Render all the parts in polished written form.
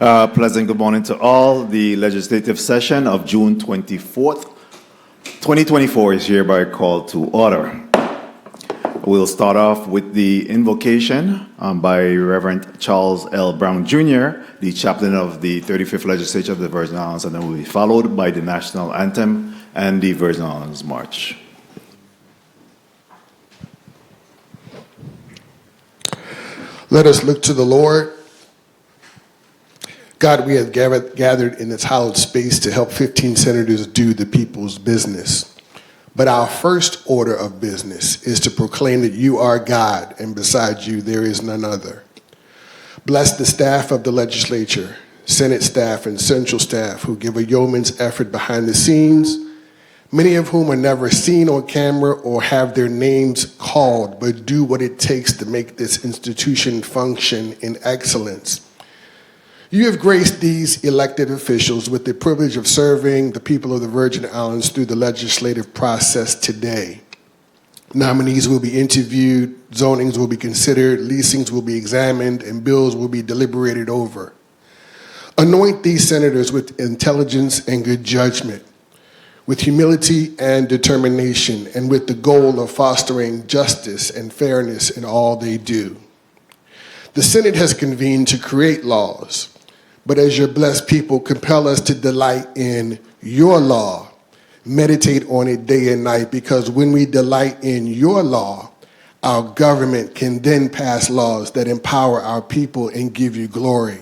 Pleasant good morning to all. The legislative session of June 24th, 2024 is hereby called to order. We'll start off with the invocation by Reverend Charles L. Brown Jr., the chaplain of the 35th Legislature of the Virgin Islands, and then will be followed by the national anthem and the Virgin Islands March. Let us look to the Lord. God, we have gathered in this hallowed space to help 15 senators do the people's business. But our first order of business is to proclaim that you are God, and besides you, there is none other. Bless the staff of the legislature, Senate staff and central staff who give a yeoman's effort behind the scenes, many of whom are never seen on camera or have their names called, but do what it takes to make this institution function in excellence. You have graced these elected officials with the privilege of serving the people of the Virgin Islands through the legislative process today. Nominees will be interviewed, zonings will be considered, leasings will be examined, and bills will be deliberated over. Anoint these senators with intelligence and good judgment, with humility and determination, and with the goal of fostering justice and fairness in all they do. The Senate has convened to create laws, but as your blessed people, compel us to delight in your law, meditate on it day and night, because when we delight in your law, our government can then pass laws that empower our people and give you glory.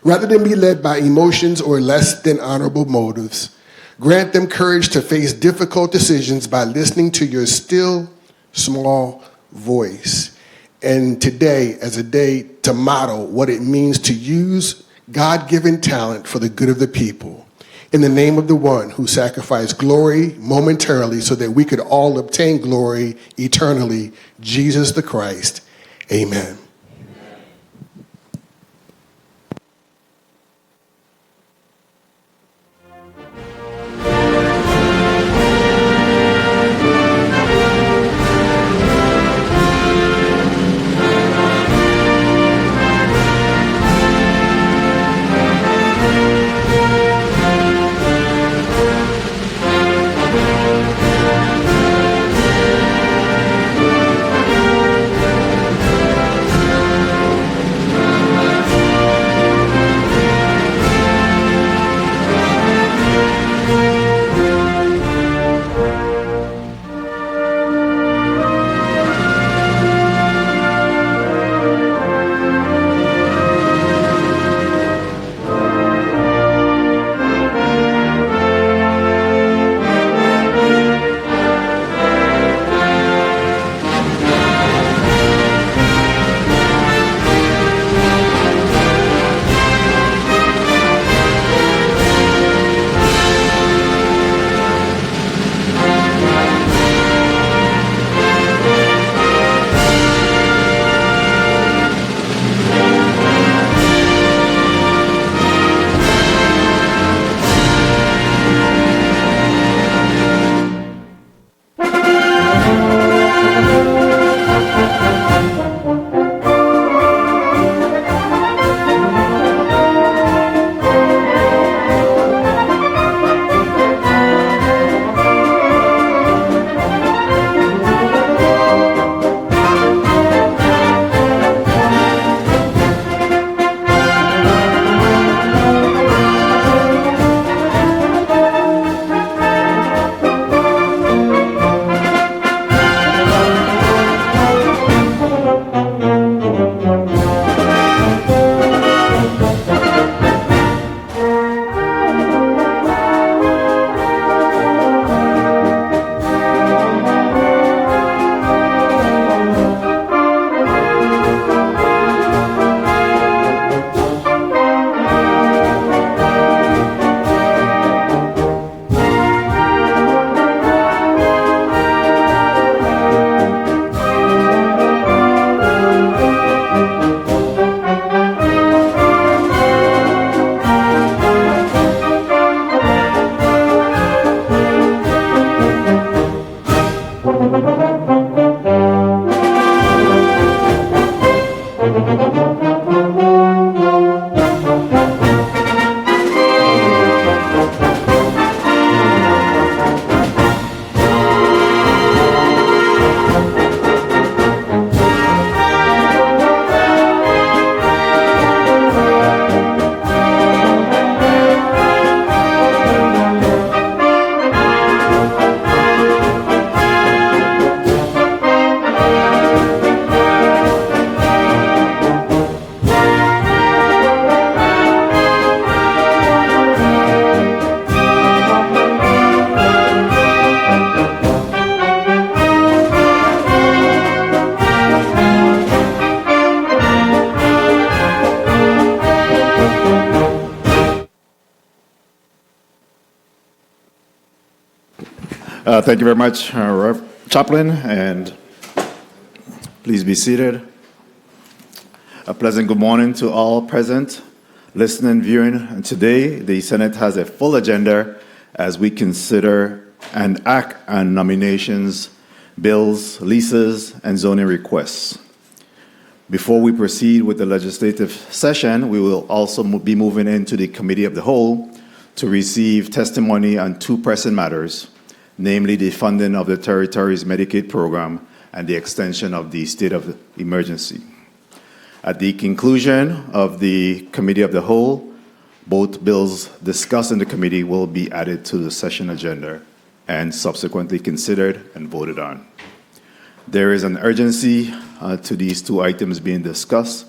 Rather than be led by emotions or less than honorable motives, grant them courage to face difficult decisions by listening to your still, small voice. And today, as a day to model what it means to use God-given talent for the good of the people, in the name of the one who sacrificed glory momentarily so that we could all obtain glory eternally, Jesus the Christ. Amen. Thank you very much, Chaplain, and please be seated. A pleasant good morning to all present, listening, viewing. And today, the Senate has a full agenda as we consider and act on nominations, bills, leases, and zoning requests. Before we proceed with the legislative session, we will also be moving into the Committee of the Whole to receive testimony on two pressing matters, namely the funding of the territory's Medicaid program and the extension of the state of emergency. At the conclusion of the Committee of the Whole, both bills discussed in the committee will be added to the session agenda and subsequently considered and voted on. There is an urgency to these two items being discussed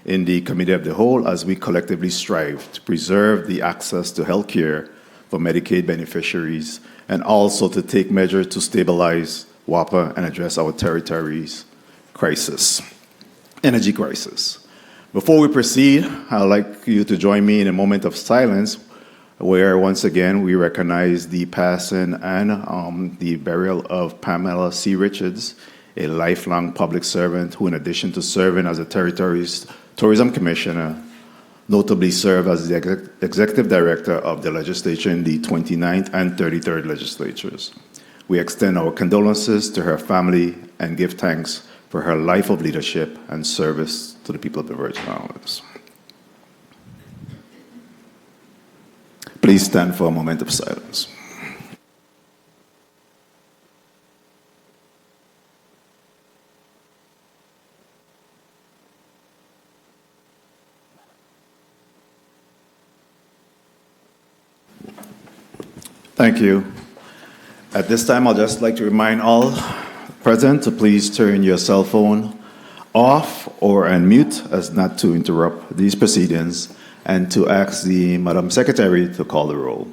in the Committee of the Whole as we collectively strive to preserve the access to health care for Medicaid beneficiaries and also to take measures to stabilize WAPA and address our territory's energy crisis. Before we proceed, I'd like you to join me in a moment of silence where once again we recognize the passing and the burial of Pamela C. Richards, a lifelong public servant who, in addition to serving as the territory's tourism commissioner, notably served as the executive director of the legislature in the 29th and 33rd legislatures. We extend our condolences to her family and give thanks for her life of leadership and service to the people of the Virgin Islands. Please stand for a moment of silence. Thank you. At this time, I'd just like to remind all present to please turn your cell phone off or unmute as not to interrupt these proceedings and to ask the Madam Secretary to call the roll.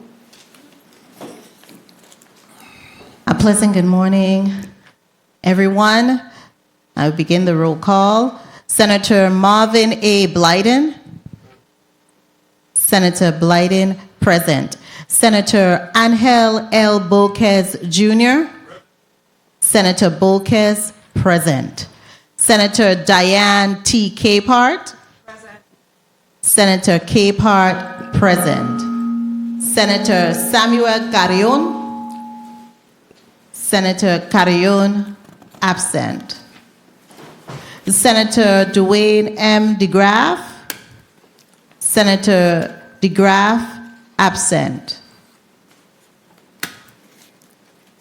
A pleasant good morning, everyone. I will begin the roll call. Senator Marvin A. Blyden. Senator Blyden, present. Senator Angel L. Bolquez Jr. Senator Bolquez, present. Senator Diane T. Capehart. Present. Senator Capehart, present. Senator Samuel Carrion. Senator Carrion, absent. Senator Dwayne M. DeGraff. Senator DeGraff, absent.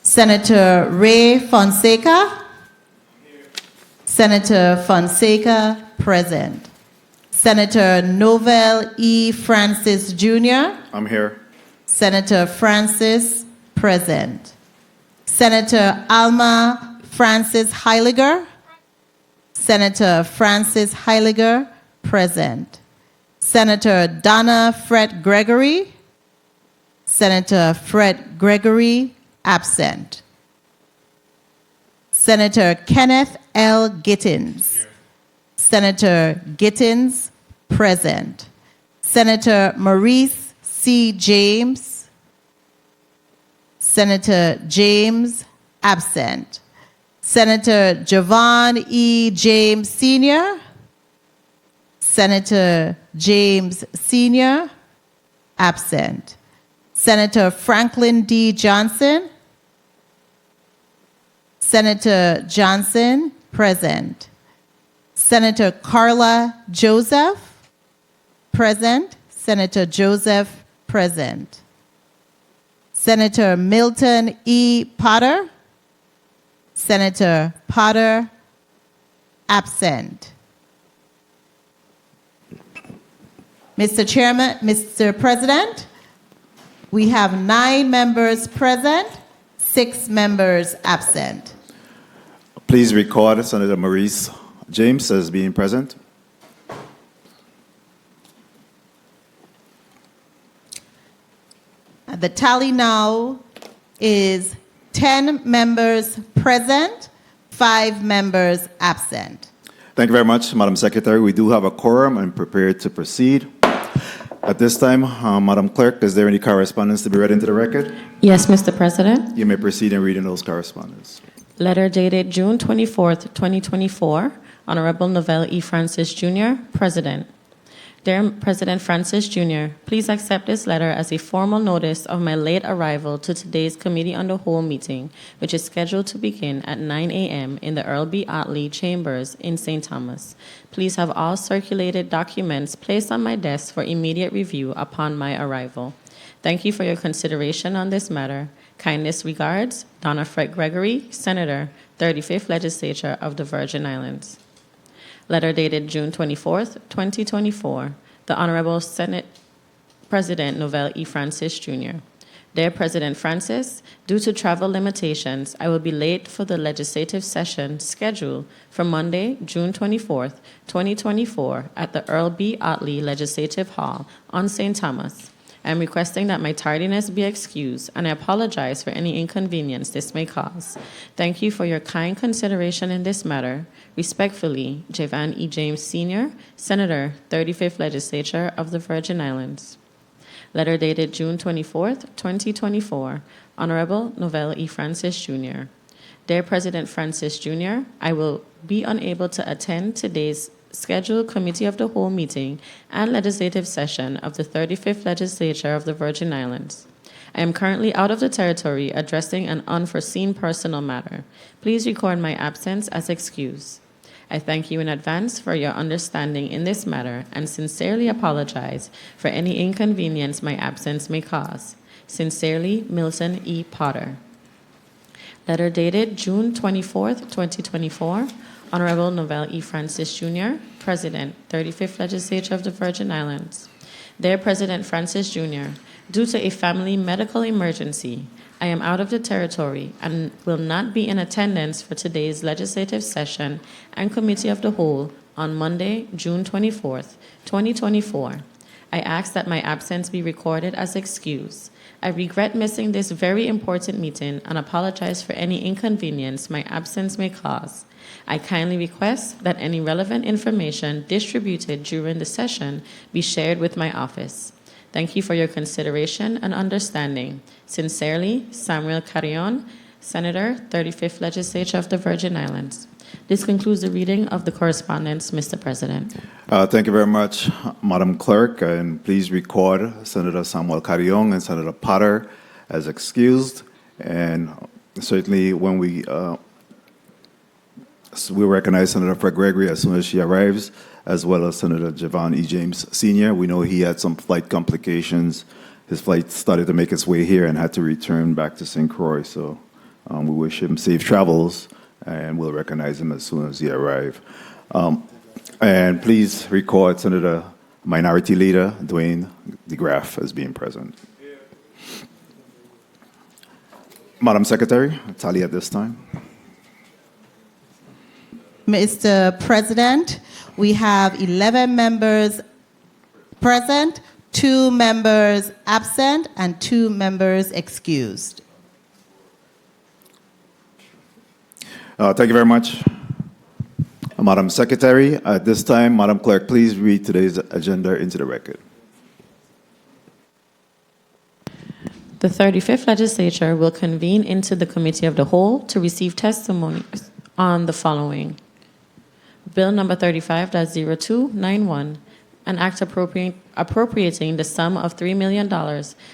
Senator Ray Fonseca. Senator Fonseca, present. Senator Novell E. Francis Jr. I'm here. Senator Francis, present. Senator Alma Francis Heiliger. Senator Francis Heiliger, present. Senator Donna Fred Gregory. Senator Fred Gregory, absent. Senator Kenneth L. Gittins. Here. Senator Gittins, present. Senator Maurice C. James. Senator James, absent. Senator Javon E. James Sr. Senator James Sr., absent. Senator Franklin D. Johnson. Senator Johnson, present. Senator Carla Joseph, present. Senator Joseph, present. Senator Milton E. Potter. Senator Potter, absent. Mr. Chairman, Mr. President, we have 9 members present, 6 members absent. Please record Senator Maurice James as being present. The tally now is 10 members present, 5 members absent. Thank you very much, Madam Secretary. We do have a quorum and prepared to proceed. At this time, Madam Clerk, is there any correspondence to be read into the record? Yes, Mr. President. You may proceed in reading those correspondence. Letter dated June 24th, 2024, Honorable Novell E. Francis Jr., President. Dear President Francis Jr., please accept this letter as a formal notice of my late arrival to today's Committee on the Whole meeting, which is scheduled to begin at 9 a.m. in the Earl B. Otley Chambers in St. Thomas. Please have all circulated documents placed on my desk for immediate review upon my arrival. Thank you for your consideration on this matter. Kindest regards, Donna Fred Gregory, Senator, 35th Legislature of the Virgin Islands. Letter dated June 24th, 2024, the Honorable Senate President Novell E. Francis Jr. Dear President Francis, due to travel limitations, I will be late for the legislative session scheduled for Monday, June 24th, 2024, at the Earl B. Otley Legislative Hall on St. Thomas. I am requesting that my tardiness be excused, and I apologize for any inconvenience this may cause. Thank you for your kind consideration in this matter. Respectfully, Javan E. James Sr., Senator, 35th Legislature of the Virgin Islands. Letter dated June 24th, 2024, Honorable Novell E. Francis Jr. Dear President Francis Jr., I will be unable to attend today's scheduled Committee of the Whole meeting and legislative session of the 35th Legislature of the Virgin Islands. I am currently out of the territory addressing an unforeseen personal matter. Please record my absence as excuse. I thank you in advance for your understanding in this matter and sincerely apologize for any inconvenience my absence may cause. Sincerely, Milton E. Potter. Letter dated June 24th, 2024, Honorable Novell E. Francis Jr., President, 35th Legislature of the Virgin Islands. Dear President Francis Jr., due to a family medical emergency, I am out of the territory and will not be in attendance for today's legislative session and Committee of the Whole on Monday, June 24th, 2024. I ask that my absence be recorded as excuse. I regret missing this very important meeting and apologize for any inconvenience my absence may cause. I kindly request that any relevant information distributed during the session be shared with my office. Thank you for your consideration and understanding. Sincerely, Samuel Carrion, Senator, 35th Legislature of the Virgin Islands. This concludes the reading of the correspondence, Mr. President. Thank you very much, Madam Clerk, and please record Senator Samuel Carrion and Senator Potter as excused. And certainly when we'll recognize Senator Fred Gregory as soon as she arrives, as well as Senator Javan E. James Sr. We know he had some flight complications. His flight started to make its way here and had to return back to St. Croix. So we wish him safe travels, and we'll recognize him as soon as he arrives. And please record Senator Minority Leader Dwayne DeGraff as being present. Madam Secretary, tally at this time. Mr. President, we have 11 members present, 2 members absent, and 2 members excused. Thank you very much, Madam Secretary. At this time, Madam Clerk, please read today's agenda into the record. The 35th Legislature will convene into the Committee of the Whole to receive testimony on the following. Bill number 35-0291, an act appropriating the sum of $3 million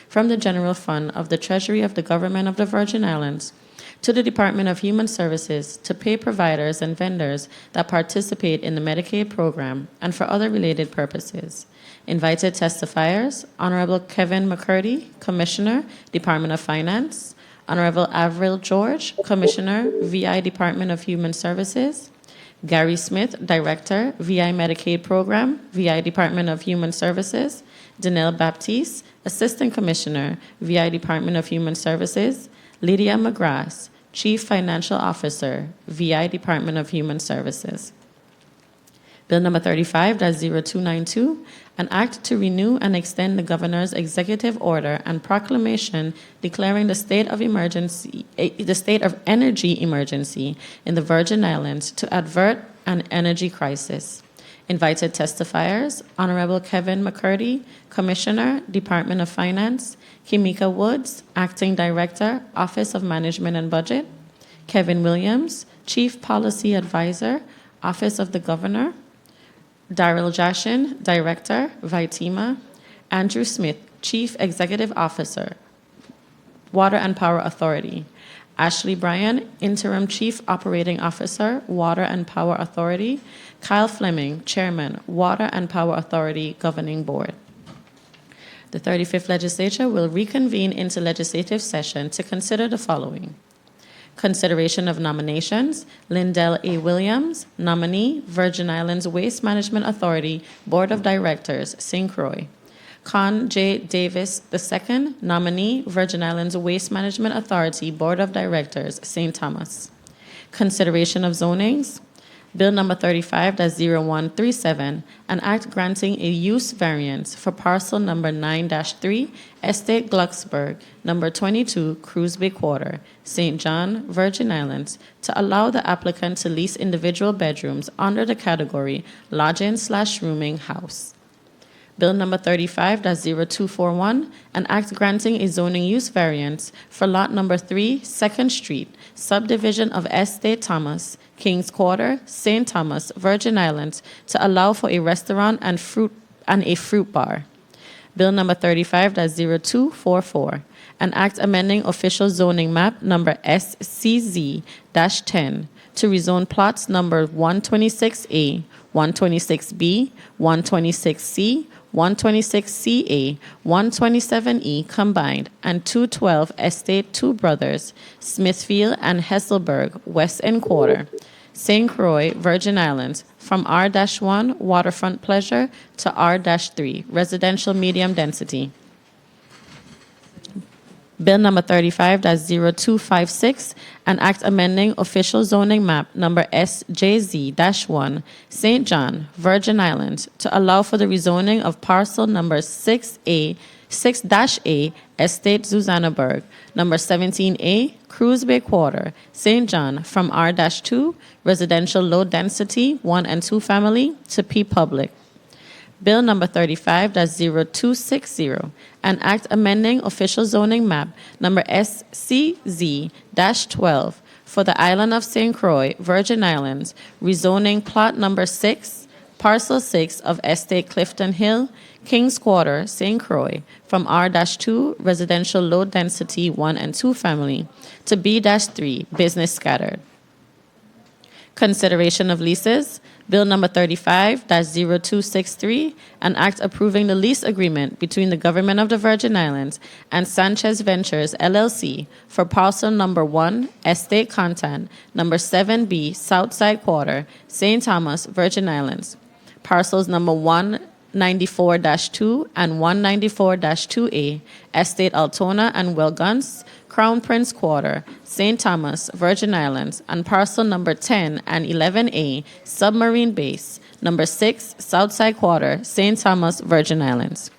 from the General Fund of the Treasury of the Government of the Virgin Islands to the Department of Human Services to pay providers and vendors that participate in the Medicaid program and for other related purposes. Invited testifiers, Honorable Kevin McCurdy, Commissioner, Department of Finance, Honorable Avril George, Commissioner, VI Department of Human Services, Gary Smith, Director, VI Medicaid Program, VI Department of Human Services, Danelle Baptiste, Assistant Commissioner, VI Department of Human Services, Lydia McGrath, Chief Financial Officer, VI Department of Human Services. Bill number 35-0292, an act to renew and extend the Governor's executive order and proclamation declaring the state of energy emergency in the Virgin Islands to avert an energy crisis. Invited testifiers, Honorable Kevin McCurdy, Commissioner, Department of Finance; Kimika Woods, Acting Director, Office of Management and Budget; Kevin Williams, Chief Policy Advisor, Office of the Governor; Daryl Jashin, Director, Vitima; Andrew Smith, Chief Executive Officer, Water and Power Authority; Ashley Bryan, Interim Chief Operating Officer, Water and Power Authority; Kyle Fleming, Chairman, Water and Power Authority Governing Board. The 35th Legislature will reconvene into legislative session to consider the following: consideration of nominations: Lindell A. Williams, nominee, Virgin Islands Waste Management Authority, Board of Directors, St. Croix; Con J. Davis II, nominee, Virgin Islands Waste Management Authority, Board of Directors, St. Thomas. Consideration of zonings: Bill number 35-0137, an act granting a use variance for parcel number 9-3, Estate Glucksburg, number 22, Cruise Bay Quarter, St. John, Virgin Islands, to allow the applicant to lease individual bedrooms under the category lodging/rooming house. Bill number 35-0241, an act granting a zoning use variance for lot number 3, 2nd Street, subdivision of Estate Thomas, Kings Quarter, St. Thomas, Virgin Islands, to allow for a restaurant and a fruit bar. Bill number 35-0244, an act amending official zoning map number SCZ-10 to rezone plots number 126A, 126B, 126C, 126CA, 127E combined, and 212 Estate Two Brothers, Smithfield and Hesselberg, West End Quarter, St. Croix, Virgin Islands, from R-1 Waterfront Pleasure to R-3 Residential Medium Density. Bill number 35-0256, an act amending official zoning map number SJZ-1, St. John, Virgin Islands, to allow for the rezoning of parcel number 6A, Estate Susannaberg, number 17A, Cruise Bay Quarter, St. John, from R-2 Residential Low Density 1 and 2 Family to P Public. Bill number 35-0260, an act amending official zoning map number SCZ-12 for the island of St. Croix, Virgin Islands, rezoning plot number 6, parcel 6 of Estate Clifton Hill, Kings Quarter, St. Croix, from R-2 Residential Low Density 1 and 2 Family to B-3 Business Scattered. Consideration of leases: Bill number 35-0263, an act approving the lease agreement between the Government of the Virgin Islands and Sanchez Ventures, LLC, for parcel number 1, Estate Content, number 7B, Southside Quarter, St. Thomas, Virgin Islands. Parcels number 194-2 and 194-2A, Estate Altona and Wilguns, Crown Prince Quarter, St. Thomas, Virgin Islands, and parcel number 10 and 11A, Submarine Base, number 6, Southside Quarter, St. Thomas, Virgin Islands.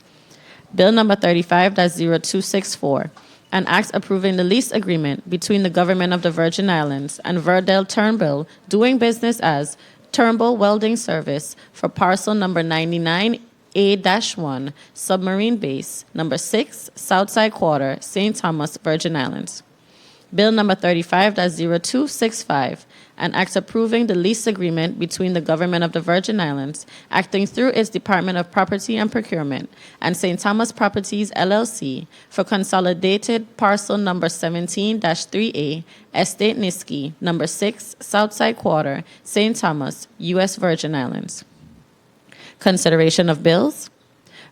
Bill number 35-0264, an act approving the lease agreement between the Government of the Virgin Islands and Verdell Turnbull, doing business as Turnbull Welding Service, for parcel number 99A-1, Submarine Base, number 6, Southside Quarter, St. Thomas, Virgin Islands. Bill number 35-0265, an act approving the lease agreement between the Government of the Virgin Islands, acting through its Department of Property and Procurement, and St. Thomas Properties, LLC, for consolidated parcel number 17-3A, Estate Niski, number 6, Southside Quarter, St. Thomas, U.S. Virgin Islands. Consideration of bills: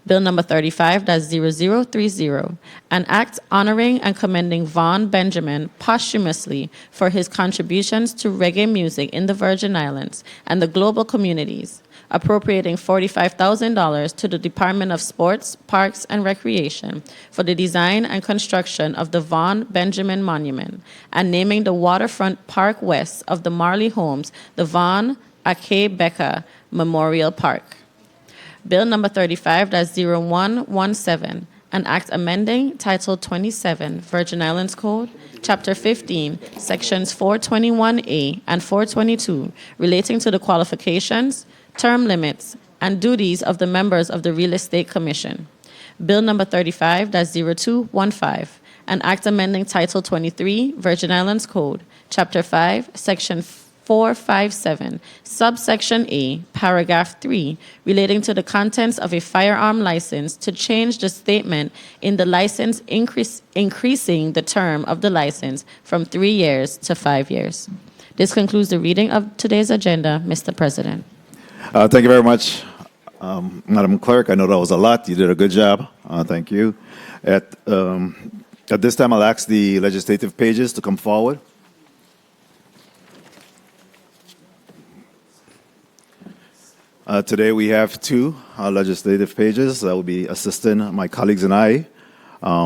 Bill number 35-0030, an act honoring and commending Vaughn Benjamin posthumously for his contributions to reggae music in the Virgin Islands and the global communities, appropriating $45,000 to the Department of Sports, Parks, and Recreation for the design and construction of the Vaughn Benjamin Monument, and naming the waterfront park west of the Marley Homes the Vaughn Ake Becca Memorial Park. Bill number 35-0117, an act amending Title 27, Virgin Islands Code, Chapter 15, Sections 421A and 422, relating to the qualifications, term limits, and duties of the members of the Real Estate Commission. Bill number 35-0215, an act amending Title 23, Virgin Islands Code, Chapter 5, Section 457, subsection A, paragraph 3, relating to the contents of a firearm license to change the statement in the license increasing the term of the license from 3 years to 5 years. This concludes the reading of today's agenda, Mr. President. Thank you very much, Madam Clerk. I know that was a lot. You did a good job. Thank you. At this time, I'll ask the legislative pages to come forward. Today we have two legislative pages that will be assisting my colleagues and I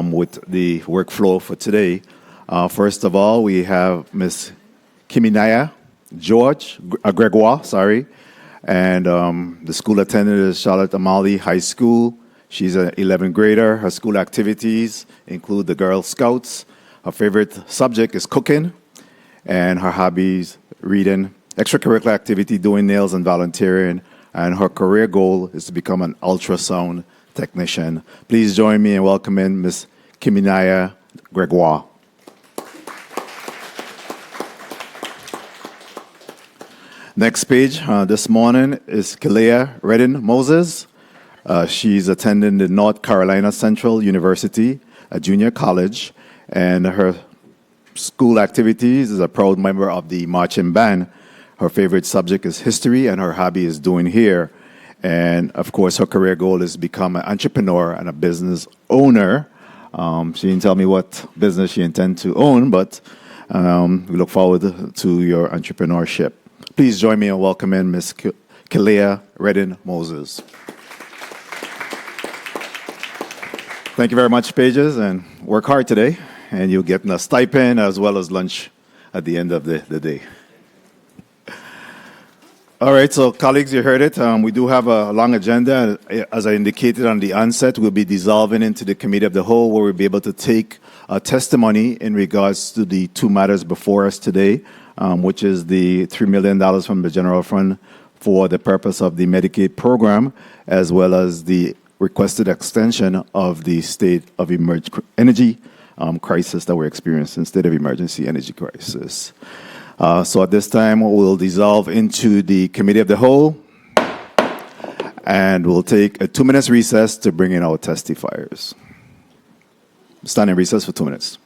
with the workflow for today. First of all, we have Ms. Cmte Gregoire, and the school attendant is Charlotte Amali High School. She's an 11th grader. Her school activities include the Girl Scouts. Her favorite subject is cooking, and her hobbies, reading, extracurricular activity, doing nails and volunteering, and her career goal is to become an ultrasound technician. Please join me in welcoming Ms. Cmte Gregoire. Next page this morning is Kalea Redden Moses. She's attending the North Carolina Central University, a junior college, and her school activities is a proud member of the marching band. Her favorite subject is history, and her hobby is doing hair. And of course, her career goal is to become an entrepreneur and a business owner. She didn't tell me what business she intends to own, but we look forward to your entrepreneurship. Please join me in welcoming Ms. Kalea Redden Moses. Thank you very much, Pages, and work hard today, and you'll get a stipend as well as lunch at the end of the day. All right, so colleagues, you heard it. We do have a long agenda. As I indicated on the onset, we'll be dissolving into the Committee of the Whole, where we'll be able to take testimony in regards to the two matters before us today, which is the $3 million from the general fund for the purpose of the Medicaid program, as well as the requested extension of the state of energy crisis that we're experiencing, state of emergency energy crisis. So at this time, we'll dissolve into the Committee of the Whole, and we'll take a 2-minute recess to bring in our testifiers. Stand in recess for 2 minutes.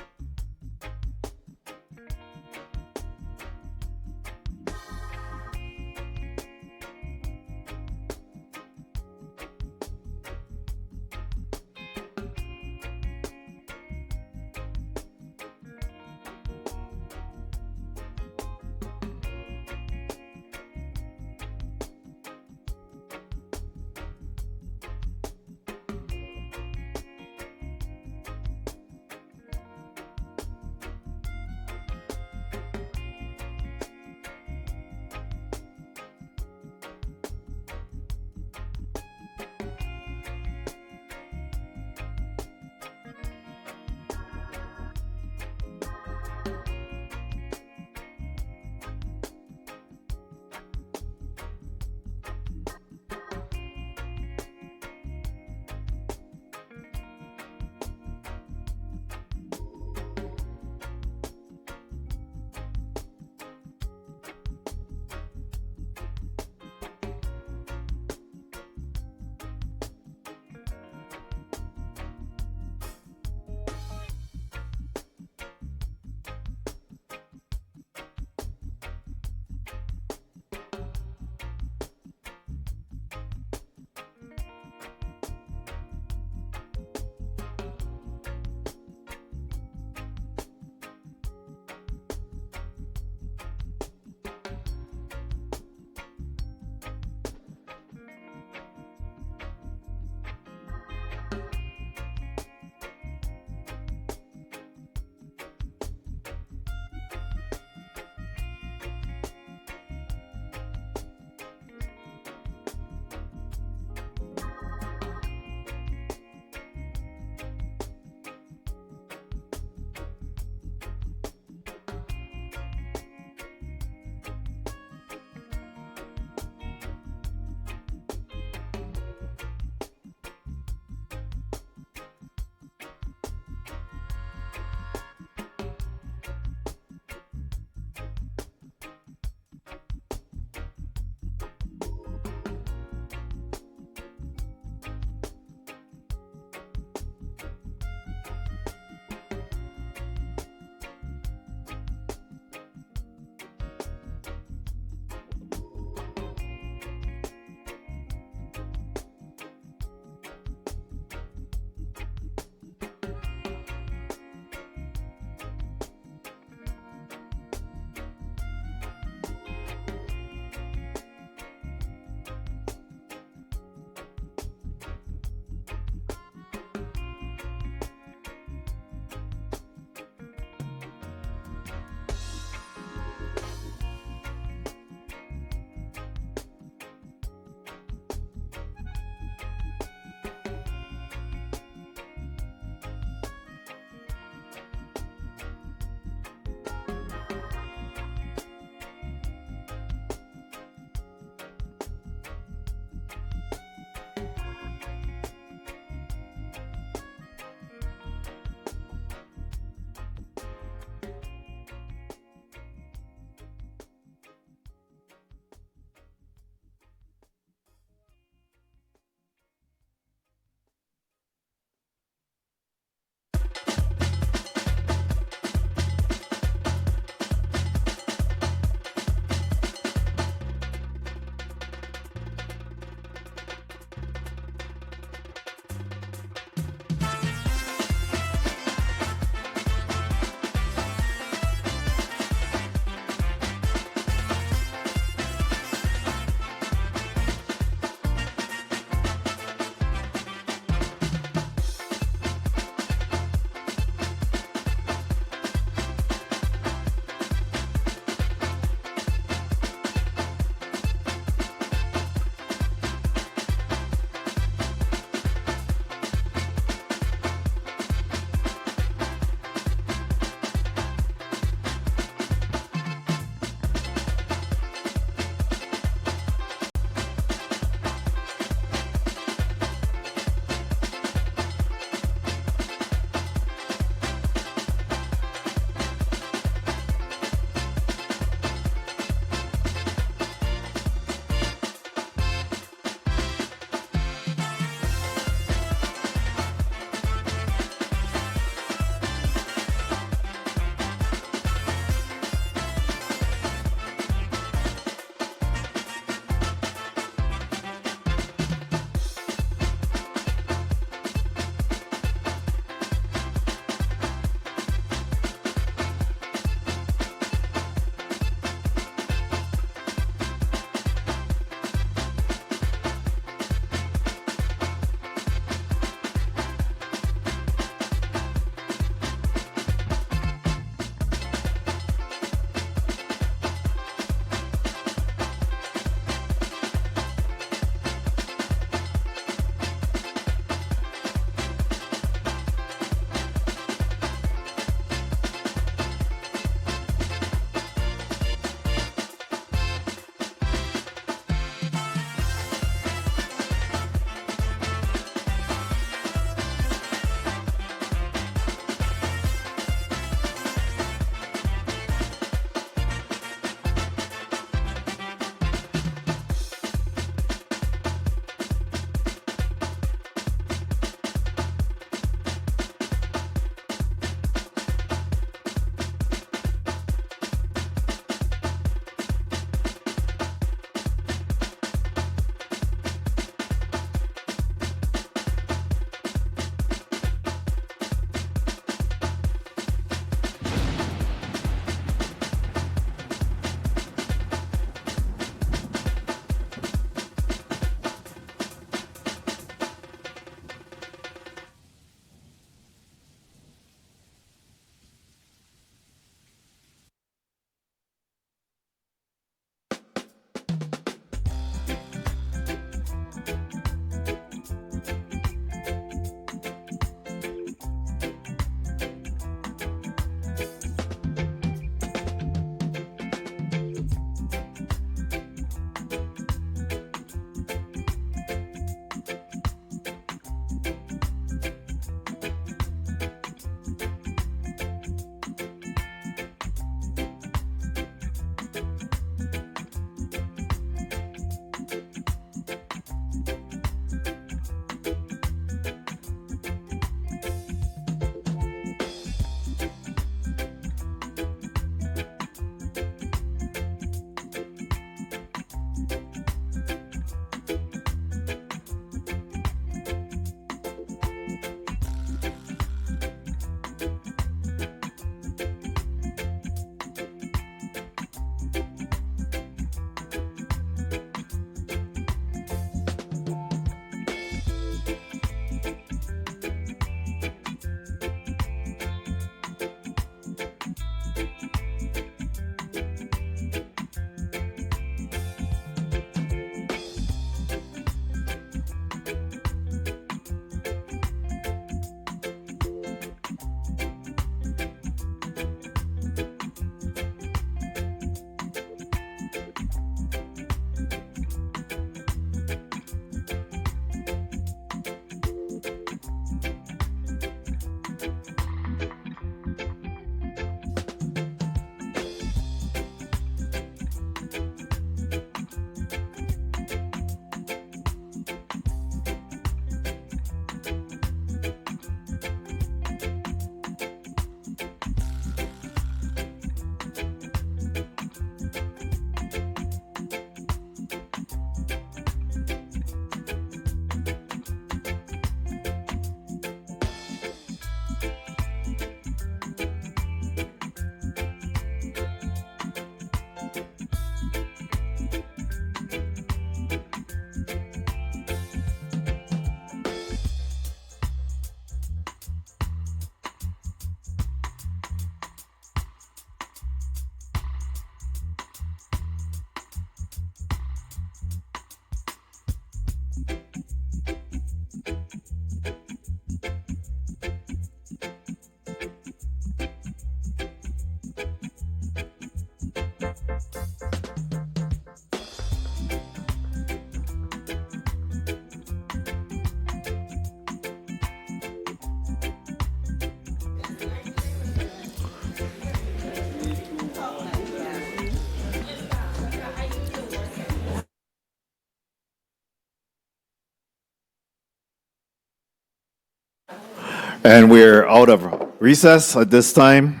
And we're out of recess at this time.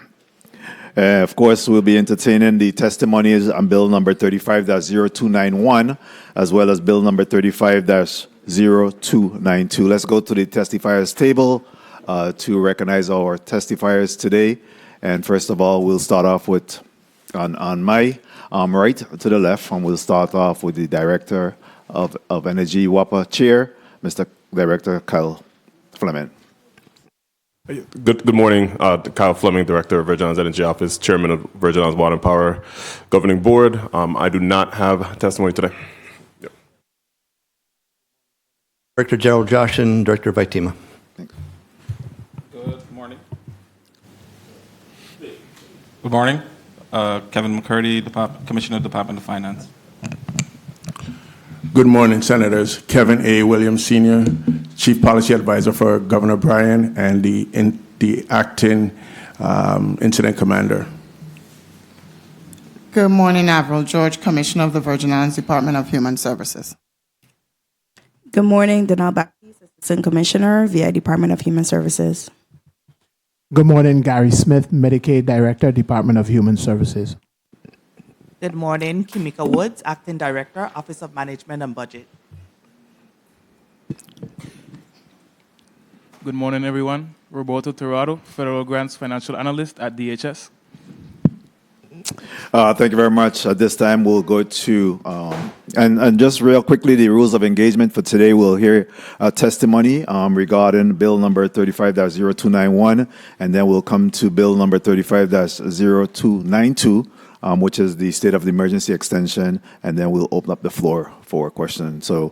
Of course, we'll be entertaining the testimonies on Bill number 35-0291, as well as Bill number 35-0292. Let's go to the testifiers table to recognize our testifiers today. And first of all, we'll start off with, on my right to the left, and we'll start off with the Director of Energy, WAPA Chair, Mr. Director Kyle Fleming. Good morning. Kyle Fleming, Director of Virgin Islands Energy Office, Chairman of Virgin Islands Water and Power Governing Board. I do not have testimony today. Yep. Director Gerald Joshin, Director of ITEMA. Good morning. Good morning. Kevin McCurdy, Commissioner, Department of Finance. Good morning, Senators. Kevin A. Williams, Sr., Chief Policy Advisor for Governor Bryan and the acting incident commander. Good morning, Avril George, Commissioner of the Virgin Islands Department of Human Services. Good morning, Donald Baptiste, Assistant Commissioner, VI Department of Human Services. Good morning, Gary Smith, Medicaid Director, Department of Human Services. Good morning, Kimika Woods, Acting Director, Office of Management and Budget. Good morning, everyone. Roberto Torrado, Federal Grants Financial Analyst at DHS. Thank you very much. At this time, we'll go to, and just real quickly, the rules of engagement for today. We'll hear a testimony regarding Bill number 35-0291, and then we'll come to Bill number 35-0292, which is the state of the emergency extension, and then we'll open up the floor for questions. So,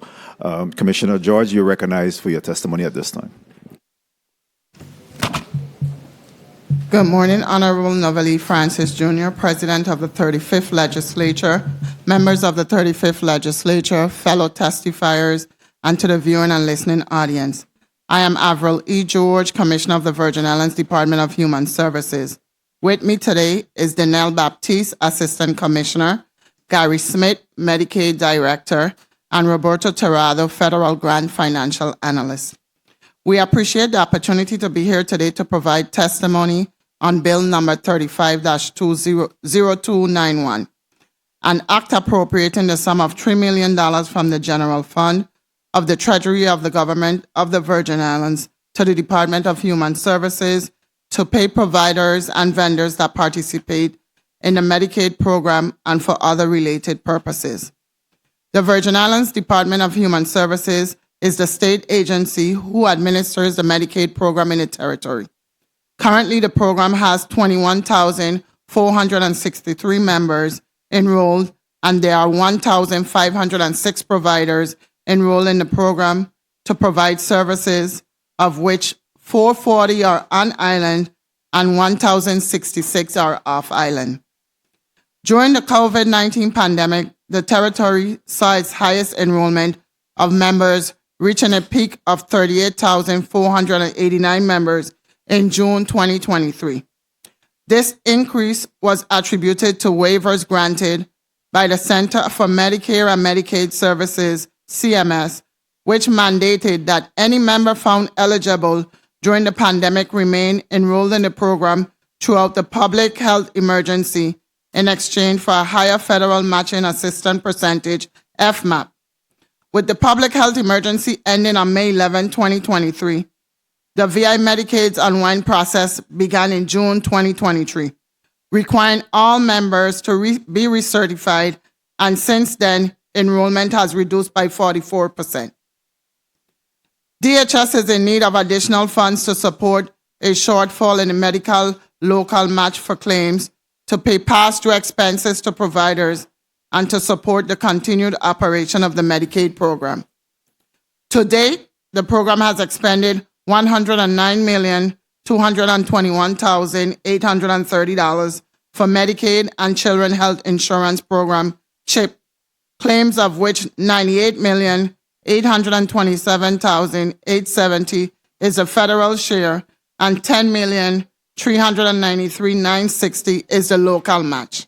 Commissioner George, you're recognized for your testimony at this time. Good morning, Honorable Novalee Francis Jr., President of the 35th Legislature, members of the 35th Legislature, fellow testifiers, and to the viewing and listening audience. I am Avril E. George, Commissioner of the Virgin Islands Department of Human Services. With me today is Danelle Baptiste, Assistant Commissioner, Gary Smith, Medicaid Director, and Roberto Torrado, Federal Grant Financial Analyst. We appreciate the opportunity to be here today to provide testimony on Bill number 35-0291, an act appropriating the sum of $3 million from the General Fund of the Treasury of the Government of the Virgin Islands to the Department of Human Services to pay providers and vendors that participate in the Medicaid program and for other related purposes. The Virgin Islands Department of Human Services is the state agency who administers the Medicaid program in the territory. Currently, the program has 21,463 members enrolled, and there are 1,506 providers enrolled in the program to provide services, of which 440 are on island and 1,066 are off island. During the COVID-19 pandemic, the territory saw its highest enrollment of members, reaching a peak of 38,489 members in June 2023. This increase was attributed to waivers granted by the Center for Medicare and Medicaid Services, CMS, which mandated that any member found eligible during the pandemic remain enrolled in the program throughout the public health emergency in exchange for a higher federal matching assistance percentage, FMAP. With the public health emergency ending on May 11, 2023, the VI Medicaid's unwind process began in June 2023, requiring all members to be recertified, and since then, enrollment has reduced by 44%. DHS is in need of additional funds to support a shortfall in the medical local match for claims, to pay pass-through expenses to providers, and to support the continued operation of the Medicaid program. To date, the program has expended $109,221,830 for Medicaid and Children Health Insurance Program, CHIP, claims of which $98,827,870 is a federal share and $10,393,960 is the local match.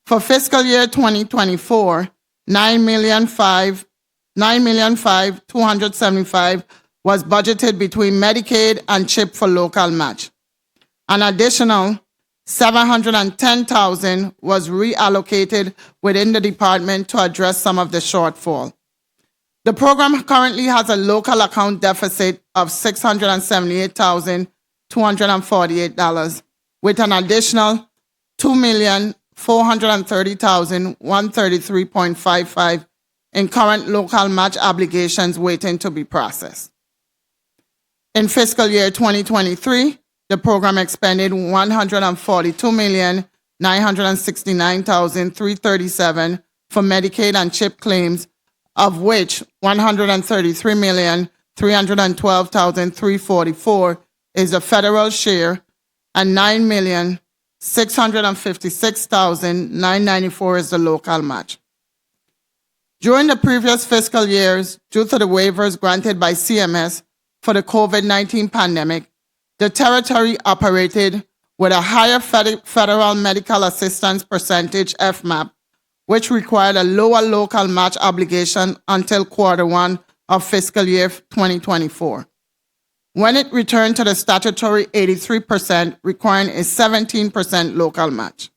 For fiscal year 2024, $9,502,275 was budgeted between Medicaid and CHIP for local match. An additional $710,000 was reallocated within the department to address some of the shortfall. The program currently has a local account deficit of $678,248, with an additional $2,430,133.55 in current local match obligations waiting to be processed. In fiscal year 2023, the program expended $142,969,337 for Medicaid and CHIP claims, of which $133,312,344 is the federal share and $9,656,994 is the local match. During the previous fiscal years, due to the waivers granted by CMS for the COVID-19 pandemic, the territory operated with a higher federal medical assistance percentage FMAP, which required a lower local match obligation until Q1 of fiscal year 2024. When it returned to the statutory 83%, requiring a 17% local match.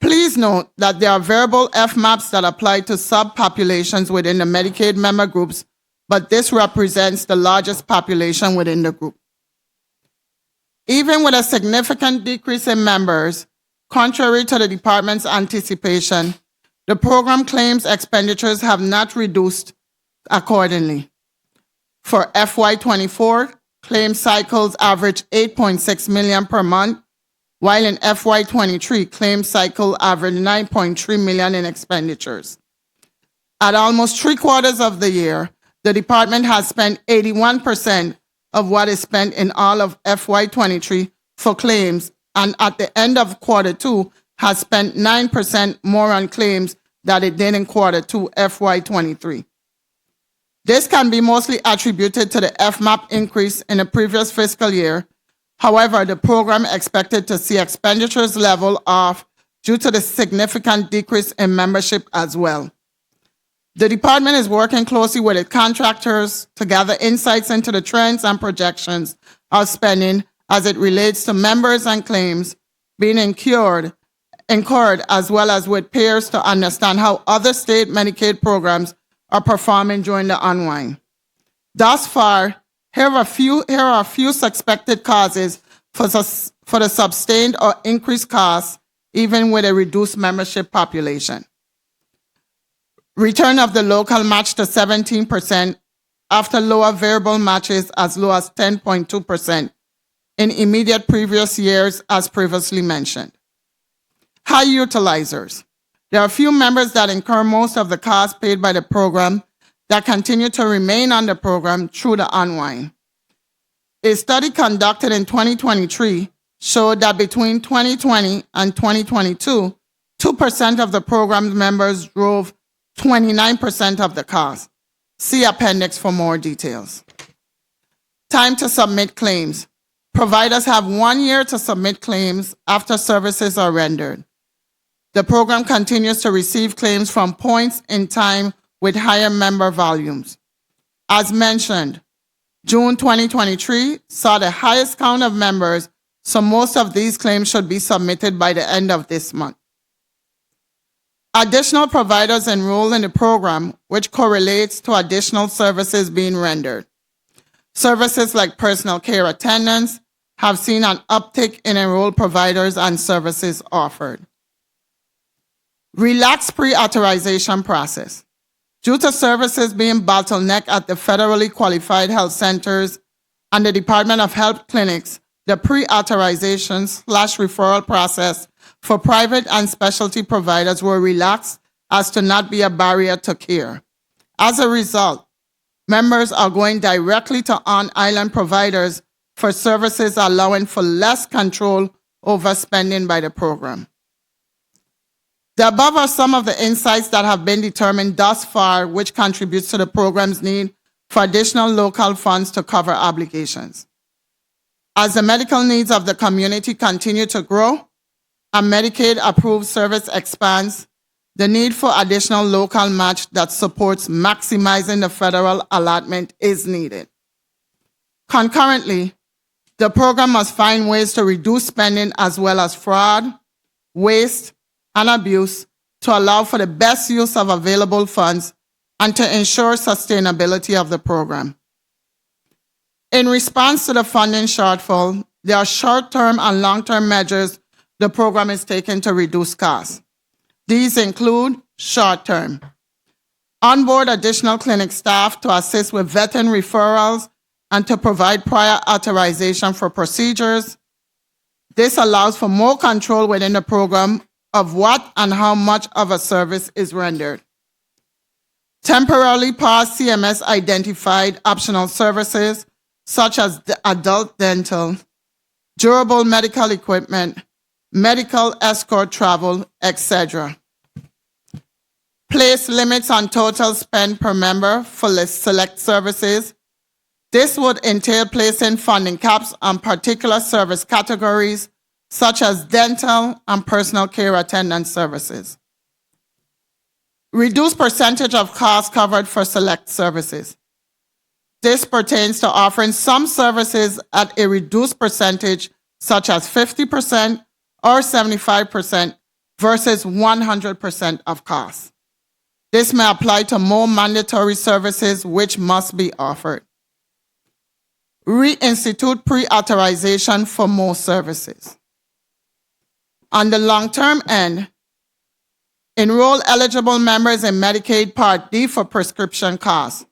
Please note that there are variable FMAPs that apply to subpopulations within the Medicaid member groups, but this represents the largest population within the group. Even with a significant decrease in members, contrary to the department's anticipation, the program claims expenditures have not reduced accordingly. For FY24, claim cycles average 8.6 million per month, while in FY23, claim cycle averaged 9.3 million in expenditures. At almost 3/4 of the year, the department has spent 81% of what is spent in all of FY23 for claims, and at the end of Q2 has spent 9% more on claims than it did in Q2 FY23. This can be mostly attributed to the FMAP increase in the previous fiscal year. However, the program expected to see expenditures level off due to the significant decrease in membership as well. The department is working closely with its contractors to gather insights into the trends and projections of spending as it relates to members and claims being incurred, as well as with peers to understand how other state Medicaid programs are performing during the unwind. Thus far, here are a few suspected causes for the sustained or increased costs, even with a reduced membership population. Return of the local match to 17% after lower variable matches as low as 10.2% in immediate previous years, as previously mentioned. High utilizers. There are few members that incur most of the costs paid by the program that continue to remain on the program through the unwind. A study conducted in 2023 showed that between 2020 and 2022, 2% of the program's members drove 29% of the cost. See appendix for more details. Time to submit claims. Providers have 1 year to submit claims after services are rendered. The program continues to receive claims from points in time with higher member volumes. As mentioned, June 2023 saw the highest count of members, so most of these claims should be submitted by the end of this month. Additional providers enrolled in the program, which correlates to additional services being rendered. Services like personal care attendance have seen an uptick in enrolled providers and services offered. Relaxed pre-authorization process. Due to services being bottlenecked at the federally qualified health centers and the Department of Health clinics, the pre-authorization/referral process for private and specialty providers were relaxed as to not be a barrier to care. As a result, members are going directly to on-island providers for services allowing for less control over spending by the program. The above are some of the insights that have been determined thus far, which contributes to the program's need for additional local funds to cover obligations. As the medical needs of the community continue to grow and Medicaid approved service expands, the need for additional local match that supports maximizing the federal allotment is needed. Concurrently, the program must find ways to reduce spending as well as fraud, waste, and abuse to allow for the best use of available funds and to ensure sustainability of the program. In response to the funding shortfall, there are short-term and long-term measures the program is taking to reduce costs. These include short-term: onboard additional clinic staff to assist with vetting referrals and to provide prior authorization for procedures. This allows for more control within the program of what and how much of a service is rendered. Temporarily pause CMS identified optional services such as the adult dental, durable medical equipment, medical escort travel, etc. Place limits on total spend per member for select services. This would entail placing funding caps on particular service categories such as dental and personal care attendant services. Reduce percentage of costs covered for select services. This pertains to offering some services at a reduced percentage, such as 50% or 75% versus 100% of costs. This may apply to more mandatory services which must be offered. Reinstitute pre-authorization for more services. On the long-term end, enroll eligible members in Medicaid Part D for prescription costs.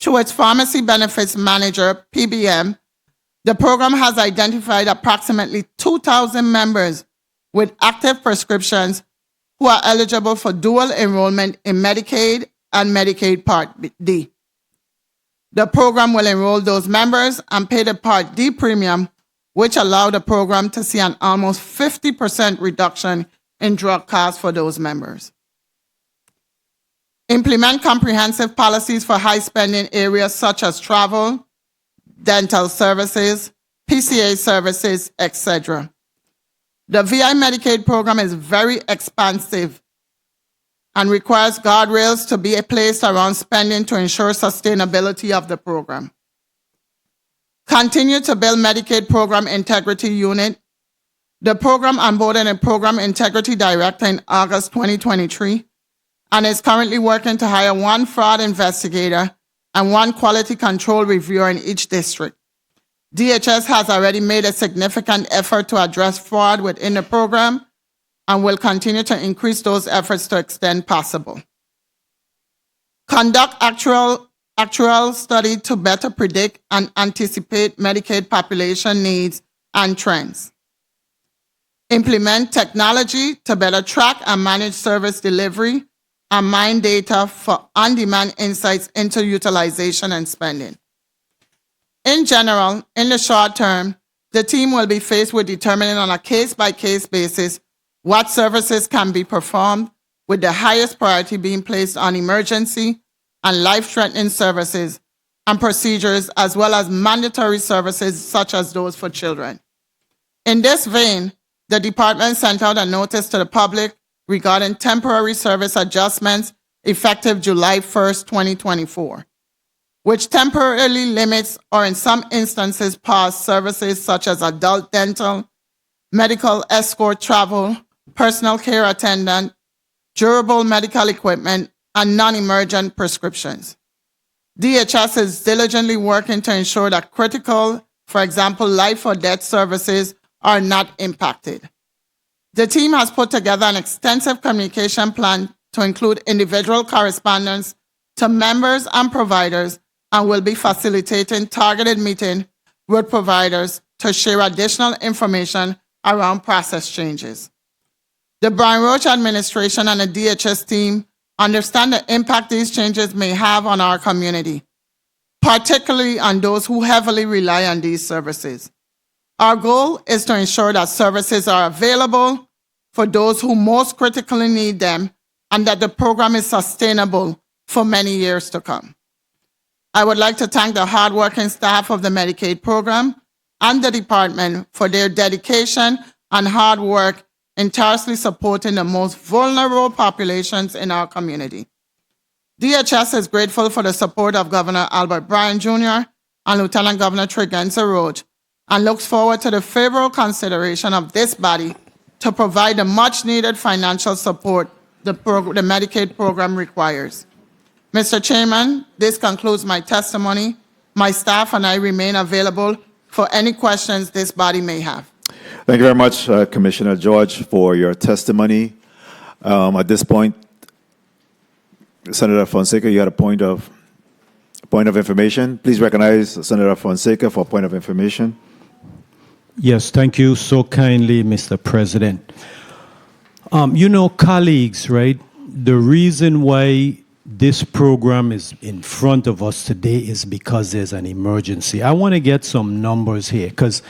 Through its Pharmacy Benefits Manager, PBM, the program has identified approximately 2,000 members with active prescriptions who are eligible for dual enrollment in Medicaid and Medicaid Part D. The program will enroll those members and pay the Part D premium, which allow the program to see an almost 50% reduction in drug costs for those members. Implement comprehensive policies for high-spending areas such as travel, dental services, PCA services, etc. The VI Medicaid program is very expansive and requires guardrails to be placed around spending to ensure sustainability of the program. Continue to build Medicaid Program Integrity Unit. The program onboarded a Program Integrity Director in August 2023 and is currently working to hire one fraud investigator and one quality control reviewer in each district. DHS has already made a significant effort to address fraud within the program and will continue to increase those efforts to the extent possible. Conduct actual study to better predict and anticipate Medicaid population needs and trends. Implement technology to better track and manage service delivery and mine data for on-demand insights into utilization and spending. In general, in the short term, the team will be faced with determining on a case-by-case basis what services can be performed, with the highest priority being placed on emergency and life-threatening services and procedures, as well as mandatory services such as those for children. In this vein, the department sent out a notice to the public regarding temporary service adjustments effective July 1st, 2024, which temporarily limits or in some instances pause services such as adult dental, medical escort travel, personal care attendant, durable medical equipment, and non-emergent prescriptions. DHS is diligently working to ensure that critical, for example, life or death services are not impacted. The team has put together an extensive communication plan to include individual correspondence to members and providers and will be facilitating targeted meetings with providers to share additional information around process changes. The Brian Roach administration and the DHS team understand the impact these changes may have on our community, particularly on those who heavily rely on these services. Our goal is to ensure that services are available for those who most critically need them and that the program is sustainable for many years to come. I would like to thank the hardworking staff of the Medicaid program and the department for their dedication and hard work in tirelessly supporting the most vulnerable populations in our community. DHS is grateful for the support of Governor Albert Bryan Jr. and Lieutenant Governor Tregenza Roach, and looks forward to the favorable consideration of this body to provide the much-needed financial support the Medicaid program requires. Mr. Chairman, this concludes my testimony. My staff and I remain available for any questions this body may have. Thank you very much, Commissioner George, for your testimony. At this point, Senator Fonseca, you had a point of information. Please recognize Senator Fonseca for a point of information. Yes, thank you so kindly, Mr. President. Colleagues, right, the reason why this program is in front of us today is because there's an emergency. I want to get some numbers here, because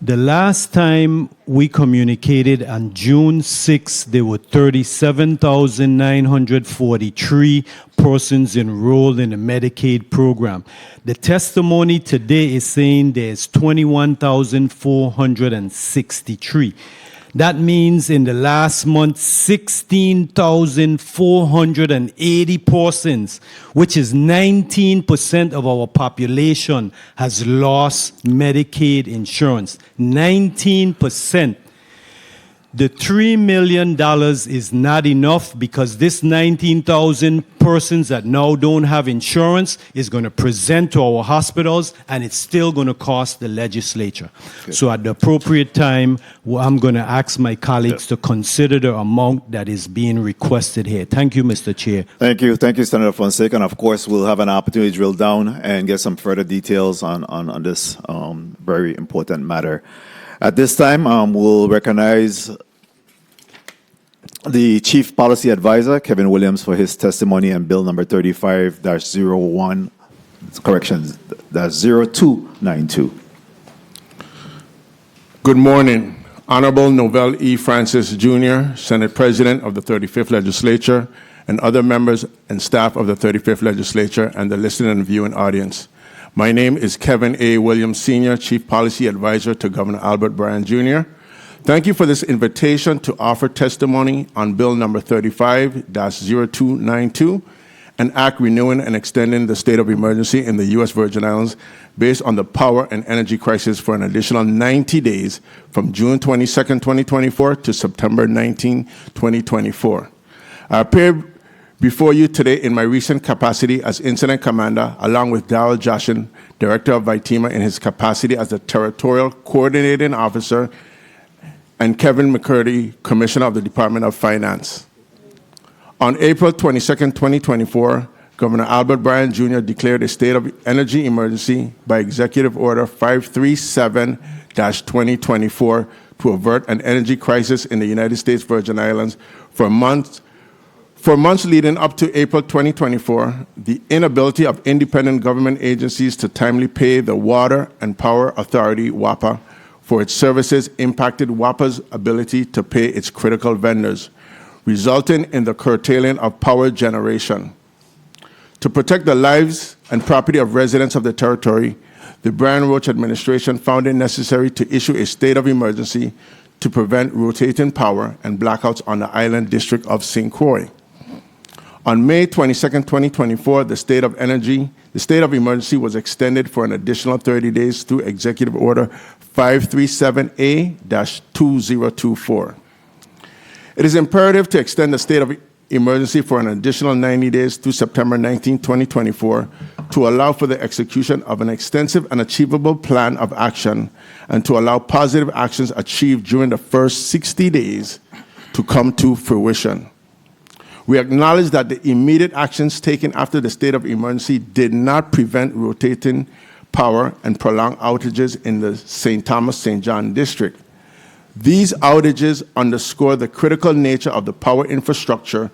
the last time we communicated on June 6th, there were 37,943 persons enrolled in the Medicaid program. The testimony today is saying there's 21,463. That means in the last month, 16,480 persons, which is 19% of our population, has lost Medicaid insurance. 19%. The $3 million is not enough, because this 19,000 persons that now don't have insurance is going to present to our hospitals, and it's still going to cost the legislature. Good. So at the appropriate time, I'm going to ask my colleagues to consider the amount that is being requested here. Thank you, Mr. Chair. Thank you, Senator Fonseca. And of course, we'll have an opportunity to drill down and get some further details on this very important matter. At this time, we'll recognize the Chief Policy Advisor, Kevin Williams, for his testimony on Bill number 35-01, corrections, that's 0292. Good morning. Honorable Novell E. Francis Jr., Senate President of the 35th Legislature, and other members and staff of the 35th Legislature, and the listening and viewing audience. My name is Kevin A. Williams Sr., Chief Policy Advisor to Governor Albert Bryan Jr. Thank you for this invitation to offer testimony on Bill number 35-0292, an act renewing and extending the state of emergency in the U.S. Virgin Islands based on the power and energy crisis for an additional 90 days from June 22, 2024 to September 19, 2024. I appear before you today in my recent capacity as Incident Commander, along with Darrell Joshin, Director of VITEMA, in his capacity as the Territorial Coordinating Officer, and Kevin McCurdy, Commissioner of the Department of Finance. On April 22, 2024, Governor Albert Bryan Jr. declared a state of energy emergency by Executive Order 537-2024 to avert an energy crisis in the United States Virgin Islands for months leading up to April 2024. The inability of independent government agencies to timely pay the Water and Power Authority, WAPA, for its services impacted WAPA's ability to pay its critical vendors, resulting in the curtailing of power generation. To protect the lives and property of residents of the territory, the Bryan Roach administration found it necessary to issue a state of emergency to prevent rotating power and blackouts on the island district of St. Croix. On May 22, 2024, the state of emergency was extended for an additional 30 days through Executive Order 537A-2024. It is imperative to extend the state of emergency for an additional 90 days through September 19, 2024, to allow for the execution of an extensive and achievable plan of action, and to allow positive actions achieved during the first 60 days to come to fruition. We acknowledge that the immediate actions taken after the state of emergency did not prevent rotating power and prolonged outages in the St. Thomas-St. John district. These outages underscore the critical nature of the power infrastructure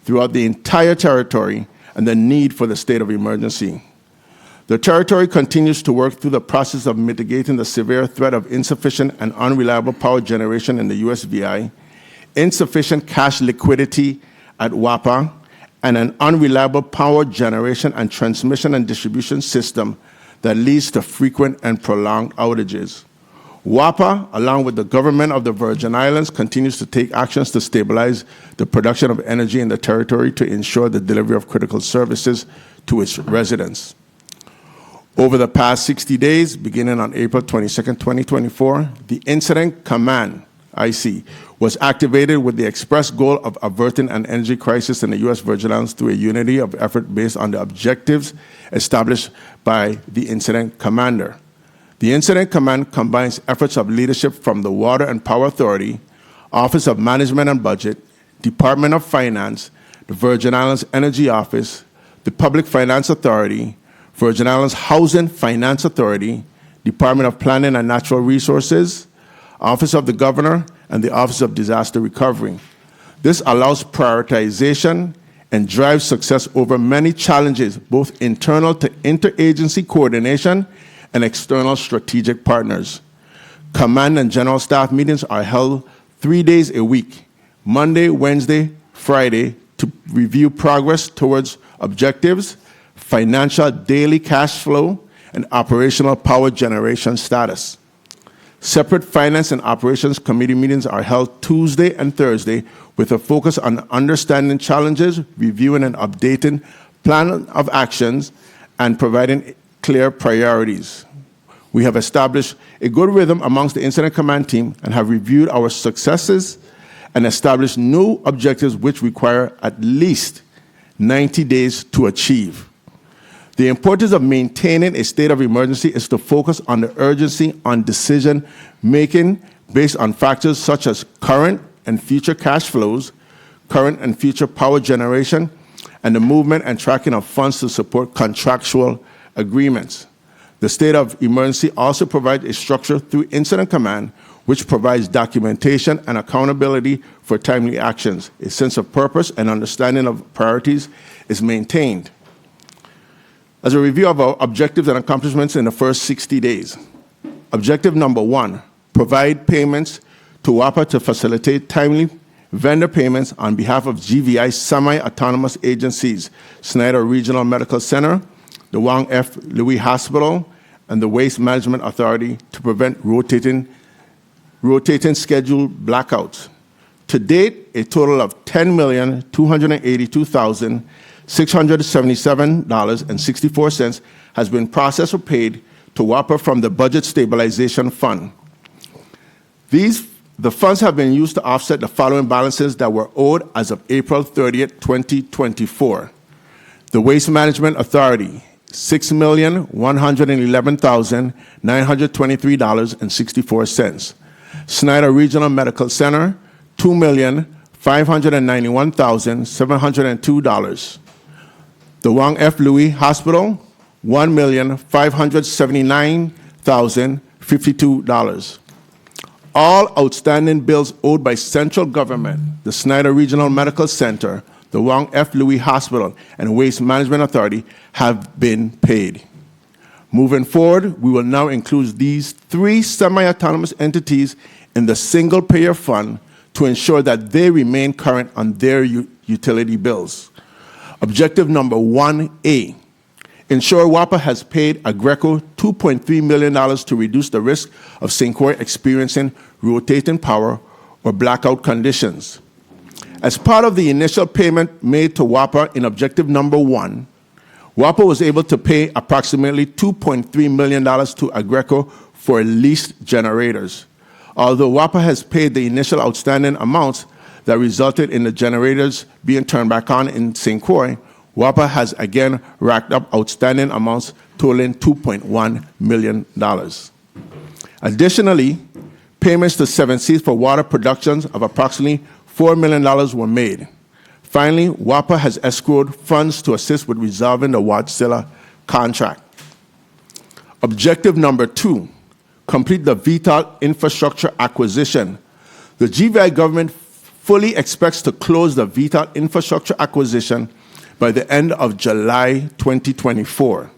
throughout the entire territory and the need for the state of emergency. The territory continues to work through the process of mitigating the severe threat of insufficient and unreliable power generation in the USVI, insufficient cash liquidity at WAPA, and an unreliable power generation and transmission and distribution system that leads to frequent and prolonged outages. WAPA, along with the government of the Virgin Islands, continues to take actions to stabilize the production of energy in the territory to ensure the delivery of critical services to its residents. Over the past 60 days, beginning on April 22, 2024, the Incident Command, IC, was activated with the express goal of averting an energy crisis in the U.S. Virgin Islands through a unity of effort based on the objectives established by the Incident Commander. The Incident Command combines efforts of leadership from the Water and Power Authority, Office of Management and Budget, Department of Finance, the Virgin Islands Energy Office, the Public Finance Authority, Virgin Islands Housing Finance Authority, Department of Planning and Natural Resources, Office of the Governor, and the Office of Disaster Recovery. This allows prioritization and drives success over many challenges, both internal to interagency coordination and external strategic partners. Command and General Staff meetings are held 3 days a week, Monday, Wednesday, Friday, to review progress towards objectives, financial daily cash flow, and operational power generation status. Separate Finance and Operations Committee meetings are held Tuesday and Thursday with a focus on understanding challenges, reviewing and updating plan of actions, and providing clear priorities. We have established a good rhythm amongst the Incident Command team and have reviewed our successes and established new objectives which require at least 90 days to achieve. The importance of maintaining a state of emergency is to focus on the urgency on decision making based on factors such as current and future cash flows, current and future power generation, and the movement and tracking of funds to support contractual agreements. The state of emergency also provides a structure through Incident Command, which provides documentation and accountability for timely actions. A sense of purpose and understanding of priorities is maintained. As a review of our objectives and accomplishments in the first 60 days. Objective number 1, provide payments to WAPA to facilitate timely vendor payments on behalf of GVI semi-autonomous agencies, Snyder Regional Medical Center, the Wang F. Louis Hospital, and the Waste Management Authority to prevent rotating scheduled blackouts. To date, a total of $10,282,677.64 has been processed or paid to WAPA from the Budget Stabilization Fund. The funds have been used to offset the following balances that were owed as of April 30th, 2024. The Waste Management Authority, $6,111,923.64. Snyder Regional Medical Center, $2,591,702. The Wang F. Louis Hospital, $1,579,052. All outstanding bills owed by central government, the Snyder Regional Medical Center, the Wang F. Louis Hospital, and Waste Management Authority have been paid. Moving forward, we will now include these 3 semi-autonomous entities in the single-payer fund to ensure that they remain current on their utility bills. Objective number 1A, ensure WAPA has paid Agreco $2.3 million to reduce the risk of St. Croix experiencing rotating power or blackout conditions. As part of the initial payment made to WAPA in objective number 1, WAPA was able to pay approximately $2.3 million to Agreco for leased generators. Although WAPA has paid the initial outstanding amounts that resulted in the generators being turned back on in St. Croix, WAPA has again racked up outstanding amounts totaling $2.1 million. Additionally, payments to 7 Seas for water productions of approximately $4 million were made. Finally, WAPA has escrowed funds to assist with resolving the Wärtsilä contract. Objective number 2, complete the VTOL infrastructure acquisition. The GVI government fully expects to close the VTOL infrastructure acquisition by the end of July 2024.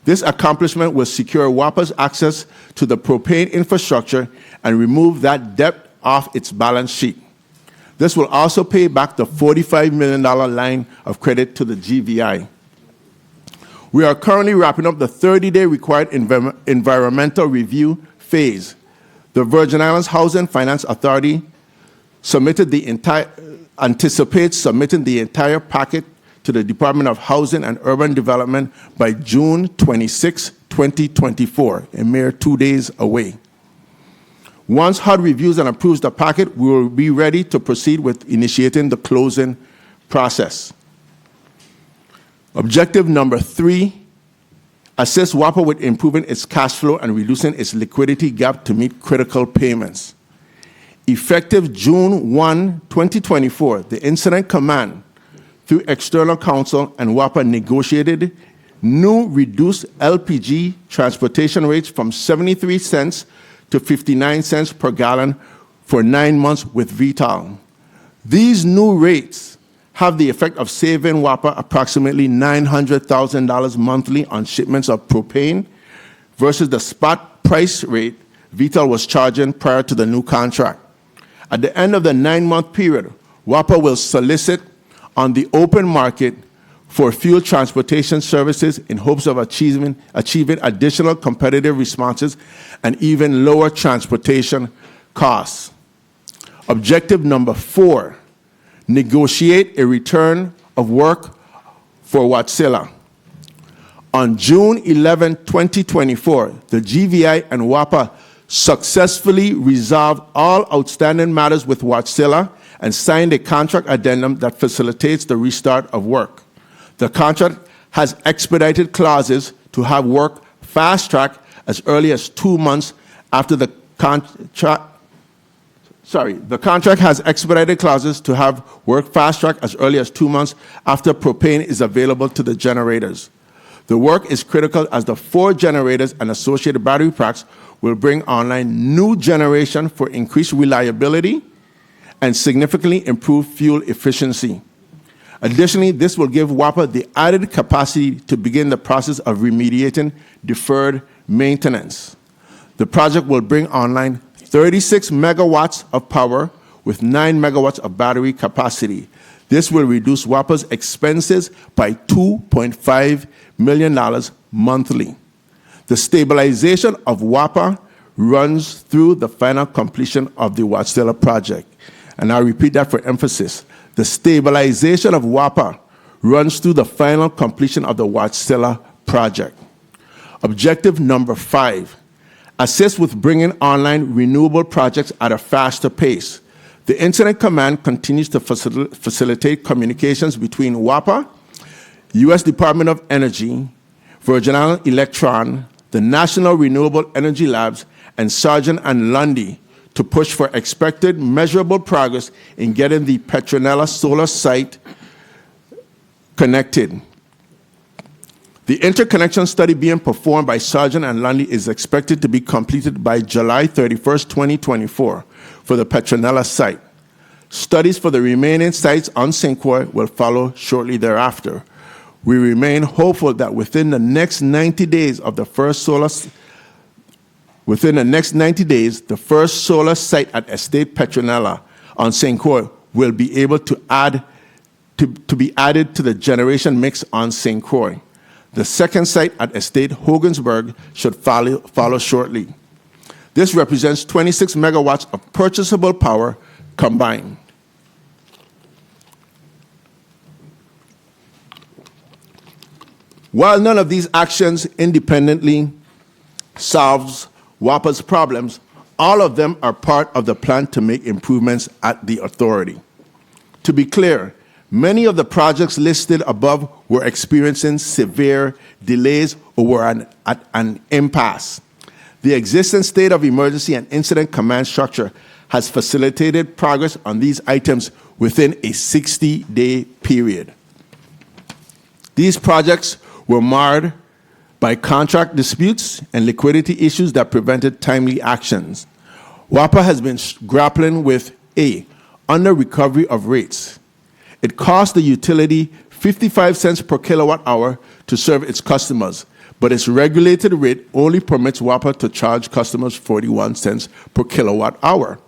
This accomplishment will secure WAPA's access to the propane infrastructure and remove that debt off its balance sheet. This will also pay back the $45 million line of credit to the GVI. We are currently wrapping up the 30-day required environmental review phase. The Virgin Islands Housing Finance Authority anticipates submitting the entire packet to the Department of Housing and Urban Development by June 26, 2024, a mere 2 days away. Once HUD reviews and approves the packet, we will be ready to proceed with initiating the closing process. Objective number 3, assist WAPA with improving its cash flow and reducing its liquidity gap to meet critical payments. Effective June 1, 2024, the Incident Command, through external counsel and WAPA, negotiated new reduced LPG transportation rates from 73 cents to 59 cents per gallon for 9 months with Vital. These new rates have the effect of saving WAPA approximately $900,000 monthly on shipments of propane versus the spot price rate Vital was charging prior to the new contract. At the end of the 9-month period, WAPA will solicit on the open market for fuel transportation services in hopes of achieving additional competitive responses and even lower transportation costs. Objective number 4, negotiate a return of work for Wärtsilä. On June 11, 2024, the GVI and WAPA successfully resolved all outstanding matters with Wärtsilä and signed a contract addendum that facilitates the restart of work. The contract has expedited clauses to have work fast-tracked as early as 2 months after the contract. The contract has expedited clauses to have work fast-tracked as early as 2 months after propane is available to the generators. The work is critical as the 4 generators and associated battery packs will bring online new generation for increased reliability and significantly improve fuel efficiency. Additionally, this will give WAPA the added capacity to begin the process of remediating deferred maintenance. The project will bring online 36 megawatts of power with 9 megawatts of battery capacity. This will reduce WAPA's expenses by $2.5 million monthly. The stabilization of WAPA runs through the final completion of the Wärtsilä project. And I'll repeat that for emphasis. The stabilization of WAPA runs through the final completion of the Wärtsilä project. Objective number 5, assist with bringing online renewable projects at a faster pace. The Incident Command continues to facilitate communications between WAPA, U.S. Department of Energy, Virgin Islands Electron, the National Renewable Energy Labs, and Sargent and Lundy to push for expected measurable progress in getting the Petronella solar site connected. The interconnection study being performed by Sargent and Lundy is expected to be completed by July 31st, 2024 for the Petronella site. Studies for the remaining sites on St. Croix will follow shortly thereafter. We remain hopeful that within the next 90 days, the first solar site at Estate Petronella on St. Croix will be able to be added to the generation mix on St. Croix. The second site at Estate Hogansburg should follow shortly. This represents 26 megawatts of purchasable power combined. While none of these actions independently solves WAPA's problems, all of them are part of the plan to make improvements at the authority. To be clear, many of the projects listed above were experiencing severe delays or were at an impasse. The existing state of emergency and incident command structure has facilitated progress on these items within a 60-day period. These projects were marred by contract disputes and liquidity issues that prevented timely actions. WAPA has been grappling with under recovery of rates. It costs the utility 55 cents per kilowatt hour to serve its customers, but its regulated rate only permits WAPA to charge customers 41 cents per kilowatt hour.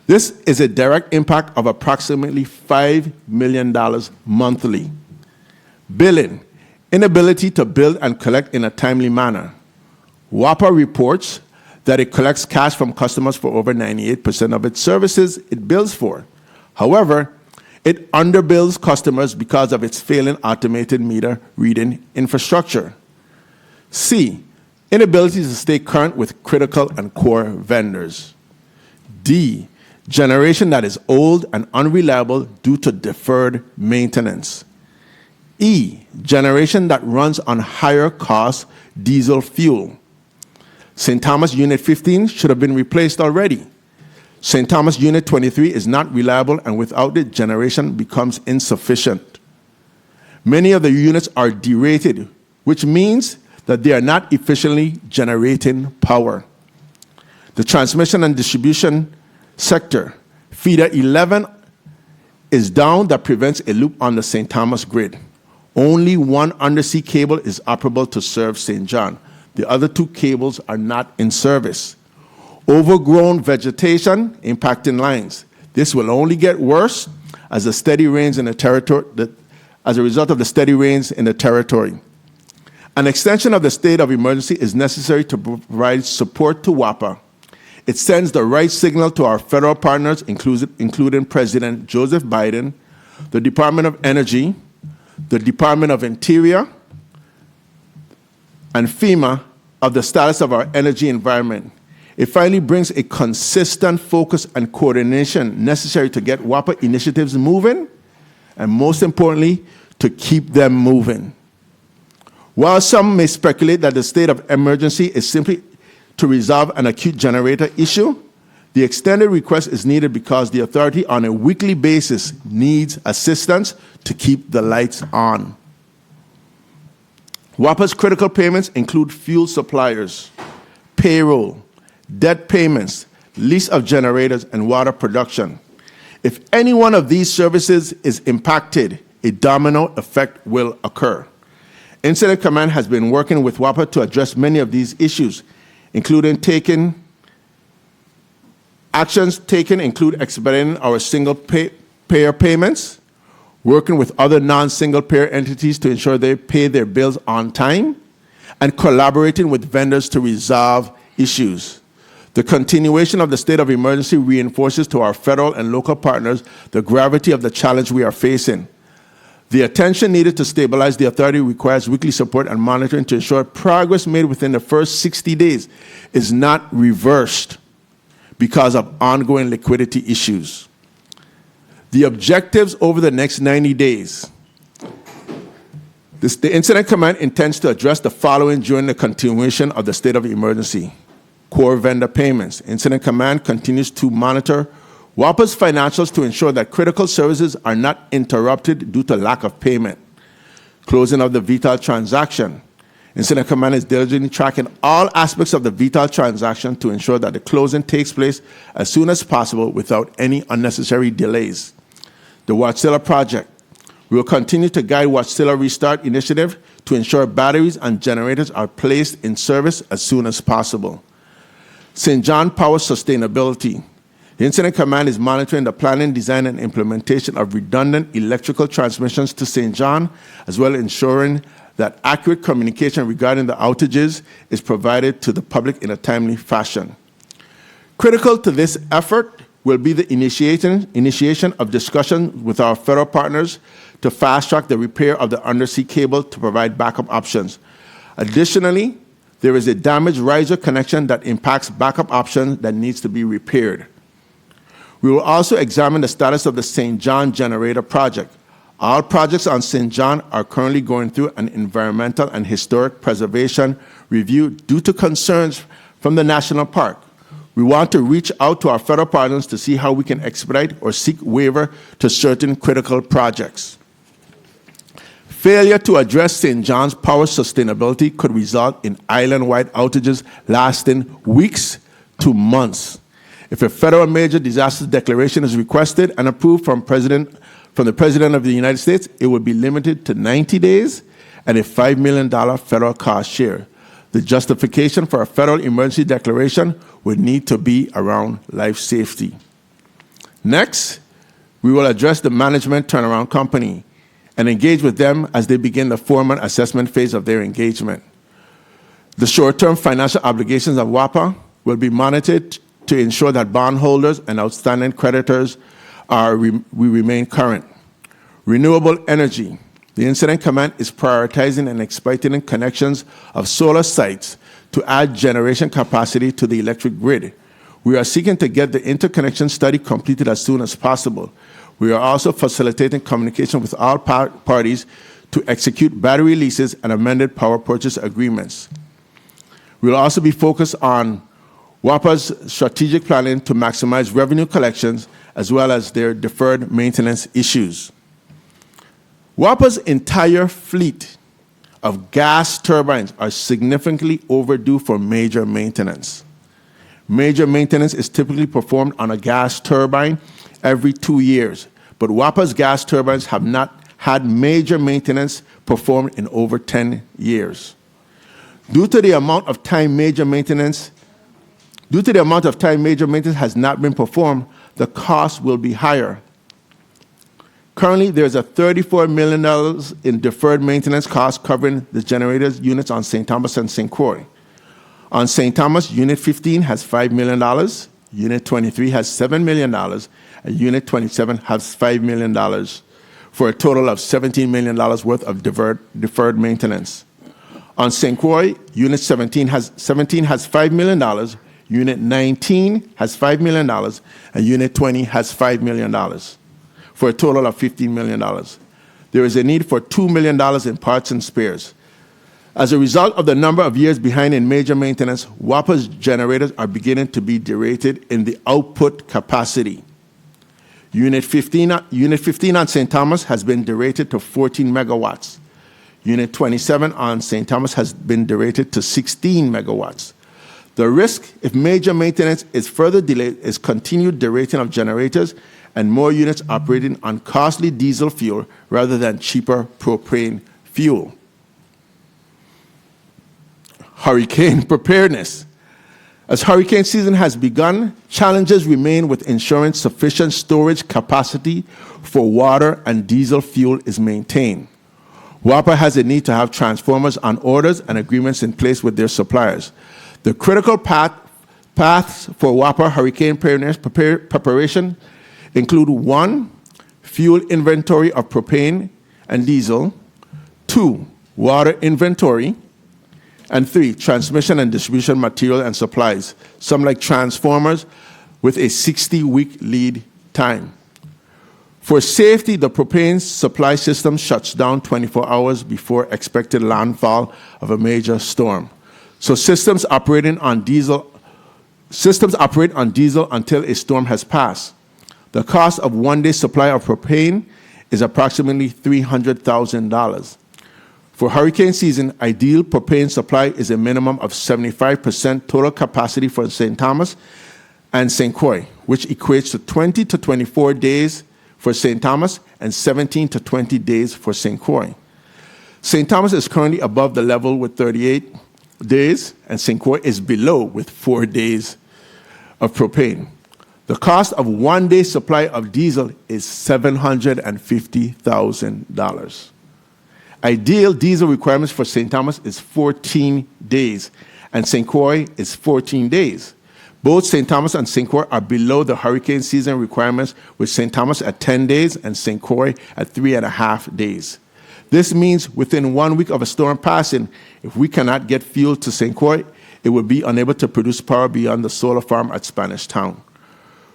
This is a direct impact of approximately $5 million monthly. Billing, inability to bill and collect in a timely manner. WAPA reports that it collects cash from customers for over 98% of its services it bills for. However, it underbills customers because of its failing automated meter reading infrastructure. C, inability to stay current with critical and core vendors. D, generation that is old and unreliable due to deferred maintenance. E, generation that runs on higher cost diesel fuel. St. Thomas Unit 15 should have been replaced already. St. Thomas Unit 23 is not reliable, and without it, generation becomes insufficient. Many of the units are derated, which means that they are not efficiently generating power. The transmission and distribution sector, feeder 11 is down. That prevents a loop on the St. Thomas grid. Only one undersea cable is operable to serve St. John. The other two cables are not in service. Overgrown vegetation impacting lines. This will only get worse as a result of the steady rains in the territory. An extension of the state of emergency is necessary to provide support to WAPA. It sends the right signal to our federal partners, including President Joseph Biden, the Department of Energy, the Department of Interior, and FEMA of the status of our energy environment. It finally brings a consistent focus and coordination necessary to get WAPA initiatives moving, and most importantly, to keep them moving. While some may speculate that the state of emergency is simply to resolve an acute generator issue, the extended request is needed because the authority on a weekly basis needs assistance to keep the lights on. WAPA's critical payments include fuel suppliers, payroll, debt payments, lease of generators, and water production. If any one of these services is impacted, a domino effect will occur. Incident Command has been working with WAPA to address many of these issues, including actions taken include expediting our single payer payments, working with other non-single payer entities to ensure they pay their bills on time, and collaborating with vendors to resolve issues. The continuation of the state of emergency reinforces to our federal and local partners the gravity of the challenge we are facing. The attention needed to stabilize the authority requires weekly support and monitoring to ensure progress made within the first 60 days is not reversed because of ongoing liquidity issues. The objectives over the next 90 days. The Incident Command intends to address the following during the continuation of the state of emergency. Core vendor payments. Incident Command continues to monitor WAPA's financials to ensure that critical services are not interrupted due to lack of payment. Closing of the VTOL transaction. Incident Command is diligently tracking all aspects of the VTOL transaction to ensure that the closing takes place as soon as possible without any unnecessary delays. The Watchzilla project. We will continue to guide Watchzilla Restart initiative to ensure batteries and generators are placed in service as soon as possible. St. John Power Sustainability. The Incident Command is monitoring the planning, design, and implementation of redundant electrical transmissions to St. John, as well as ensuring that accurate communication regarding the outages is provided to the public in a timely fashion. Critical to this effort will be the initiation of discussions with our federal partners to fast-track the repair of the undersea cable to provide backup options. Additionally, there is a damaged riser connection that impacts backup options that needs to be repaired. We will also examine the status of the St. John generator project. All projects on St. John are currently going through an environmental and historic preservation review due to concerns from the national park. We want to reach out to our federal partners to see how we can expedite or seek waiver to certain critical projects. Failure to address St. John's power sustainability could result in island-wide outages lasting weeks to months. If a federal major disaster declaration is requested and approved from the President of the United States, it would be limited to 90 days and a $5 million federal cost share. The justification for a federal emergency declaration would need to be around life safety. Next, we will address the management turnaround company and engage with them as they begin the 4-month assessment phase of their engagement. The short-term financial obligations of WAPA will be monitored to ensure that bondholders and outstanding creditors we remain current. Renewable energy. The Incident Command is prioritizing and exploiting connections of solar sites to add generation capacity to the electric grid. We are seeking to get the interconnection study completed as soon as possible. We are also facilitating communication with all parties to execute battery leases and amended power purchase agreements. We will also be focused on WAPA's strategic planning to maximize revenue collections as well as their deferred maintenance issues. WAPA's entire fleet of gas turbines are significantly overdue for major maintenance. Major maintenance is typically performed on a gas turbine every 2 years, but WAPA's gas turbines have not had major maintenance performed in over 10 years. Due to the amount of time major maintenance has not been performed, the cost will be higher. Currently, there's a $34 million in deferred maintenance costs covering the generators units on St. Thomas and St. Croix. On St. Thomas, Unit 15 has $5 million, Unit 23 has $7 million, and Unit 27 has $5 million, for a total of $17 million worth of deferred maintenance. On St. Croix, Unit 17 has $5 million, Unit 19 has $5 million, and Unit 20 has $5 million, for a total of $15 million. There is a need for $2 million in parts and spares. As a result of the number of years behind in major maintenance, WAPA's generators are beginning to be derated in the output capacity. Unit 15 on St. Thomas has been derated to 14 megawatts. Unit 27 on St. Thomas has been derated to 16 megawatts. The risk, if major maintenance is further delayed, is continued derating of generators and more units operating on costly diesel fuel rather than cheaper propane fuel. Hurricane preparedness. As hurricane season has begun, challenges remain with ensuring sufficient storage capacity for water and diesel fuel is maintained. WAPA has a need to have transformers on orders and agreements in place with their suppliers. The critical paths for WAPA hurricane preparation include 1, fuel inventory of propane and diesel, 2, water inventory, and 3, transmission and distribution material and supplies, some like transformers with a 60-week lead time. For safety, the propane supply system shuts down 24 hours before expected landfall of a major storm. So systems operate on diesel until a storm has passed. The cost of one-day supply of propane is approximately $300,000. For hurricane season, ideal propane supply is a minimum of 75% total capacity for St. Thomas and St. Croix, which equates to 20 to 24 days for St. Thomas and 17 to 20 days for St. Croix. St. Thomas is currently above the level with 38 days, and St. Croix is below with 4 days of propane. The cost of one-day supply of diesel is $750,000. Ideal diesel requirements for St. Thomas is 14 days, and St. Croix is 14 days. Both St. Thomas and St. Croix are below the hurricane season requirements, with St. Thomas at 10 days and St. Croix at 3.5 days. This means within 1 week of a storm passing, if we cannot get fuel to St. Croix, it will be unable to produce power beyond the solar farm at Spanish Town.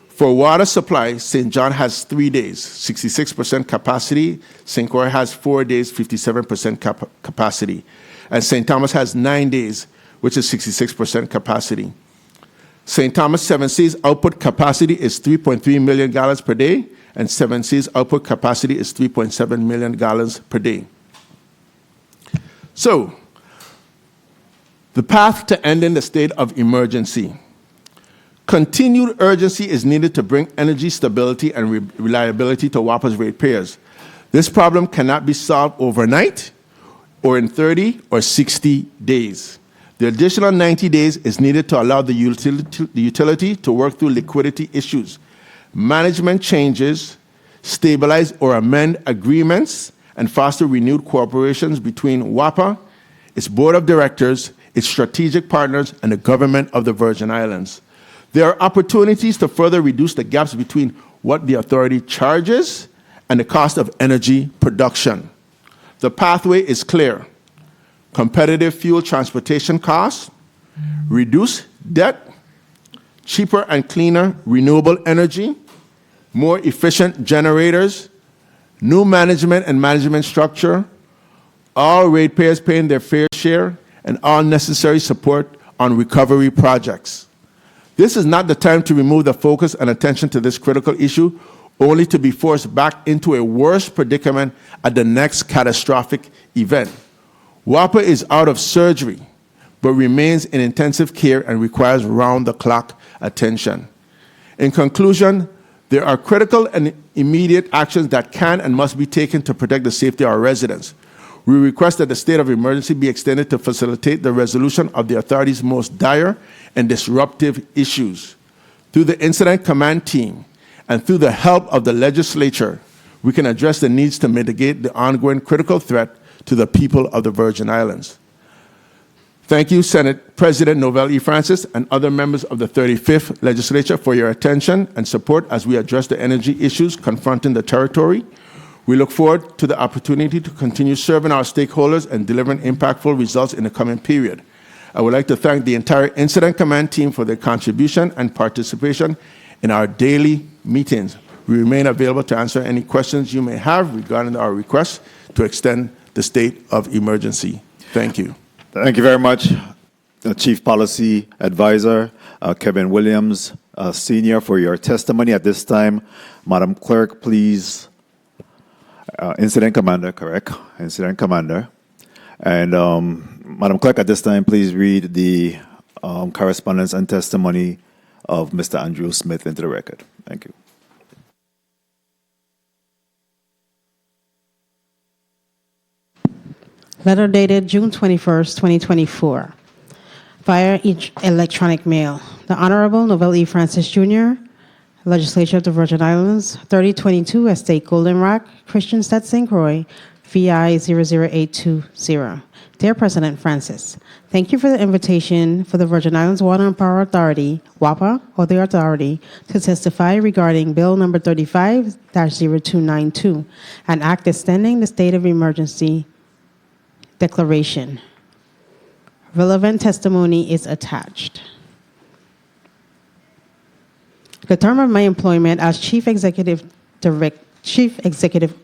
For water supply, St. John has 3 days, 66% capacity. St. Croix has 4 days, 57% capacity. And St. Thomas has 9 days, which is 66% capacity. St. Thomas 7 Seas output capacity is 3.3 million gallons per day, and 7 Seas output capacity is 3.7 million gallons per day. So, the path to ending the state of emergency. Continued urgency is needed to bring energy stability and reliability to WAPA's ratepayers. This problem cannot be solved overnight or in 30 or 60 days. The additional 90 days is needed to allow the utility to work through liquidity issues, management changes, stabilize or amend agreements, and foster renewed cooperations between WAPA, its board of directors, its strategic partners, and the government of the Virgin Islands. There are opportunities to further reduce the gaps between what the authority charges and the cost of energy production. The pathway is clear: competitive fuel transportation costs, reduce debt, cheaper and cleaner renewable energy, more efficient generators, new management and management structure, all ratepayers paying their fair share, and all necessary support on recovery projects. This is not the time to remove the focus and attention to this critical issue, only to be forced back into a worse predicament at the next catastrophic event. WAPA is out of surgery, but remains in intensive care and requires round-the-clock attention. In conclusion, there are critical and immediate actions that can and must be taken to protect the safety of our residents. We request that the state of emergency be extended to facilitate the resolution of the authority's most dire and disruptive issues. Through the Incident Command Team and through the help of the legislature, we can address the needs to mitigate the ongoing critical threat to the people of the Virgin Islands. Thank you, Senate President Novelle E. Francis and other members of the 35th Legislature for your attention and support as we address the energy issues confronting the territory. We look forward to the opportunity to continue serving our stakeholders and delivering impactful results in the coming period. I would like to thank the entire Incident Command team for their contribution and participation in our daily meetings. We remain available to answer any questions you may have regarding our request to extend the state of emergency. Thank you. Thank you very much, Chief Policy Advisor Kevin Williams, Senior, for your testimony. At this time, Madam Clerk, please, Incident Commander, correct? Incident Commander. And Madam Clerk, at this time, please read the correspondence and testimony of Mr. Andrew Smith into the record. Thank you. Letter dated June 21st, 2024. Via electronic mail. The Honorable Novelle E. Francis Jr., Legislature of the Virgin Islands, 3022 Estate Golden Rock, Christiansted, St. Croix, VI 00820. Dear President Francis, thank you for the invitation for the Virgin Islands Water and Power Authority, WAPA, or the Authority, to testify regarding Bill number 35-0292, an act extending the state of emergency declaration. Relevant testimony is attached. The term of my employment as Chief Executive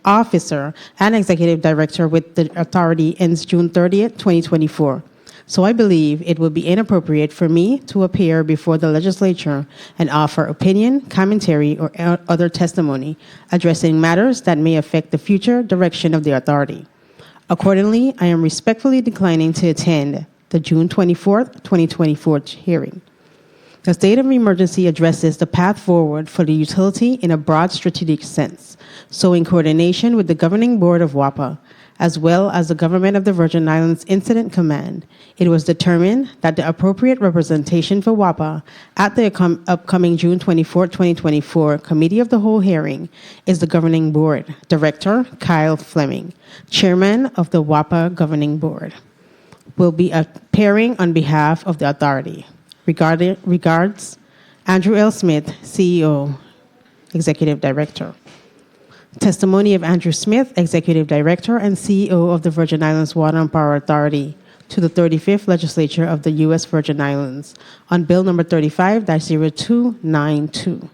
Officer and Executive Director with the Authority ends June 30th, 2024. So I believe it would be inappropriate for me to appear before the legislature and offer opinion, commentary, or other testimony addressing matters that may affect the future direction of the Authority. Accordingly, I am respectfully declining to attend the June 24th, 2024 hearing. The state of emergency addresses the path forward for the utility in a broad strategic sense. So in coordination with the Governing Board of WAPA, as well as the Government of the Virgin Islands Incident Command, it was determined that the appropriate representation for WAPA at the upcoming June 24, 2024 Committee of the Whole hearing is the Governing Board, Director Kyle Fleming, Chairman of the WAPA Governing Board, will be appearing on behalf of the Authority. Regards, Andrew L. Smith, CEO, Executive Director. Testimony of Andrew Smith, Executive Director and CEO of the Virgin Islands Water and Power Authority, to the 35th Legislature of the U.S. Virgin Islands on Bill number 35-0292.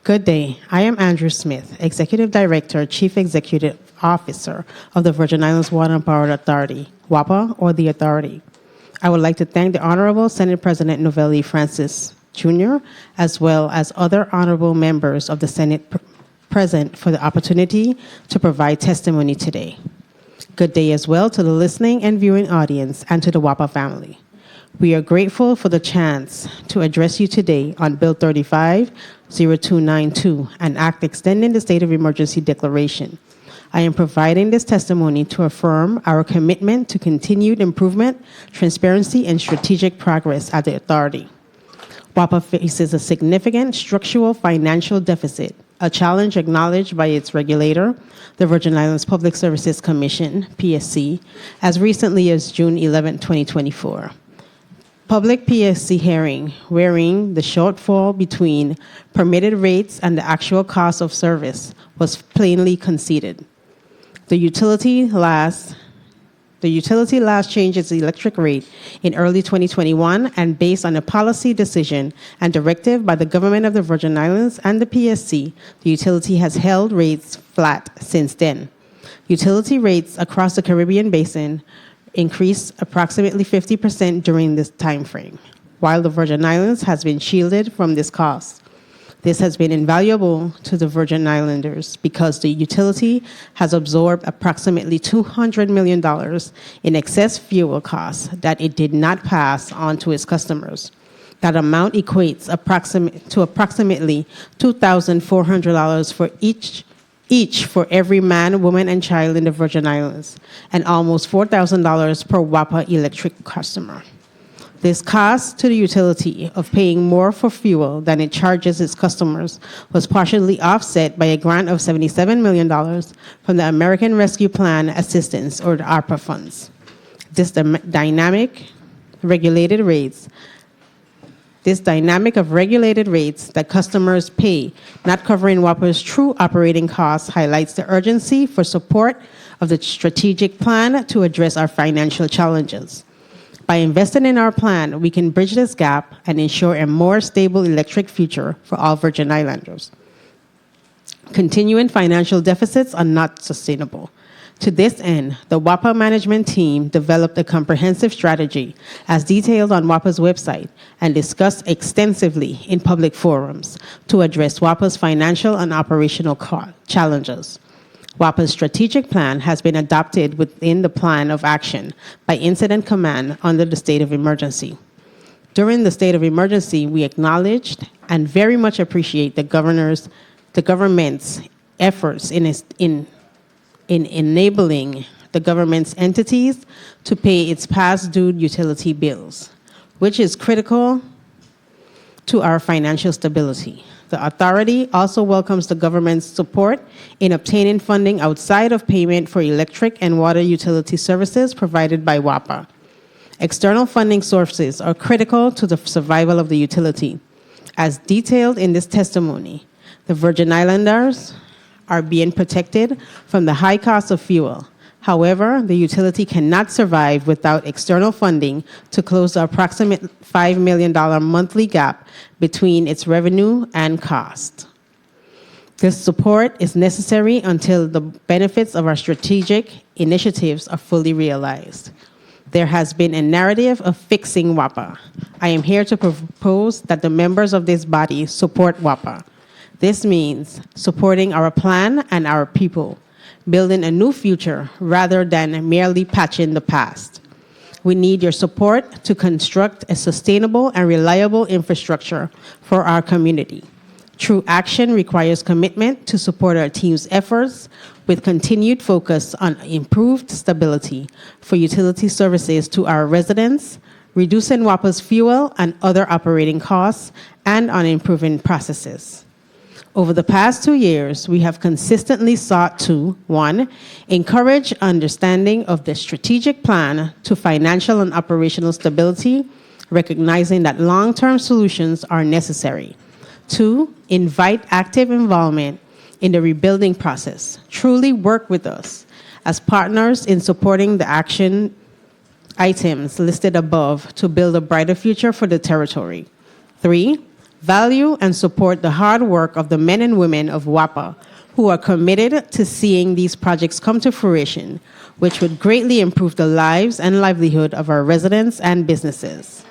Good day. I am Andrew Smith, Executive Director, Chief Executive Officer of the Virgin Islands Water and Power Authority, WAPA, or the Authority. I would like to thank the Honorable Senate President Novelle E. Francis Jr., as well as other honorable members of the Senate present for the opportunity to provide testimony today. Good day as well to the listening and viewing audience and to the WAPA family. We are grateful for the chance to address you today on Bill 35-0292, an act extending the state of emergency declaration. I am providing this testimony to affirm our commitment to continued improvement, transparency, and strategic progress at the Authority. WAPA faces a significant structural financial deficit a challenge acknowledged by its regulator, the Virgin Islands Public Services Commission, PSC, as recently as June 11, 2024. Public PSC hearing, wherein the shortfall between permitted rates and the actual cost of service was plainly conceded. The utility last changed its electric rate in early 2021, and based on a policy decision and directive by the government of the Virgin Islands and the PSC, the utility has held rates flat since then. Utility rates across the Caribbean basin increased approximately 50% during this time frame, while the Virgin Islands has been shielded from this cost. This has been invaluable to the Virgin Islanders because the utility has absorbed approximately $200 million in excess fuel costs that it did not pass on to its customers. That amount equates to approximately $2,400 for each for every man, woman, and child in the Virgin Islands, and almost $4,000 per WAPA electric customer. This cost to the utility of paying more for fuel than it charges its customers was partially offset by a grant of $77 million from the American Rescue Plan Assistance, or the ARPA funds. This dynamic of regulated rates that customers pay, not covering WAPA's true operating costs, highlights the urgency for support of the strategic plan to address our financial challenges. By investing in our plan, we can bridge this gap and ensure a more stable electric future for all Virgin Islanders. Continuing financial deficits are not sustainable. To this end, the WAPA management team developed a comprehensive strategy as detailed on WAPA's website and discussed extensively in public forums to address WAPA's financial and operational challenges. WAPA's strategic plan has been adopted within the plan of action by Incident Command under the state of emergency. During the state of emergency, we acknowledged and very much appreciate the government's efforts in enabling the government's entities to pay its past due utility bills, which is critical to our financial stability. The authority also welcomes the government's support in obtaining funding outside of payment for electric and water utility services provided by WAPA. External funding sources are critical to the survival of the utility. As detailed in this testimony, the Virgin Islanders are being protected from the high cost of fuel. However, the utility cannot survive without external funding to close the approximate $5 million monthly gap between its revenue and cost. This support is necessary until the benefits of our strategic initiatives are fully realized. There has been a narrative of fixing WAPA. I am here to propose that the members of this body support WAPA. This means supporting our plan and our people, building a new future rather than merely patching the past. We need your support to construct a sustainable and reliable infrastructure for our community. True action requires commitment to support our team's efforts with continued focus on improved stability for utility services to our residents, reducing WAPA's fuel and other operating costs, and on improving processes. Over the past 2 years, we have consistently sought to, 1, encourage understanding of the strategic plan to financial and operational stability, recognizing that long-term solutions are necessary. 2, invite active involvement in the rebuilding process. Truly work with us as partners in supporting the action items listed above to build a brighter future for the territory. 3, value and support the hard work of the men and women of WAPA who are committed to seeing these projects come to fruition, which would greatly improve the lives and livelihood of our residents and businesses.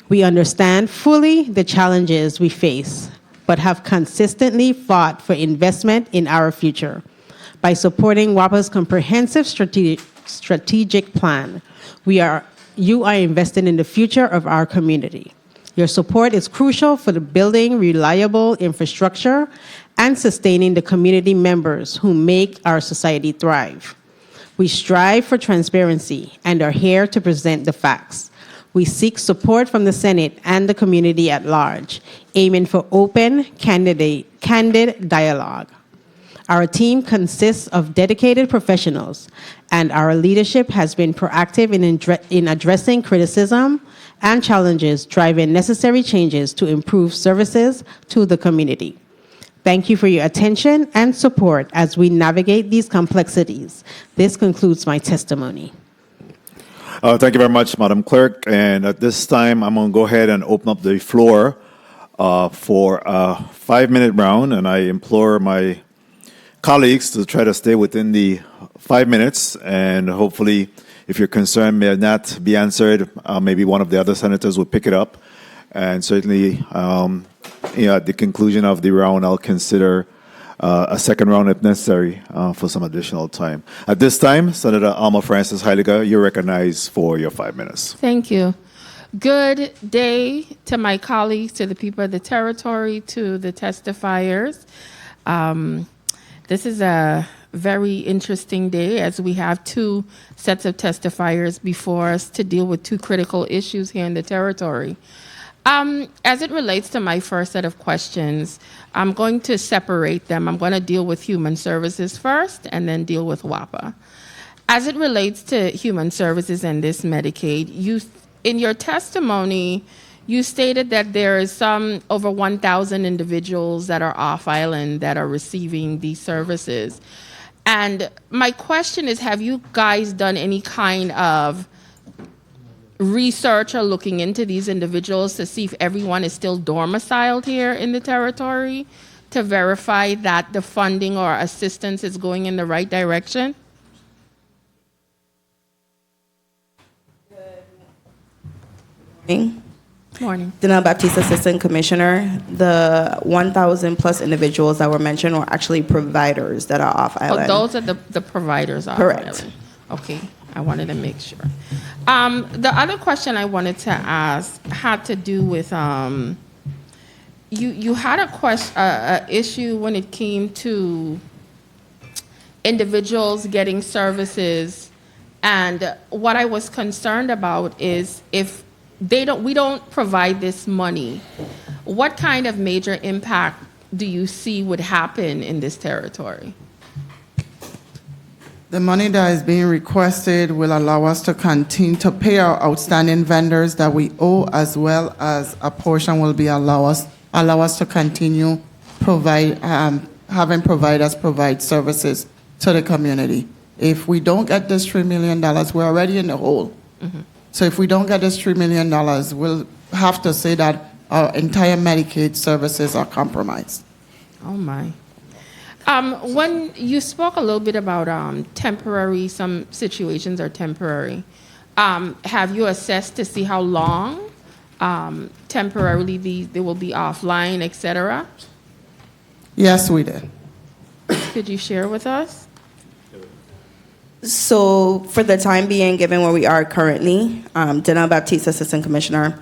We understand fully the challenges we face, but have consistently fought for investment in our future. By supporting WAPA's comprehensive strategic plan, you are investing in the future of our community. Your support is crucial for the building reliable infrastructure and sustaining the community members who make our society thrive. We strive for transparency and are here to present the facts. we seek support from the Senate and the community at large, aiming for open, candid dialogue. Our team consists of dedicated professionals, and our leadership has been proactive in addressing criticism and challenges, driving necessary changes to improve services to the community. Thank you for your attention and support as we navigate these complexities. This concludes my testimony. Thank you very much, Madam Clerk. And at this time, I'm going to go ahead and open up the floor for a 5-minute round, and I implore my colleagues to try to stay within the 5 minutes, and hopefully, if your concern may not be answered, maybe one of the other senators will pick it up. And certainly, at the conclusion of the round, I'll consider a second round if necessary for some additional time. At this time, Senator Alma Francis Heiliger, you're recognized for your 5 minutes. Thank you. Good day to my colleagues, to the people of the territory, to the testifiers. This is a very interesting day as we have two sets of testifiers before us to deal with two critical issues here in the territory. As it relates to my first set of questions, I'm going to separate them. I'm going to deal with human services first and then deal with WAPA. As it relates to human services and this Medicaid, in your testimony, you stated that there is over 1,000 individuals that are off island that are receiving these services. And my question is, have you guys done any kind of research or looking into these individuals to see if everyone is still domiciled here in the territory to verify that the funding or assistance is going in the right direction? Morning. Danelle Baptiste, Assistant Commissioner. The 1,000 plus individuals that were mentioned were actually providers that are off island. Oh, those are the providers off Correct. island. Okay, I wanted to make sure. The other question I wanted to ask had to do with you had a issue when it came to individuals getting services, and what I was concerned about is if we don't provide this money, what kind of major impact do you see would happen in this territory? The money that is being requested will allow us to continue to pay our outstanding vendors that we owe, as well as a portion will be allow us to continue having providers provide services to the community. If we don't get this $3 million, we're already in the hole. Mm-hmm. So if we don't get this $3 million, we'll have to say that our entire Medicaid services are compromised. Oh my. When you spoke a little bit about temporary, some situations are temporary. Have you assessed to see how long temporarily they will be offline, et cetera? Yes, we did. Could you share with us? So for the time being, given where we are currently, Danelle Baptiste, Assistant Commissioner,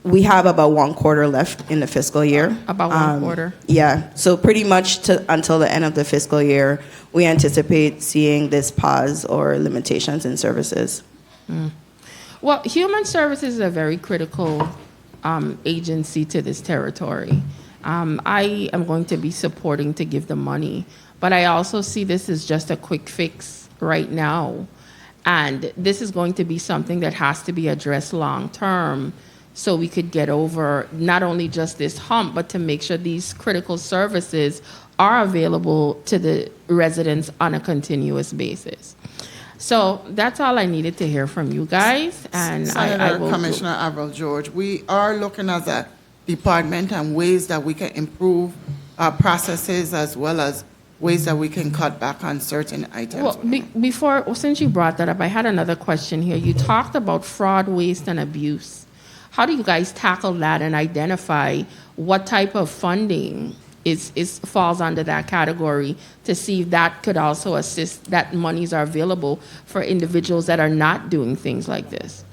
we have about 1 quarter left in the fiscal year. About 1 quarter? Yeah. So pretty much until the end of the fiscal year, we anticipate seeing this pause or limitations in services. Mm. Well, Human Services is a very critical agency to this territory. I am going to be supporting to give the money, but I also see this as just a quick fix right now. And this is going to be something that has to be addressed long term, so we could get over not only just this hump, but to make sure these critical services are available to the residents on a continuous basis. So that's all I needed to hear from you guys. And Senator Commissioner Avril George, we are looking as a department and ways that we can improve our processes, as well as ways that we can cut back on certain items. Well, since you brought that up, I had another question here. You talked about fraud, waste, and abuse. How do you guys tackle that and identify what type of funding falls under that category to see if that could also assist, that monies are available for individuals that are not doing things like this?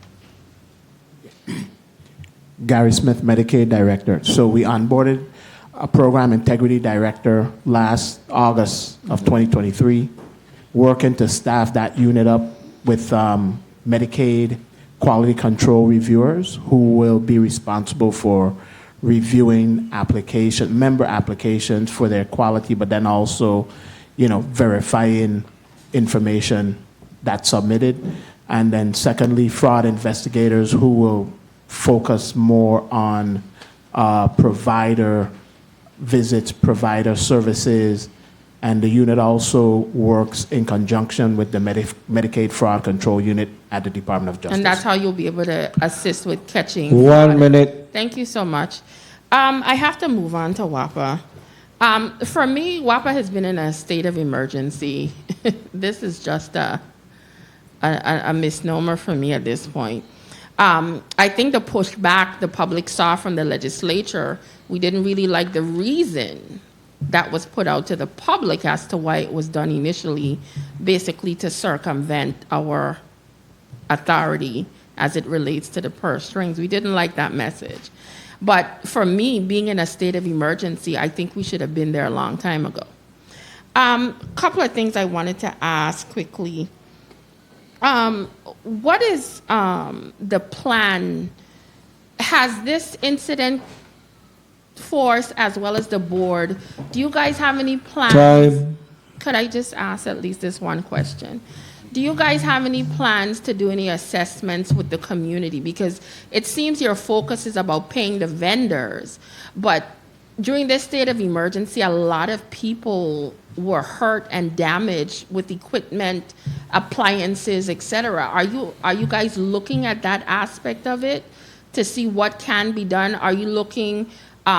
Gary Smith, Medicaid Director. So we onboarded a program integrity director last August of 2023, working to staff that unit up with Medicaid, quality control reviewers who will be responsible for reviewing member applications for their quality, but then also, verifying information that's submitted. And then secondly, fraud investigators who will focus more on provider visits, provider services, and the unit also works in conjunction with the Medicaid Fraud Control Unit at the Department of Justice. And that's how you'll be able to assist with catching. 1 minute. Thank you so much. I have to move on to WAPA. For me, WAPA has been in a state of emergency. This is just a misnomer for me at this point. I think the pushback the public saw from the legislature, we didn't really like the reason that was put out to the public as to why it was done initially, basically to circumvent our authority as it relates to the purse strings. We didn't like that message. But for me, being in a state of emergency, I think we should have been there a long time ago. Couple of things I wanted to ask quickly. What is the plan? Has this incident force as well as the board, do you guys have any plans? Time. Could I just ask at least this one question? Do you guys have any plans to do any assessments with the community? Because it seems your focus is about paying the vendors, but during this state of emergency, a lot of people were hurt and damaged with equipment, appliances, etc. Are you guys looking at that aspect of it to see what can be done? Are you looking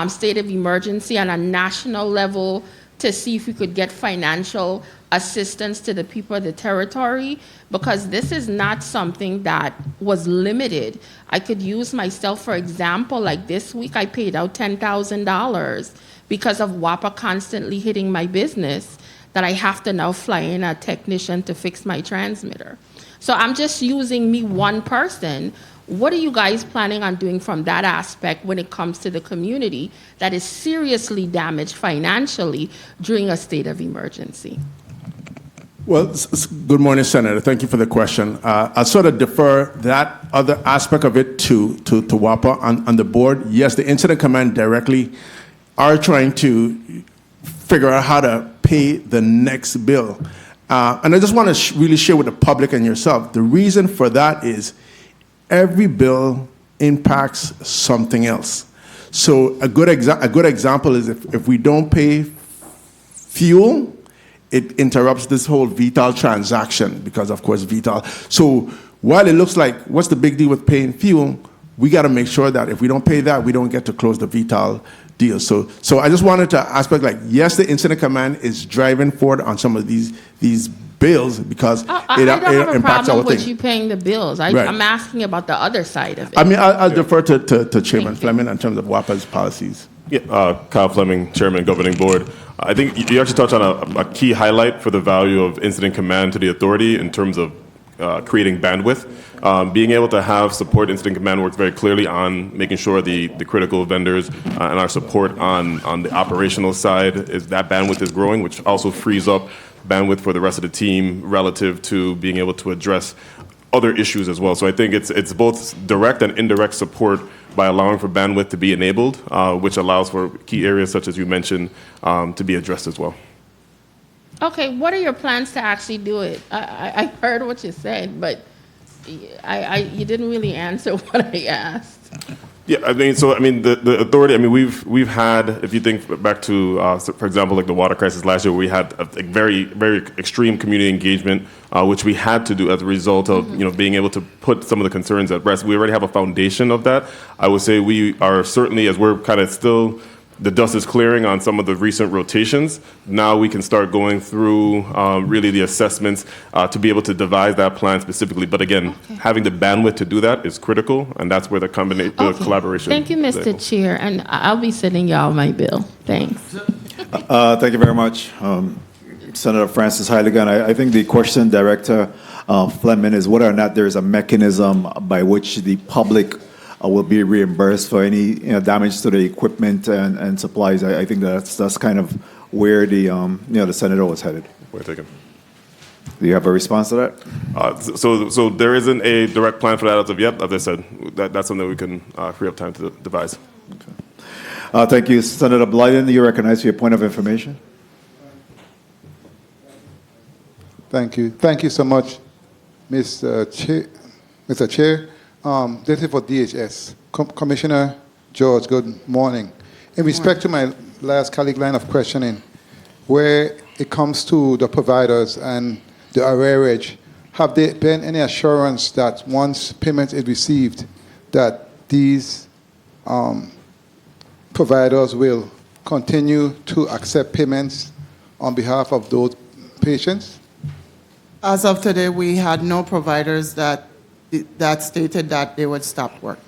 state of emergency on a national level to see if we could get financial assistance to the people of the territory? Because this is not something that was limited. I could use myself for example, like this week I paid out $10,000 because of WAPA constantly hitting my business that I have to now fly in a technician to fix my transmitter. So I'm just using me one person. What are you guys planning on doing from that aspect when it comes to the community that is seriously damaged financially during a state of emergency? Well, good morning, Senator. Thank you for the question. I'll sort of defer that other aspect of it to WAPA on the board. Yes, the Incident Command directly are trying to figure out how to pay the next bill. And I just want to really share with the public and yourself, the reason for that is every bill impacts something else. So a good example is if we don't pay fuel, it interrupts this whole VTOL transaction because, of course, VTOL. So while it looks like, what's the big deal with paying fuel? We got to make sure that if we don't pay that, we don't get to close the VTOL deal. So I just wanted to aspect like, yes, the Incident Command is driving forward on some of these bills because I don't have a impacts problem our with thing. you paying the bills. Right. I'm asking about the other side of it. I mean, I'll defer to Chairman Fleming in terms of WAPA's policies. Yeah, Kyle Fleming, Chairman, Governing Board. I think you actually touched on a key highlight for the value of Incident Command to the authority in terms of creating bandwidth. Being able to have support, Incident Command works very clearly on making sure the critical vendors and our support on the operational side is that bandwidth is growing, which also frees up bandwidth for the rest of the team relative to being able to address other issues as well. So I think it's both direct and indirect support by allowing for bandwidth to be enabled, which allows for key areas such as you mentioned to be addressed as well. Okay, what are your plans to actually do it? I heard what you said, but you didn't really answer what I asked. Yeah, the authority. We've had, if you think back to, for example, like the water crisis last year, we had a very, very extreme community engagement, which we had to do as a result of being able to put some of the concerns at rest. We already have a foundation of that. I would say we are certainly, as we're kind of still, the dust is clearing on some of the recent rotations. Now we can start going through really the assessments to be able to devise that plan specifically. But again, having the bandwidth to do that is critical, and that's where the collaboration. Thank you, Mr. Chair, and I'll be sending y'all my bill. Thanks. Thank you very much, Senator Francis Heiligan. I think the question, Director Fleming, is whether or not there is a mechanism by which the public will be reimbursed for any damage to the equipment and supplies. I think that's kind of where the the senator was headed. We're taking. Do you have a response to that? So there isn't a direct plan for that as of yet. As I said, that's something we can free up time to devise. Thank you. Senator Blyden, you recognize for your point of information. Thank you. Thank you so much, Mr. Chair. This is for DHS. Commissioner George, good morning. In respect to my last colleague line of questioning, where it comes to the providers and the arrearage, have there been any assurance that once payment is received, that these providers will continue to accept payments on behalf of those patients? As of today, we had no providers that stated that they would stop work.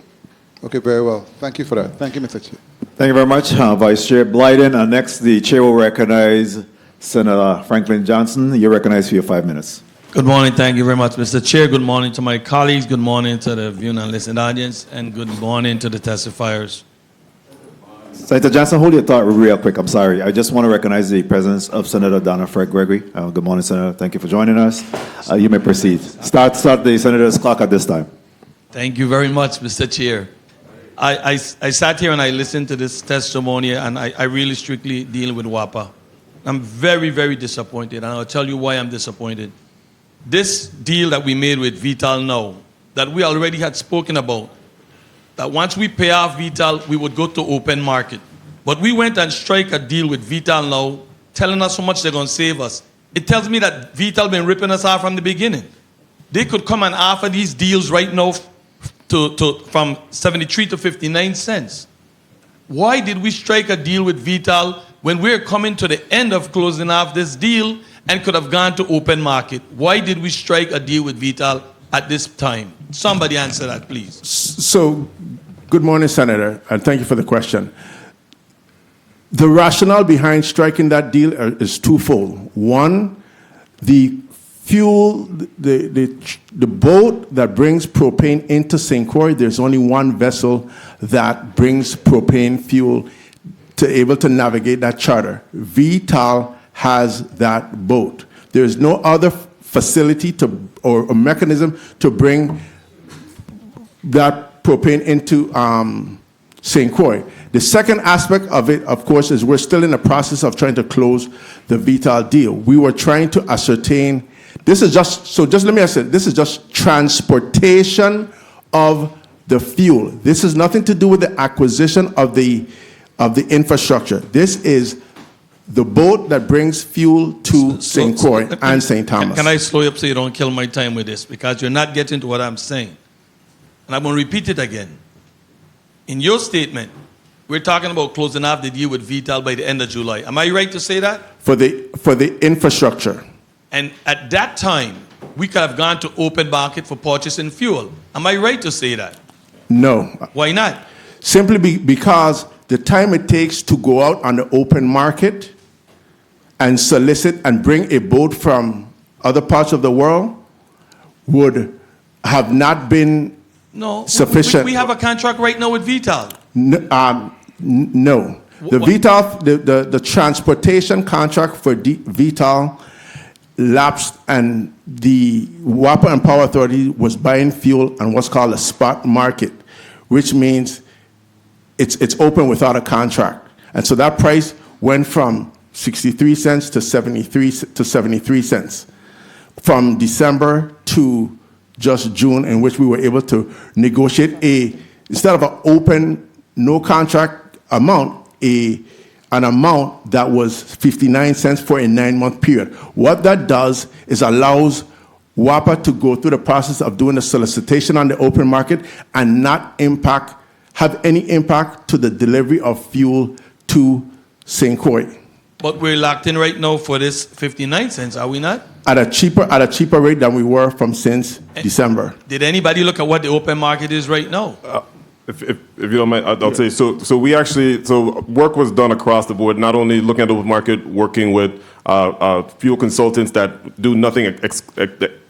Okay, very well. Thank you for that. Thank you, Mr. Chair. Thank you very much, Vice Chair Blyden. Next, the Chair will recognize Senator Franklin Johnson. You're recognized for your 5 minutes. Good morning. Thank you very much, Mr. Chair. Good morning to my colleagues. Good morning to the viewing and listening audience. And good morning to the testifiers. Senator Johnson, hold your thought real quick. I'm sorry. I just want to recognize the presence of Senator Donna Fred Gregory. Good morning, Senator. Thank you for joining us. You may proceed. Start the Senator's clock at this time. Thank you very much, Mr. Chair. I sat here and I listened to this testimony, and I really strictly deal with WAPA. I'm very, very disappointed, and I'll tell you why I'm disappointed. This deal that we made with Vital Now, that we already had spoken about, that once we pay off Vital, we would go to open market. But we went and strike a deal with Vital Now, telling us how much they're going to save us. It tells me that Vital been ripping us off from the beginning. They could come and offer these deals right now from 73 to 59 cents. Why did we strike a deal with Vital when we're coming to the end of closing off this deal and could have gone to open market? Why did we strike a deal with Vital at this time? Somebody answer that, please. So, good morning, Senator, and thank you for the question. The rationale behind striking that deal is twofold. One, the fuel, the boat that brings propane into St. Croix, there's only one vessel that brings propane fuel to able to navigate that charter. Vital has that boat. There's no other facility or a mechanism to bring that propane into St. Croix. The second aspect of it, of course, is we're still in the process of trying to close the Vital deal. We were trying to ascertain, this is just transportation of the fuel. This is nothing to do with the acquisition of the infrastructure. This is the boat that brings fuel to St. Croix and St. Thomas. Can I slow you up so you don't kill my time with this? Because you're not getting to what I'm saying. And I'm going to repeat it again. In your statement, we're talking about closing off the deal with Vital by the end of July. Am I right to say that? For the infrastructure. And at that time, we could have gone to open market for purchasing fuel. Am I right to say that? No. Why not? Simply because the time it takes to go out on the open market and solicit and bring a boat from other parts of the world would have not been sufficient. We have a contract right now with Vital. No. The transportation contract for Vital lapsed, and the WAPA and Power Authority was buying fuel on what's called a spot market, which means it's open without a contract. And so that price went from 63 cents to 73 cents from December to just June, in which we were able to negotiate instead of an open, no contract amount, an amount that was 59 cents for a 9-month period. What that does is allows WAPA to go through the process of doing the solicitation on the open market and not have any impact to the delivery of fuel to St. Croix. But we're locked in right now for this 59 cents, are we not? At a cheaper rate than we were since December. Did anybody look at what the open market is right now? If you don't mind, I'll say, so work was done across the board, not only looking at the market, working with fuel consultants that do nothing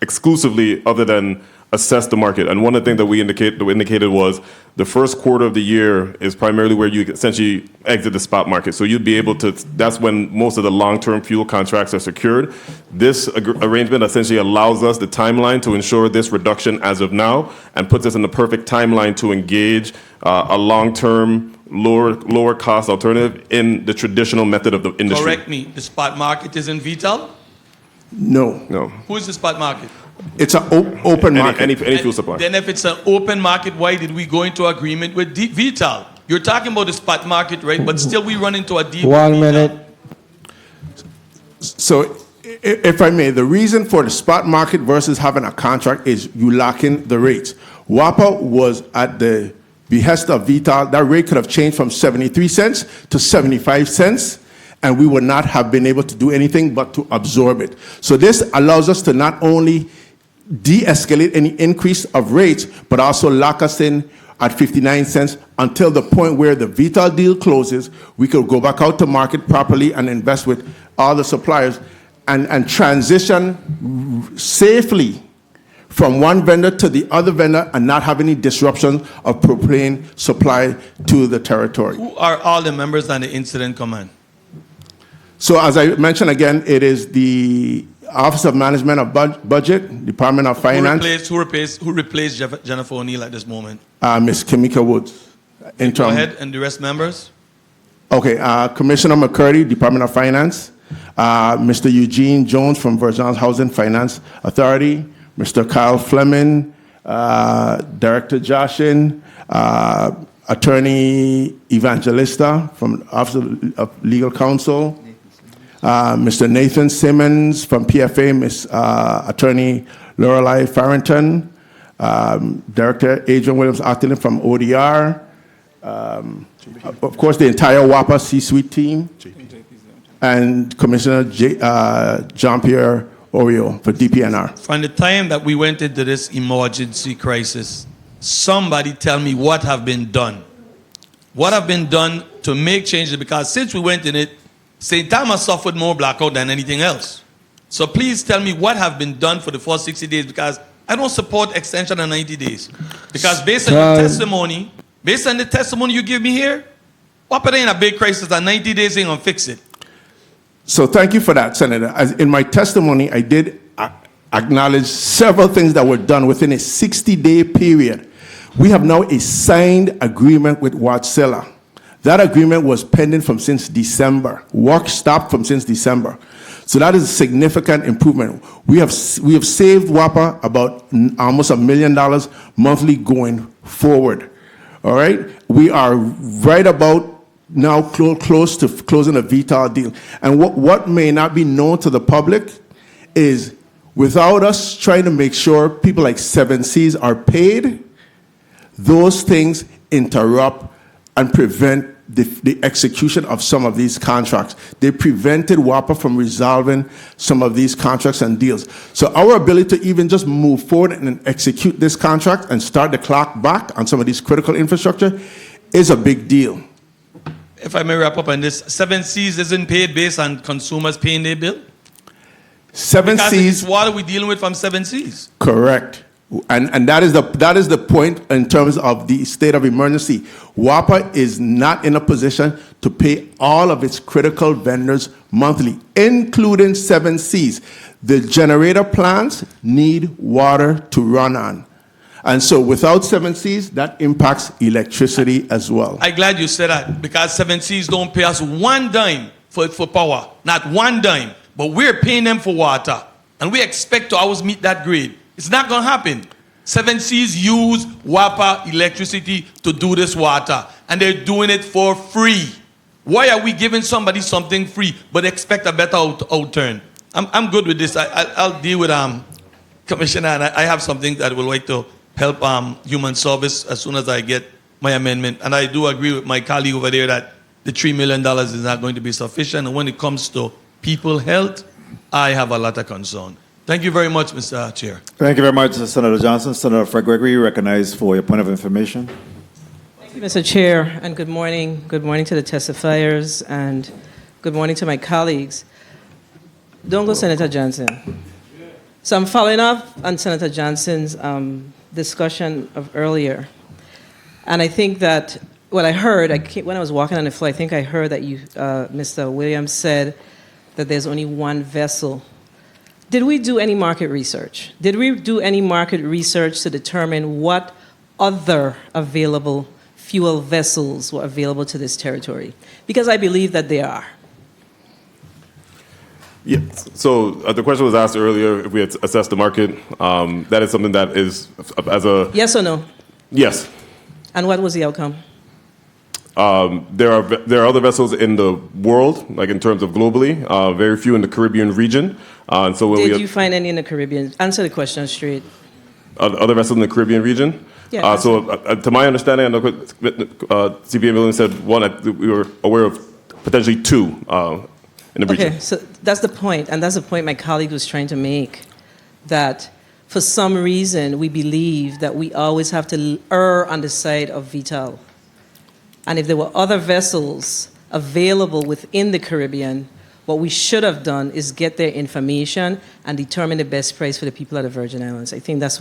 exclusively other than assess the market. And one of the things that we indicated was the first quarter of the year is primarily where you essentially exit the spot market. So you'd be able to, that's when most of the long-term fuel contracts are secured. This arrangement essentially allows us the timeline to ensure this reduction as of now and puts us in the perfect timeline to engage a long-term, lower cost alternative in the traditional method of the industry. Correct me. The spot market is in Vital? No. Who is the spot market? It's an open market. Any fuel supply. Then if it's an open market, why did we go into agreement with Vital? You're talking about the spot market, right? But still we run into a deal. 1 minute. So, if I may, the reason for the spot market versus having a contract is you lock in the rates. WAPA was at the behest of Vital. That rate could have changed from 73 cents to 75 cents, and we would not have been able to do anything but to absorb it. So this allows us to not only de-escalate any increase of rates, but also lock us in at 59 cents until the point where the Vital deal closes. We could go back out to market properly and invest with all the suppliers and transition safely from one vendor to the other vendor and not have any disruption of propane supply to the territory. Who are all the members on the incident command? So as I mentioned again, it is the Office of Management of Budget, Department of Finance. Who replaced Jennifer O'Neill at this moment? Ms. Kimika Woods. Go ahead, and the rest members? Okay, Commissioner McCurdy, Department of Finance. Mr. Eugene Jones from Virgin Housing Finance Authority. Mr. Kyle Fleming, Director Joshin, Attorney Evangelista from Office of Legal Counsel. Mr. Nathan Simmons from PFA, Ms. Attorney Lorelei Farrington, Director Adrian Williams Octilin from ODR, of course the entire WAPA C-suite team, and Commissioner Jean-Pierre Oriol for DPNR. From the time that we went into this emergency crisis, somebody tell me what have been done. What have been done to make changes, because since we went in it, St. Thomas suffered more blackout than anything else. So please tell me what have been done for the first 60 days, because I don't support extension of 90 days. Because based on your testimony, based on the testimony you give me here, what in a big crisis and 90 days ain't gonna fix it. So thank you for that, Senator. As in my testimony, I did acknowledge several things that were done within a 60-day period. We have now a signed agreement with Wärtsilä. That agreement was pending from since December. Work stopped from since December. So that is a significant improvement. We have saved WAPA about almost $1 million monthly going forward. All right? We are right about now close to closing a Vital deal. And what may not be known to the public is without us trying to make sure people like 7 Seas are paid, those things interrupt and prevent the execution of some of these contracts. They prevented WAPA from resolving some of these contracts and deals. So our ability to even just move forward and execute this contract and start the clock back on some of these critical infrastructure is a big deal. If I may wrap up on this, 7 Seas isn't paid based on consumers paying their bill? 7 because Seas. What are we dealing with from 7 Seas? Correct. And that is the point in terms of the state of emergency. WAPA is not in a position to pay all of its critical vendors monthly, including 7 Seas. The generator plants need water to run on. And so without 7 Seas, that impacts electricity as well. I'm glad you said that, because 7 Seas don't pay us one dime for power, not one dime, but we're paying them for water. And we expect to always meet that grade. It's not going to happen. 7 Seas use WAPA electricity to do this water, and they're doing it for free. Why are we giving somebody something free but expect a better outturn? I'm good with this. I'll deal with Commissioner, and I have something that I would like to help Human Service as soon as I get my amendment. And I do agree with my colleague over there that the $3 million is not going to be sufficient. And when it comes to people health, I have a lot of concern. Thank you very much, Mr. Chair. Thank you very much, Senator Johnson. Senator Fred Gregory, recognized for your point of information. Thank you, Mr. Chair, and good morning. Good morning to the testifiers, and good morning to my colleagues. Don't go, Senator Johnson. So I'm following up on Senator Johnson's discussion of earlier. And I think that what I heard, when I was walking on the floor, I think I heard that you, Mr. Williams, said that there's only one vessel. Did we do any market research? Did we do any market research to determine what other available fuel vessels were available to this territory? Because I believe that they are. Yeah. So the question was asked earlier if we had assessed the market. That is something that is as a Yes or no? yes. And what was the outcome? There are other vessels in the world, like in terms of globally. Very few in the Caribbean region. And so when Did you find any in the Caribbean? Answer the question straight. Other vessels in the Caribbean region. Yeah, to my understanding, I know CPA Williams said one. We were aware of potentially two in the region. Okay, so that's the point, and that's the point my colleague was trying to make, that for some reason we believe that we always have to err on the side of Vital. And if there were other vessels available within the Caribbean, what we should have done is get their information and determine the best price for the people of the Virgin Islands. I think that's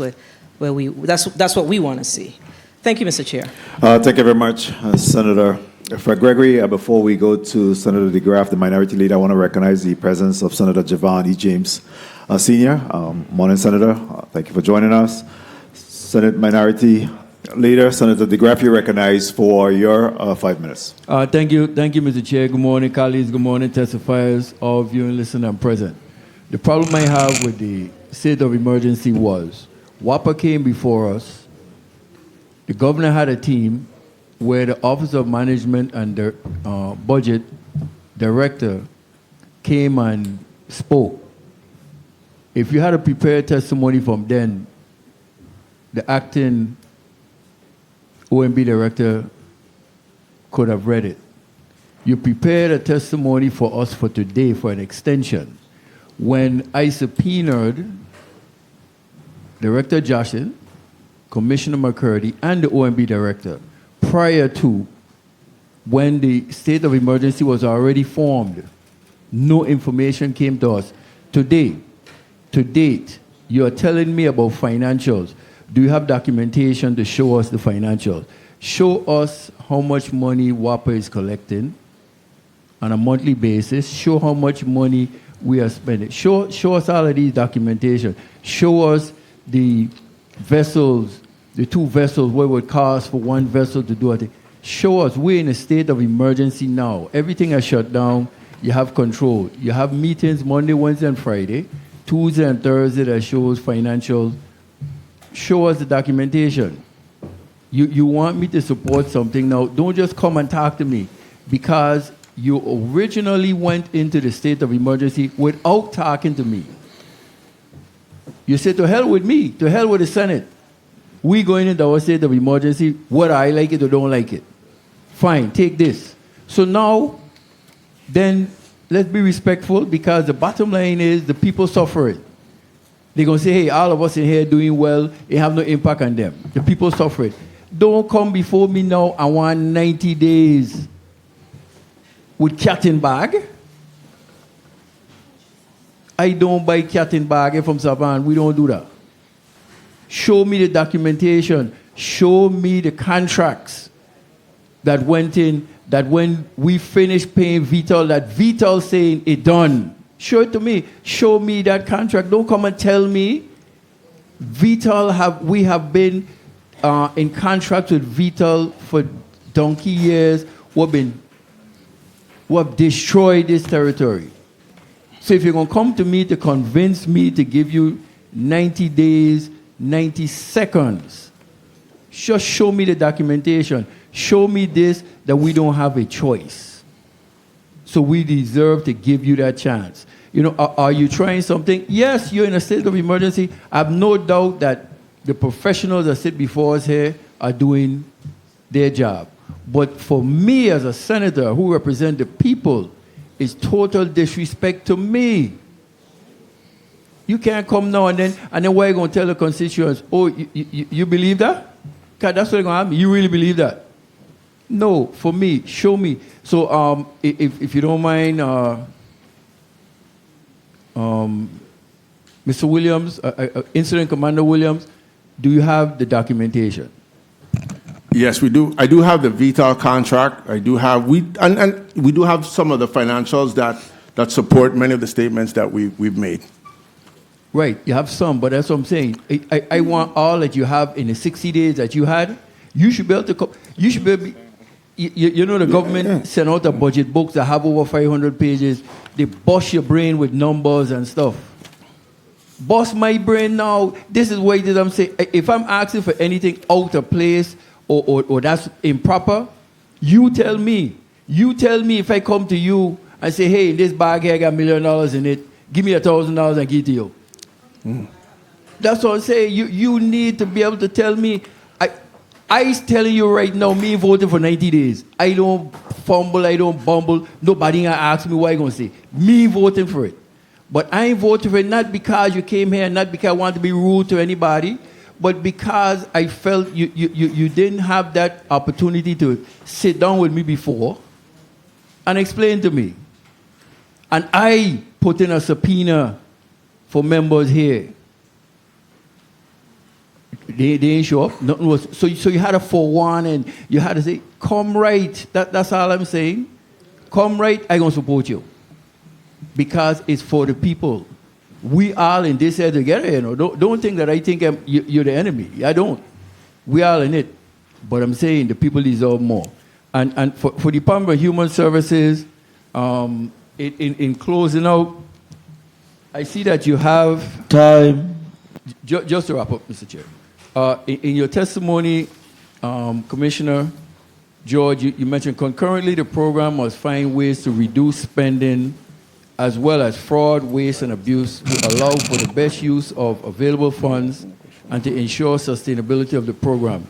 that's what we want to see. Thank you, Mr. Chair. Thank you very much, Senator. For Gregory, before we go to Senator DeGraff, the Minority Leader, I want to recognize the presence of Senator Javon E. James, Sr. Morning, Senator. Thank you for joining us. Senate Minority Leader, Senator DeGraff, you're recognized for your 5 minutes. Thank you, Mr. Chair. Good morning, colleagues. Good morning, testifiers, all viewing, listening, and present. The problem I have with the state of emergency was WAPA came before us. The governor had a team where the Office of Management and the Budget Director came and spoke. If you had a prepared testimony from then, the acting OMB Director could have read it. You prepared a testimony for us for today for an extension. When I subpoenaed Director Joshin, Commissioner McCurdy, and the OMB Director, prior to when the state of emergency was already formed, no information came to us. Today, to date, you are telling me about financials. Do you have documentation to show us the financials? Show us how much money WAPA is collecting on a monthly basis. Show how much money we are spending. Show us all of these documentation. Show us the vessels, the two vessels, what it would cost for one vessel to do it. Show us. We're in a state of emergency now. Everything has shut down. You have control. You have meetings Monday, Wednesday, and Friday. Tuesday and Thursday that shows financials. Show us the documentation. You want me to support something now, don't just come and talk to me, because you originally went into the state of emergency without talking to me. You said, to hell with me, to hell with the Senate. We going into our state of emergency, whether I like it or don't like it. Fine, take this. So now, then let's be respectful, because the bottom line is the people suffering. They're going to say, hey, all of us in here doing well, it have no impact on them. The people suffering. Don't come before me now, I want 90 days with cat in bag. I don't buy cat in bag from Savan. We don't do that. Show me the documentation. Show me the contracts that went in, that when we finished paying Vital, that Vital saying it done. Show it to me. Show me that contract. Don't come and tell me we have been in contract with Vital for donkey years. We have destroyed this territory. So if you're going to come to me to convince me to give you 90 days, 90 seconds, just show me the documentation. Show me this, that we don't have a choice. So we deserve to give you that chance. You know, are you trying something? Yes, you're in a state of emergency. I have no doubt that the professionals that sit before us here are doing their job. But for me as a senator who represents the people, it's total disrespect to me. You can't come now and then what are you going to tell the constituents? Oh, you believe that? God, that's what's going to happen. You really believe that? No, for me, show me. So if you don't mind Mr. Williams, Incident Commander Williams, do you have the documentation? Yes, we do. I do have the VTOL contract. I do have and we do have some of the financials that support many of the statements that we've made. Right, you have some, but that's what I'm saying. I want all that you have in the 60 days that you had. You should be able to. You should be able. You know the government sent out a budget books that have over 500 pages. They bust your brain with numbers and stuff. Bust my brain now. This is what it is I'm saying. If I'm asking for anything out of place or that's improper, you tell me. You tell me if I come to you and say, hey, this bag here got $1 million in it. Give me $1,000 and give it to you. That's what I'm saying. You need to be able to tell me. I telling you right now, me voting for 90 days. I don't fumble, I don't bumble. Nobody gonna ask me what I gonna say. Me voting for it. But I ain't voting for it not because you came here, not because I want to be rude to anybody, but because I felt you didn't have that opportunity to sit down with me before and explain to me. And I put in a subpoena for members here. They didn't show up. Nothing was so you had to forewarn and you had to say, come right. That's all I'm saying. Come right, I'm gonna support you. Because it's for the people. We all in this here together, you know. Don't think that I think you're the enemy. I don't. We all in it. But I'm saying the people deserve more. And for the Department of Human Services, in closing out, I see that you have time. Just to wrap up, Mr. Chair. In your testimony, Commissioner George, you mentioned concurrently the program must find ways to reduce spending as well as fraud, waste, and abuse to allow for the best use of available funds and to ensure sustainability of the program.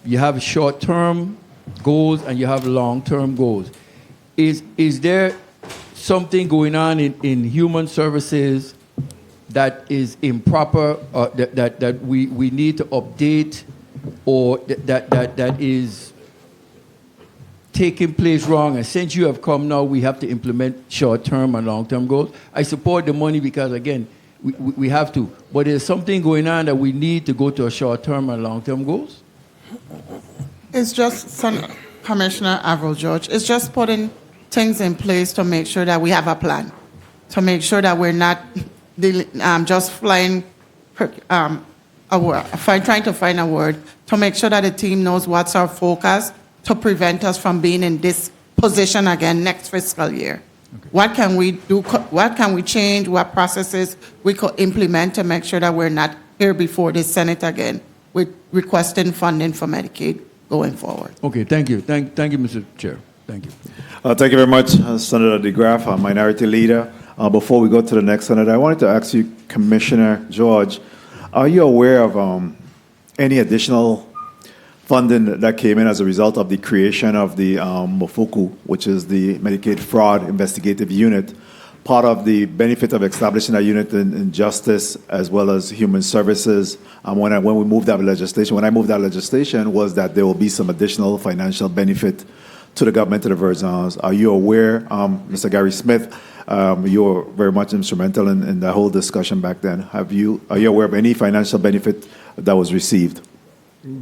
You have short-term goals and you have long-term goals. Is there something going on in human services that is improper, that we need to update, or that is taking place wrong? And since you have come now, we have to implement short-term and long-term goals. I support the money because, again, we have to. But there's something going on that we need to go to a short-term and long-term goals? It's just, Commissioner Avril George, it's just putting things in place to make sure that we have a plan, to make sure that we're not just flying a word, trying to find a word, to make sure that the team knows what's our focus to prevent us from being in this position again next fiscal year. Okay. What can we do? What can we change? What processes we could implement to make sure that we're not here before the Senate again with requesting funding for Medicaid going forward? Okay, thank you. Thank you, Mr. Chair. Thank you. Thank you very much, Senator DeGraff, our Minority Leader. Before we go to the next senator, I wanted to ask you, Commissioner George, are you aware of any additional funding that came in as a result of the creation of the MOFOCU, which is the Medicaid Fraud Investigative Unit? Part of the benefit of establishing a unit in justice as well as human services, when we moved that legislation, was that there will be some additional financial benefit to the government of the Virgin Islands. Are you aware, Mr. Gary Smith? You were very much instrumental in the whole discussion back then. Are you aware of any financial benefit that was received?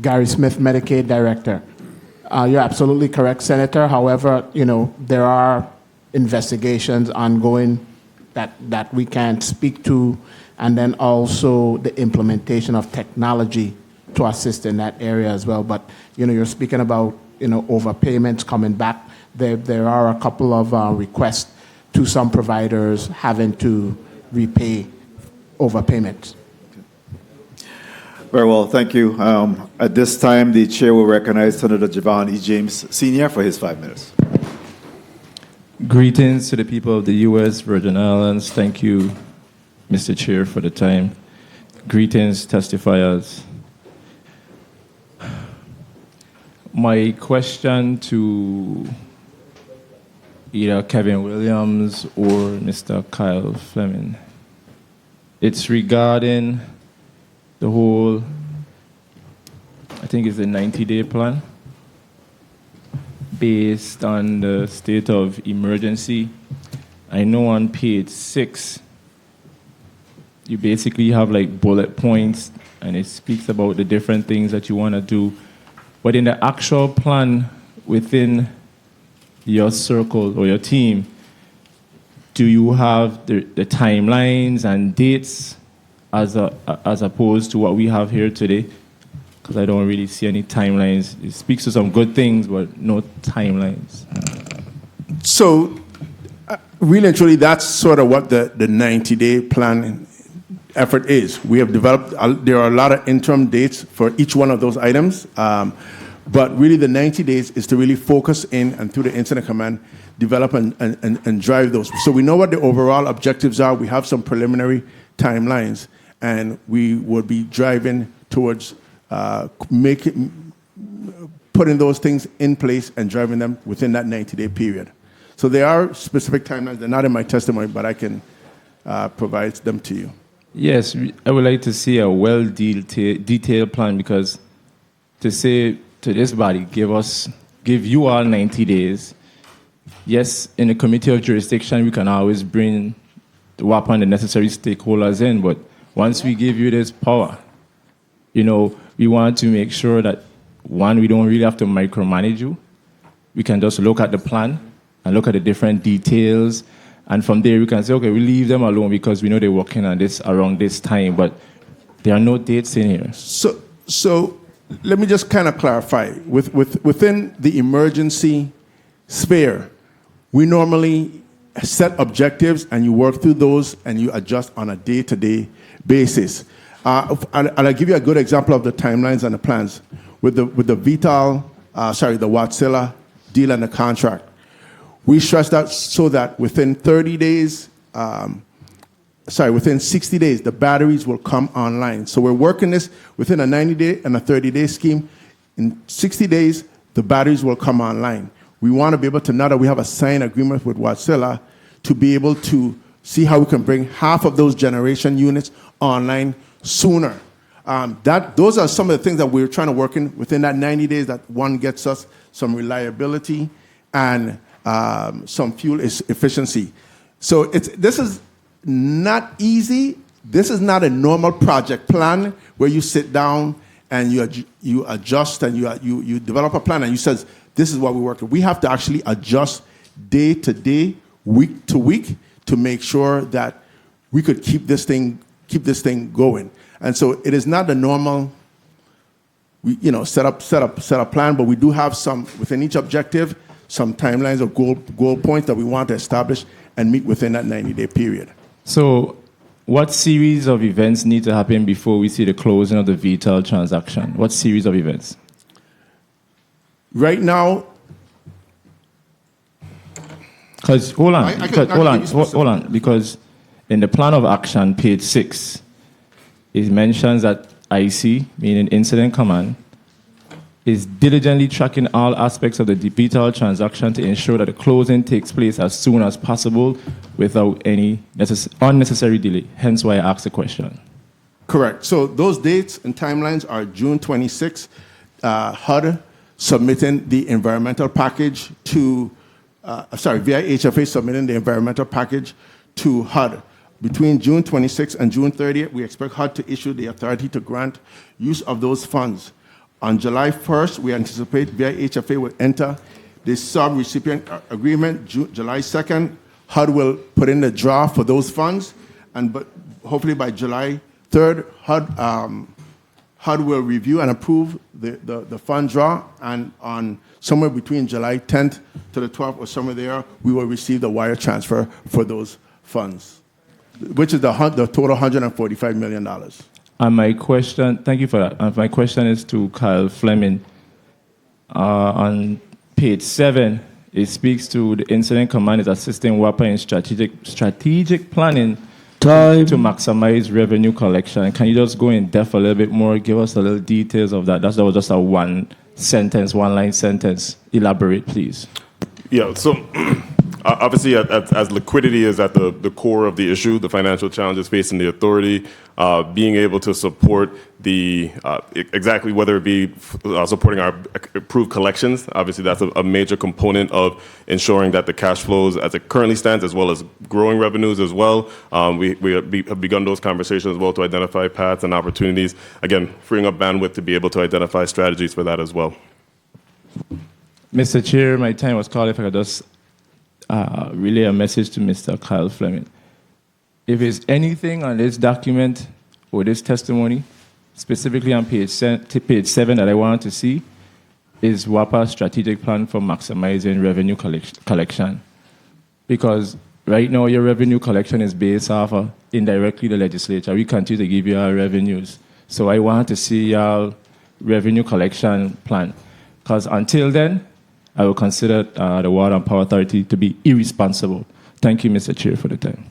Gary Smith, Medicaid Director. You're absolutely correct, Senator. However, there are investigations ongoing that we can't speak to, and then also the implementation of technology to assist in that area as well. But you're speaking about overpayments coming back. There are a couple of requests to some providers having to repay overpayments. Very well, thank you. At this time, the chair will recognize Senator Javon E. James Sr. for his 5 minutes. Greetings to the people of the U.S. Virgin Islands. Thank you, Mr. Chair, for the time. Greetings, testifiers. My question to either Kevin Williams or Mr. Kyle Fleming, it's regarding the whole, I think it's a 90-day plan based on the state of emergency. I know on page 6, you basically have like bullet points, and it speaks about the different things that you want to do. But in the actual plan within your circle or your team, do you have the timelines and dates as opposed to what we have here today? Because I don't really see any timelines. It speaks to some good things, but no timelines. So, really and truly, that's sort of what the 90-day plan effort is. We have developed, there are a lot of interim dates for each one of those items, but really the 90 days is to really focus in and through the incident command, develop and drive those. So we know what the overall objectives are. We have some preliminary timelines, and we will be driving towards putting those things in place and driving them within that 90-day period. So there are specific timelines. They're not in my testimony, but I can provide them to you. Yes, I would like to see a well-detailed plan, because to say to this body, give you all 90 days. Yes, in the committee of jurisdiction, we can always bring the WAPA and the necessary stakeholders in, but once we give you this power, we want to make sure that, one, we don't really have to micromanage you. We can just look at the plan and look at the different details. And from there, we can say, okay, we leave them alone because we know they're working on this around this time, but there are no dates in here. So let me just kind of clarify. Within the emergency sphere, we normally set objectives and you work through those and you adjust on a day-to-day basis. And I'll give you a good example of the timelines and the plans. With the the Watsilla deal and the contract, we stressed out so that within 30 days, within 60 days, the batteries will come online. So we're working this within a 90-day and a 30-day scheme. In 60 days, the batteries will come online. We want to be able to, now that we have a signed agreement with Watsilla, to be able to see how we can bring half of those generation units online sooner. Those are some of the things that we're trying to work in within that 90 days, that one gets us some reliability and some fuel efficiency. So this is not easy. This is not a normal project plan where you sit down and you adjust and you develop a plan and you says, this is what we work with. We have to actually adjust day to day, week to week, to make sure that we could keep this thing going. And so it is not the normal, set up plan, but we do have some within each objective, some timelines or goal points that we want to establish and meet within that 90-day period. So what series of events need to happen before we see the closing of the VTOL transaction? What series of events? Right now, because hold on, because in the plan of action, page 6, it mentions that IC, meaning Incident Command, is diligently tracking all aspects of the VTOL transaction to ensure that the closing takes place as soon as possible without any unnecessary delay. Hence why I asked the question. Correct. So those dates and timelines are June 26, HUD submitting the environmental package to, via HFA submitting the environmental package to HUD. Between June 26 and June 30th, we expect HUD to issue the authority to grant use of those funds. On July 1st, we anticipate via HFA will enter the sub-recipient agreement. July 2nd, HUD will put in the draft for those funds, but hopefully by July 3rd, HUD will review and approve the fund draw, and on somewhere between July 10th to the 12th or somewhere there, we will receive the wire transfer for those funds, which is the total $145 million. And my question, thank you for that. And my question is to Kyle Fleming. On page 7, it speaks to the incident command is assisting WAPA in strategic planning to maximize revenue collection. Can you just go in depth a little bit more? Give us a little details of that. That was just a one-line sentence. Elaborate, please. Yeah, so Obviously, as liquidity is at the core of the issue, the financial challenges facing the authority, being able to support exactly whether it be supporting our improved collections. Obviously, that's a major component of ensuring that the cash flows as it currently stands, as well as growing revenues as well. We have begun those conversations as well to identify paths and opportunities. Again, freeing up bandwidth to be able to identify strategies for that as well. Mr. Chair, my time was called. If I could just relay a message to Mr. Kyle Fleming. If there's anything on this document or this testimony, specifically on page 7 that I want to see, is WAPA's strategic plan for maximizing revenue collection. Because right now your revenue collection is based off of indirectly the legislature. We continue to give you our revenues. So I want to see your revenue collection plan. Because until then, I will consider the Water and Power Authority to be irresponsible. Thank you, Mr. Chair, for the time.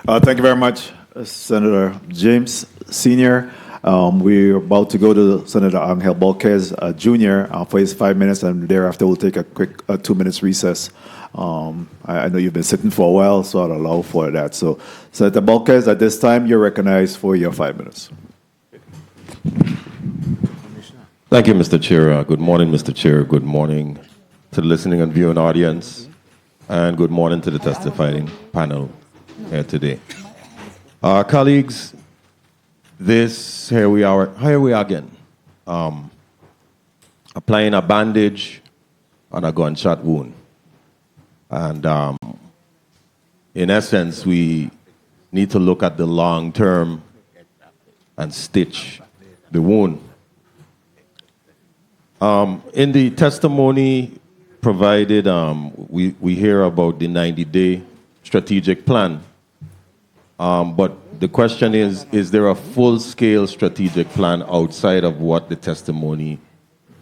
Thank you very much, Senator James Sr. We're about to go to Senator Angel Bolquez Jr. For his 5 minutes, and thereafter we'll take a quick 2 minutes recess. I know you've been sitting for a while, so I'll allow for that. So, Senator Bolquez, at this time, you're recognized for your 5 minutes. Thank you, Mr. Chair. Good morning, Mr. Chair. Good morning to the listening and viewing audience, and good morning to the testifying panel here today. Colleagues, here we are again, applying a bandage on a gunshot wound. And in essence, we need to look at the long term and stitch the wound. In the testimony provided, we hear about the 90-day strategic plan. But the question is there a full-scale strategic plan outside of what the testimony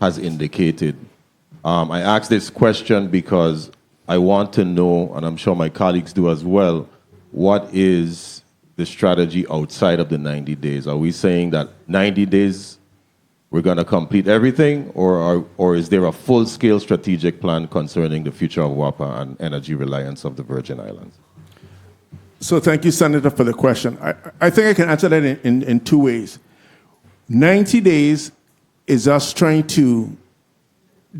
has indicated? I ask this question because I want to know, and I'm sure my colleagues do as well, what is the strategy outside of the 90 days? Are we saying that 90 days we're going to complete everything, or is there a full-scale strategic plan concerning the future of WAPA and energy reliance of the Virgin Islands? So thank you, Senator, for the question. I think I can answer that in two ways. 90 days is us trying to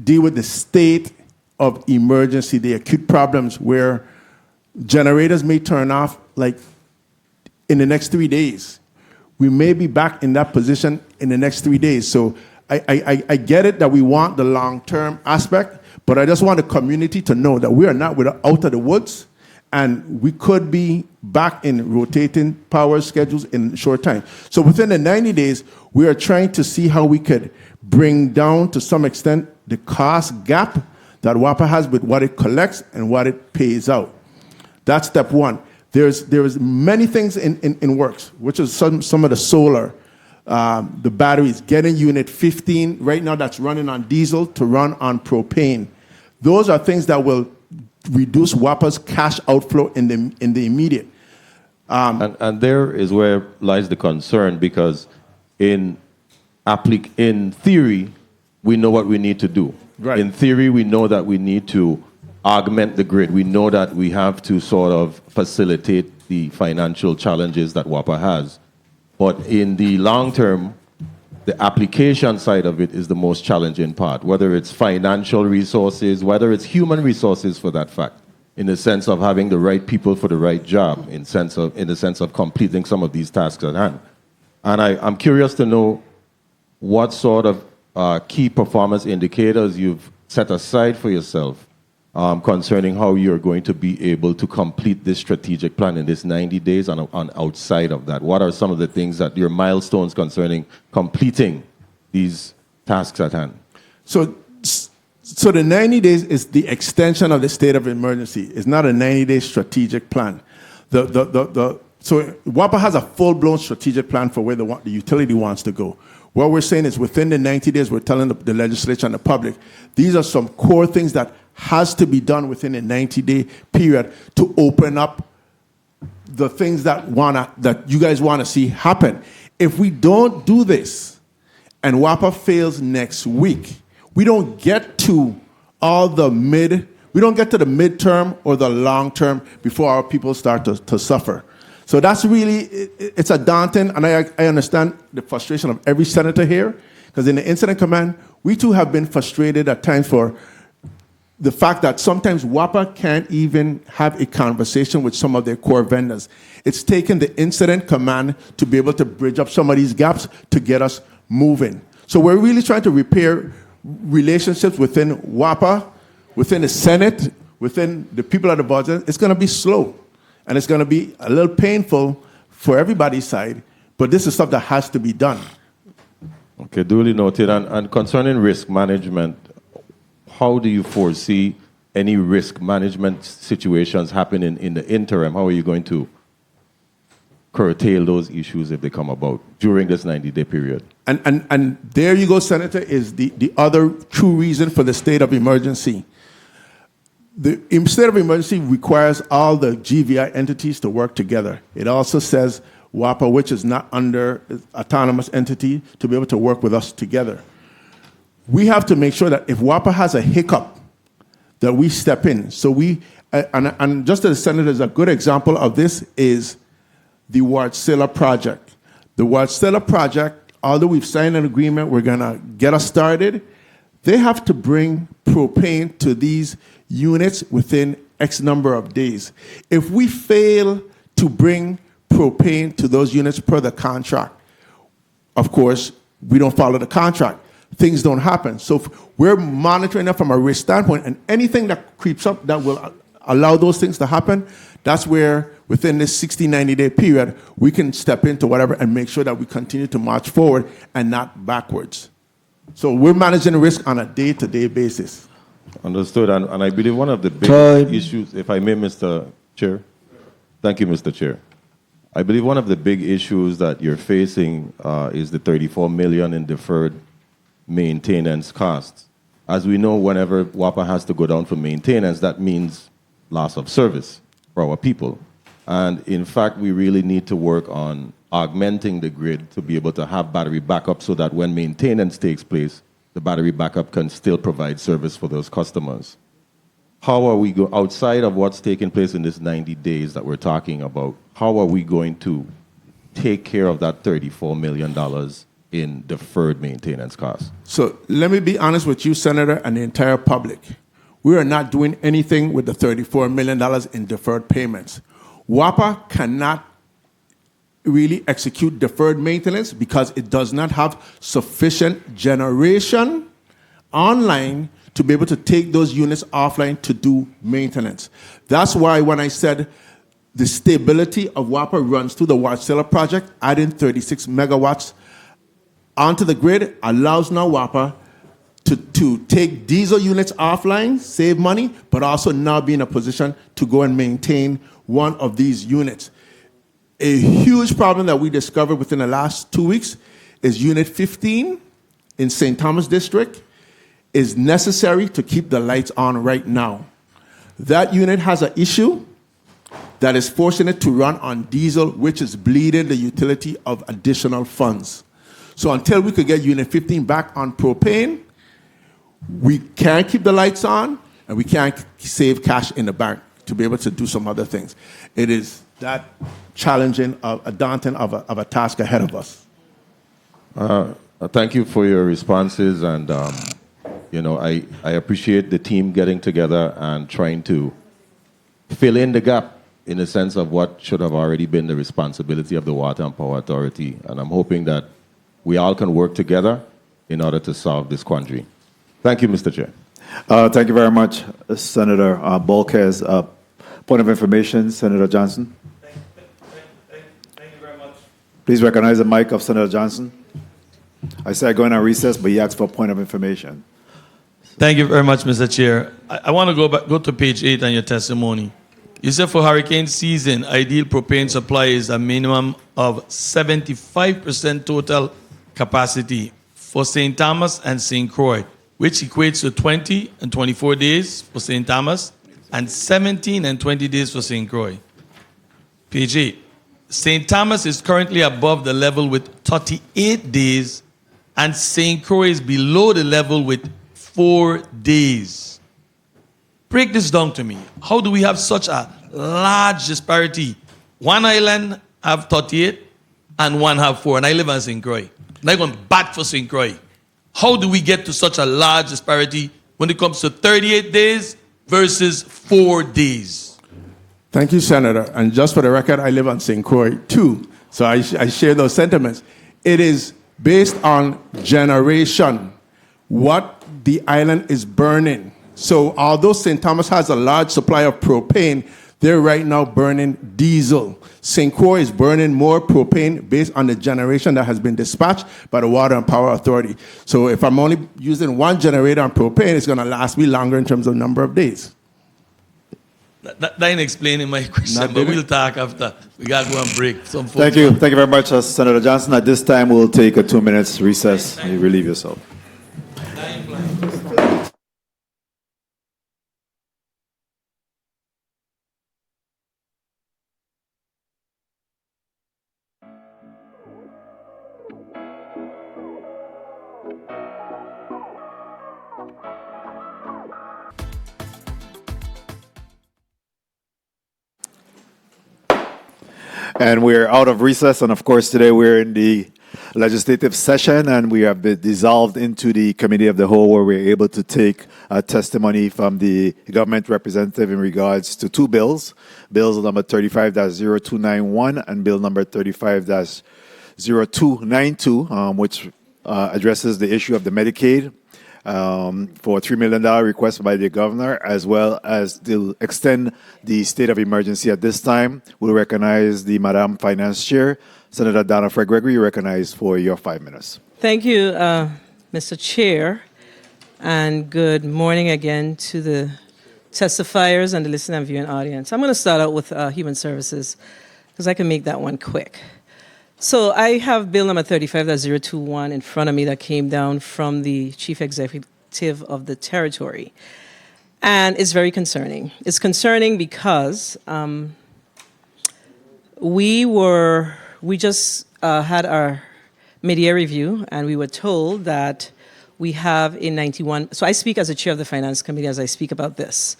deal with the state of emergency, the acute problems where generators may turn off like in the next 3 days. We may be back in that position in the next 3 days. So I get it that we want the long-term aspect, but I just want the community to know that we are not out of the woods, and we could be back in rotating power schedules in a short time. So within the 90 days, we are trying to see how we could bring down to some extent the cost gap that WAPA has with what it collects and what it pays out. That's step one. There's many things in works, which is some of the solar, the batteries, getting unit 15 right now that's running on diesel to run on propane. Those are things that will reduce WAPA's cash outflow in the immediate. And there is where lies the concern, because in theory, we know what we need to do. Right. In theory, we know that we need to augment the grid. We know that we have to sort of facilitate the financial challenges that WAPA has. But in the long term, the application side of it is the most challenging part, whether it's financial resources, whether it's human resources for that fact, in the sense of having the right people for the right job, in the sense of completing some of these tasks at hand. And I'm curious to know what sort of key performance indicators you've set aside for yourself concerning how you're going to be able to complete this strategic plan in this 90 days and outside of that. What are some of the things that your milestones concerning completing these tasks at hand? So the 90 days is the extension of the state of emergency. It's not a 90-day strategic plan. So WAPA has a full-blown strategic plan for where the utility wants to go. What we're saying is within the 90 days, we're telling the legislature and the public, these are some core things that has to be done within a 90-day period to open up the things that you guys want to see happen. If we don't do this and WAPA fails next week, we don't get to all the We don't get to the midterm or the long term before our people start to suffer. So that's really, it's a daunting, and I understand the frustration of every senator here, because in the incident command, we too have been frustrated at times for the fact that sometimes WAPA can't even have a conversation with some of their core vendors. It's taken the incident command to be able to bridge up some of these gaps to get us moving. So we're really trying to repair relationships within WAPA, within the Senate, within the people at the budget. It's going to be slow, and it's going to be a little painful for everybody's side, but this is stuff that has to be done. Okay, duly noted. And concerning risk management, how do you foresee any risk management situations happening in the interim? How are you going to curtail those issues if they come about during this 90-day period? And there you go, Senator, is the other true reason for the state of emergency. The state of emergency requires all the GVI entities to work together. It also says WAPA, which is not under autonomous entity, to be able to work with us together. We have to make sure that if WAPA has a hiccup, that we step in. So and just as the Senator is a good example of this is the Wardsilla project. The Wardsilla project, although we've signed an agreement, we're gonna get us started, they have to bring propane to these units within X number of days. If we fail to bring propane to those units per the contract, of course, we don't follow the contract. Things don't happen. So we're monitoring that from a risk standpoint, and anything that creeps up that will allow those things to happen, that's where within this 60, 90-day period, we can step into whatever and make sure that we continue to march forward and not backwards. So we're managing risk on a day-to-day basis. Understood. And I believe one of the big issues, if I may, Mr. Chair. Thank you, Mr. Chair. I believe one of the big issues that you're facing is the $34 million in deferred maintenance costs. As we know, whenever WAPA has to go down for maintenance, that means loss of service for our people. And in fact, we really need to work on augmenting the grid to be able to have battery backup so that when maintenance takes place, the battery backup can still provide service for those customers. How are we outside of what's taking place in this 90 days that we're talking about, how are we going to take care of that $34 million in deferred maintenance costs? So let me be honest with you, Senator, and the entire public. We are not doing anything with the $34 million in deferred payments. WAPA cannot really execute deferred maintenance because it does not have sufficient generation online to be able to take those units offline to do maintenance. That's why when I said the stability of WAPA runs through the Wardsilla project, adding 36 megawatts onto the grid allows now WAPA to take diesel units offline, save money, but also now be in a position to go and maintain one of these units. A huge problem that we discovered within the last 2 weeks is Unit 15 in St. Thomas District is necessary to keep the lights on right now. That unit has an issue that is forcing it to run on diesel, which is bleeding the utility of additional funds. So until we could get Unit 15 back on propane, we can't keep the lights on, and we can't save cash in the bank to be able to do some other things. It is that challenging, a daunting of a task ahead of us. Thank you for your responses, and I appreciate the team getting together and trying to fill in the gap in the sense of what should have already been the responsibility of the Water and Power Authority. And I'm hoping that we all can work together in order to solve this quandary. Thank you, Mr. Chair. Thank you very much, Senator Bolquez. Point of information, Senator Johnson. Thank you very much. Please recognize the mic of Senator Johnson. I said going on recess, but he asked for a point of information. Thank you very much, Mr. Chair. I want to go to page 8 on your testimony. You said for hurricane season, ideal propane supply is a minimum of 75% total capacity for St. Thomas and St. Croix, which equates to 20 and 24 days for St. Thomas and 17 and 20 days for St. Croix. Page 8. St. Thomas is currently above the level with 38 days, and St. Croix is below the level with 4 days. break this down to me. How do we have such a large disparity? One island have 38 and one have 4, and I live in St. Croix. And I'm going back for St. Croix. How do we get to such a large disparity when it comes to 38 days versus 4 days? Thank you, Senator. And just for the record, I live on St. Croix too, so I share those sentiments. It is based on generation, what the island is burning. So although St. Thomas has a large supply of propane, they're right now burning diesel. St. Croix is burning more propane based on the generation that has been dispatched by the Water and Power Authority. So if I'm only using one generator on propane, it's going to last me longer in terms of number of days. That ain't explaining my question, but we'll talk after. We got to go and break. Thank you. Thank you very much, Senator Johnson. At this time, we'll take a 2-minute recess. You relieve yourself. And we're out of recess, and of course today we're in the legislative session, and we have been dissolved into the committee of the whole, where we're able to take testimony from the government representative in regards to 2 bills, bills number 35-0291 and bill number 35-0292, which addresses the issue of the Medicaid for $3 million request by the governor, as well as to extend the state of emergency at this time. We'll recognize the Madam Finance Chair, Senator Donna Fred Gregory. You're recognized for your 5 minutes. Thank you, Mr. Chair, and good morning again to the testifiers and the listening and viewing audience. I'm going to start out with Human Services, because I can make that one quick. So I have bill number 35-021 in front of me that came down from the chief executive of the territory. And it's very concerning. It's concerning because we just had our mid-year review, and we were told that we have a 91, so I speak as a chair of the Finance Committee as I speak about this.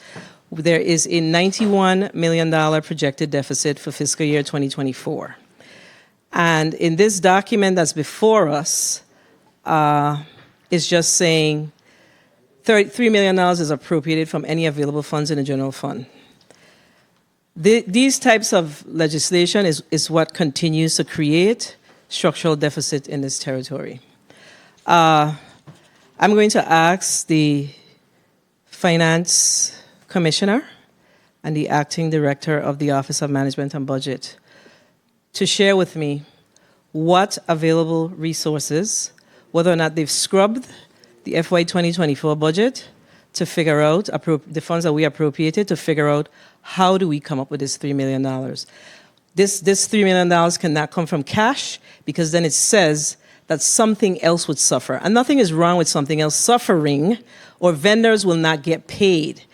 There is a $91 million projected deficit for fiscal year 2024. And in this document that's before us, it's just saying $3 million is appropriated from any available funds in the general fund. These types of legislation is what continues to create structural deficit in this territory. I'm going to ask the Finance Commissioner and the Acting Director of the Office of Management and Budget to share with me what available resources, whether or not they've scrubbed the FY 2024 budget to figure out the funds that we appropriated, to figure out how do we come up with this $3 million. This $3 million cannot come from cash, because then it says that something else would suffer. And nothing is wrong with something else suffering, or vendors will not get paid.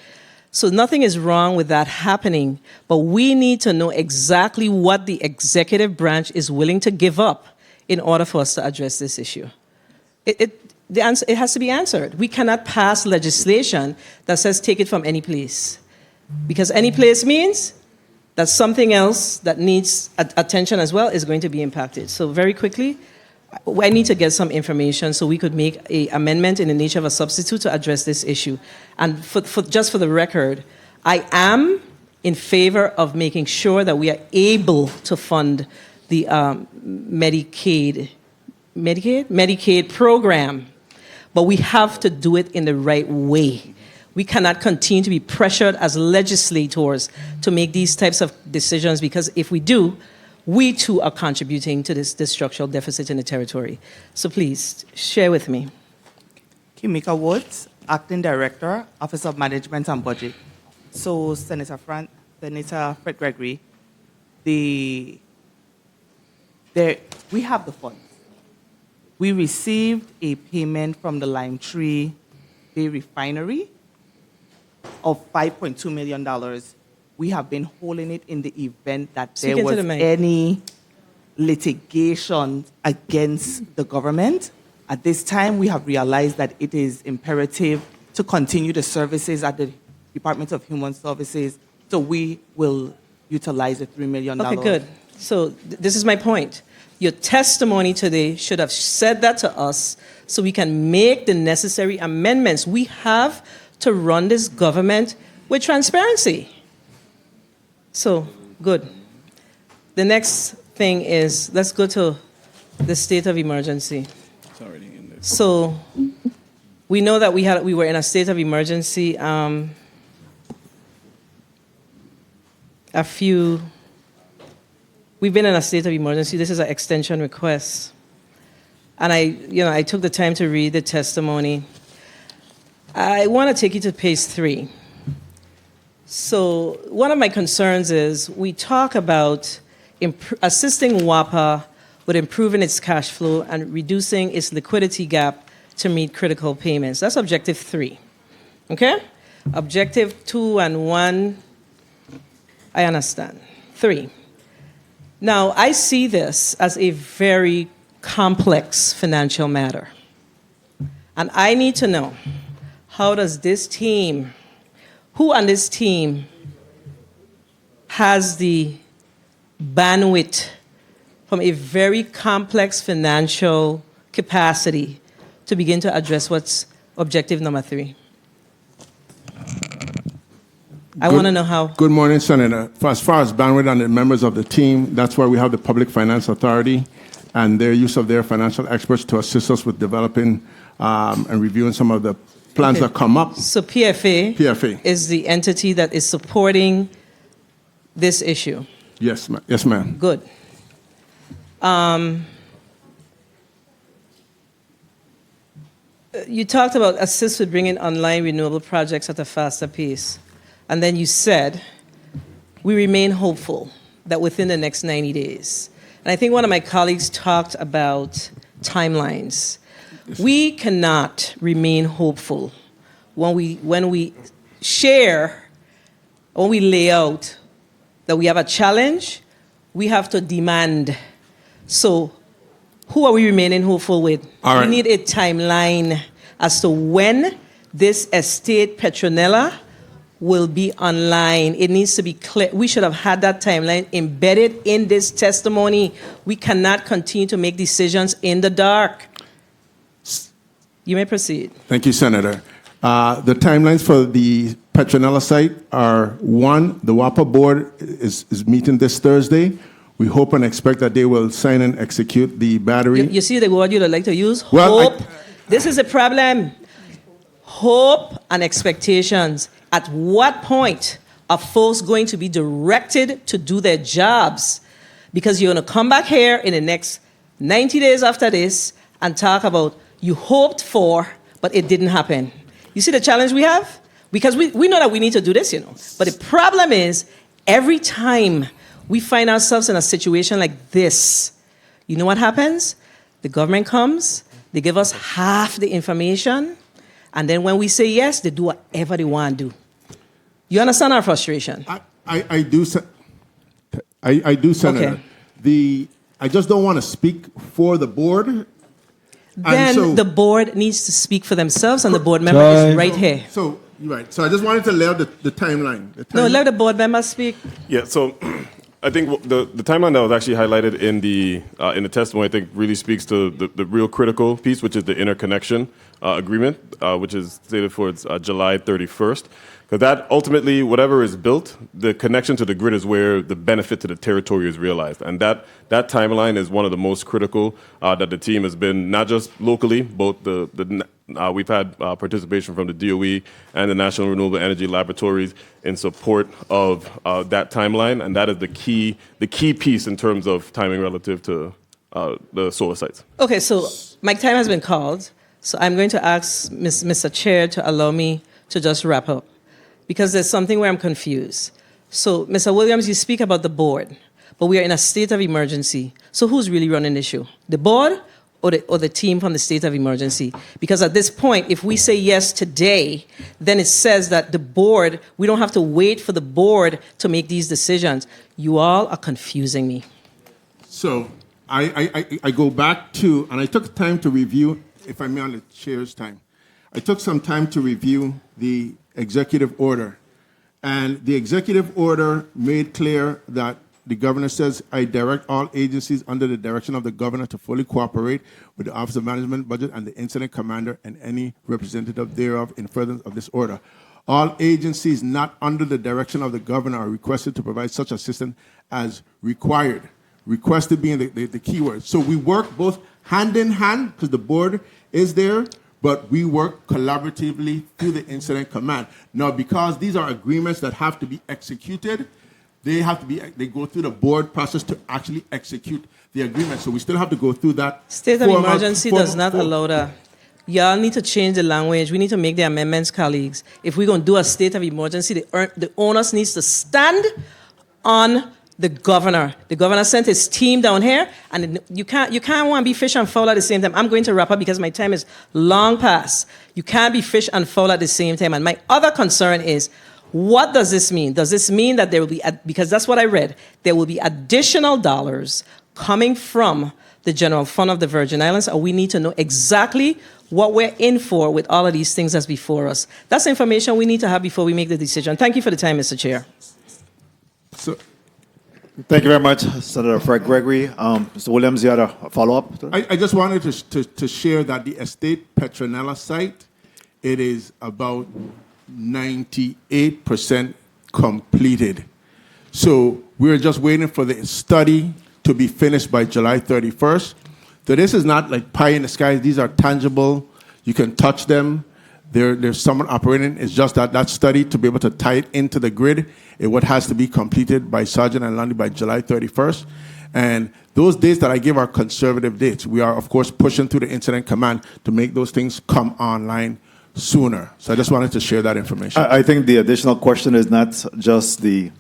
So nothing is wrong with that happening, but we need to know exactly what the executive branch is willing to give up in order for us to address this issue. It has to be answered. We cannot pass legislation that says take it from any place, because any place means that something else that needs attention as well is going to be impacted. So very quickly, I need to get some information so we could make an amendment in the nature of a substitute to address this issue. And just for the record, I am in favor of making sure that we are able to fund the Medicaid program, but we have to do it in the right way. We cannot continue to be pressured as legislators to make these types of decisions, because if we do, we too are contributing to this structural deficit in the territory. So please, share with me. Kimika Woods, Acting Director, Office of Management and Budget. So, Senator Fred Gregory, we have the funds. We received a payment from the Limetree Bay Refinery of $5.2 million. We have been holding it in the event that there was any litigation against the government. At this time, we have realized that it is imperative to continue the services at the Department of Human Services. So we will utilize the $3 million. Okay, good. So this is my point. Your testimony today should have said that to us so we can make the necessary amendments. We have to run this government with transparency. So, good. The next thing is, let's go to the state of emergency. So, we know that we were in a state of emergency we've been in a state of emergency. This is an extension request. And I took the time to read the testimony. I want to take you to page 3. So one of my concerns is we talk about assisting WAPA with improving its cash flow and reducing its liquidity gap to meet critical payments. That's objective 3. Okay? Objective 2 and 1, I understand. 3. Now, I see this as a very complex financial matter. And I need to know, how does this team, who on this team has the bandwidth from a very complex financial capacity to begin to address what's objective number 3? I want to know how. Good morning, Senator. As far as bandwidth and the members of the team, that's why we have the Public Finance Authority and their use of their financial experts to assist us with developing and reviewing some of the plans that come up. So PFA is the entity that is supporting this issue? Yes, ma'am. Yes, ma'am. Good. You talked about assist with bringing online renewable projects at a faster pace. And then you said, we remain hopeful that within the next 90 days. And I think one of my colleagues talked about timelines. We cannot remain hopeful when we share, when we lay out that we have a challenge, we have to demand. So who are we remaining hopeful with? All right. We need a timeline as to when this estate Petronella will be online. It needs to be clear. We should have had that timeline embedded in this testimony. We cannot continue to make decisions in the dark. You may proceed. Thank you, Senator. The timelines for the Petronella site are: 1, the WAPA board is meeting this Thursday. We hope and expect that they will sign and execute the battery. You see the word you'd like to use? Well, hope. This is a problem. Hope and expectations. At what point are folks going to be directed to do their jobs? Because you're going to come back here in the next 90 days after this and talk about you hoped for, but it didn't happen. You see the challenge we have? Because we know that we need to do this, But the problem is, every time we find ourselves in a situation like this, you know what happens? The government comes, they give us half the information, and then when we say yes, they do whatever they want to do. You understand our frustration? I do, Senator. Okay. I just don't want to speak for the board. Then the board needs to speak for themselves, and the board member is right here. So, you're right. So I just wanted to lay out the timeline. No, let the board member speak. Yeah, so I think the timeline that was actually highlighted in the testimony, I think, really speaks to the real critical piece, which is the interconnection agreement, which is stated for July 31st. Because that ultimately, whatever is built, the connection to the grid is where the benefit to the territory is realized. And that timeline is one of the most critical that the team has been, not just locally, both we've had participation from the DOE and the National Renewable Energy Laboratories in support of that timeline. And that is the key piece in terms of timing relative to the solar sites. Okay, so my time has been called. So I'm going to ask Mr. Chair to allow me to just wrap up, because there's something where I'm confused. So, Mr. Williams, you speak about the board, but we are in a state of emergency. So who's really running the issue? The board or the team from the state of emergency? Because at this point, if we say yes today, then it says that the board, we don't have to wait for the board to make these decisions. You all are confusing me. So I go back to, and I took time to review, if I may, on the chair's time. I took some time to review the executive order And the executive order made clear that the governor says, I direct all agencies under the direction of the governor to fully cooperate with the Office of Management Budget and the incident commander and any representative thereof in furtherance of this order. All agencies not under the direction of the governor are requested to provide such assistance as required. Requested being the key word. So we work both hand in hand, because the board is there, but we work collaboratively through the incident command. Now, because these are agreements that have to be executed, they go through the board process to actually execute the agreement. So we still have to go through that. State of emergency does not allow that. Y'all need to change the language. We need to make the amendments, colleagues. If we're going to do a state of emergency, the onus needs to stand on the governor. The governor sent his team down here, and you can't want to be fish and fowl at the same time. I'm going to wrap up because my time is long past. You can't be fish and fowl at the same time. And my other concern is, what does this mean? Does this mean that there will be, because that's what I read, there will be additional dollars coming from the general fund of the Virgin Islands, or we need to know exactly what we're in for with all of these things that's before us? That's information we need to have before we make the decision. Thank you for the time, Mr. Chair. Thank you very much, Senator Fred Gregory. Mr. Williams, you had a follow-up? I just wanted to share that the Estate Petronella site, it is about 98% completed. So we're just waiting for the study to be finished by July 31st. So this is not like pie in the sky. These are tangible. You can touch them. There's someone operating. It's just that study, to be able to tie it into the grid, what has to be completed by Sergeant and Lundy by July 31st. And those dates that I give are conservative dates. We are, of course, pushing through the incident command to make those things come online sooner. So I just wanted to share that information. I think the additional question is not just the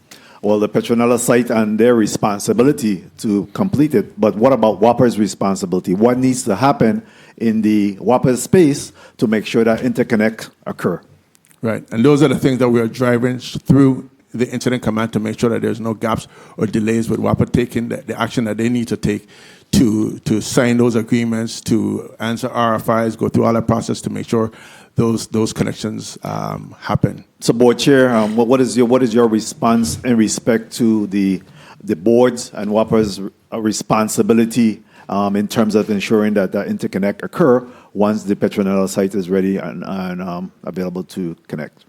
Petronella site and their responsibility to complete it, but what about WAPA's responsibility? What needs to happen in the WAPA space to make sure that interconnect occur? Right, and those are the things that we are driving through the incident command to make sure that there's no gaps or delays with WAPA taking the action that they need to take to sign those agreements, to answer RFIs, go through all that process to make sure those connections happen. So, Board Chair, what is your response in respect to the board's and WAPA's responsibility in terms of ensuring that the interconnect occur once the Petronella site is ready and available to connect?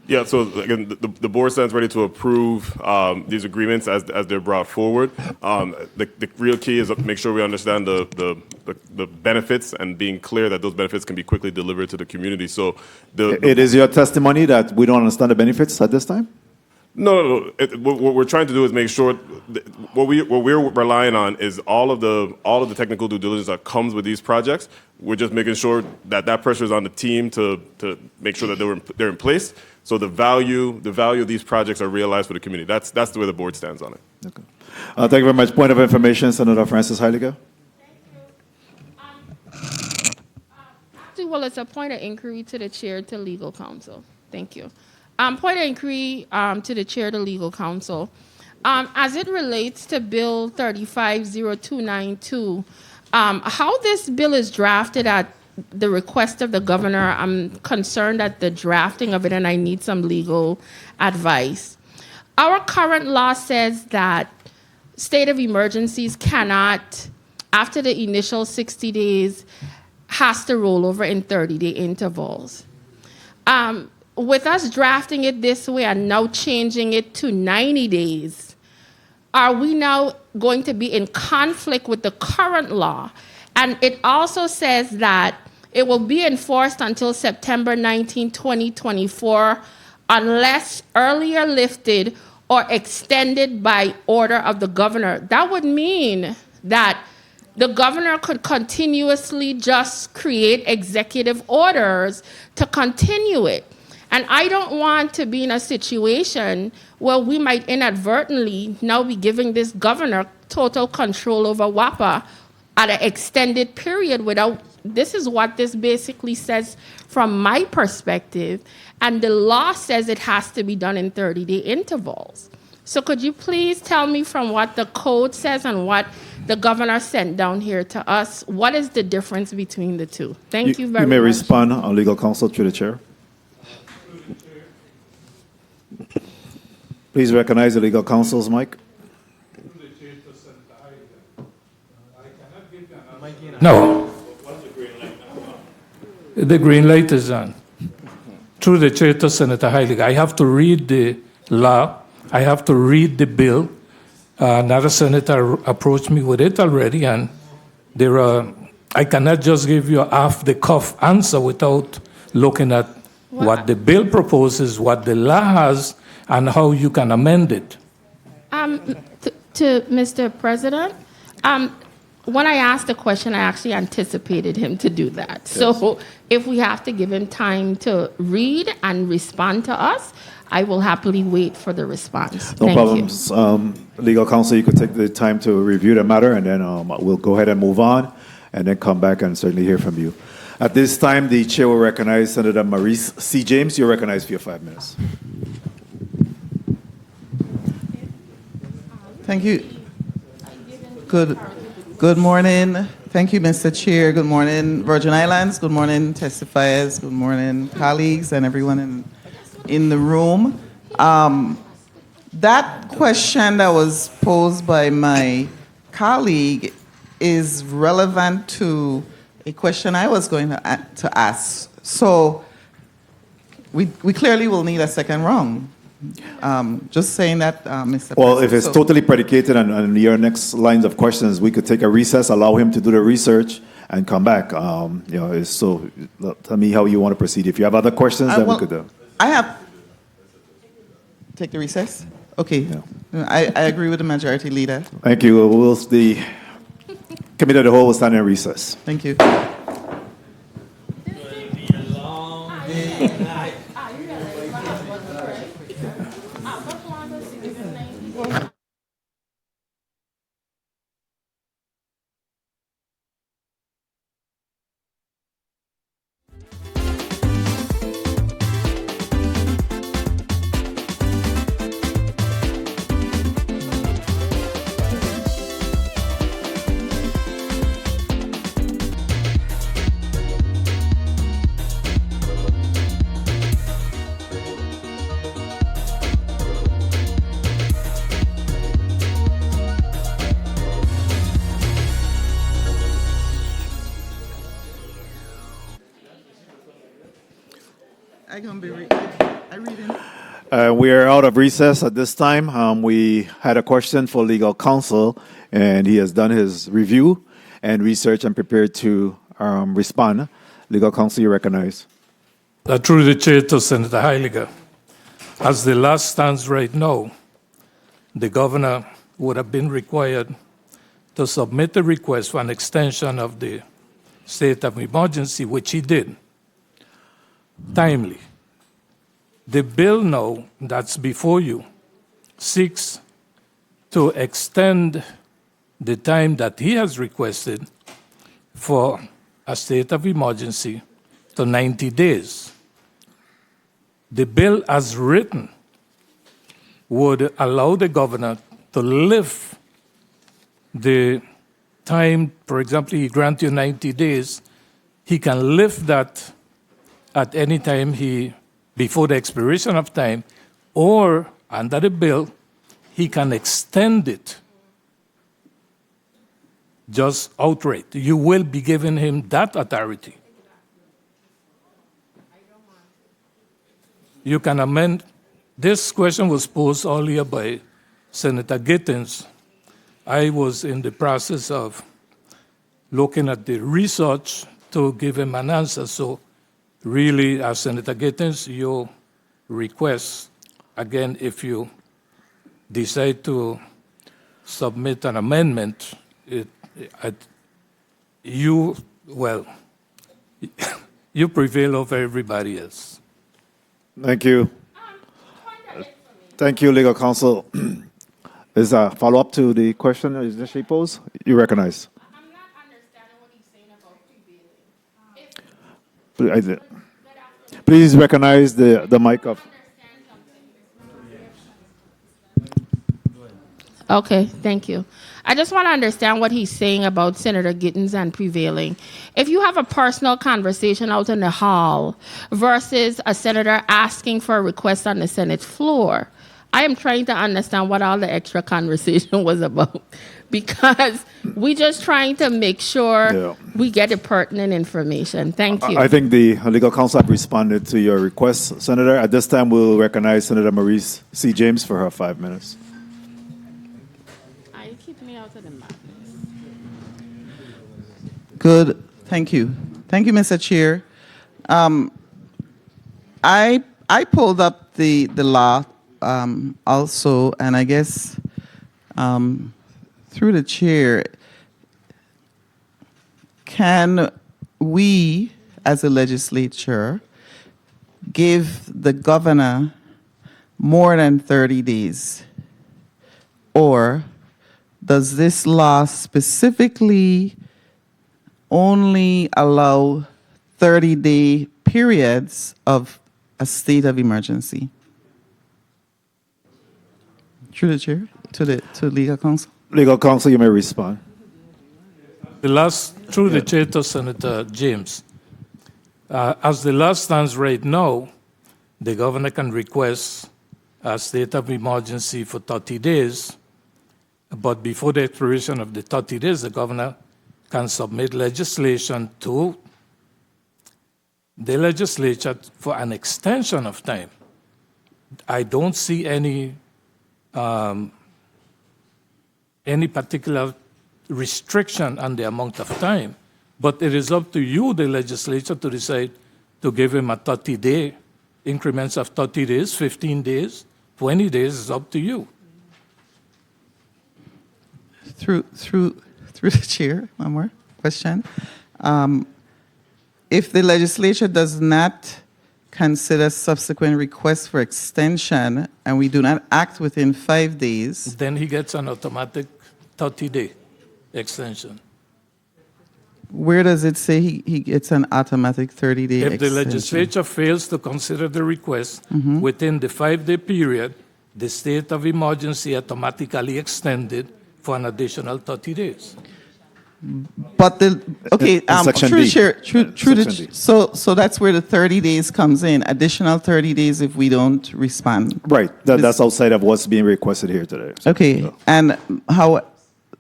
Yeah, so again, the board stands ready to approve these agreements as they're brought forward. The real key is to make sure we understand the benefits and being clear that those benefits can be quickly delivered to the community. So it is your testimony that we don't understand the benefits at this time? No. What we're trying to do is make sure what we're relying on is all of the technical due diligence that comes with these projects. We're just making sure that pressure is on the team to make sure that they're in place. So the value of these projects are realized for the community. That's the way the board stands on it. Okay. Thank you very much. Point of information, Senator Francis Heiliger. Well, it's a point of inquiry to the chair to legal counsel. Thank you. Point of inquiry to the chair to legal counsel. As it relates to Bill 350292, how this bill is drafted at the request of the governor, I'm concerned at the drafting of it, and I need some legal advice. Our current law says that state of emergencies cannot, after the initial 60 days, has to roll over in 30-day intervals. With us drafting it this way and now changing it to 90 days, are we now going to be in conflict with the current law? And it also says that it will be enforced until September 19, 2024, unless earlier lifted or extended by order of the governor. That would mean that the governor could continuously just create executive orders to continue it. And I don't want to be in a situation where we might inadvertently now be giving this governor total control over WAPA at an extended period without. This is what this basically says from my perspective, and the law says it has to be done in 30-day intervals. So could you please tell me from what the code says and what the governor sent down here to us, what is the difference between the two? Thank you very much. You may respond on legal counsel through the chair. Please recognize the legal counsel's mic. No. The green light is on. Through the chair to Senator Heilig, I have to read the law. I have to read the bill. Another senator approached me with it already, and I cannot just give you a off-the-cuff answer without looking at what the bill proposes, what the law has, and how you can amend it. To Mr. President, when I asked the question, I actually anticipated him to do that. Yes. So if we have to give him time to read and respond to us, I will happily wait for the response. No Thank problems. Legal counsel, you could take the time to review the matter, and then we'll go ahead and move on, and then come back and certainly hear from you. At this time, the chair will recognize Senator Maurice C. James. You're recognized for your 5 minutes. Thank you. Good morning. Thank you, Mr. Chair. Good morning, Virgin Islands. Good morning, testifiers. Good morning, colleagues, and everyone in the room. That question that was posed by my colleague is relevant to a question I was going to ask. So we clearly will need a second round. Just saying that, Mr. Well, President. if it's totally predicated on your next lines of questions, we could take a recess, allow him to do the research, and come back. So tell me how you want to proceed. If you have other questions, then we could do. Take the recess? Okay. Yeah. I agree with the majority leader. Thank you. The committee of the whole will stand in recess. Thank you. We are out of recess at this time. We had a question for legal counsel, and he has done his review and research and prepared to respond. Legal counsel, you recognize. Through the chair to Senator Heiliger, as the law stands right now, the governor would have been required to submit a request for an extension of the state of emergency, which he did, timely. The bill now that's before you seeks to extend the time that he has requested for a state of emergency to 90 days. The bill as written would allow the governor to lift the time. For example, he grants you 90 days. He can lift that at any time before the expiration of time, or under the bill, he can extend it just outright. You will be giving him that authority. You can amend. This question was posed earlier by Senator Gittins. I was in the process of looking at the research to give him an answer. So really, as Senator Gittins, your request, again, if you decide to submit an amendment, you prevail over everybody else. Thank you. Thank you, legal counsel. Is a follow-up to the question that she posed? You recognize. I'm not understanding what he's saying about prevailing. Please recognize the mic of. Okay, thank you. I just want to understand what he's saying about Senator Gittins and prevailing. If you have a personal conversation out in the hall versus a senator asking for a request on the Senate floor, I am trying to understand what all the extra conversation was about because we just trying to make sure we get the pertinent information. Thank you. I think the legal counsel have responded to your request, Senator. At this time, we'll recognize Senator Maurice C. James for her 5 minutes. You keep me out of the map. Good. Thank you. Thank you, Mr. Chair. I pulled up the law also, and I guess through the chair, can we, as a legislature, give the governor more than 30 days? Or does this law specifically only allow 30-day periods of a state of emergency? Through the chair, to legal counsel. Legal counsel, you may respond. Through the chair to Senator James, as the law stands right now, the governor can request a state of emergency for 30 days, but before the expiration of the 30 days, the governor can submit legislation to the legislature for an extension of time. I don't see any particular restriction on the amount of time, but it is up to you, the legislature, to decide to give him a 30-day increments of 30 days, 15 days, 20 days. Is up to you. Through the chair, one more question. If the legislature does not consider subsequent requests for extension and we do not act within 5 days, Then he gets an automatic 30-day extension. where does it say he gets an automatic 30-day extension? If the legislature fails to consider the request within the 5-day period, the state of emergency automatically extended for an additional 30 days. But Section through the D. chair, through the Section D. so that's where the 30 days comes in. Additional 30 days if we don't respond. Right. That's outside of what's being requested here today. Okay. And how?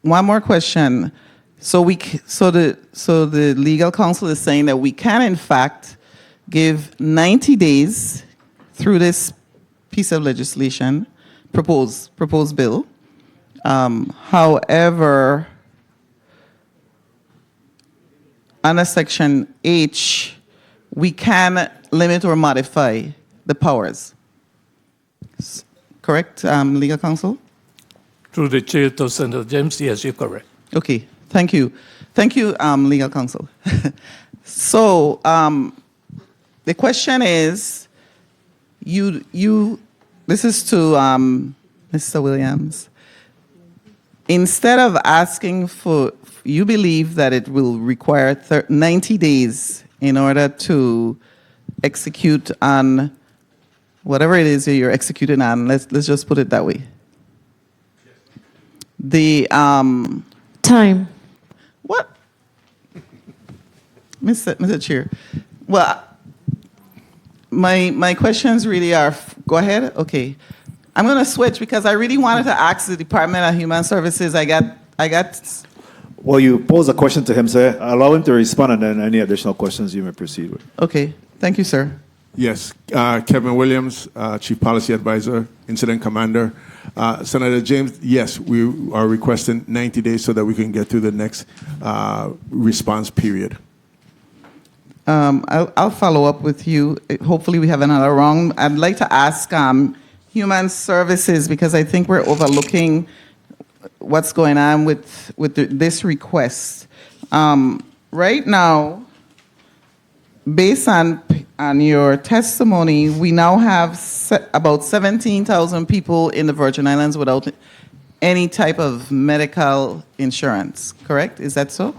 One more question. So the legal counsel is saying that we can in fact give 90 days through this piece of legislation, proposed bill. However, under Section H, we can limit or modify the powers. Correct, legal counsel? Through the chair to Senator James, yes, you're correct. Okay, thank you. Thank you, legal counsel. So, the question is, this is to Mr. Williams. Instead of asking for, you believe that it will require 90 days in order to execute on whatever it is that you're executing on. Let's just put it that way. The time. What? Mr. Chair. Well, my questions really are, go ahead. Okay. I'm going to switch because I really wanted to ask the Department of Human Services. I got. Well, you pose a question to him, sir. Allow him to respond, and then any additional questions you may proceed with. Okay. Thank you, sir. Yes, Kevin Williams, Chief Policy Advisor, Incident Commander. Senator James, yes, we are requesting 90 days so that we can get to the next response period. I'll follow up with you. Hopefully we have another round. I'd like to ask Human Services, because I think we're overlooking what's going on with this request. Right now, based on your testimony, we now have about 17,000 people in the Virgin Islands without any type of medical insurance, correct? Is that so?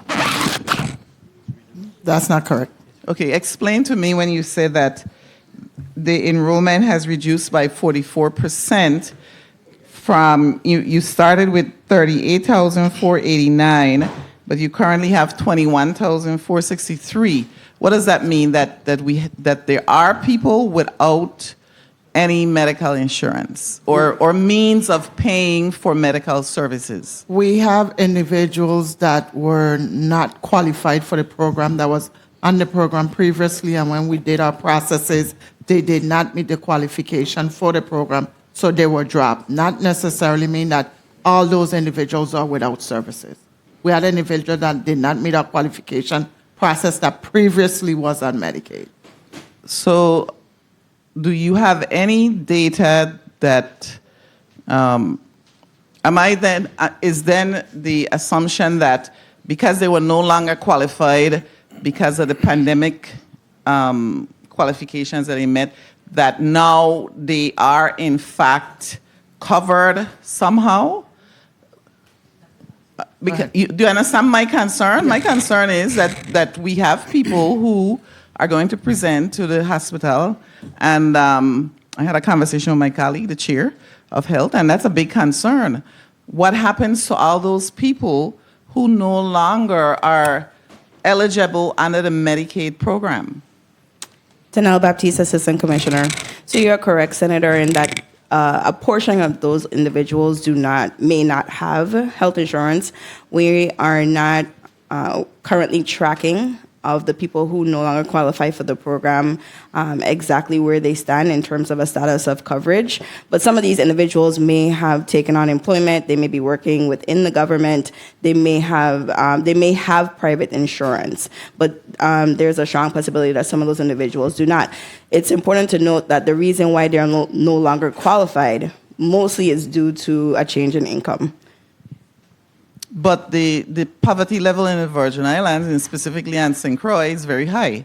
That's not correct. Okay, explain to me when you said that the enrollment has reduced by 44% from, you started with 38,489, but you currently have 21,463. What does that mean? That there are people without any medical insurance or means of paying for medical services? We have individuals that were not qualified for the program that was on the program previously, and when we did our processes, they did not meet the qualification for the program, so they were dropped. Not necessarily mean that all those individuals are without services. We had an individual that did not meet our qualification process that previously was on Medicaid. So, do you have any data that is then the assumption that because they were no longer qualified because of the pandemic qualifications that they met, that now they are in fact covered somehow? Because do you understand my concern? My concern is that we have people who are going to present to the hospital, and I had a conversation with my colleague, the chair of health, and that's a big concern. What happens to all those people who no longer are eligible under the Medicaid program? Danelle Baptiste, Assistant Commissioner. So you're correct, Senator, in that a portion of those individuals may not have health insurance. We are not currently tracking of the people who no longer qualify for the program, exactly where they stand in terms of a status of coverage. But some of these individuals may have taken on employment. They may be working within the government. They may have private insurance. But there's a strong possibility that some of those individuals do not. It's important to note that the reason why they are no longer qualified mostly is due to a change in income. But the poverty level in the Virgin Islands, and specifically on St. Croix, is very high.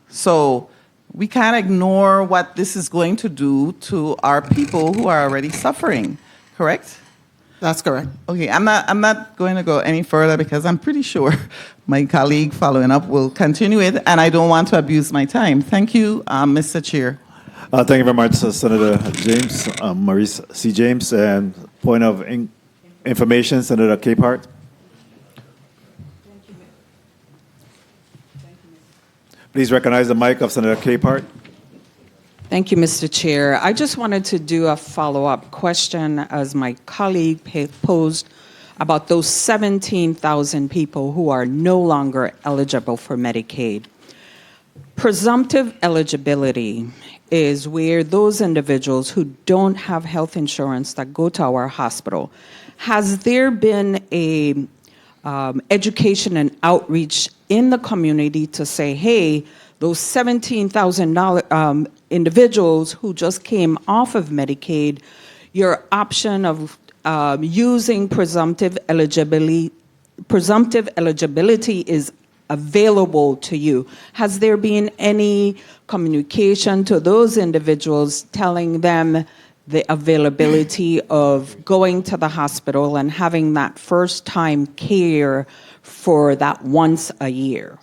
So we can't ignore what this is going to do to our people who are already suffering, correct? That's correct. Okay, I'm not going to go any further because I'm pretty sure my colleague following up will continue it, and I don't want to abuse my time. Thank you, Mr. Chair. Thank you very much, Senator James, Maurice C. James. And point of information, Senator Capehart. Please recognize the mic of Senator Capehart. Thank you, Mr. Chair. I just wanted to do a follow-up question as my colleague posed about those 17,000 people who are no longer eligible for Medicaid. Presumptive eligibility is where those individuals who don't have health insurance that go to our hospital. Has there been a education and outreach in the community to say, hey, those 17,000 individuals who just came off of Medicaid, your option of using presumptive eligibility is available to you? Has there been any communication to those individuals telling them the availability of going to the hospital and having that first time care for that once a year?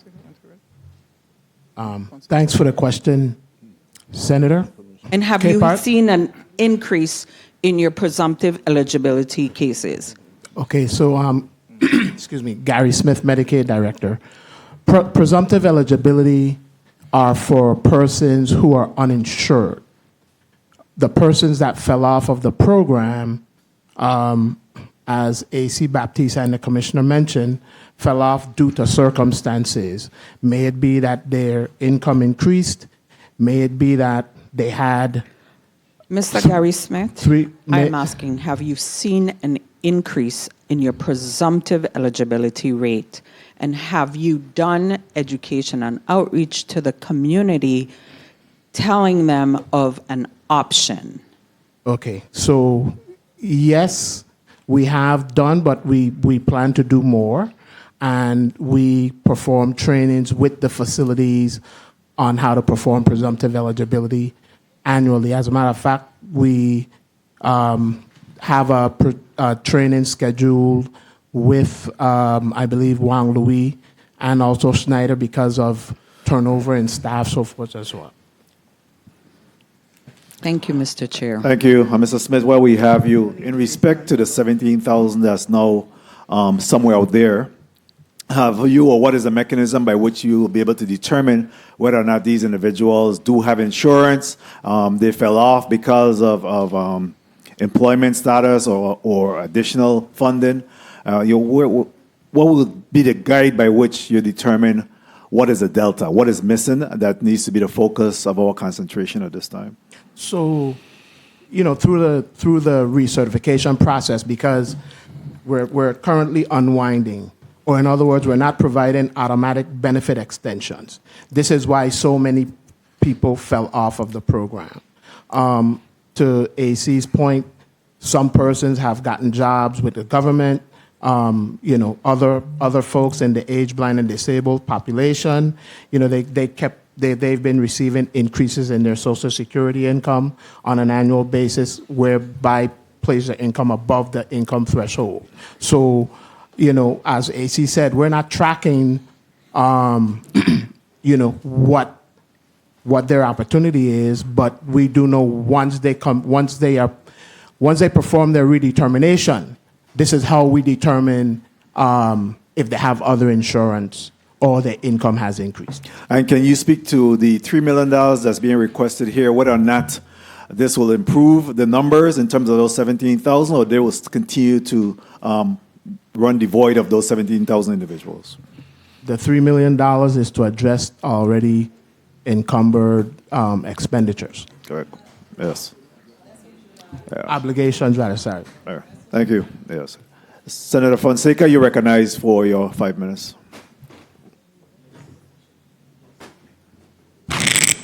Thanks for the question, Senator. And have you seen an increase in your presumptive eligibility cases? Okay, so, excuse me, Gary Smith, Medicaid Director. Presumptive eligibility are for persons who are uninsured. The persons that fell off of the program, as A.C. Baptiste and the Commissioner mentioned, fell off due to circumstances. May it be that their income increased, may it be that they had... Mr. Gary Smith, I'm asking, have you seen an increase in your presumptive eligibility rate? And have you done education and outreach to the community telling them of an option? Okay, so yes, we have done, but we plan to do more. And we perform trainings with the facilities on how to perform presumptive eligibility annually. As a matter of fact, we have a training scheduled with, I believe, Wang Louis and also Schneider because of turnover in staff, so forth as well. Thank you, Mr. Chair. Thank you, Mr. Smith. While we have you, in respect to the 17,000 that's now somewhere out there, have you, or what is the mechanism by which you will be able to determine whether or not these individuals do have insurance, they fell off because of employment status or additional funding? What would be the guide by which you determine what is the delta, what is missing that needs to be the focus of our concentration at this time? So, through the recertification process, because we're currently unwinding, or in other words, we're not providing automatic benefit extensions. This is why so many people fell off of the program. To AC's point, some persons have gotten jobs with the government. Other folks in the age blind and disabled population, they've been receiving increases in their Social Security income on an annual basis, whereby places their income above the income threshold. So, as AC said, we're not tracking, what their opportunity is, but we do know once they perform their redetermination, this is how we determine if they have other insurance or their income has increased. And can you speak to the $3 million that's being requested here, whether or not this will improve the numbers in terms of those 17,000, or they will continue to run devoid of those 17,000 individuals? The $3 million is to address already encumbered expenditures. Correct. Yes. Yeah. Obligations, rather, sorry. Thank you. Yes. Senator Fonseca, you're recognized for your 5 minutes.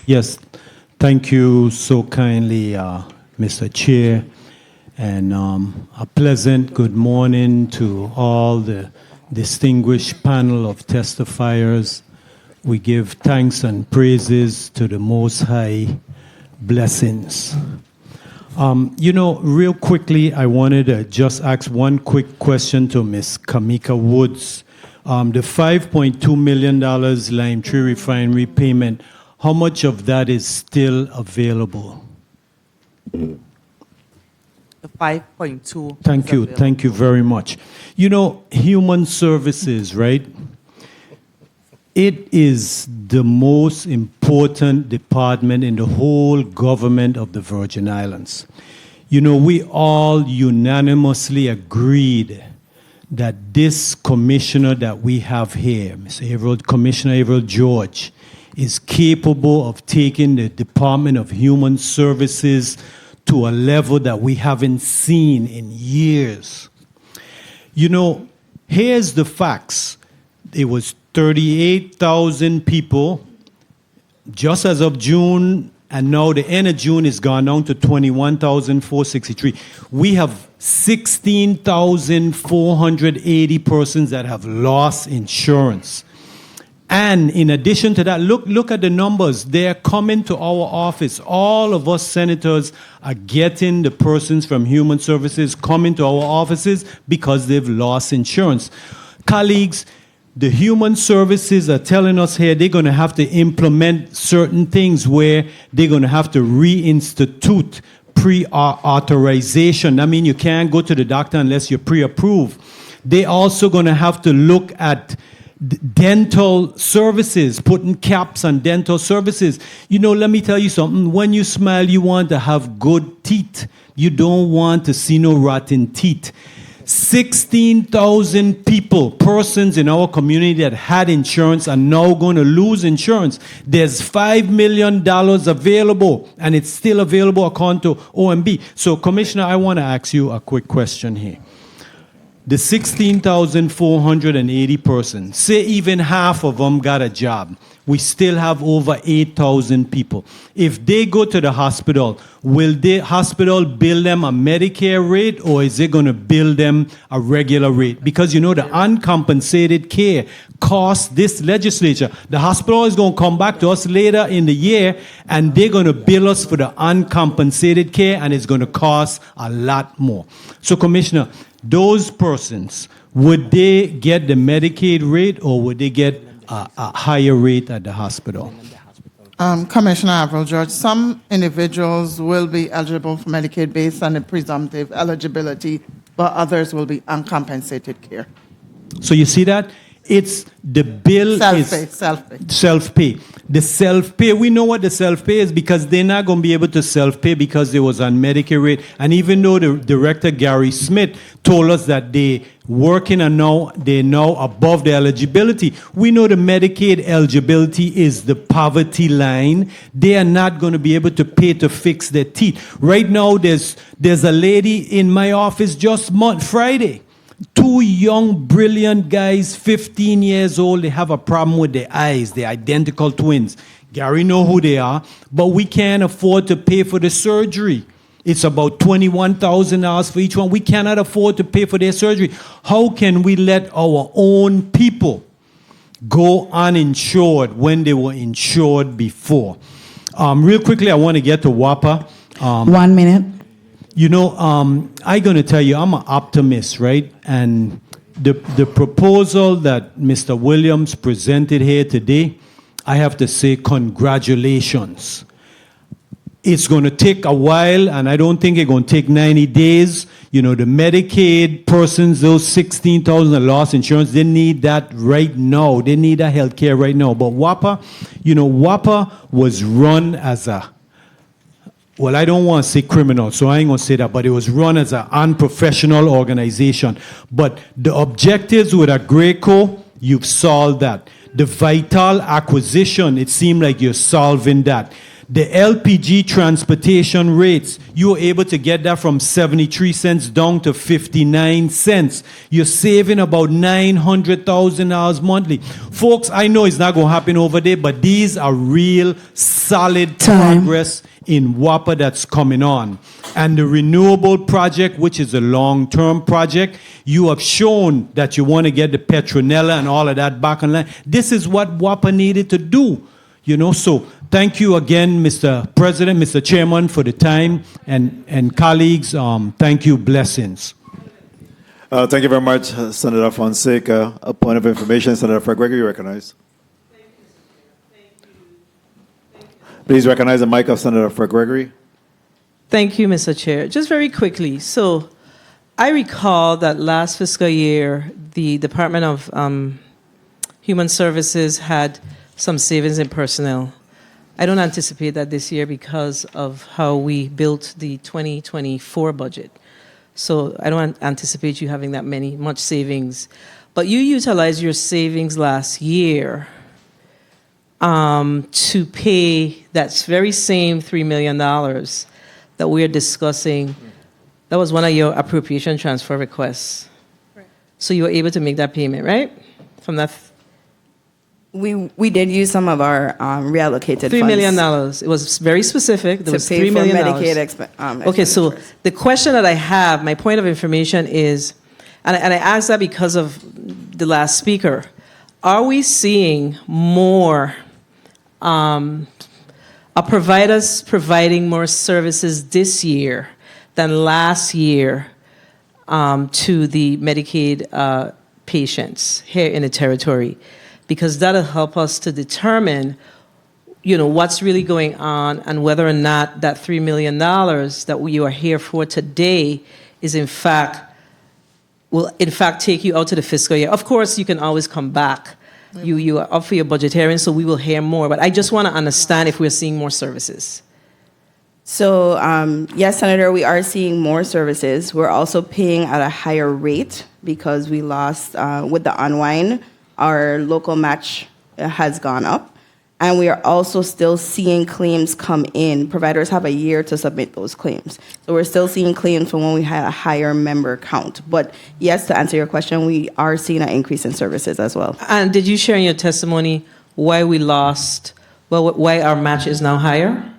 Yes, thank you so kindly, Mr. Chair, and a pleasant good morning to all the distinguished panel of testifiers. We give thanks and praises to the Most High. Blessings. Real quickly, I wanted to just ask one quick question to Ms. Kamika Woods. The $5.2 million Lime Tree Refinery payment, how much of that is still available? The 5.2. Thank you very much. Human services, right? It is the most important department in the whole government of the Virgin Islands. We all unanimously agreed that this commissioner that we have here, Commissioner Averill George, is capable of taking the Department of Human Services to a level that we haven't seen in years. Here's the facts. It was 38,000 people just as of June, and now the end of June is gone down to 21,463. We have 16,480 persons that have lost insurance. And in addition to that, look at the numbers. They're coming to our office. All of us senators are getting the persons from Human Services coming to our offices because they've lost insurance. Colleagues, the Human Services are telling us here they're going to have to implement certain things where they're going to have to reinstitute pre-authorization. I mean, you can't go to the doctor unless you're pre-approved. They're also going to have to look at dental services, putting caps on dental services. Let me tell you something. When you smile, you want to have good teeth. You don't want to see no rotten teeth. 16,000 persons in our community that had insurance are now going to lose insurance. There's $5 million available, and it's still available according to OMB. So, Commissioner, I want to ask you a quick question here. The 16,480 persons, say even half of them got a job. We still have over 8,000 people. If they go to the hospital, will the hospital bill them a Medicare rate, or is it going to bill them a regular rate? Because the uncompensated care costs this legislature. The hospital is going to come back to us later in the year, and they're going to bill us for the uncompensated care, and it's going to cost a lot more. So, Commissioner, those persons, would they get the Medicaid rate, or would they get a higher rate at the hospital? Commissioner Averill George, some individuals will be eligible for Medicaid based on the presumptive eligibility, but others will be uncompensated care. So you see that? It's the bill is self-pay. The self-pay, we know what the self-pay is because they're not going to be able to self-pay because they was on Medicare rate. And even though the director, Gary Smith, told us that they working and they're now above the eligibility, we know the Medicaid eligibility is the poverty line. They are not going to be able to pay to fix their teeth. Right now, there's a lady in my office just Friday. 2 young, brilliant guys, 15 years old, they have a problem with their eyes. They're identical twins. Gary know who they are, but we can't afford to pay for the surgery. It's about $21,000 for each one. We cannot afford to pay for their surgery. How can we let our own people go uninsured when they were insured before? Real quickly, I want to get to WAPA. 1 minute. You know, I'm going to tell you, I'm an optimist, right? And the proposal that Mr. Williams presented here today, I have to say congratulations. It's going to take a while, and I don't think it's going to take 90 days. You know, the Medicaid persons, those 16,000 that lost insurance, they need that right now. They need that health care right now. But WAPA, you know, WAPA was run as a, well, I don't want to say criminal, so I ain't going to say that, but it was run as an unprofessional organization. But the objectives with a Greco, you've solved that. The Vital acquisition, it seemed like you're solving that. The LPG transportation rates, you were able to get that from 73 cents down to 59 cents. You're saving about $900,000 monthly. Folks, I know it's not going to happen over there, but these are real solid progress in WAPA that's coming on. And the renewable project, which is a long-term project, you have shown that you want to get the Petronella and all of that back online. This is what WAPA needed to do. You know, so thank you again, Mr. President, Mr. Chairman, for the time, and colleagues, thank you, blessings. Thank you very much, Senator Fonseca. A point of information, Senator Fred Gregory, you recognize. Please recognize the mic of Senator Fred Gregory. Thank you, Mr. Chair. Just very quickly, so I recall that last fiscal year, the Department of Human Services had some savings in personnel. I don't anticipate that this year because of how we built the 2024 budget. So I don't anticipate you having that much savings. But you utilized your savings last year to pay that very same $3 million that we're discussing. That was one of your appropriation transfer requests. Right. So you were able to make that payment, right? From that. We did use some of our reallocated $3 funds. million. It was very specific. There was $3 million. Okay, so the question that I have, my point of information is, and I asked that because of the last speaker, are we seeing more providers providing more services this year than last year to the Medicaid patients here in the territory? Because that'll help us to determine, you know, what's really going on and whether or not that $3 million that you are here for today is will in fact take you out to the fiscal year. Of course, you can always come back. You are up for your budgetarian, so we will hear more. But I just want to understand if we're seeing more services. So, yes, Senator, we are seeing more services. We're also paying at a higher rate because we lost, with the unwind, our local match has gone up. And we are also still seeing claims come in. Providers have a year to submit those claims. So we're still seeing claims from when we had a higher member count. But yes, to answer your question, we are seeing an increase in services as well. And did you share in your testimony why we lost, why our match is now higher?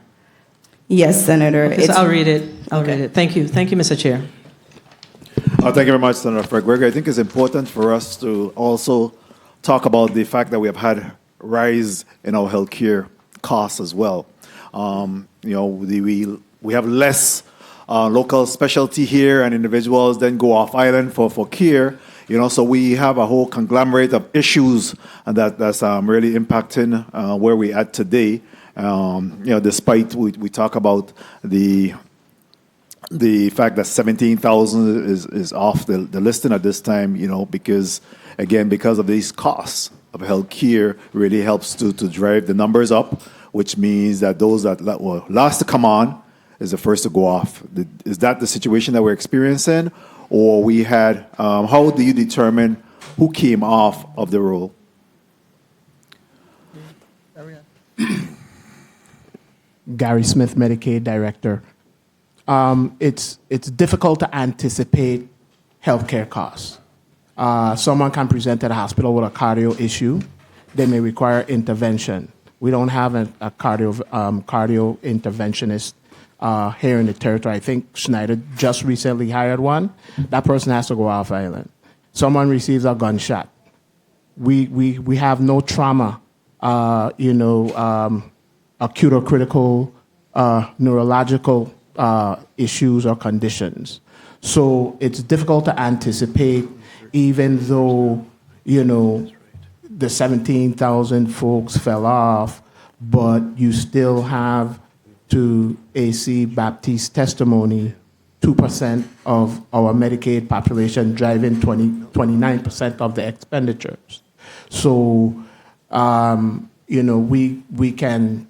Yes, Senator. Okay, so I'll read it. Read it. Thank you. Thank you, Mr. Chair. Thank you very much, Senator Fred Gregory. I think it's important for us to also talk about the fact that we have had rise in our healthcare costs as well. You know, we have less local specialty here, and individuals then go off island for care. You know, so we have a whole conglomerate of issues that's really impacting where we're at today. You know, despite we talk about the the fact that 17,000 is off the listing at this time, because, again, because of these costs of health care really helps to drive the numbers up, which means that those that were last to come on is the first to go off. Is that the situation that we're experiencing? Or we had, how do you determine who came off of the roll? Gary Smith, Medicaid Director. It's difficult to anticipate healthcare costs. Someone can present at a hospital with a cardio issue. They may require intervention. We don't have a cardio interventionist here in the territory. I think Schneider just recently hired one. That person has to go off island. Someone receives a gunshot. We have no trauma, acute or critical neurological issues or conditions. So it's difficult to anticipate, even though, the 17,000 folks fell off, but you still have, to AC Baptiste testimony, 2% of our Medicaid population driving 29% of the expenditures. So, we can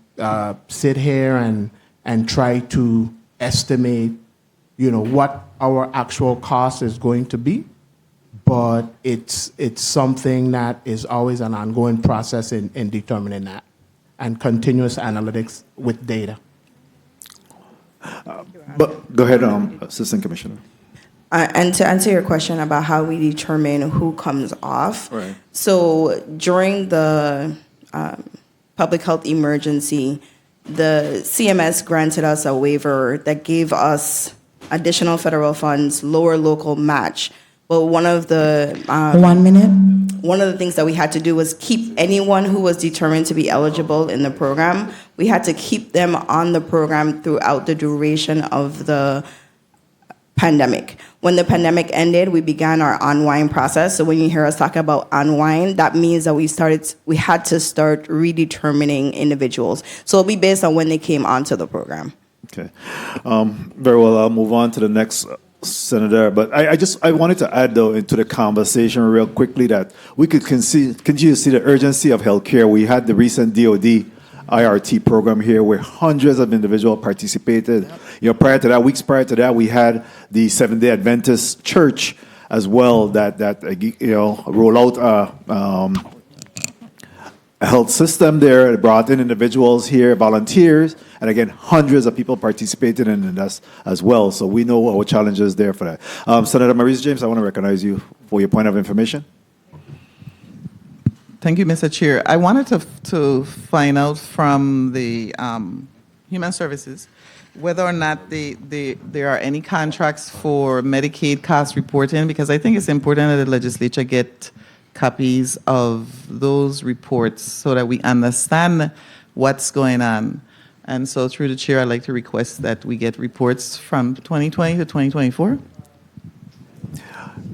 sit here and try to estimate, what our actual cost is going to be, but it's something that is always an ongoing process in determining that, and continuous analytics with data. But go ahead, Assistant Commissioner. And to answer your question about how we determine who comes off, Right. So during the public health emergency, the CMS granted us a waiver that gave us additional federal funds, lower local match. But one of the 1 minute. One of the things that we had to do was keep anyone who was determined to be eligible in the program. We had to keep them on the program throughout the duration of the pandemic. When the pandemic ended, we began our unwind process. So when you hear us talk about unwind, that means that we had to start redetermining individuals. So it'll be based on when they came onto the program. Okay. Very well, I'll move on to the next Senator. But I wanted to add, though, into the conversation real quickly that we could continue to see the urgency of healthcare. We had the recent DOD IRT program here where hundreds of individuals participated. Prior to that, weeks prior to that, we had the Seventh-day Adventist Church as well that roll out a health system there. It brought in individuals here, volunteers, and again, hundreds of people participated in this as well. So we know our challenges there for that. Senator Maurice James, I want to recognize you for your point of information. Thank you, Mr. Chair. I wanted to find out from the Human Services whether or not there are any contracts for Medicaid cost reporting, because I think it's important that the legislature get copies of those reports so that we understand what's going on. And so through the chair, I'd like to request that we get reports from 2020 to 2024.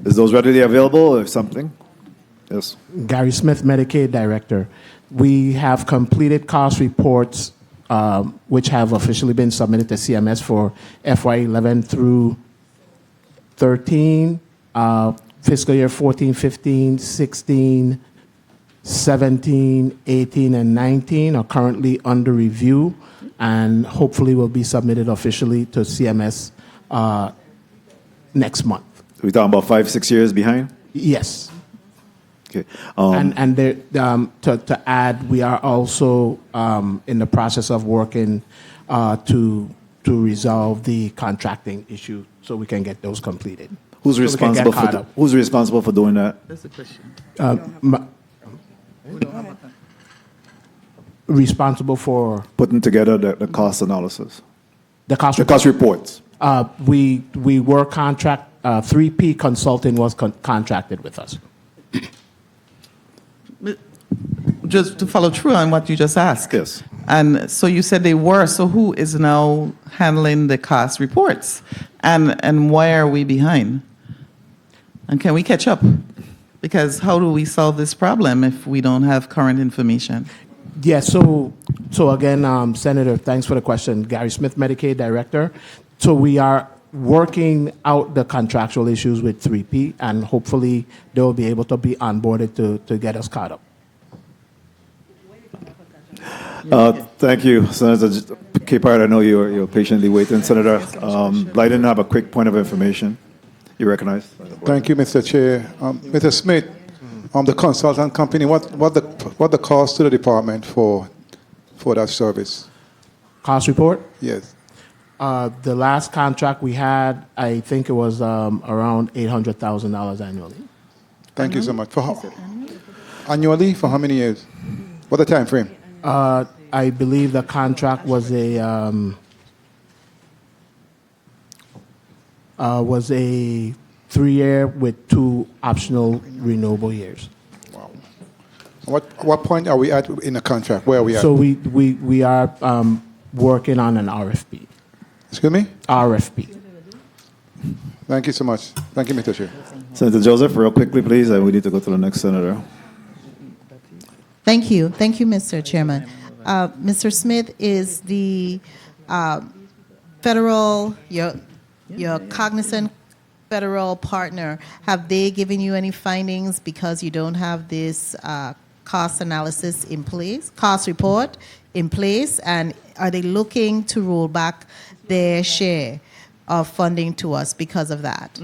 Is those readily available or something? Yes. Gary Smith, Medicaid Director. We have completed cost reports, which have officially been submitted to CMS for FY11 through 13, fiscal year 14, 15, 16, 17, 18, and 19 are currently under review and hopefully will be submitted officially to CMS next month. We're talking about 5-6 years behind? Yes. Okay. And there, to add, we are also in the process of working to resolve the contracting issue so we can get those completed. Who's responsible for doing that? That's the question. Responsible for putting together the cost analysis. The cost reports. We were 3P Consulting was contracted with us. Just to follow through on what you just asked. Yes. And so you said they were. So who is now handling the cost reports? And why are we behind? And can we catch up? Because how do we solve this problem if we don't have current information? Yeah, so again, Senator, thanks for the question. Gary Smith, Medicaid Director. So we are working out the contractual issues with 3P, and hopefully they will be able to be onboarded to get us caught up. Thank you, Senator Capehart. I know you're patiently waiting. Senator Blyden, have a quick point of information. You recognize? Thank you, Mr. Chair. Mr. Smith, the consultant company, what the cost to the department for that service? Cost report? Yes. The last contract we had, I think it was around $800,000 annually. Thank you so much. Annually, for how many years? What the time frame? I believe the contract was a 3-year with 2 optional renewable years. Wow. What point are we at in the contract? Where are we at? So we are working on an RFP. Excuse me? RFP. Thank you so much. Thank you, Mr. Chair. Senator Joseph, real quickly, please. We need to go to the next senator. Thank you. Thank you, Mr. Chairman. Mr. Smith, is the federal, your cognizant federal partner, have they given you any findings because you don't have this cost analysis in place, cost report in place, and are they looking to roll back their share of funding to us because of that?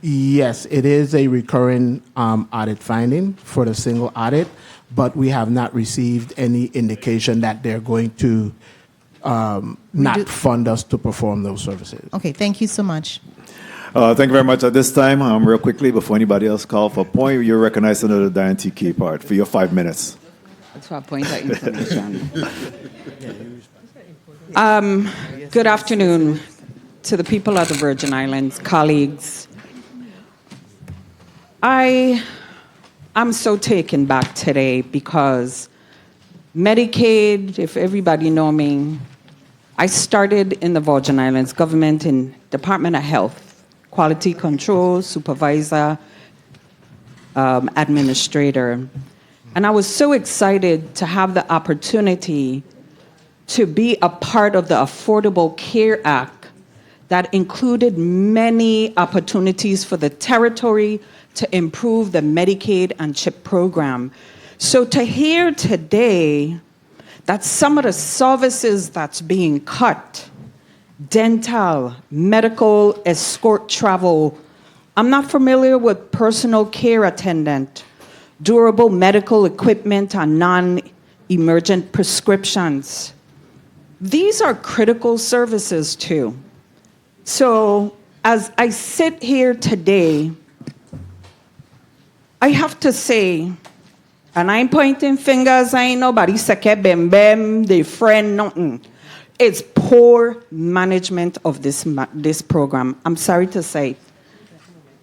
Yes, it is a recurring audit finding for the single audit, but we have not received any indication that they're going to not fund us to perform those services. Okay, thank you so much. Thank you very much. At this time, real quickly, before anybody else call for a point, you're recognized, Senator Diane T. Capehart, for your 5 minutes. That's for a point of information. Good afternoon to the people of the Virgin Islands, colleagues. I'm so taken back today because Medicaid, if everybody know me, I started in the Virgin Islands government in Department of Health, Quality Control, Supervisor, Administrator. And I was so excited to have the opportunity to be a part of the Affordable Care Act that included many opportunities for the territory to improve the Medicaid and CHIP program. So to hear today that some of the services that's being cut, dental, medical, escort travel, I'm not familiar with personal care attendant, durable medical equipment, and non-emergent prescriptions. These are critical services too. So as I sit here today, I have to say, and I ain't pointing fingers, I ain't nobody seke bem bem, they friend, nothing. It's poor management of this program. I'm sorry to say.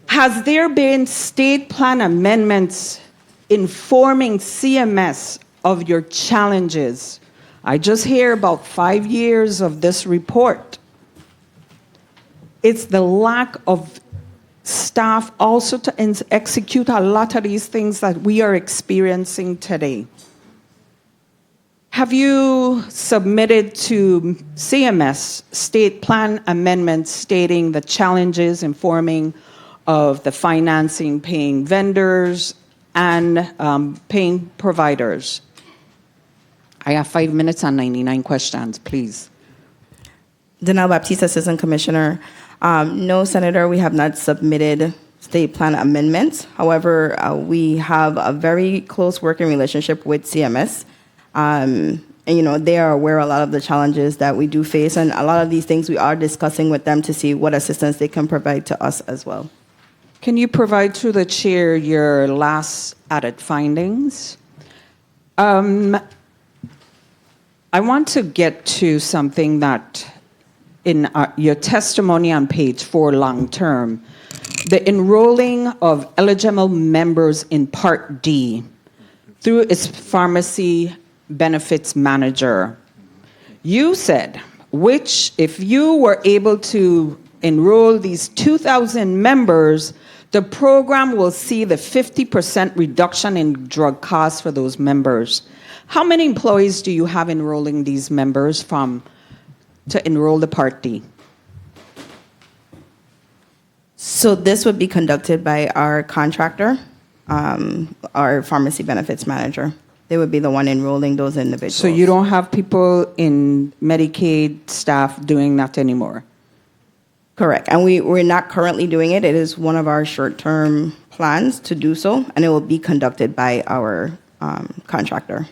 Has there been state plan amendments informing CMS of your challenges? I just hear about 5 years of this report. It's the lack of staff also to execute a lot of these things that we are experiencing today. Have you submitted to CMS state plan amendments stating the challenges informing of the financing, paying vendors, and paying providers? I have 5 minutes and 99 questions, please. Danelle Baptiste, Assistant Commissioner. No, Senator, we have not submitted state plan amendments. However, we have a very close working relationship with CMS. And, they are aware of a lot of the challenges that we do face. And a lot of these things we are discussing with them to see what assistance they can provide to us as well. Can you provide through the chair your last audit findings? I want to get to something that in your testimony on page 4, long-term, the enrolling of eligible members in Part D through its pharmacy benefits manager. You said, which if you were able to enroll these 2,000 members, the program will see the 50% reduction in drug costs for those members. How many employees do you have enrolling these members to enroll the Part D? So this would be conducted by our contractor, our pharmacy benefits manager. They would be the one enrolling those individuals. So you don't have people in Medicaid staff doing that anymore? Correct. And we're not currently doing it. It is one of our short-term plans to do so, and it will be conducted by our contractor.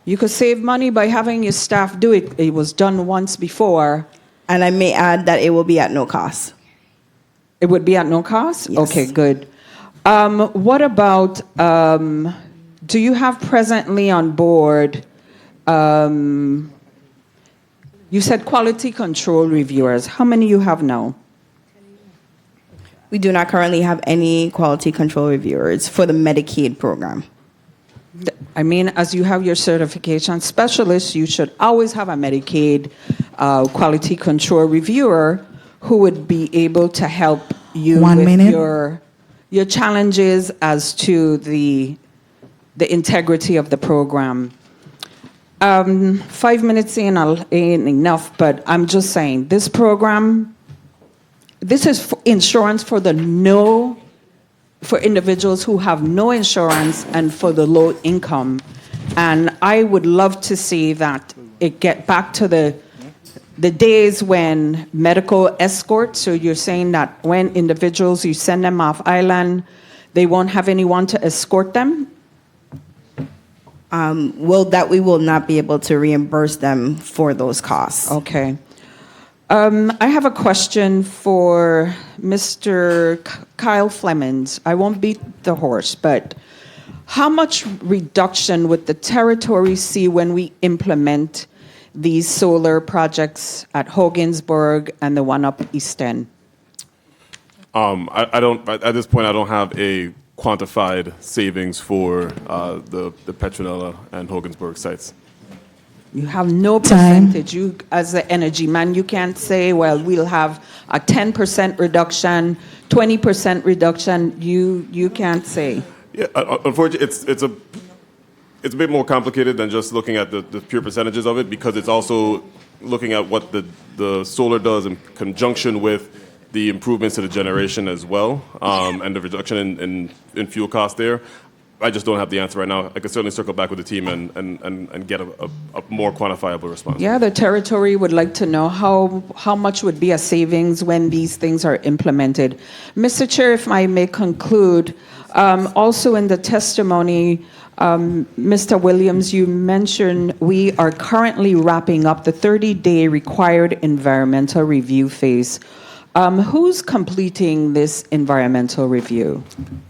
You could save money by having your staff do it. It was done once before. And I may add that it will be at no cost. It would be at no cost? Yes. Okay, good. What about, do you have presently on board, you said quality control reviewers. How many you have now? We do not currently have any quality control reviewers for the Medicaid program. I mean, as you have your certification specialist, you should always have a Medicaid quality control reviewer who would be able to help you with your challenges as to the integrity of the program. 5 minutes ain't enough, but I'm just saying, this program, this is insurance for for individuals who have no insurance and for the low income. And I would love to see that it get back to the days when medical escorts, so you're saying that when individuals, you send them off island, they won't have anyone to escort them? We will not be able to reimburse them for those costs. Okay. I have a question for Mr. Kyle Flemings. I won't beat the horse, but how much reduction would the territory see when we implement these solar projects at Hogansburg and the one up East End? I don't, at this point, I don't have a quantified savings for the Petronella and Hogansburg sites. You have no percentage. You, as the energy man, you can't say, well, we'll have a 10% reduction, 20% reduction. You can't say. Yeah, unfortunately, it's a bit more complicated than just looking at the pure percentages of it, because it's also looking at what the solar does in conjunction with the improvements to the generation as well, and the reduction in fuel costs there. I just don't have the answer right now. I can certainly circle back with the team and get a more quantifiable response. Yeah, the territory would like to know how much would be a savings when these things are implemented. Mr. Chair, if I may conclude, also in the testimony, Mr. Williams, you mentioned we are currently wrapping up the 30-day required environmental review phase. Who's completing this environmental review?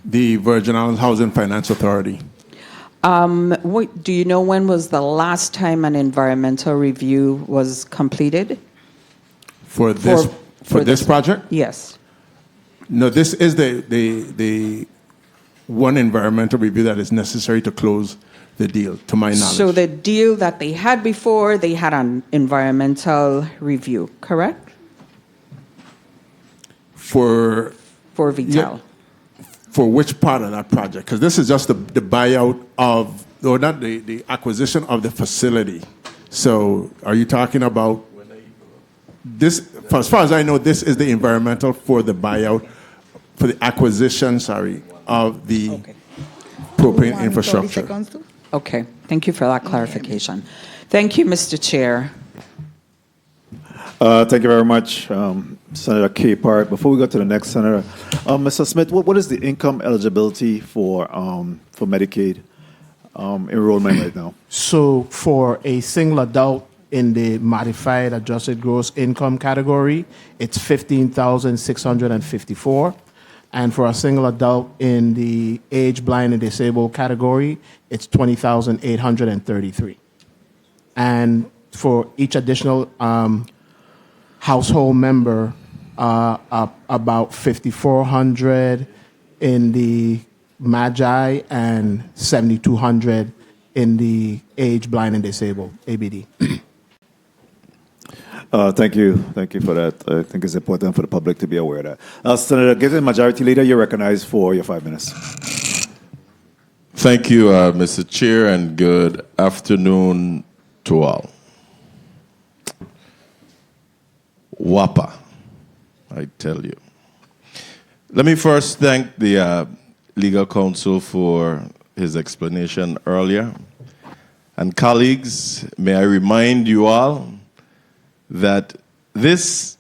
The Virgin Islands Housing Finance Authority. Do you know when was the last time an environmental review was completed? For this project? Yes. No, this is the one environmental review that is necessary to close the deal, to my knowledge. So the deal that they had before, they had an environmental review, correct? For Vital. Yeah, for which part of that project? Because this is just the buyout of, or not the acquisition of the facility. So are you talking about this? As far as I know, this is the environmental for the buyout, for the acquisition, of the propane infrastructure. Okay, thank you for that clarification. Thank you, Mr. Chair. Thank you very much, Senator Capehart. Before we go to the next senator, Mr. Smith, what is the income eligibility for Medicaid enrollment right now? So for a single adult in the modified adjusted gross income category, it's $15,654. And for a single adult in the age, blind, and disabled category, it's $20,833. And for each additional household member, about $5,400 in the Magi and $7,200 in the age, blind, and disabled, ABD. Thank you for that. I think it's important for the public to be aware of that. Senator Gittens, Majority Leader, you're recognized for your 5 minutes. Thank you, Mr. Chair, and good afternoon to all. WAPA, I tell you. Let me first thank the legal counsel for his explanation earlier. And colleagues, may I remind you all that this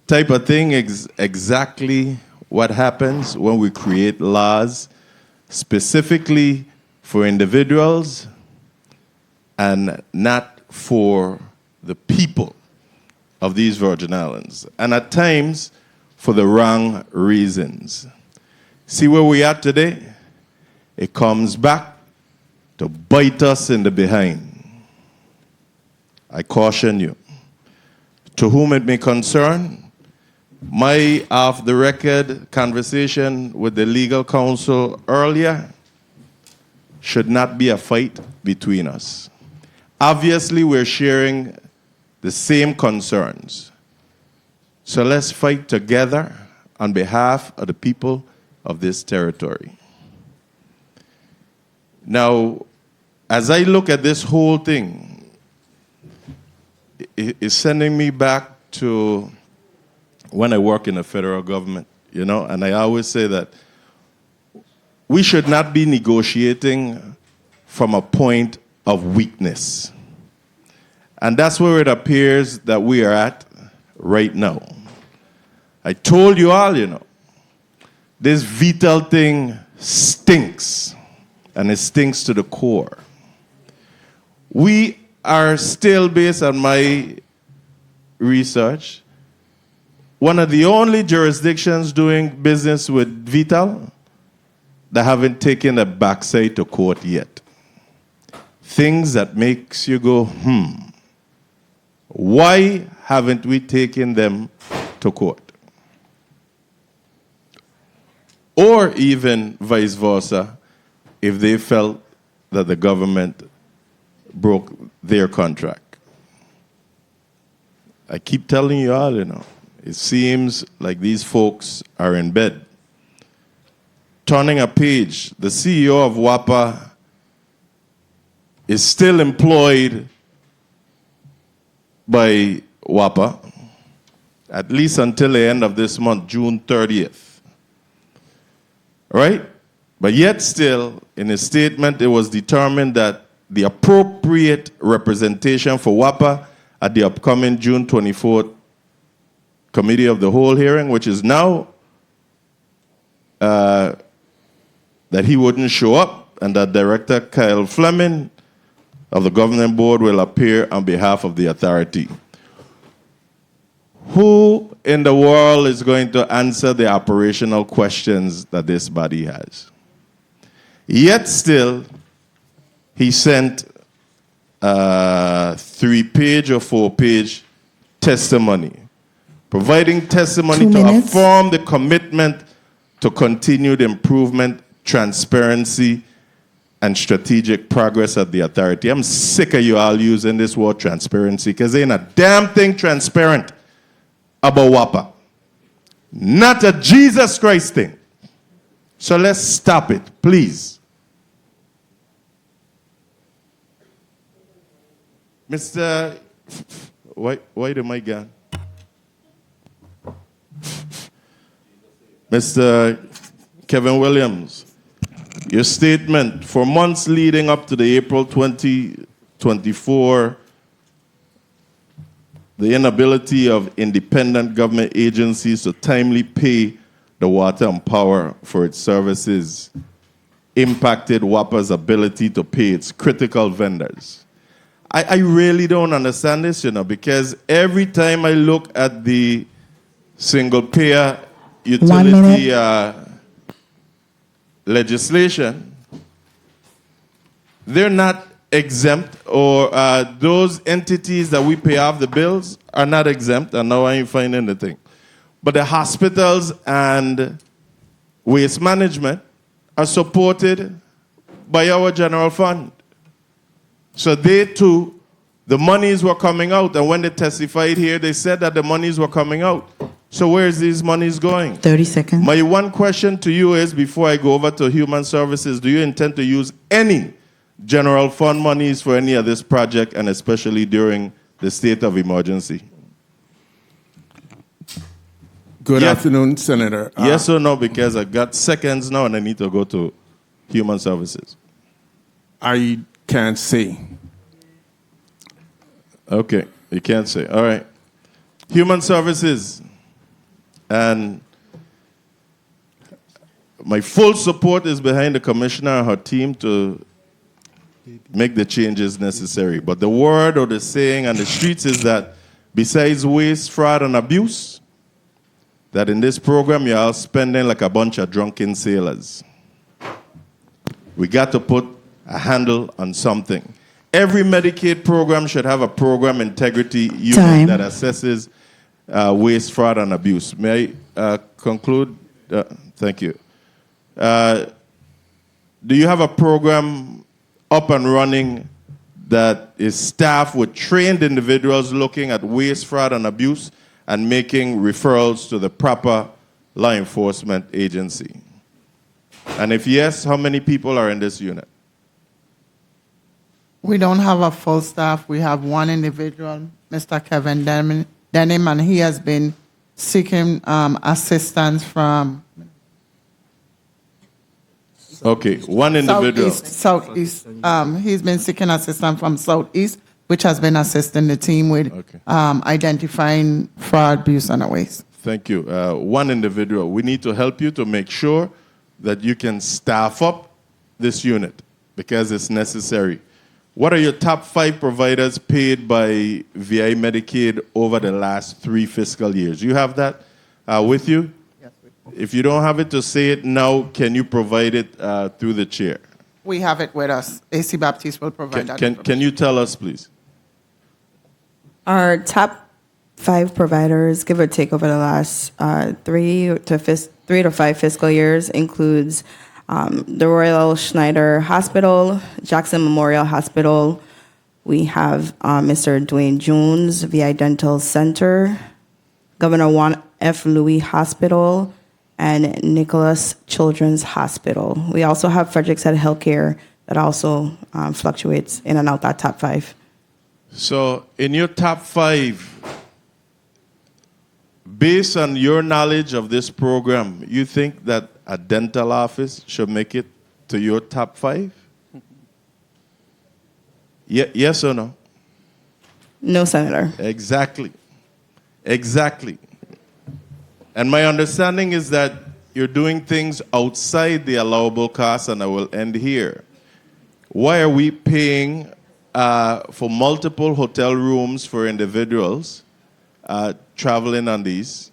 type of thing is exactly what happens when we create laws specifically for individuals and not for the people of these Virgin Islands, and at times for the wrong reasons. See where we are today? It comes back to bite us in the behind. I caution you. To whom it may concern, my off-the-record conversation with the legal counsel earlier should not be a fight between us. Obviously, we're sharing the same concerns. So let's fight together on behalf of the people of this territory. Now, as I look at this whole thing, it's sending me back to when I work in the federal government, you know, and I always say that we should not be negotiating from a point of weakness. And that's where it appears that we are at right now. I told you all, you know, this vital thing stinks, and it stinks to the core. We are still, based on my research, one of the only jurisdictions doing business with Vital that haven't taken a backside to court yet. Things that makes you go, why haven't we taken them to court? Or even vice versa, if they felt that the government broke their contract. I keep telling you all, you know, it seems like these folks are in bed. Turning a page, the CEO of WAPA is still employed by WAPA, at least until the end of this month, June 30th. Right? But yet still, in a statement, it was determined that the appropriate representation for WAPA at the upcoming June 24th Committee of the Whole hearing, which is now, that he wouldn't show up, and that Director Kyle Fleming of the Governing Board will appear on behalf of the authority. Who in the world is going to answer the operational questions that this body has? Yet still, he sent a 3-page or 4-page testimony, providing testimony to affirm the commitment to continued improvement, transparency, and strategic progress at the authority. I'm sick of you all using this word transparency, because there ain't a damn thing transparent about WAPA. Not a Jesus Christ thing. So let's stop it, please. Mr. Why the mic gone? Mr. Kevin Williams, your statement for months leading up to the April 2024, the inability of independent government agencies to timely pay the water and power for its services impacted WAPA's ability to pay its critical vendors. I really don't understand this, you know, because every time I look at the single-payer utility legislation, they're not exempt, or those entities that we pay off the bills are not exempt, and now I ain't finding the thing. But the hospitals and waste management are supported by our general fund. So they too, the monies were coming out, and when they testified here, they said that the monies were coming out. So where is these monies going? 30 seconds. My one question to you is, before I go over to Human Services, do you intend to use any general fund monies for any of this project, and especially during the state of emergency? Good afternoon, Senator. Yes or no, because I've got seconds now and I need to go to Human Services. I can't say. Okay, you can't say. All right. Human Services. And my full support is behind the commissioner and her team to make the changes necessary. But the word or the saying on the streets is that besides waste, fraud, and abuse, that in this program you're all spending like a bunch of drunken sailors. We got to put a handle on something. Every Medicaid program should have a program integrity unit that assesses waste, fraud, and abuse. May I conclude? Thank you. Do you have a program up and running that is staffed with trained individuals looking at waste, fraud, and abuse and making referrals to the proper law enforcement agency? And if yes, how many people are in this unit? We don't have a full staff. We have one individual, Mr. Kevin Denim, and he has been seeking assistance from Okay, one individual. Southeast. He's been seeking assistance from Southeast, which has been assisting the team with identifying fraud, abuse, and waste. Thank you. One individual. We need to help you to make sure that you can staff up this unit because it's necessary. What are your top 5 providers paid by VA Medicaid over the last 3 fiscal years? You have that with you? Yes. If you don't have it to say it now, can you provide it through the chair? We have it with us. AC Baptiste will provide that. Can you tell us, please? Our top 5 providers, give or take over the last 3 to 5 fiscal years, includes the Royal Schneider Hospital, Jackson Memorial Hospital. We have Mr. Dwayne Jones, VI Dental Center, Governor Juan F. Louis Hospital, and Nicholas Children's Hospital. We also have Frederick's Head Healthcare that also fluctuates in and out that top 5. So in your top 5, based on your knowledge of this program, you think that a dental office should make it to your top 5? Yes or no? No, Senator. Exactly. Exactly. And my understanding is that you're doing things outside the allowable costs, and I will end here. Why are we paying for multiple hotel rooms for individuals traveling on these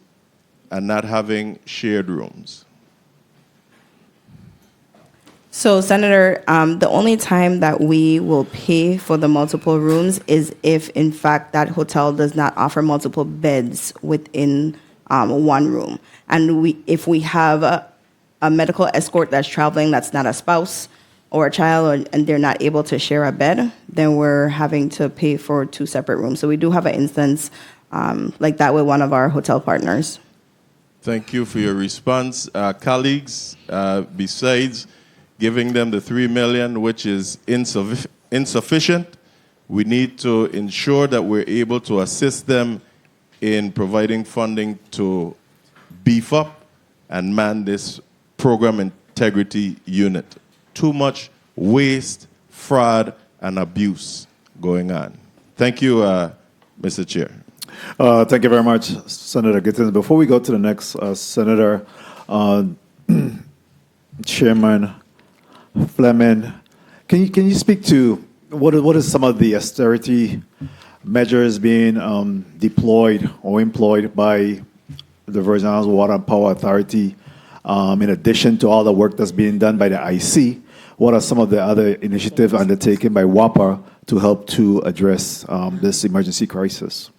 and not having shared rooms? So, Senator, the only time that we will pay for the multiple rooms is if, in fact, that hotel does not offer multiple beds within one room. And if we have a medical escort that's traveling that's not a spouse or a child, and they're not able to share a bed, then we're having to pay for 2 separate rooms. So we do have an instance like that with one of our hotel partners. Thank you for your response. Colleagues, besides giving them the $3 million, which is insufficient, we need to ensure that we're able to assist them in providing funding to beef up and man this program integrity unit. Too much waste, fraud, and abuse going on. Thank you, Mr. Chair. Thank you very much, Senator Gittins. Before we go to the next Senator, Chairman Fleming, can you speak to what is some of the austerity measures being deployed or employed by the Virgin Islands Water and Power Authority, in addition to all the work that's being done by the IC? What are some of the other initiatives undertaken by WAPA to help to address this emergency crisis?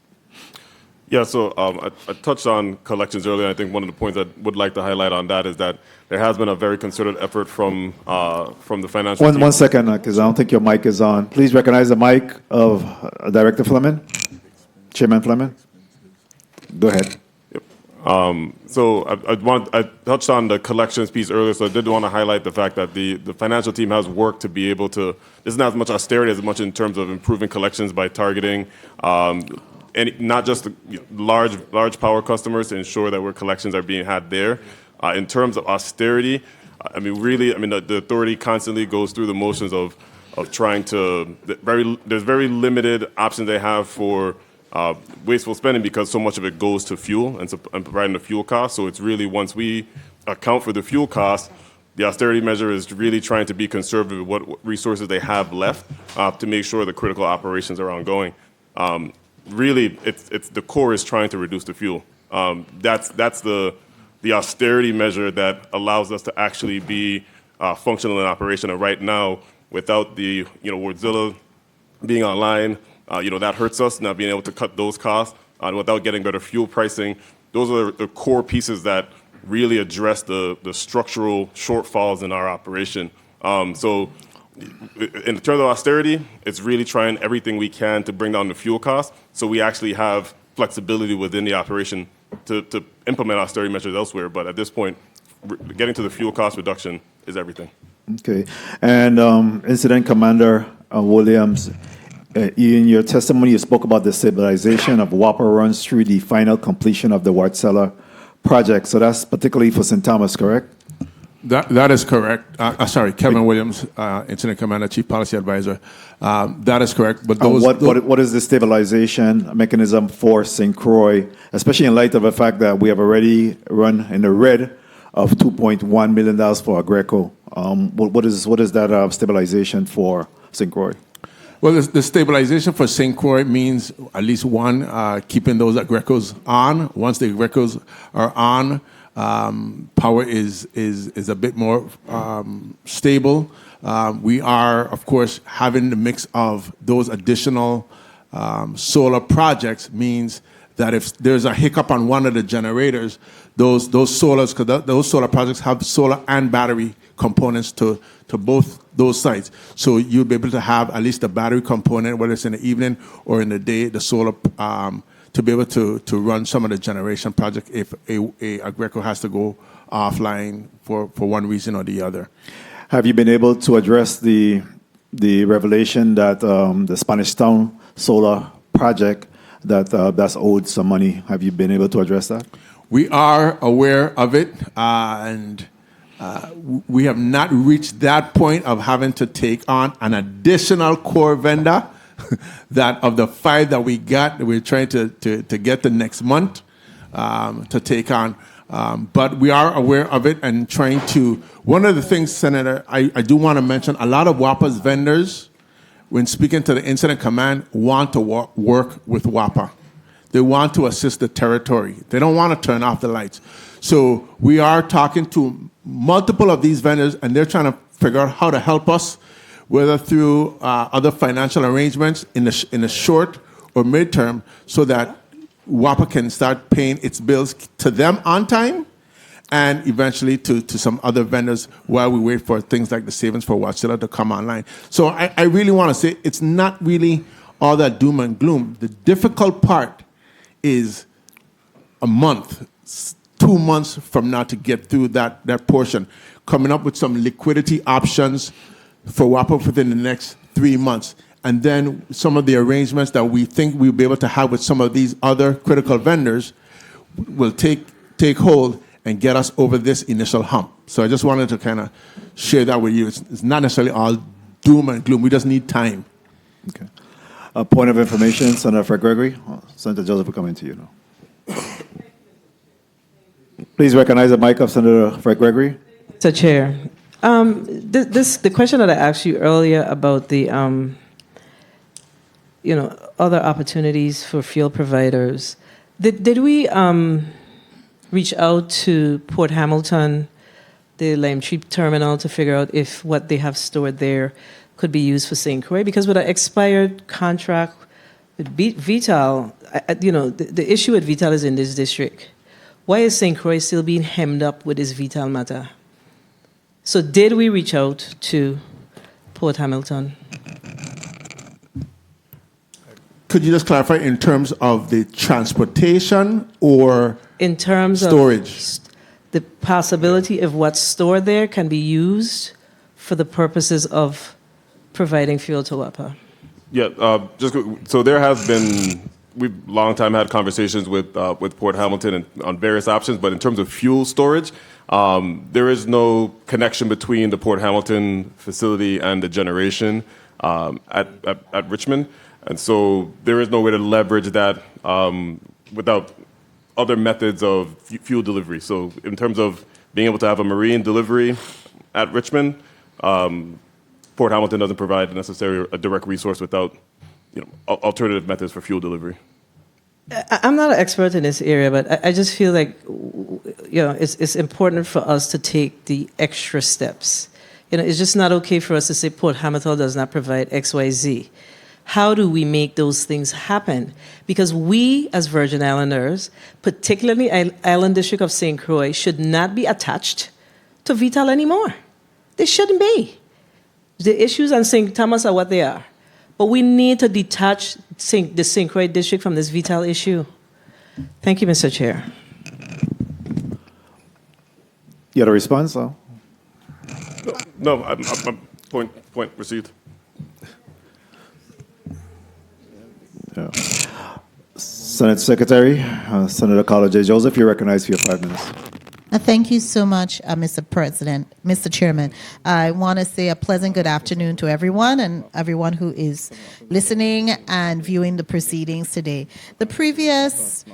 Yeah, so I touched on collections earlier. I think one of the points I would like to highlight on that is that there has been a very concerted effort from the financial team. One second, because I don't think your mic is on. Please recognize the mic of Director Fleming, Chairman Fleming. Go ahead. Yep. So I touched on the collections piece earlier, so I did want to highlight the fact that the financial team has worked to be able to, this is not as much austerity as much in terms of improving collections by targeting not just the large power customers, to ensure that where collections are being had there. In terms of austerity, the authority constantly goes through the motions of trying to, there's very limited options they have for wasteful spending because so much of it goes to fuel and providing the fuel cost. So it's really, once we account for the fuel cost, the austerity measure is really trying to be conservative with what resources they have left to make sure the critical operations are ongoing. Really, it's the core is trying to reduce the fuel. That's the austerity measure that allows us to actually be functional in operation. And right now, without the Wardzilla being online, that hurts us, not being able to cut those costs. Without getting better fuel pricing, those are the core pieces that really address the structural shortfalls in our operation. So in terms of austerity, it's really trying everything we can to bring down the fuel costs so we actually have flexibility within the operation to implement austerity measures elsewhere. But at this point, getting to the fuel cost reduction is everything. Okay. And Incident Commander Williams, in your testimony, you spoke about the stabilization of WAPA runs through the final completion of the Wardzilla project. So that's particularly for St. Thomas, correct? That is correct. Kevin Williams, Incident Commander, Chief Policy Advisor. That is correct. But what is the stabilization mechanism for St. Croix, especially in light of the fact that we have already run in the red of $2.1 million for Agreco? What is that stabilization for St. Croix? Well, the stabilization for St. Croix means at least one, keeping those Agrecos on. Once the Agrecos are on, power is a bit more stable. We are, of course, having the mix of those additional solar projects means that if there's a hiccup on one of the generators, those solar projects have solar and battery components to both those sites. So you'll be able to have at least a battery component, whether it's in the evening or in the day, the solar, to be able to run some of the generation project if a Agreco has to go offline for one reason or the other. Have you been able to address the revelation that the Spanish Town solar project that's owed some money? Have you been able to address that? We are aware of it, and we have not reached that point of having to take on an additional core vendor. That of the 5 that we got, we're trying to get the next month to take on. But we are aware of it and trying to. One of the things, Senator, I do want to mention, a lot of WAPA's vendors, when speaking to the Incident Command, want to work with WAPA. They want to assist the territory. They don't want to turn off the lights. So we are talking to multiple of these vendors, and they're trying to figure out how to help us, whether through other financial arrangements in the short or midterm, so that WAPA can start paying its bills to them on time, and eventually to some other vendors while we wait for things like the savings for Wardzilla to come online. So I really want to say it's not really all that doom and gloom. The difficult part is a month, 2 months from now to get through that portion, coming up with some liquidity options for WAPA within the next 3 months. And then some of the arrangements that we think we'll be able to have with some of these other critical vendors will take hold and get us over this initial hump. So I just wanted to kind of share that with you. It's not necessarily all doom and gloom. We just need time. Okay. A point of information, Senator Fred Gregory. Senator Joseph, we're coming to you now. Please recognize the mic of Senator Fred Gregory. Mr. Chair, the question that I asked you earlier about the other opportunities for fuel providers, did we reach out to Port Hamilton, the Lime Tree Terminal, to figure out if what they have stored there could be used for St. Croix? Because with an expired contract with Vital, the issue with Vital is in this district. Why is St. Croix still being hemmed up with this Vital matter? So did we reach out to Port Hamilton? Could you just clarify in terms of the transportation or in terms storage? Of the possibility of what's stored there can be used for the purposes of providing fuel to WAPA. Yeah, so there has been we've long time had conversations with Port Hamilton and on various options, but in terms of fuel storage, there is no connection between the Port Hamilton facility and the generation at Richmond, and so there is no way to leverage that without other methods of fuel delivery. So in terms of being able to have a marine delivery at Richmond, Port Hamilton doesn't provide necessarily a direct resource without alternative methods for fuel delivery. I'm not an expert in this area, but I just feel like it's important for us to take the extra steps. It's just not okay for us to say Port Hamilton does not provide XYZ. How do we make those things happen? Because we, as Virgin Islanders, particularly Island District of St. Croix, should not be attached to Vital anymore. They shouldn't be. The issues on St. Thomas are what they are. But we need to detach the St. Croix District from this Vital issue. Thank you, Mr. Chair. You had a response, though? No, I'm point received. Yeah. Senate Secretary, Senator Carla J. Joseph, you're recognized for your 5 minutes. Thank you so much, Mr. Chairman. I want to say a pleasant good afternoon to everyone and everyone who is listening and viewing the proceedings today. The previous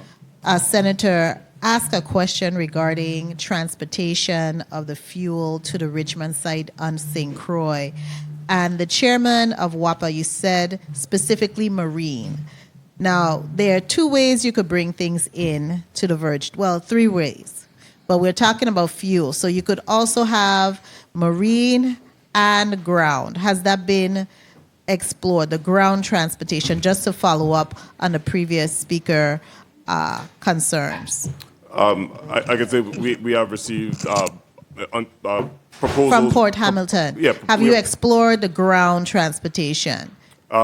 senator asked a question regarding transportation of the fuel to the Richmond site on St. Croix. And the chairman of WAPA, you said specifically marine. Now, there are 2 ways you could bring things in to the Virgin. Well, 3 ways. But we're talking about fuel. So you could also have marine and ground. Has that been explored, the ground transportation, just to follow up on the previous speaker concerns? I can say we have received proposals from Port Hamilton. Yeah. Have you explored the ground transportation? We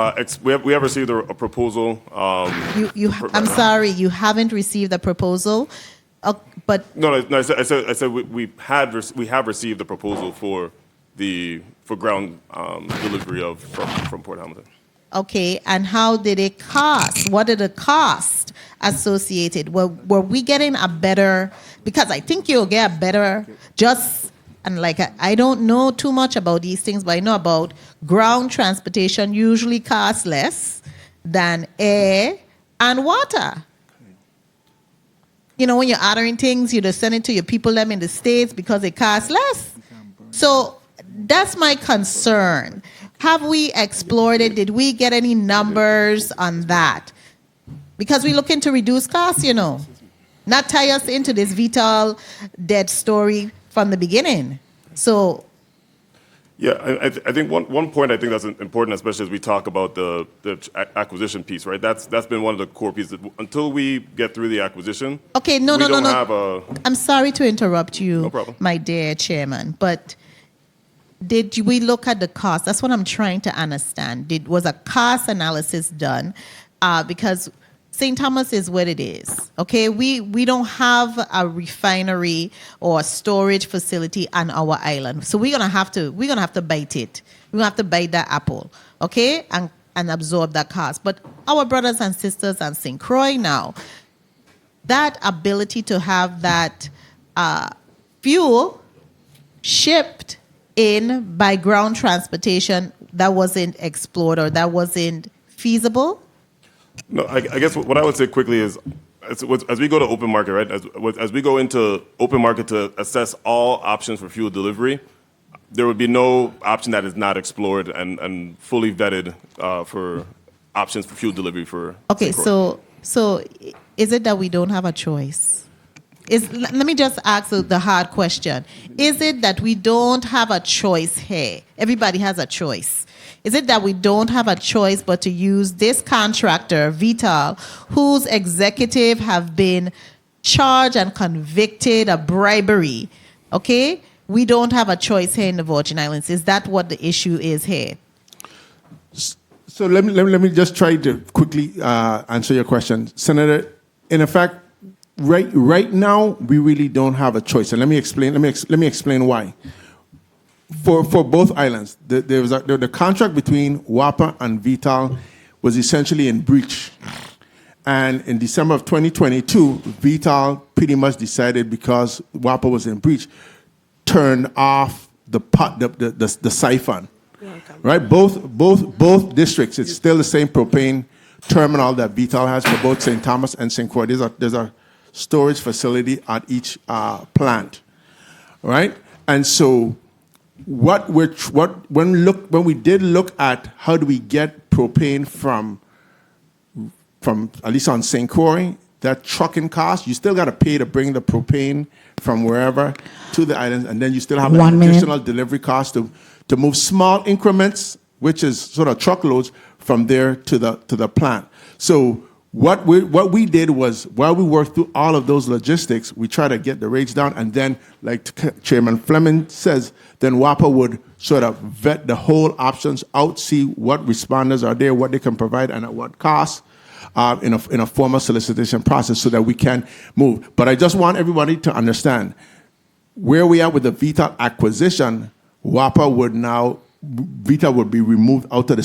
have received a proposal. I'm sorry, you haven't received a proposal, but no. I said we have received a proposal for ground delivery from Port Hamilton. Okay, and how did it cost? What did the cost associated? Were we getting a better? Because I think you'll get a better and like I don't know too much about these things, but I know about ground transportation usually costs less than air and water. When you're ordering things, you just send it to your people them in the States because it costs less. So that's my concern. Have we explored it? Did we get any numbers on that? Because we're looking to reduce costs, not tie us into this Vital dead story from the beginning. So, yeah, I think one point I think that's important, especially as we talk about the acquisition piece, right? That's been one of the core pieces. Until we get through the acquisition, okay, no. I'm sorry to interrupt you, no problem, my dear chairman, but did we look at the cost? That's what I'm trying to understand. Was a cost analysis done? Because St. Thomas is what it is. Okay, we don't have a refinery or a storage facility on our island, so we're gonna have to bite it. We're gonna have to bite that apple, okay, and absorb that cost. But our brothers and sisters on St. Croix now, that ability to have that fuel shipped in by ground transportation, that wasn't explored or that wasn't feasible. No, I guess what I would say quickly is, as we go to open market, right? As we go into open market to assess all options for fuel delivery, there would be no option that is not explored and fully vetted for options for fuel delivery for. Okay, so is it that we don't have a choice? Let me just ask the hard question. Is it that we don't have a choice here? Everybody has a choice. Is it that we don't have a choice but to use this contractor, Vital, whose executive have been charged and convicted of bribery? Okay? We don't have a choice here in the Virgin Islands. Is that what the issue is here? So let me just try to quickly answer your question. Senator, in effect, right now, we really don't have a choice. And let me explain why. For both islands, the contract between WAPA and Vital was essentially in breach. And in December of 2022, Vital pretty much decided, because WAPA was in breach, turned off the siphon. Right? Both districts, it's still the same propane terminal that Vital has for both St. Thomas and St. Croix. There's a storage facility at each plant. Right? And so when we did look at how do we get propane from at least on St. Croix, that trucking cost, you still got to pay to bring the propane from wherever to the islands, and then you still have an additional delivery cost to move small increments, which is sort of truckloads, from there to the plant. So what we did was, while we worked through all of those logistics, we tried to get the rates down, and then, like Chairman Fleming says, then WAPA would sort of vet the whole options out, see what responders are there, what they can provide, and at what cost. In a formal solicitation process, so that we can move. But I just want everybody to understand where we are with the Vital acquisition. Vital would be removed out of the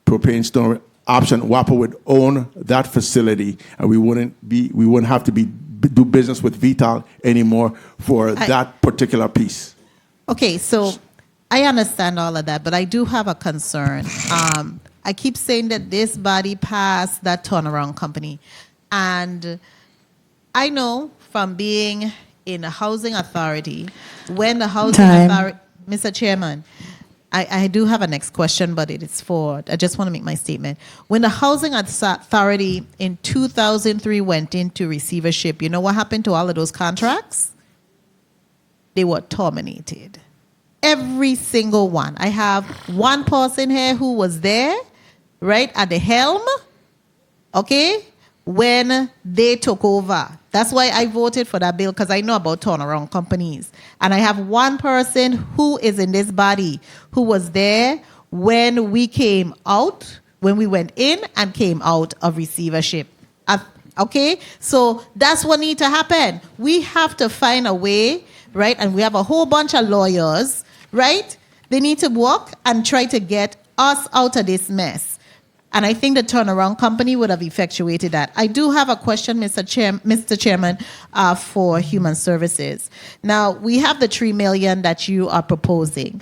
propane storage option. WAPA would own that facility, and we wouldn't have to do business with Vital anymore for that particular piece. Okay, so I understand all of that, but I do have a concern. I keep saying that this body passed that turnaround company. And I know from being in a housing authority, when the housing authority, Mr. Chairman, I do have a next question, but it is I just want to make my statement. When the housing authority in 2003 went into receivership, you know what happened to all of those contracts? They were terminated. Every single one. I have one person here who was there, right, at the helm, okay, when they took over. That's why I voted for that bill, because I know about turnaround companies. And I have one person who is in this body who was there when we came out, when we went in and came out of receivership. Okay? So that's what needs to happen. We have to find a way, right? And we have a whole bunch of lawyers, right? They need to work and try to get us out of this mess. And I think the turnaround company would have effectuated that. I do have a question, Mr. Chairman, for Human Services. Now, we have the $3 million that you are proposing,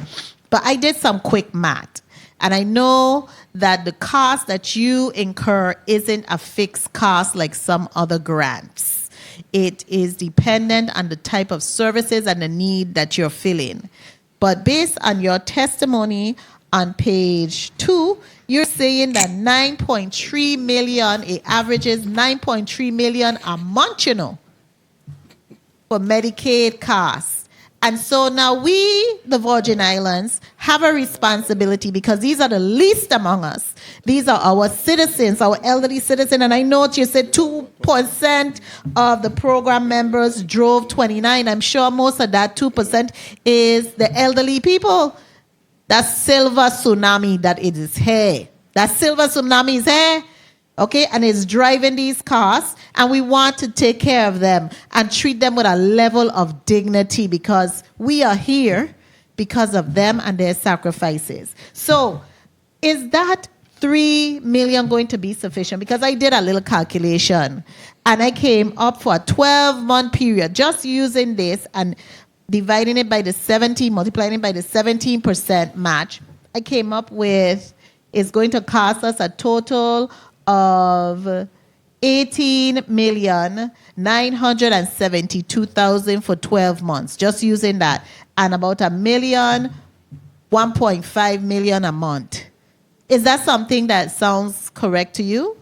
but I did some quick math. And I know that the cost that you incur isn't a fixed cost like some other grants. It is dependent on the type of services and the need that you're filling. But based on your testimony on page 2, you're saying that 9.3 million, it averages 9.3 million a month, you know, for Medicaid costs. And so now we, the Virgin Islands, have a responsibility, because these are the least among us. These are our citizens, our elderly citizens. And I know you said 2% of the program members drove 29. I'm sure most of that 2% is the elderly people. That silver tsunami that it is here. That silver tsunami is here, okay? And it's driving these cars, and we want to take care of them and treat them with a level of dignity, because we are here because of them and their sacrifices. So is that 3 million going to be sufficient? Because I did a little calculation, and I came up for a 12-month period just using this and dividing it by the 17, multiplying it by the 17% match, I came up with it's going to cost us a total of $18,972,000 for 12 months, just using that, and about $1.5 million a month. Is that something that sounds correct to you?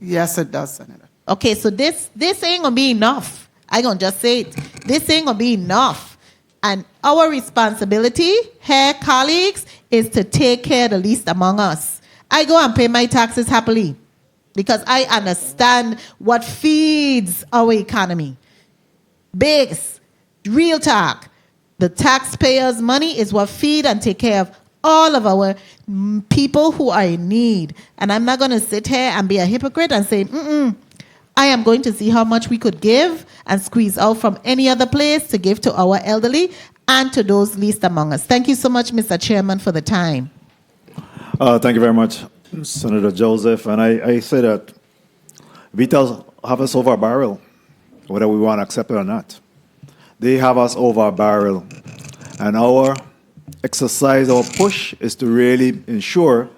Yes, it does, Senator. Okay, so this ain't gonna be enough. I gonna just say it. This ain't gonna be enough. And our responsibility here, colleagues, is to take care of the least among us. I go and pay my taxes happily because I understand what feeds our economy. Bigs, real talk. The taxpayers' money is what feed and take care of all of our people who are in need. And I'm not gonna sit here and be a hypocrite and say, I am going to see how much we could give and squeeze out from any other place to give to our elderly and to those least among us. Thank you so much, Mr. Chairman, for the time. Thank you very much, Senator Joseph. And I say that Vital have us over a barrel, whether we want to accept it or not. They have us over a barrel. And our exercise, our push is to really ensure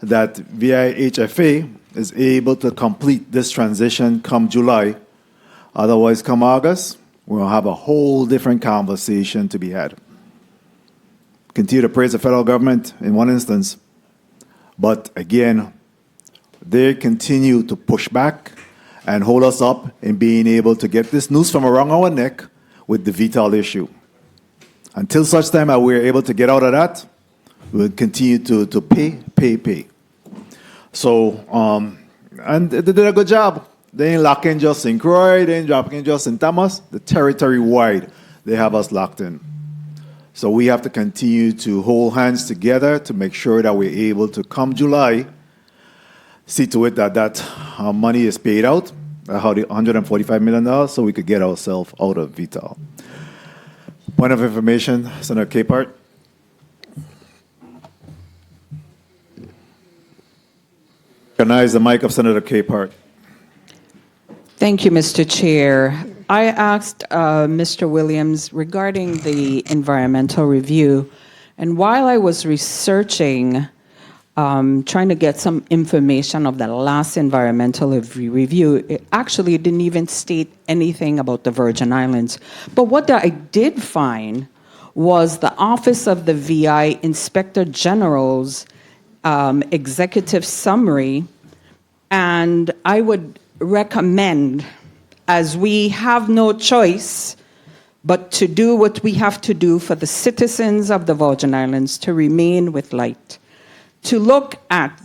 that VIHFA is able to complete this transition come July. Otherwise, come August, we'll have a whole different conversation to be had. Continue to praise the federal government in one instance, but again, they continue to push back and hold us up in being able to get this noose from around our neck with the Vital issue. Until such time that we're able to get out of that, we'll continue to pay. So, and they did a good job. They ain't locking just in Croy, they ain't dropping just in Thomas. The territory wide, they have us locked in. So we have to continue to hold hands together to make sure that we're able to come July, see to it that money is paid out, how the $145 million, so we could get ourselves out of Vital. Point of information, Senator Capehart. Recognize the mic of Senator Capehart. Thank you, Mr. Chair. I asked Mr. Williams regarding the environmental review, and while I was researching, trying to get some information of the last environmental review, it actually didn't even state anything about the Virgin Islands. But what I did find was the Office of the VI Inspector General's executive summary, and I would recommend, as we have no choice but to do what we have to do for the citizens of the Virgin Islands to remain with light, to look at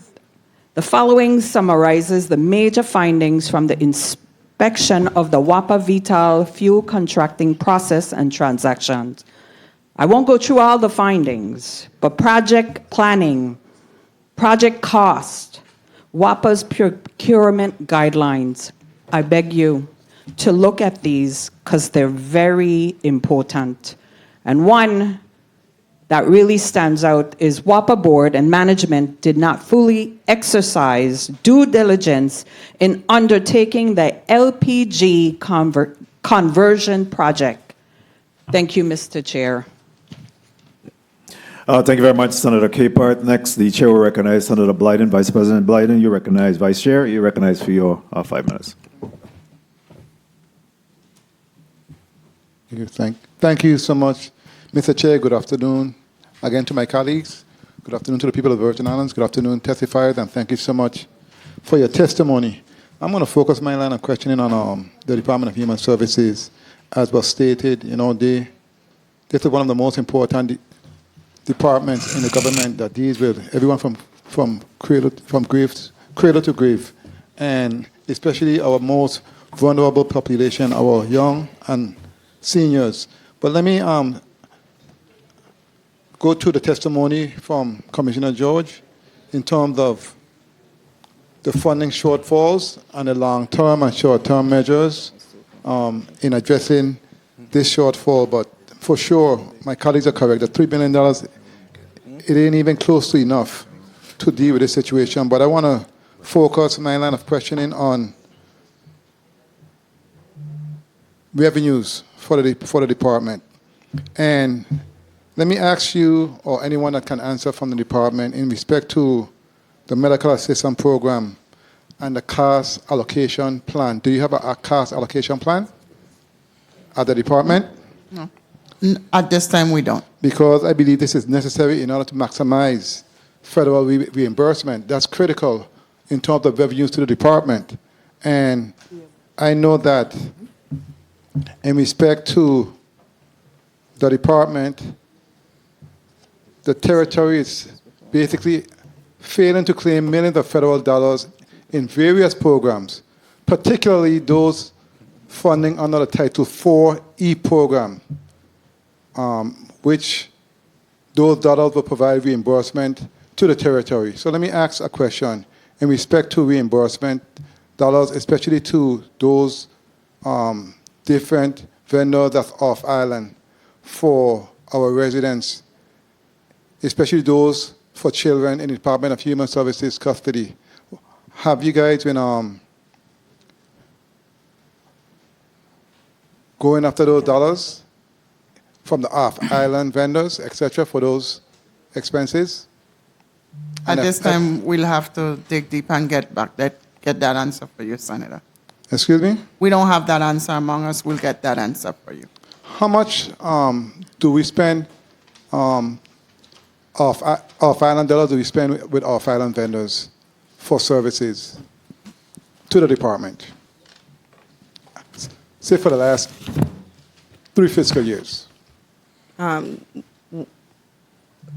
the following summarizes the major findings from the inspection of the WAPA Vital fuel contracting process and transactions. I won't go through all the findings, but project planning, project cost, WAPA's procurement guidelines. I beg you to look at these because they're very important. And one that really stands out is WAPA board and management did not fully exercise due diligence in undertaking the LPG conversion project. Thank you, Mr. Chair. Thank you very much, Senator Capehart. Next, the chair will recognize Senator Blyden. Vice President Blyden, you recognize Vice Chair. You're recognized for your 5 minutes. Thank you so much, Mr. Chair. Good afternoon again to my colleagues. Good afternoon to the people of the Virgin Islands. Good afternoon, testifiers, and thank you so much for your testimony. I'm going to focus my line of questioning on the Department of Human Services. As was stated, this is one of the most important departments in the government that deals with everyone from cradle to grave, and especially our most vulnerable population, our young and seniors. But let me go to the testimony from Commissioner George in terms of the funding shortfalls and the long-term and short-term measures in addressing this shortfall. But for sure, my colleagues are correct. The $3 billion, it ain't even close to enough to deal with this situation. But I want to focus my line of questioning on revenues for the department. And let me ask you, or anyone that can answer from the department, in respect to the medical assistance program and the cost allocation plan. Do you have a cost allocation plan at the department? No. At this time, we don't. Because I believe this is necessary in order to maximize federal reimbursement. That's critical in terms of revenues to the department. And I know that in respect to the department, the territory is basically failing to claim millions of federal dollars in various programs, particularly those funding under the Title IV-E program, which those dollars will provide reimbursement to the territory. So let me ask a question in respect to reimbursement dollars, especially to those different vendors that's off island for our residents, especially those for children in the Department of Human Services custody. Have you guys been going after those dollars from the off-island vendors, etc., for those expenses? At And this time, we'll have to dig deep and get that answer for you, Senator. Excuse me? We don't have that answer among us. We'll get that answer for you. How much do we spend off-island dollars do we spend with off-island vendors for services to the department? Say for the last 3 fiscal years.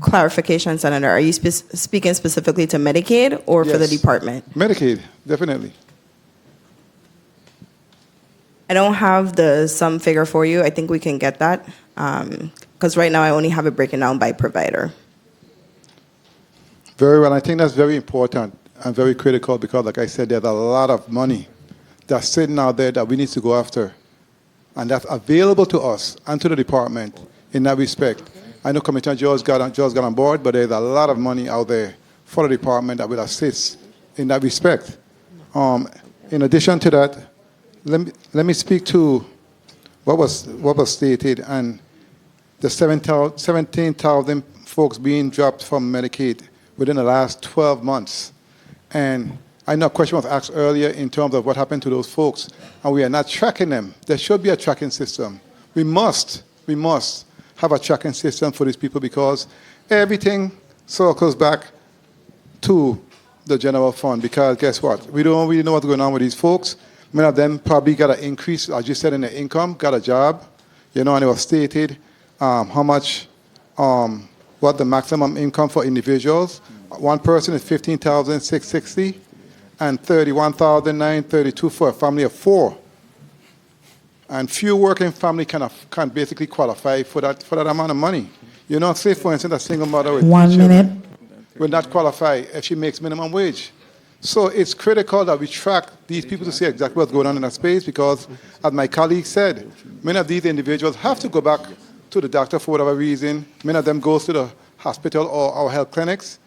Clarification, Senator. Are you speaking specifically to Medicaid or for the Yes. department? Medicaid, definitely. I don't have the sum figure for you. I think we can get that because right now I only have it broken down by provider. Very well. I think that's very important and very critical because, like I said, there's a lot of money that's sitting out there that we need to go after, and that's available to us and to the department in that respect. I know Commissioner George got on board, but there's a lot of money out there for the department that will assist in that respect. In addition to that, let me speak to what was stated and the 17,000 folks being dropped from Medicaid within the last 12 months. And I know a question was asked earlier in terms of what happened to those folks, and we are not tracking them. There should be a tracking system. We must have a tracking system for these people because everything circles back to the general fund. Because guess what? We don't really know what's going on with these folks. Many of them probably got an increase, as you said, in their income, got a job, and it was stated how much, what the maximum income for individuals. One person is $15,660 and $31,932 for a family of 4. And few working family can basically qualify for that amount of money. Say for instance, a single mother with 1 minute will not qualify if she makes minimum wage. So it's critical that we track these people to see exactly what's going on in that space because, as my colleague said, many of these individuals have to go back to the doctor for whatever reason. Many of them go to the hospital or our health clinics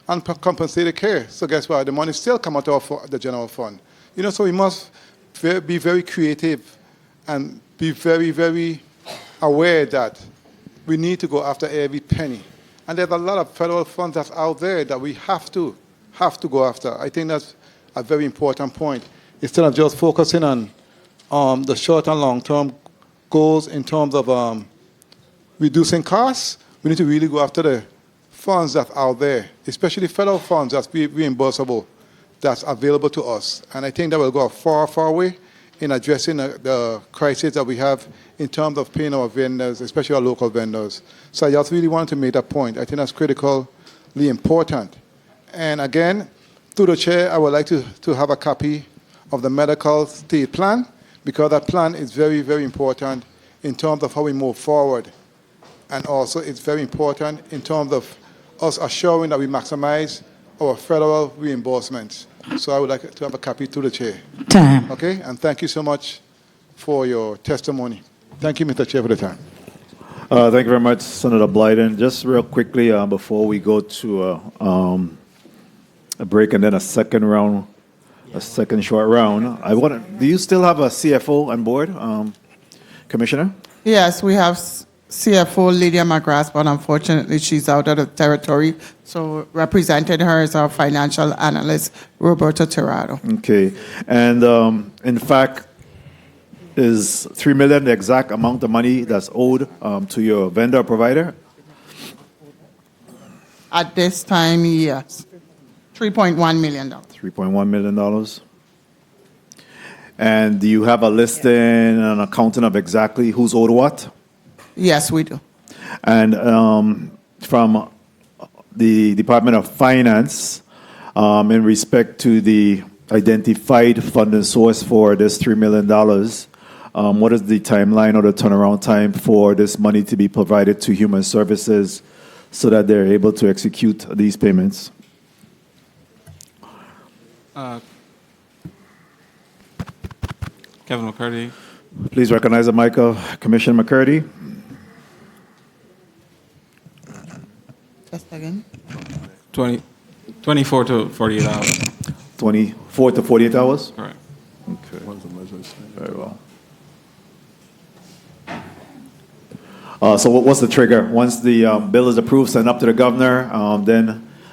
and compensated care. So guess what? The money still come out of the general fund. So we must be very creative and be very, very aware that we need to go after every penny. And there's a lot of federal funds that's out there that we have to go after. I think that's a very important point. Instead of just focusing on the short and long-term goals in terms of reducing costs, we need to really go after the funds that's out there, especially federal funds that's reimbursable, that's available to us. And I think that will go a far, far way in addressing the crisis that we have in terms of paying our vendors, especially our local vendors. So I just really wanted to make that point. I think that's critically important. And again, through the chair, I would like to have a copy of the medical state plan because that plan is very, very important in terms of how we move forward. And also it's very important in terms of us assuring that we maximize our federal reimbursements. So I would like to have a copy to the chair. Time. Okay? And thank you so much for your testimony. Thank you, Mr. Chair, for the time. Thank you very much, Senator Blyden. Just real quickly, before we go to a break and then a second round, a second short round, do you still have a CFO on board, Commissioner? Yes, we have CFO Lydia McGrath, but unfortunately she's out of the territory. So represented her is our financial analyst, Roberto Tirado. Okay. And in fact, is $3 million the exact amount of money that's owed to your vendor provider? At this time, yes. $3.1 million. $3.1 million. And do you have a listing and an accounting of exactly who's owed what? Yes, we do. And from the Department of Finance, in respect to the identified funding source for this $3 million, what is the timeline or the turnaround time for this money to be provided to Human Services so that they're able to execute these payments? Kevin McCurdy. Please recognize the mic of Commissioner McCurdy. Just again. 24 to 48 hours. 24 to 48 hours? Correct. Okay. Very well. So what's the trigger? Once the bill is approved, sent up to the governor,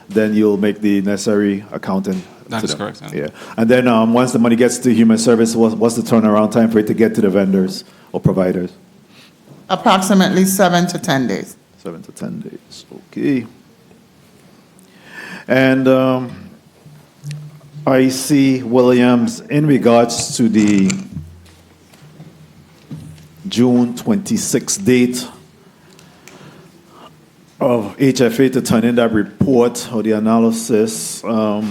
then you'll make the necessary accounting. That to is them. correct, Senator. Yeah, and then once the money gets to human service, what's the turnaround time for it to get to the vendors or providers? Approximately 7 to 10 days. 7 to 10 days. Okay. And I see Williams in regards to the June 26th date of HFA to turn in that report or the analysis. Are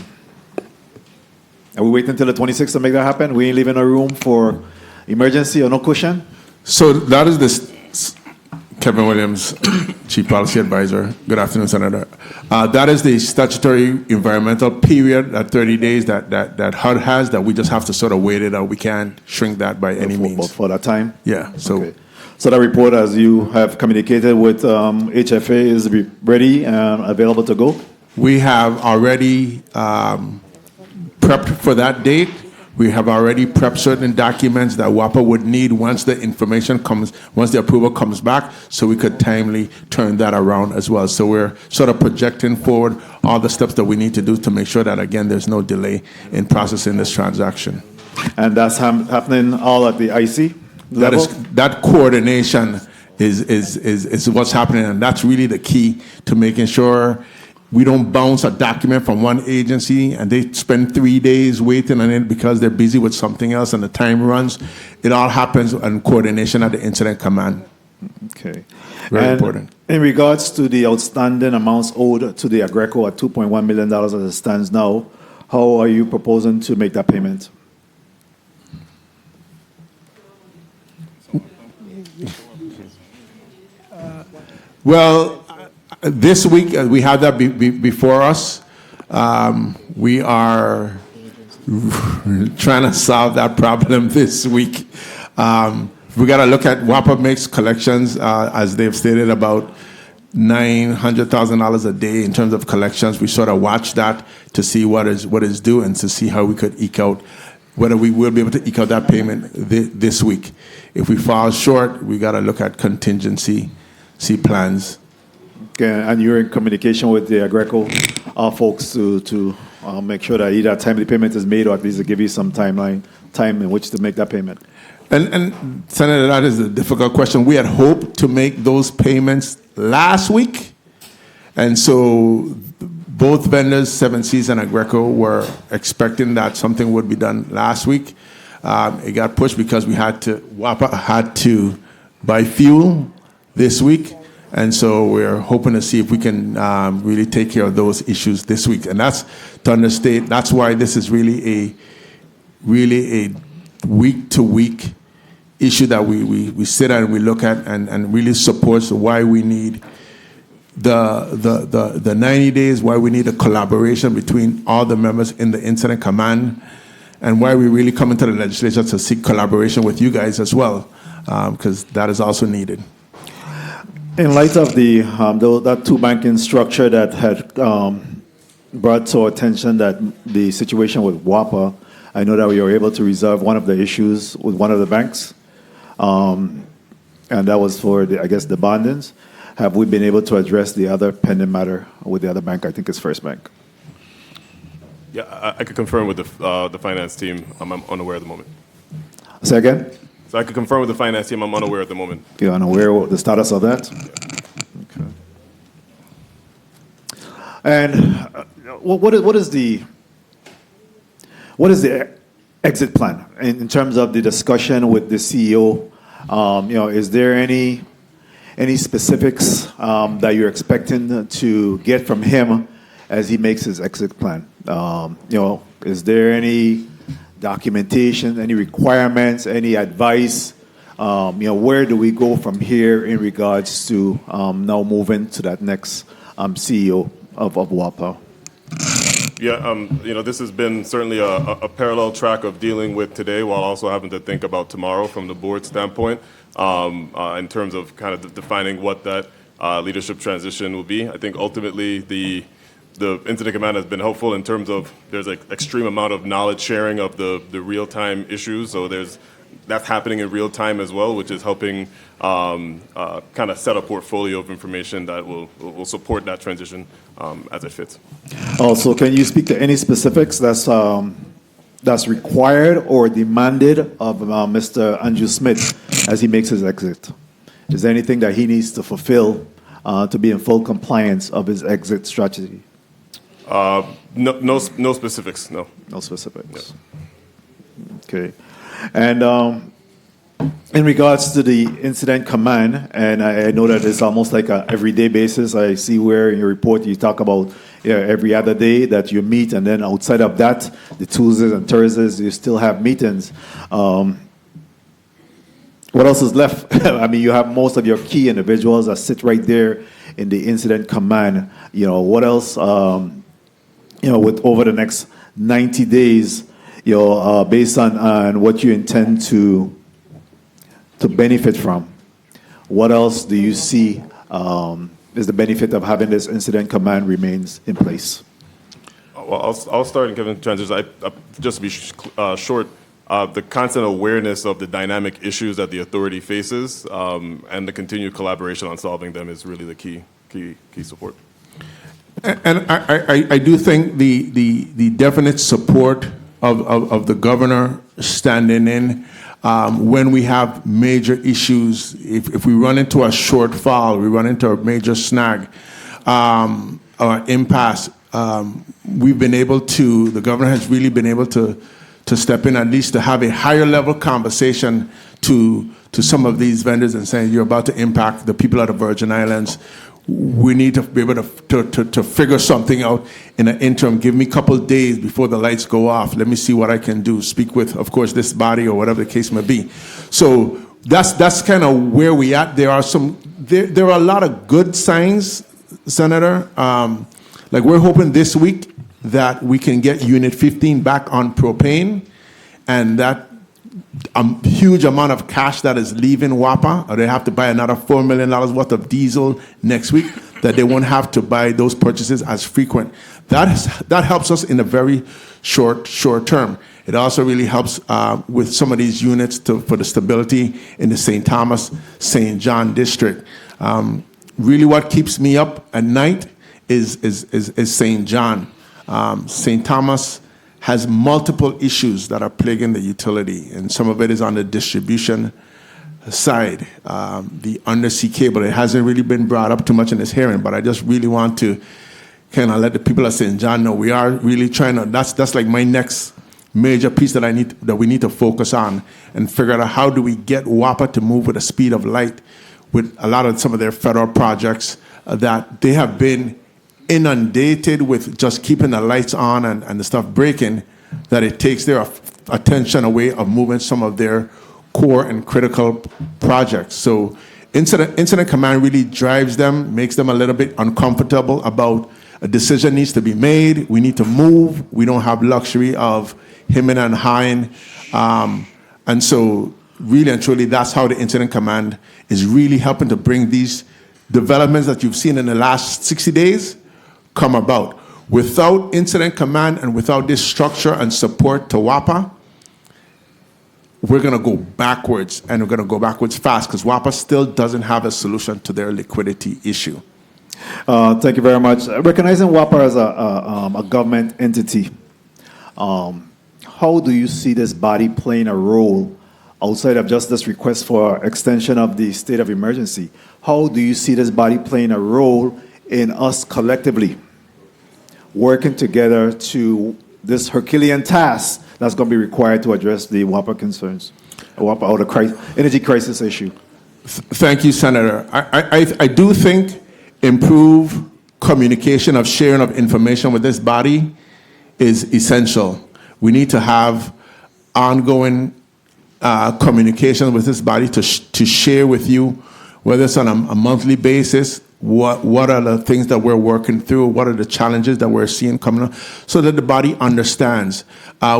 we waiting until the 26th to make that happen? We ain't leaving a room for emergency or no cushion? So that is this, Kevin Williams, Chief Policy Advisor. Good afternoon, Senator. That is the statutory environmental period, that 30 days that HUD has, that we just have to sort of wait it out. We can't shrink that by any means. For that time? Yeah. So, okay. So that report, as you have communicated with HFA, is ready and available to go? We have already prepped for that date. We have already prepped certain documents that WAPA would need once the approval comes back, so we could timely turn that around as well. So we're sort of projecting forward all the steps that we need to do to make sure that, again, there's no delay in processing this transaction. And that's happening all at the IC level? That coordination is what's happening, and that's really the key to making sure we don't bounce a document from one agency and they spend 3 days waiting on it because they're busy with something else and the time runs. It all happens in coordination at the incident command. Okay. Very important. In regards to the outstanding amounts owed to the Agreco at $2.1 million as it stands now, how are you proposing to make that payment? Well, this week, we have that before us. We are trying to solve that problem this week. We got to look at WAPA makes collections, as they've stated, about $900,000 a day in terms of collections. We sort of watch that to see what is due and to see how we could eke out, whether we will be able to eke out that payment this week. If we fall short, we got to look at contingency plans. Okay, and you're in communication with the Agreco folks to make sure that either timely payment is made or at least to give you some time in which to make that payment. And Senator, that is a difficult question. We had hoped to make those payments last week, and so both vendors, Seven Seas and Agreco, were expecting that something would be done last week. It got pushed because WAPA had to buy fuel this week. And so we're hoping to see if we can really take care of those issues this week. And that's to understate, that's why this is really a week-to-week issue that we sit at and we look at and really supports why we need the 90 days, why we need a collaboration between all the members in the incident command, and why we really come into the legislature to seek collaboration with you guys as well, because that is also needed. In light of that two banking structure that had brought to our attention that the situation with WAPA, I know that we were able to resolve one of the issues with one of the banks, and that was for the bondings. Have we been able to address the other pending matter with the other bank? I think it's First Bank. Yeah, I could confirm with the finance team. I'm unaware at the moment. Say again? So I could confirm with the finance team. I'm unaware at the moment. You're unaware of the status of that? Okay. And what is the exit plan in terms of the discussion with the CEO? Is there any specifics that you're expecting to get from him as he makes his exit plan? Is there any documentation, any requirements, any advice? Where do we go from here in regards to now moving to that next CEO of WAPA? Yeah, this has been certainly a parallel track of dealing with today while also having to think about tomorrow from the board standpoint in terms of kind of defining what that leadership transition will be. I think ultimately the incident command has been helpful in terms of there's an extreme amount of knowledge sharing of the real-time issues. So there's that's happening in real time as well, which is helping kind of set a portfolio of information that will support that transition as it fits. Also, can you speak to any specifics that's required or demanded of Mr. Andrew Smith as he makes his exit? Is there anything that he needs to fulfill to be in full compliance of his exit strategy? No specifics, no. No specifics. Okay. And in regards to the incident command, and I know that it's almost like an everyday basis. I see where in your report you talk about every other day that you meet, and then outside of that, the Tuesdays and Thursdays, you still have meetings. What else is left? I mean, you have most of your key individuals that sit right there in the incident command. What else, with over the next 90 days, based on what you intend to benefit from, what else do you see is the benefit of having this incident command remains in place? Well, I'll start and Kevin transition. Just to be short, the constant awareness of the dynamic issues that the authority faces and the continued collaboration on solving them is really the key support. And I do think the definite support of the governor standing in when we have major issues, if we run into a shortfall, we run into a major snag or impasse, the governor has really been able to step in, at least to have a higher level conversation to some of these vendors and saying, you're about to impact the people of the Virgin Islands. We need to be able to figure something out in an interim. Give me a couple of days before the lights go off. Let me see what I can do. Speak with, of course, this body or whatever the case may be. So that's kind of where we at. There are a lot of good signs, Senator. Like we're hoping this week that we can get Unit 15 back on propane, and that huge amount of cash that is leaving WAPA, or they have to buy another $4 million worth of diesel next week, that they won't have to buy those purchases as frequent. That helps us in a very short term. It also really helps with some of these units for the stability in the St. Thomas, St. John district. Really what keeps me up at night is St. John. St. Thomas has multiple issues that are plaguing the utility, and some of it is on the distribution side. The undersea cable, it hasn't really been brought up too much in this hearing, but I just really want to kind of let the people of St. John know we are really trying to, that's like my next major piece that we need to focus on and figure out how do we get WAPA to move with the speed of light with a lot of some of their federal projects that they have been inundated with just keeping the lights on and the stuff breaking, that it takes their attention away of moving some of their core and critical projects. So incident command really drives them, makes them a little bit uncomfortable about a decision needs to be made. We need to move. We don't have luxury of hemming and hawing. And so really and truly, that's how the incident command is really helping to bring these developments that you've seen in the last 60 days come about. Without incident command and without this structure and support to WAPA, we're going to go backwards, and we're going to go backwards fast because WAPA still doesn't have a solution to their liquidity issue. Thank you very much. Recognizing WAPA as a government entity, how do you see this body playing a role outside of just this request for extension of the state of emergency? How do you see this body playing a role in us collectively working together to this Herculean task that's going to be required to address the WAPA concerns, WAPA or the energy crisis issue? Thank you, Senator. I do think improved communication of sharing of information with this body is essential. We need to have ongoing communication with this body to share with you, whether it's on a monthly basis, what are the things that we're working through, what are the challenges that we're seeing coming up, so that the body understands.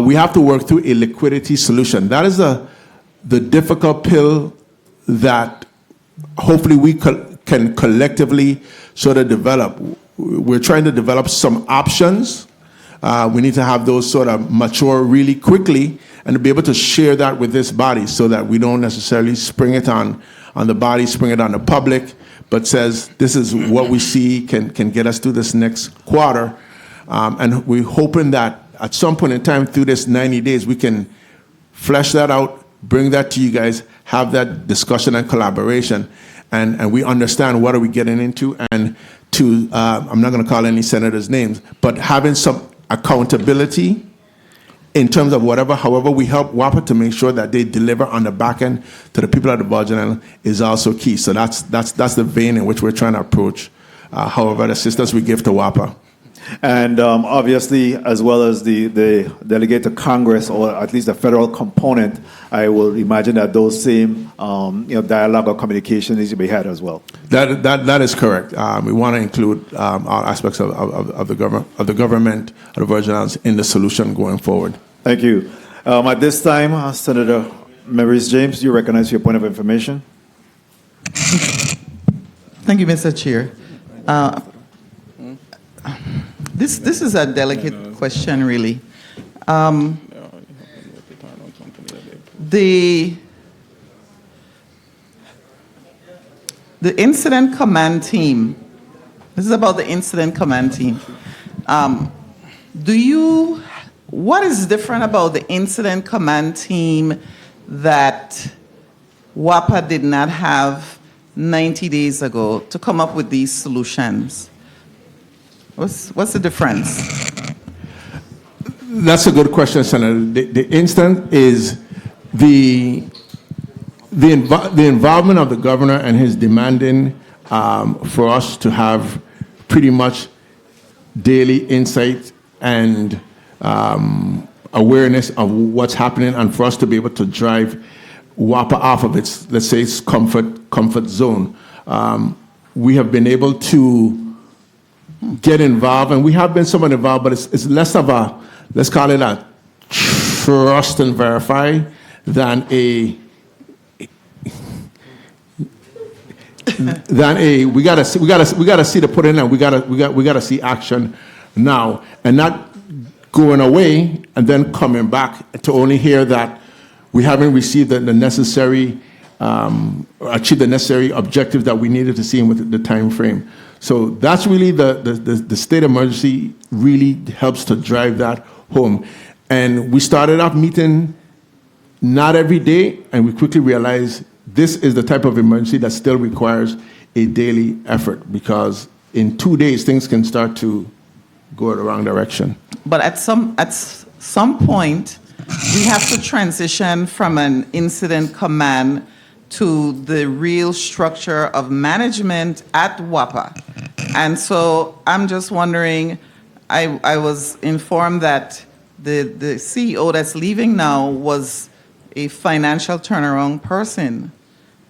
We have to work through a liquidity solution. That is the difficult pill that hopefully we can collectively sort of develop. We're trying to develop some options We need to have those sort of mature really quickly and to be able to share that with this body so that we don't necessarily spring it on the body, spring it on the public, but says this is what we see can get us through this next quarter. And we're hoping that at some point in time through this 90 days, we can flesh that out, bring that to you guys, have that discussion and collaboration, and we understand what are we getting into. And to, I'm not going to call any senators' names, but having some accountability in terms of however we help WAPA to make sure that they deliver on the back end to the people at the Virgin Islands is also key. So that's the vein in which we're trying to approach, however, the assistance we give to WAPA. And obviously, as well as the delegate to Congress, or at least the federal component, I will imagine that those same dialogue or communication needs to be had as well. That is correct. We want to include all aspects of the government of the Virgin Islands in the solution going forward. Thank you. At this time, Senator Maurice James, you recognize your point of information. Thank you, Mr. Chair. This is a delicate question, really. The incident command team. This is about the incident command team. What is different about the incident command team that WAPA did not have 90 days ago to come up with these solutions? What's the difference? That's a good question, Senator. The instant is the involvement of the governor and his demanding for us to have pretty much daily insight and awareness of what's happening, and for us to be able to drive WAPA off of its, let's say, its comfort zone. We have been able to get involved, and we have been somewhat involved, but it's less of a, let's call it a trust and verify than a we gotta see the put in, and we gotta see action now, and not going away and then coming back to only hear that we haven't received the necessary achieved the necessary objectives that we needed to see with the time frame. So that's really the state of emergency really helps to drive that home. And we started off meeting not every day, and we quickly realized this is the type of emergency that still requires a daily effort, because in 2 days things can start to go the wrong direction. But at some point, we have to transition from an incident command to the real structure of management at WAPA. And so I'm just wondering, I was informed that the CEO that's leaving now was a financial turnaround person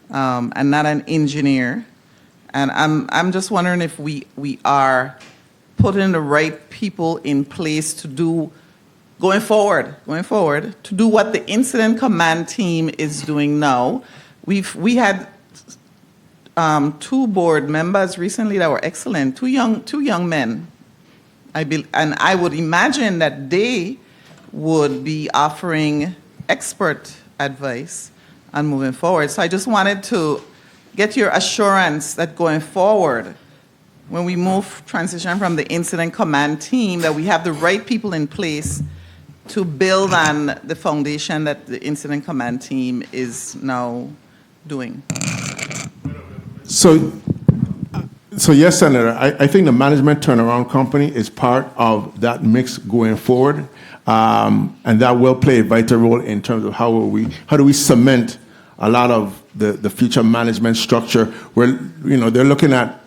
and not an engineer. And I'm just wondering if we are putting the right people in place to do, going forward, to do what the incident command team is doing now. We had 2 board members recently that were excellent, two young men. And I would imagine that they would be offering expert advice on moving forward. So I just wanted to get your assurance that going forward, when we transition from the incident command team, that we have the right people in place to build on the foundation that the incident command team is now doing. So yes, Senator, I think the management turnaround company is part of that mix going forward, and that will play a vital role in terms of how do we cement a lot of the future management structure, where they're looking at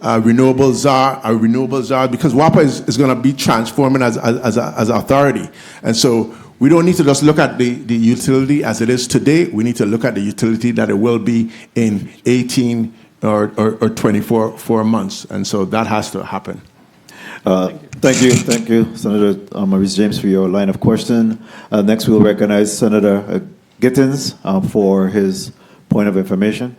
renewable czar, because WAPA is going to be transforming as an authority, and so we don't need to just look at the utility as it is today. We need to look at the utility that it will be in 18 or 24 months, and so that has to happen. Thank you, Senator Maurice James, for your line of question. Next, we'll recognize Senator Gittins for his point of information.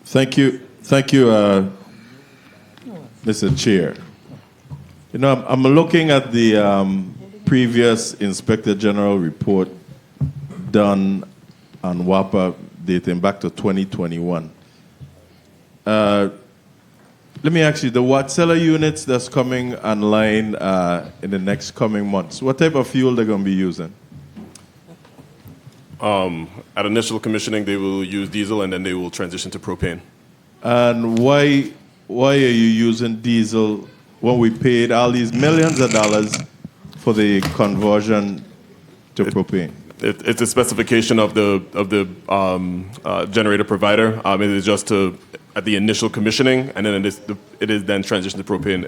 Thank you, Mr. Chair. You know, I'm looking at the previous Inspector General report done on WAPA dating back to 2021. Let me ask you, the Watsella units that's coming online in the next coming months, what type of fuel they're going to be using? At initial commissioning, they will use diesel and then they will transition to propane. And why are you using diesel when we paid all these millions of dollars for the conversion to propane? It's a specification of the generator provider. It is just to at the initial commissioning, and then it is then transitioned to propane.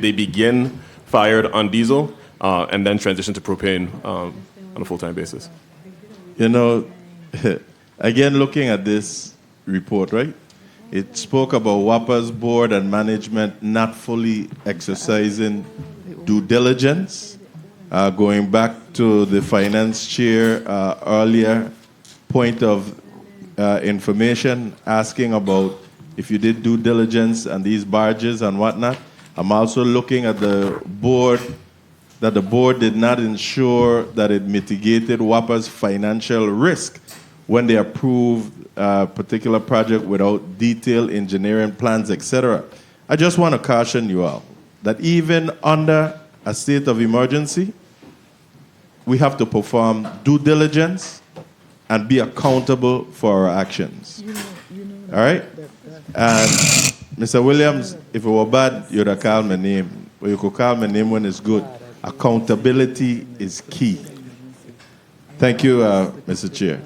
They begin fired on diesel and then transition to propane on a full-time basis. You know, again, looking at this report, right? It spoke about WAPA's board and management not fully exercising due diligence. Going back to the finance chair earlier point of information, asking about if you did due diligence and these barges and whatnot. I'm also looking at the board, that the board did not ensure that it mitigated WAPA's financial risk when they approved a particular project without detailed engineering plans, etc. I just want to caution you all that even under a state of emergency, we have to perform due diligence and be accountable for our actions. All right? And Mr. Williams, if it were bad, you'd have called my name. But you could call my name when it's good. Accountability is key. Thank you, Mr. Chair.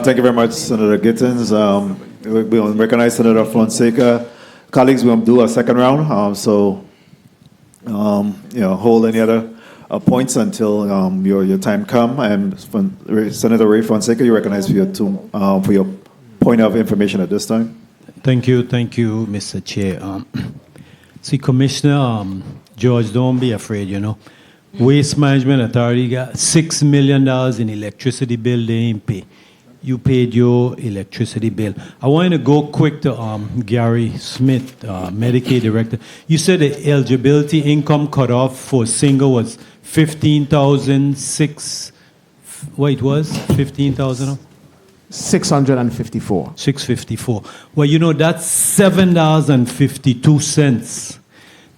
Thank you very much, Senator Gittins. We will recognize Senator Fonseca. Colleagues, we'll do a second round. Hold any other points until your time come. And Senator Ray Fonseca, you recognize for your point of information at this time. Thank you, Mr. Chair. See, Commissioner George, don't be afraid, you know. Waste Management Authority got $6 million in electricity bill they ain't pay. You paid your electricity bill. I want to go quick to Gary Smith, Medicaid Director. You said the eligibility income cutoff for single was 15,006. What it was? 15,000? 654. 654. Well, you know, that's $7.52.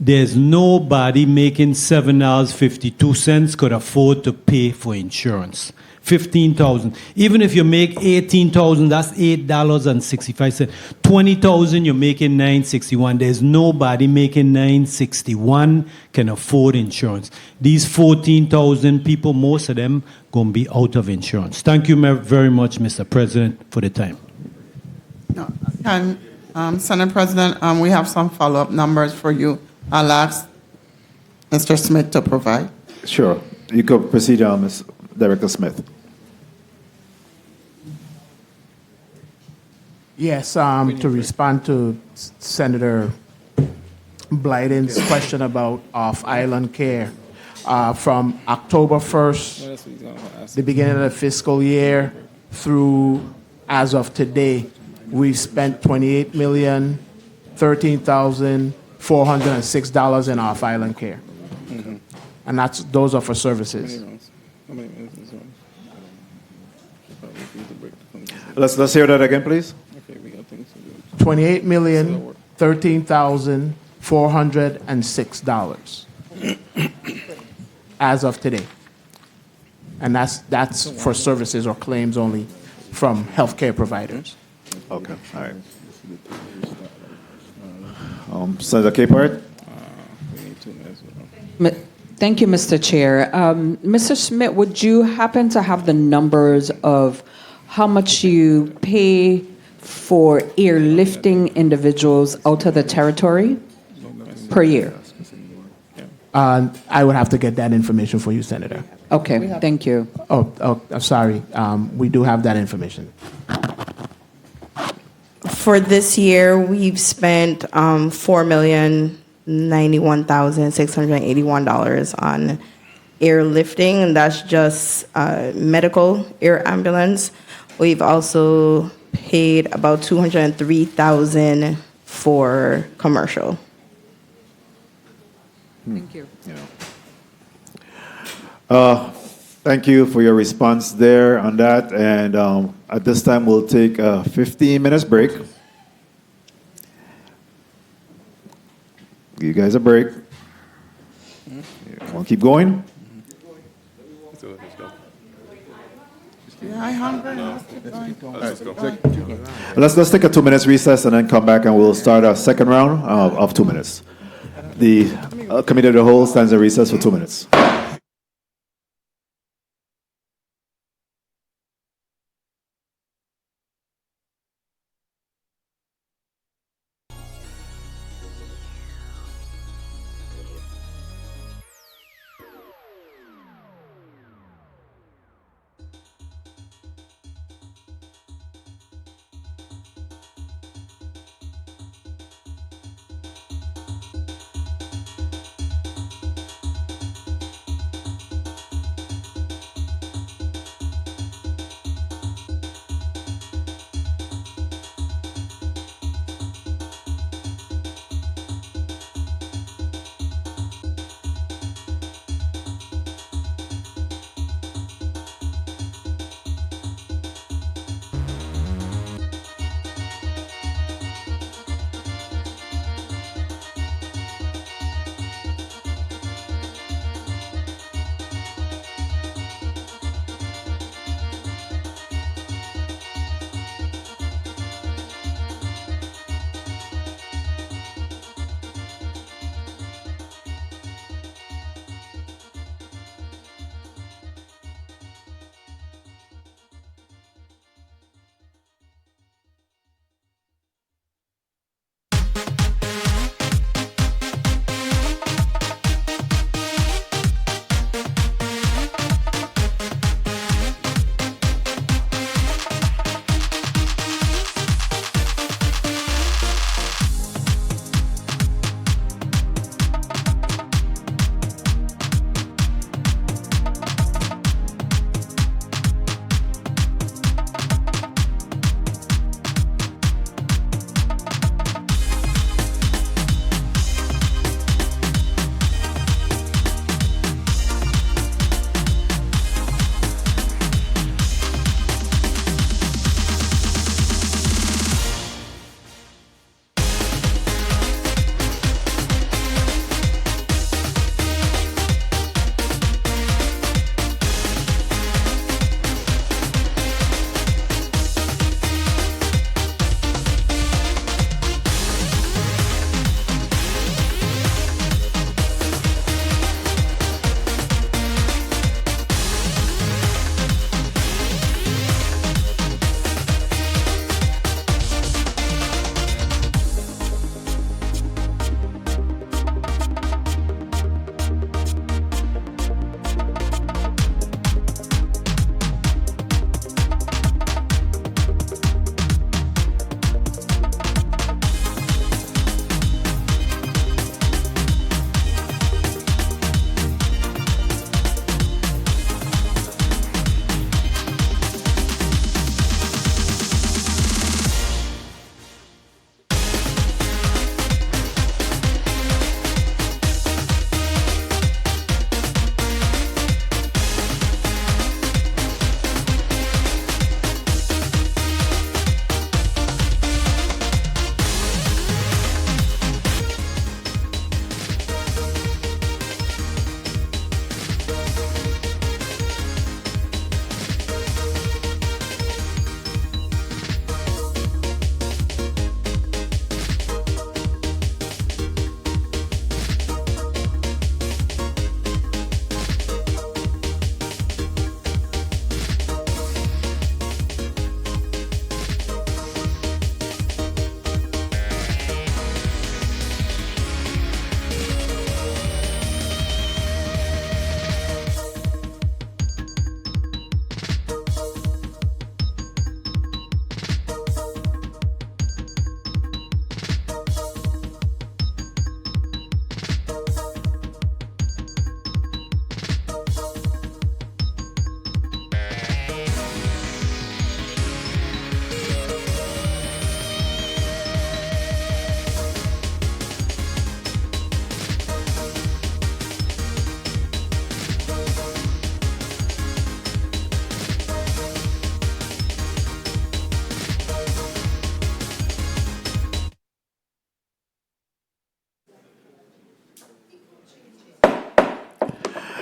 There's nobody making $7.52 could afford to pay for insurance. 15,000. Even if you make 18,000, that's $8.65. 20,000, you're making $9.61. There's nobody making $9.61 can afford insurance. These 14,000 people, most of them gonna be out of insurance. Thank you very much, Mr. President, for the time. Senate President, we have some follow-up numbers for you. I'll ask Mr. Smith to provide. Sure. You could proceed, Ms. Director Smith. Yes, to respond to Senator Blyden's question about off-island care. From October 1st, the beginning of the fiscal year, through as of today, we've spent $28,013,406 in off-island care. And those are for services. Let's hear that again, please. $28,013,406 as of today. And that's for services or claims only from healthcare providers. Okay, all right. Senator Capehart. Thank you, Mr. Chair. Mr. Smith, would you happen to have the numbers of how much you pay for airlifting individuals out of the territory per year? I would have to get that information for you, Senator. Okay, thank you. Oh, sorry. We do have that information. For this year, we've spent $4,091,681 on airlifting, and that's just medical air ambulance. We've also paid about $203,000 for commercial. Thank you. Thank you for your response there on that. And at this time, we'll take a 15 minutes break. Give you guys a break. Want to keep going? Yeah, I'm hungry. Let's go. Let's take a 2 minutes recess and then come back and we'll start our second round of 2 minutes. The committee of the whole stands at recess for 2 minutes.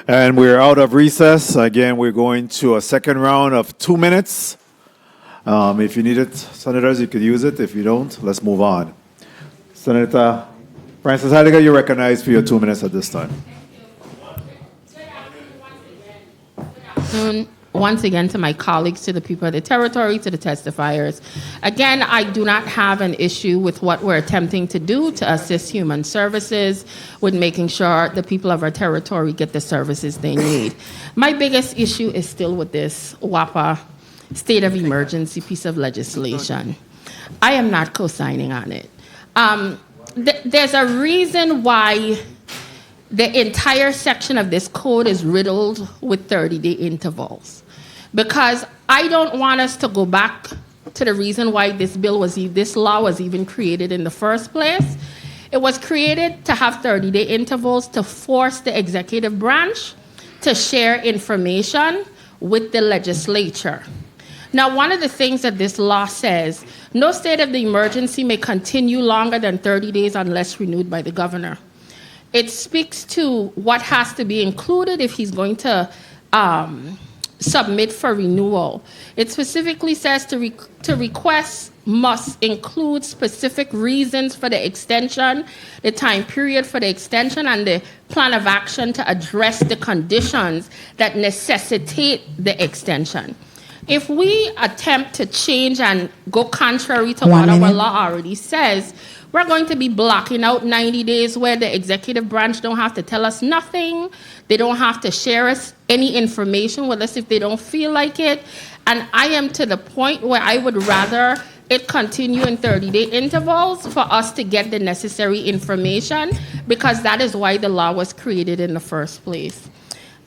And we're out of recess. Again, we're going to a second round of 2 minutes. If you need it, senators, you could use it. If you don't, let's move on. Senator Francis Heidegger, you're recognized for your 2 minutes at this time. Once again, to my colleagues, to the people of the territory, to the testifiers. Again, I do not have an issue with what we're attempting to do to assist human services with making sure the people of our territory get the services they need. My biggest issue is still with this WAPA state of emergency piece of legislation. I am not co-signing on it. There's a reason why the entire section of this code is riddled with 30-day intervals. Because I don't want us to go back to the reason why this law was even created in the first place. It was created to have 30-day intervals to force the executive branch to share information with the legislature. Now, one of the things that this law says, no state of the emergency may continue longer than 30 days unless renewed by the governor. It speaks to what has to be included if he's going to submit for renewal. It specifically says to request must include specific reasons for the extension, the time period for the extension, and the plan of action to address the conditions that necessitate the extension. If we attempt to change and go contrary to what our law already says, we're going to be blocking out 90 days where the executive branch don't have to tell us nothing. They don't have to share us any information with us if they don't feel like it. And I am to the point where I would rather it continue in 30-day intervals for us to get the necessary information, because that is why the law was created in the first place.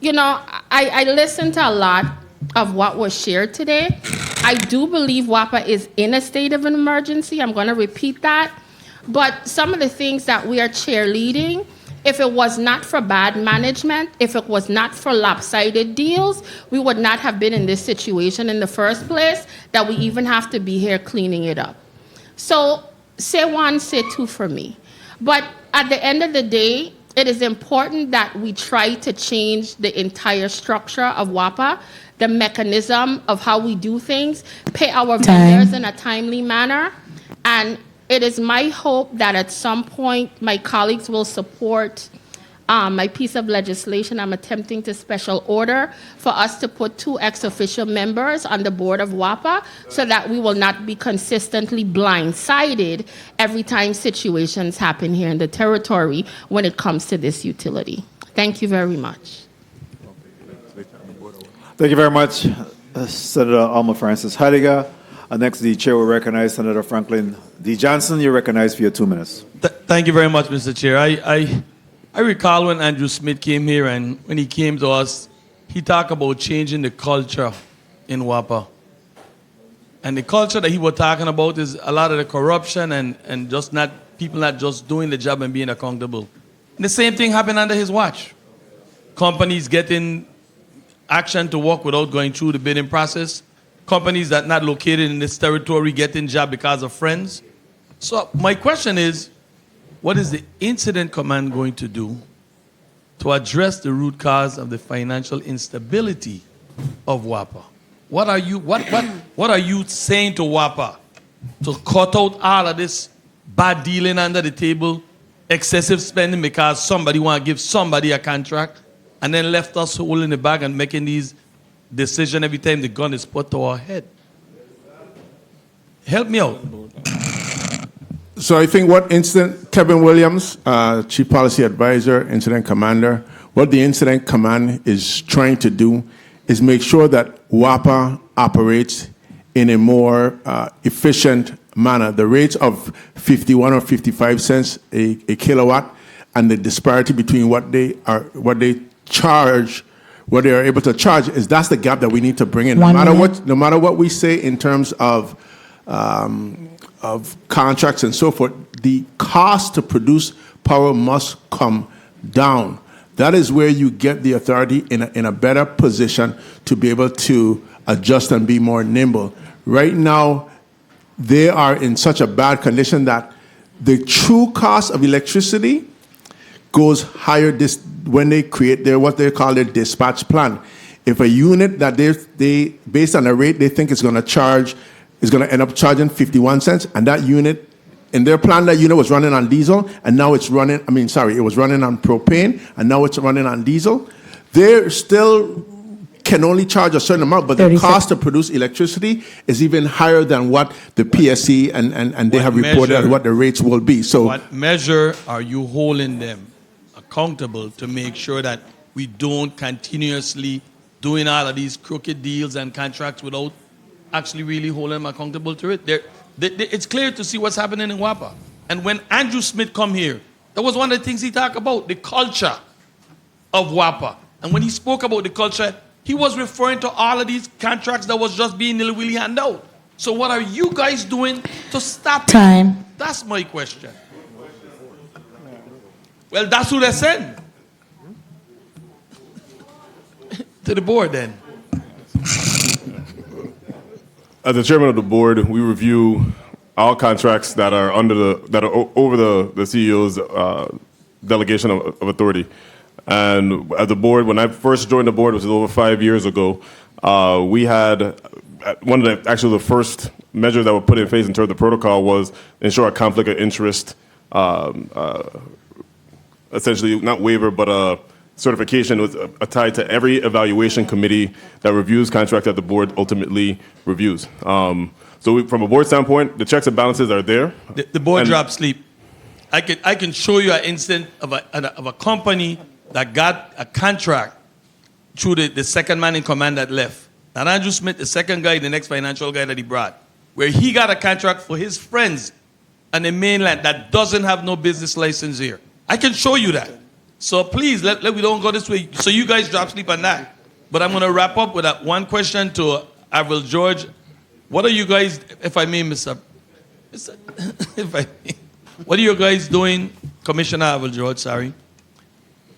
You know, I listened to a lot of what was shared today. I do believe WAPA is in a state of an emergency. I'm going to repeat that. But some of the things that we are cheerleading, if it was not for bad management, if it was not for lopsided deals, we would not have been in this situation in the first place, that we even have to be here cleaning it up. So say one, say two for me. But at the end of the day, it is important that we try to change the entire structure of WAPA, the mechanism of how we do things, pay our vendors in a timely manner, and it is my hope that at some point my colleagues will support my piece of legislation. I'm attempting to special order for us to put 2 ex-officio members on the board of WAPA so that we will not be consistently blindsided every time situations happen here in the territory when it comes to this utility. Thank you very much. Thank you very much, Senator Alma Francis Heidegger. Next, the chair will recognize Senator Franklin D. Johnson. You're recognized for your 2 minutes. Thank you very much, Mr. Chair. I recall when Andrew Smith came here, and when he came to us, he talked about changing the culture in WAPA. And the culture that he was talking about is a lot of the corruption and just not people not just doing the job and being accountable. And the same thing happened under his watch. Companies getting action to work without going through the bidding process. Companies that not located in this territory getting job because of friends. So my question is, what is the incident command going to do to address the root cause of the financial instability of WAPA? What are you saying to WAPA to cut out all of this bad dealing under the table, excessive spending because somebody want to give somebody a contract, and then left us holding the bag and making these decisions every time the gun is put to our head? Help me out. So I think what Kevin Williams, Chief Policy Advisor, Incident Commander, what the Incident Command is trying to do is make sure that WAPA operates in a more efficient manner. The rates of 51 or 55 cents a kilowatt, and the disparity between what they charge, what they are able to charge, that's the gap that we need to bring in. No matter what we say in terms of contracts and so forth, the cost to produce power must come down. That is where you get the authority in a better position to be able to adjust and be more nimble. Right now, they are in such a bad condition that the true cost of electricity goes higher when they create what they call their dispatch plan. If a unit that they based on a rate they think is going to end up charging 51 cents, and that unit in their plan, that unit was running on diesel, and now it was running on propane, and now it's running on diesel. They still can only charge a certain amount, but the cost to produce electricity is even higher than what the PSC and they have reported what the rates will be. So, what measure are you holding them accountable to make sure that we don't continuously doing all of these crooked deals and contracts without actually really holding them accountable to it? It's clear to see what's happening in WAPA. And when Andrew Smith come here, that was one of the things he talked about, the culture of WAPA. And when he spoke about the culture, he was referring to all of these contracts that was just being nilly-willy handed out. So what are you guys doing to stop Time. it? That's my question. Well, that's who they send. To the board, then. As the chairman of the board, we review all contracts that are over the CEO's delegation of authority. And as the board, when I first joined the board, which was over 5 years ago, we had the first measures that were put in place in terms of the protocol was ensure a conflict of interest, essentially not waiver, but certification was tied to every evaluation committee that reviews contracts that the board ultimately reviews. So from a board standpoint, the checks and balances are there. The board dropped sleep. I can show you an instance of a company that got a contract through the second man in command that left. And Andrew Smith, the second guy, the next financial guy that he brought, where he got a contract for his friends on the mainland that doesn't have no business license here. I can show you that. So please, let we don't go this way. So you guys drop sleep on that. But I'm going to wrap up with one question to Avril George. What are you guys, if I may, what are you guys doing, Commissioner Avril George,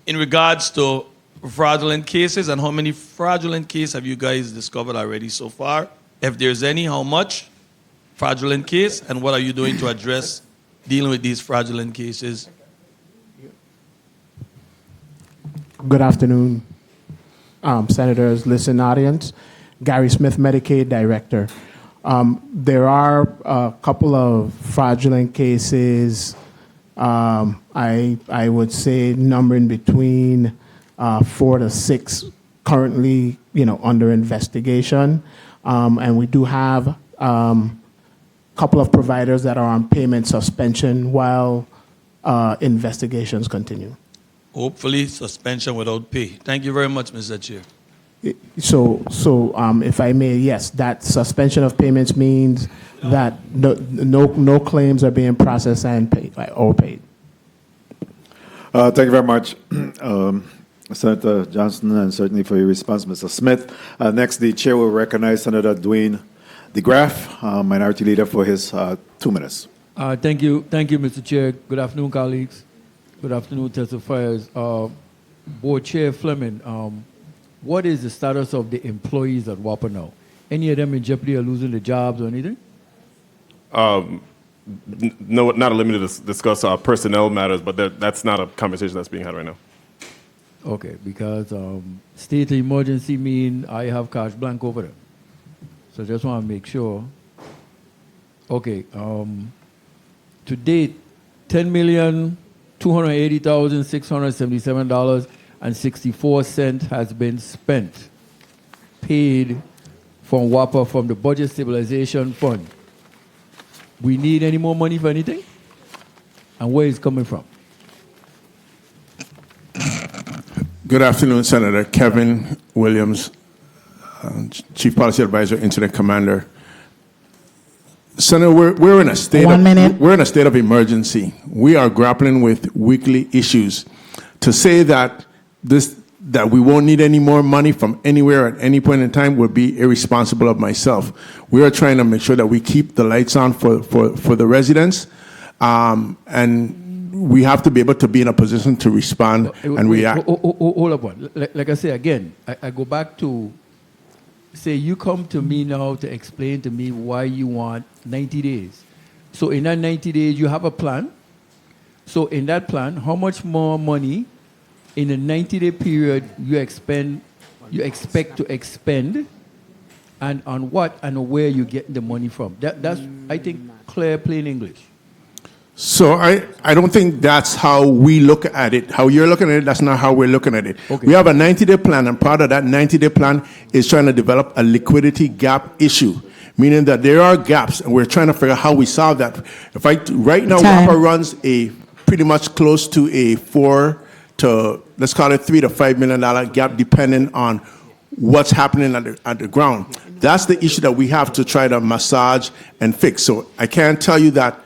in regards to fraudulent cases, and how many fraudulent cases have you guys discovered already so far? If there's any, how much fraudulent case, and what are you doing to address dealing with these fraudulent cases? Good afternoon, senators, listen audience. Gary Smith, Medicaid Director. There are a couple of fraudulent cases, I would say numbering between 4 to 6 currently, under investigation. And we do have a couple of providers that are on payment suspension while investigations continue. Hopefully, suspension without pay. Thank you very much, Mr. Chair. So, if I may, yes, that suspension of payments means that no claims are being processed and paid or paid. Thank you very much, Senator Johnson, and certainly for your response, Mr. Smith. Next, the chair will recognize Senator Dwayne DeGraff, Minority Leader, for his 2 minutes. Thank you, Mr. Chair. Good afternoon, colleagues. Good afternoon, testifiers. Board Chair Fleming, what is the status of the employees at WAPA now? Any of them in jeopardy of losing their jobs or anything? No, not at liberty to discuss personnel matters, but that's not a conversation that's being had right now. Okay, because state of emergency mean I have carte blanche over them. So just want to make sure. Okay, to date, $10,280,677.64 has been spent, paid from WAPA from the Budget Stabilization Fund. We need any more money for anything? And where is it coming from? Good afternoon, Senator Kevin Williams, Chief Policy Advisor, Incident Commander. Senator, we're in a state of emergency. We are grappling with weekly issues. To say that we won't need any more money from anywhere at any point in time would be irresponsible of myself. We are trying to make sure that we keep the lights on for the residents, and we have to be able to be in a position to respond and react. Hold up one. Like I say again, I go back to say you come to me now to explain to me why you want 90 days. So in that 90 days, you have a plan. So in that plan, how much more money in a 90-day period you expect to expend, and on what and where you get the money from? That's, I think, clear, plain English. So I don't think that's how we look at it. How you're looking at it, that's not how we're looking at it. Okay. We have a 90-day plan, and part of that 90-day plan is trying to develop a liquidity gap issue, meaning that there are gaps, and we're trying to figure out how we solve that. Right now, Time. WAPA runs a pretty much close to a $3 to $5 million gap, depending on what's happening at the ground. That's the issue that we have to try to massage and fix. So I can't tell you that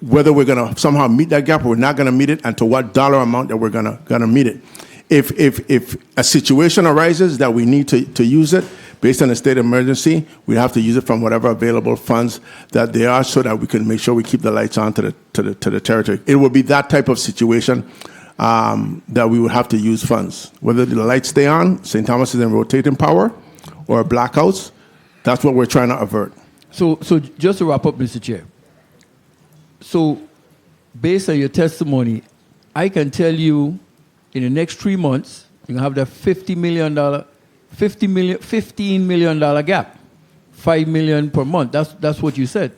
whether we're going to somehow meet that gap or we're not going to meet it, and to what dollar amount that we're going to meet it. If a situation arises that we need to use it based on a state of emergency, we have to use it from whatever available funds that there are, so that we can make sure we keep the lights on to the territory. It will be that type of situation that we would have to use funds. Whether the lights stay on, St. Thomas is in rotating power, or blackouts, that's what we're trying to avert. So just to wrap up, Mr. Chair. So based on your testimony, I can tell you in the next 3 months, you can have that $15 million gap, $5 million per month. That's what you said.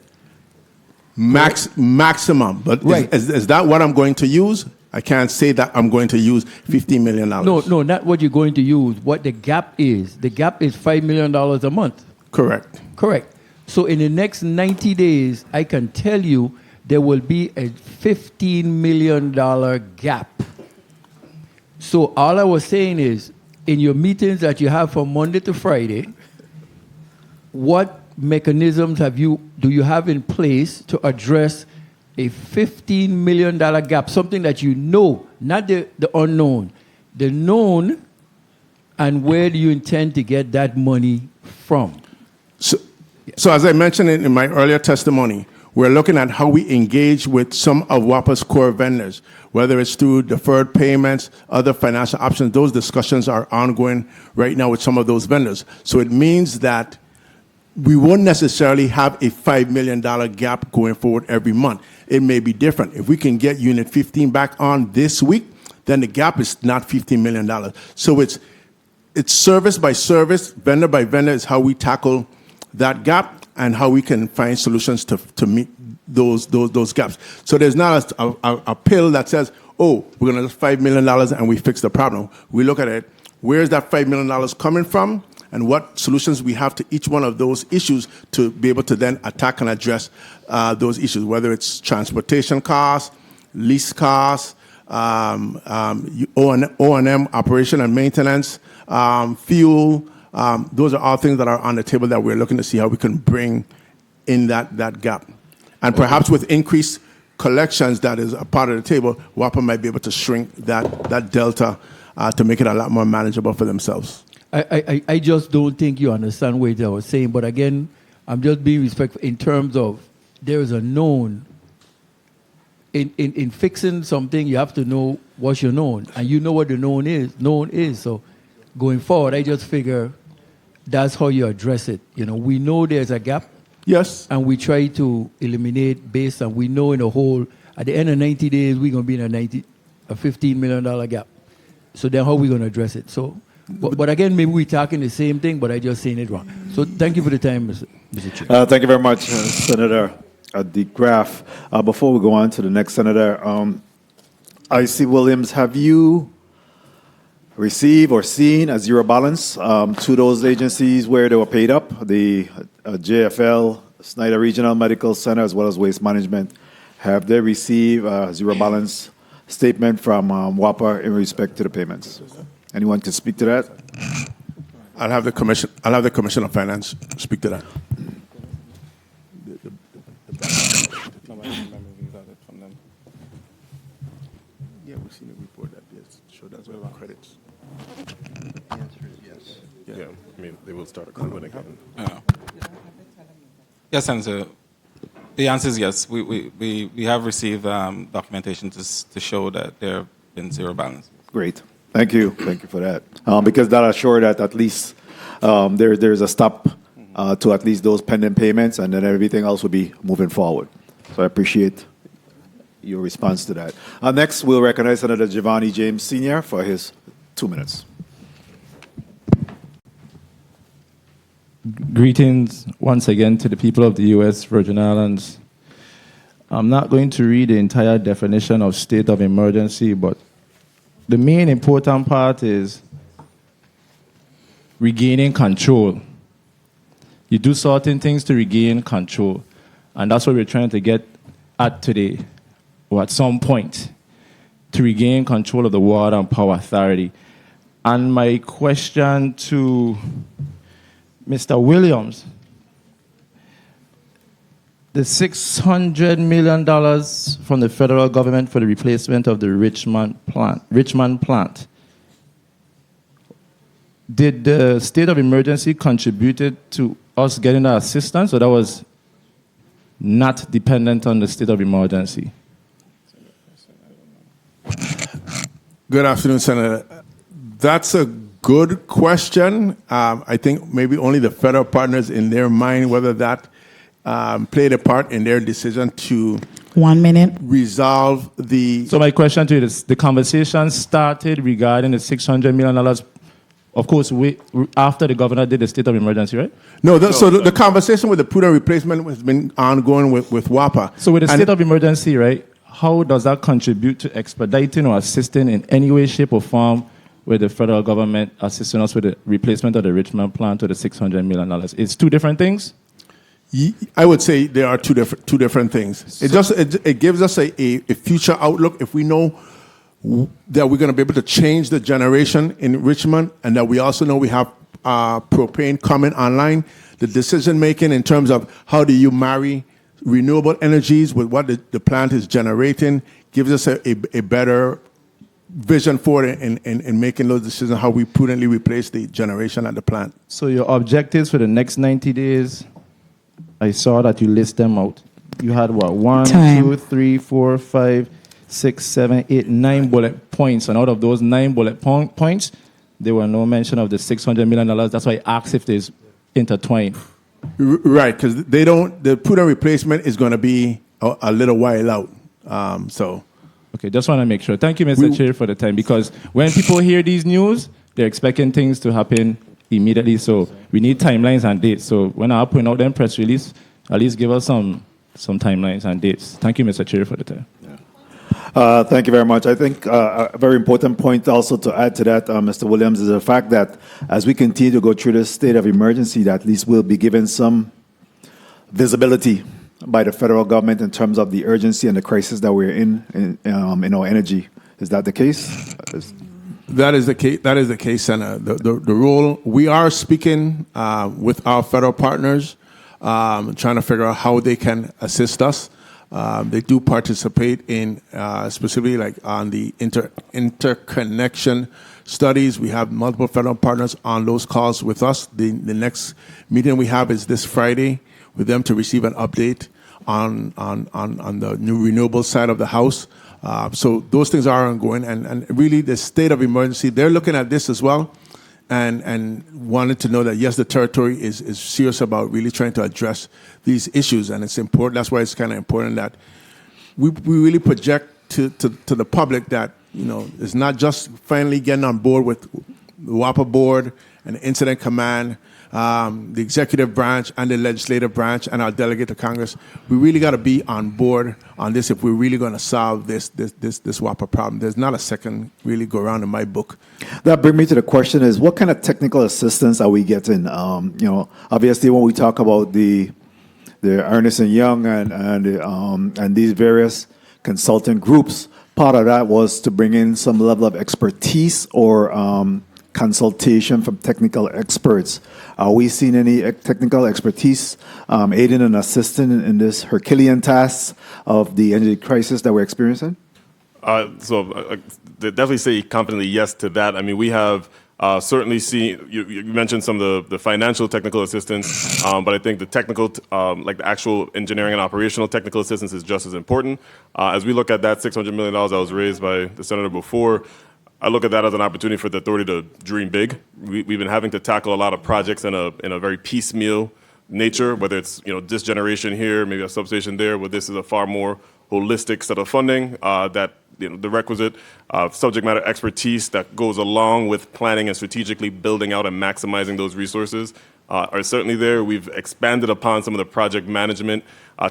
Maximum. But right. Is that what I'm going to use? I can't say that I'm going to use $15 million. No, not what you're going to use. What the gap is. The gap is $5 million a month. Correct. So in the next 90 days, I can tell you there will be a $15 million gap. So all I was saying is, in your meetings that you have from Monday to Friday, what mechanisms do you have in place to address a $15 million gap, something that you know, not the unknown, the known, and where do you intend to get that money from? So as I mentioned in my earlier testimony, we're looking at how we engage with some of WAPA's core vendors, whether it's through deferred payments, other financial options. Those discussions are ongoing right now with some of those vendors. So it means that we won't necessarily have a $5 million gap going forward every month. It may be different. If we can get Unit 15 back on this week, then the gap is not $15 million. So it's service by service, vendor by vendor is how we tackle that gap, and how we can find solutions to meet those gaps. So there's not a pill that says, oh, we're going to $5 million and we fix the problem. We look at it, where's that $5 million coming from, and what solutions we have to each one of those issues to be able to then attack and address those issues, whether it's transportation costs, lease costs, O&M, operation and maintenance, fuel. Those are all things that are on the table that we're looking to see how we can bring in that gap. And perhaps with increased collections that is a part of the table, WAPA might be able to shrink that delta to make it a lot more manageable for themselves. I just don't think you understand what I was saying. But again, I'm just being respectful in terms of there is a known. In fixing something, you have to know what's your known. And you know what the known is. So going forward, I just figure that's how you address it. We know there's a gap. Yes. And we try to eliminate based on, we know in a whole, at the end of 90 days, we're going to be in a $15 million gap. So then how are we going to address it? So, but again, maybe we're talking the same thing, but I just saying it wrong. So thank you for the time, Mr. Chair. Thank you very much, Senator DeGraff. Before we go on to the next senator, I.C. Williams, have you received or seen a zero balance to those agencies where they were paid up, the JFL, Snyder Regional Medical Center, as well as Waste Management? Have they received a zero balance statement from WAPA in respect to the payments? Anyone can speak to that? I'll have the Commission of Finance speak to that. Yeah, we've seen a report that showed that's where credits. The answer is yes. Yeah, I mean, they will start accruing again. Yes, Senator. The answer is yes. We have received documentation to show that there have been zero balance. Great. Thank you. Thank you for that. Because that assures that at least there's a stop to at least those pending payments, and then everything else will be moving forward. So I appreciate your response to that. Next, we'll recognize Senator Giovanni James Sr. for his 2 minutes. Greetings once again to the people of the U.S. Virgin Islands. I'm not going to read the entire definition of state of emergency, but the main important part is regaining control. You do certain things to regain control, and that's what we're trying to get at today, or at some point, to regain control of the Water and Power Authority. And my question to Mr. Williams, the $600 million from the federal government for the replacement of the Richmond plant, did the state of emergency contributed to us getting that assistance, or that was not dependent on the state of emergency? Good afternoon, Senator. That's a good question. I think maybe only the federal partners in their mind, whether that played a part in their decision to 1 minute resolve the. So my question to you is: the conversation started regarding the $600 million. Of course, after the governor did the state of emergency, right? No, the conversation with the prudent replacement has been ongoing with WAPA. So with the state of emergency, right? How does that contribute to expediting or assisting in any way, shape, or form with the federal government assisting us with the replacement of the Richmond plant to the $600 million? It's two different things? I would say there are two different things. It gives us a future outlook if we know that we're going to be able to change the generation in Richmond, and that we also know we have propane coming online. The decision making in terms of how do you marry renewable energies with what the plant is generating gives us a better vision for it in making those decisions, how we prudently replace the generation at the plant. So your objectives for the next 90 days, I saw that you list them out. You had what? 1, 2, 3, 4, 5, 6, 7, 8, 9 bullet points. And out of those 9 bullet points, there were no mention of the $600 million. That's why I asked if there's intertwined. Right, because the prudent replacement is going to be a little while out. Okay, just want to make sure. Thank you, Mr. Chair, for the time, because when people hear these news, they're expecting things to happen immediately. So we need timelines and dates. So when I put out them press release, at least give us some timelines and dates. Thank you, Mr. Chair, for the time. Thank you very much. I think a very important point also to add to that, Mr. Williams, is the fact that as we continue to go through this state of emergency, that at least we'll be given some visibility by the federal government in terms of the urgency and the crisis that we're in our energy. Is that the case? That is the case. That is the case, Senator. The role we are speaking with our federal partners, trying to figure out how they can assist us. They do participate in specifically like on the interconnection studies. We have multiple federal partners on those calls with us. The next meeting we have is this Friday with them to receive an update on the new renewable side of the house. So those things are ongoing, and really the state of emergency, they're looking at this as well, and wanted to know that yes, the territory is serious about really trying to address these issues, and it's important. That's why it's kind of important that we really project to the public that it's not just finally getting on board with the WAPA board and the incident command, the executive branch and the legislative branch and our delegate to Congress. We really got to be on board on this if we're really going to solve this WAPA problem. There's not a second really go around in my book. That brings me to the question is, what kind of technical assistance are we getting? Obviously when we talk about the Ernst & Young and these various consultant groups, part of that was to bring in some level of expertise or consultation from technical experts. Are we seeing any technical expertise aiding and assisting in this Herculean task of the energy crisis that we're experiencing? Definitely say confidently yes to that. I mean, we have certainly seen, you mentioned some of the financial technical assistance, but I think the technical, like the actual engineering and operational technical assistance is just as important. As we look at that $600 million that was raised by the senator before, I look at that as an opportunity for the authority to dream big. We've been having to tackle a lot of projects in a very piecemeal nature, whether it's this generation here, maybe a substation there, where this is a far more holistic set of funding that the requisite subject matter expertise that goes along with planning and strategically building out and maximizing those resources are certainly there. We've expanded upon some of the project management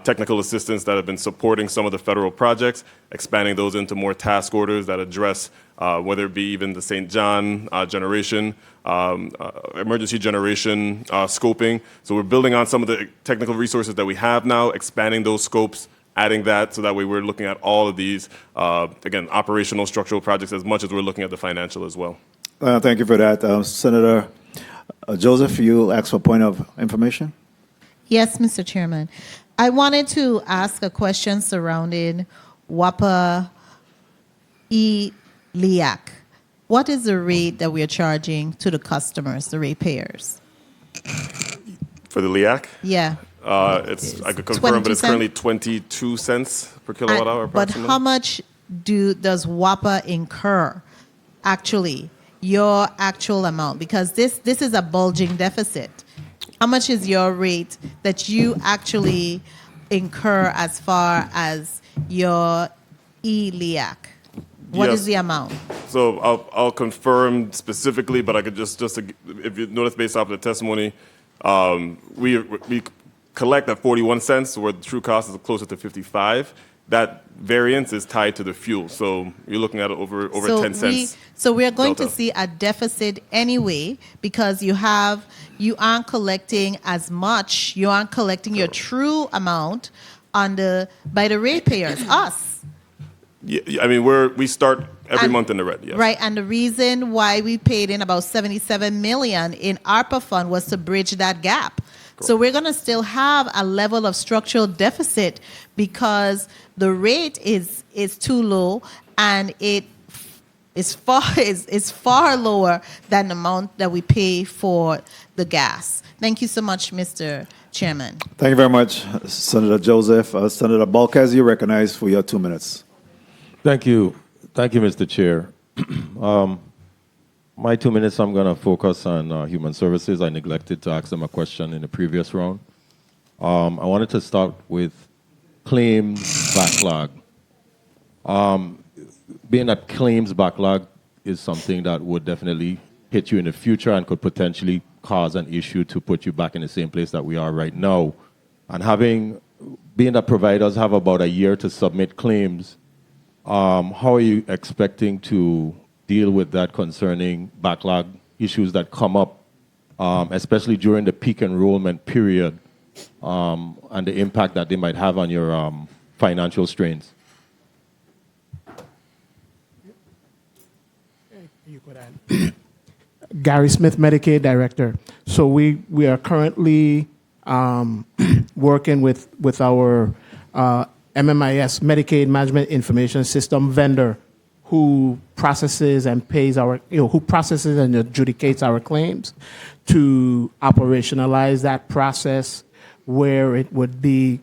technical assistance that have been supporting some of the federal projects, expanding those into more task orders that address whether it be even the St. John generation, emergency generation scoping. So we're building on some of the technical resources that we have now, expanding those scopes, adding that, so that way we're looking at all of these, again, operational structural projects as much as we're looking at the financial as well. Thank you for that. Senator Joseph, you asked for a point of information? Yes, Mr. Chairman. I wanted to ask a question surrounding WAPA e-LIAC. What is the rate that we are charging to the customers, the ratepayers? For the LIAC? Yeah. I could confirm, but it's currently 22 cents per kilowatt hour But approximately. how much does WAPA incur, actually, your actual amount? Because this is a bulging deficit. How much is your rate that you actually incur as far as your e-LIAC? What is the amount? So I'll confirm specifically, but I could just if you notice based off of the testimony, we collect at 41 cents, where the true cost is closer to 55. That variance is tied to the fuel. So you're looking at over 10 cents. So we are going delta. to see a deficit anyway, because you aren't collecting as much, you aren't collecting your true amount by the ratepayers, us. Yeah, I mean, we start every month in the red, yes. Right, and the reason why we paid in about $77 million in ARPA fund was to bridge that gap. So we're going to still have a level of structural deficit because the rate is too low, and it is far lower than the amount that we pay for the gas. Thank you so much, Mr. Chairman. Thank you very much, Senator Joseph. Senator Balkaz, you're recognized for your 2 minutes. Thank you. Thank you, Mr. Chair. My 2 minutes, I'm going to focus on human services. I neglected to ask them a question in the previous round. I wanted to start with claims backlog. Being that claims backlog is something that would definitely hit you in the future and could potentially cause an issue to put you back in the same place that we are right now. And being that providers have about a year to submit claims, how are you expecting to deal with that concerning backlog issues that come up, especially during the peak enrollment period, and the impact that they might have on your financial strains? Gary Smith, Medicaid Director. So we are currently working with our MMIS, Medicaid Management Information System vendor, who processes and pays who processes and adjudicates our claims, to operationalize that process where it would be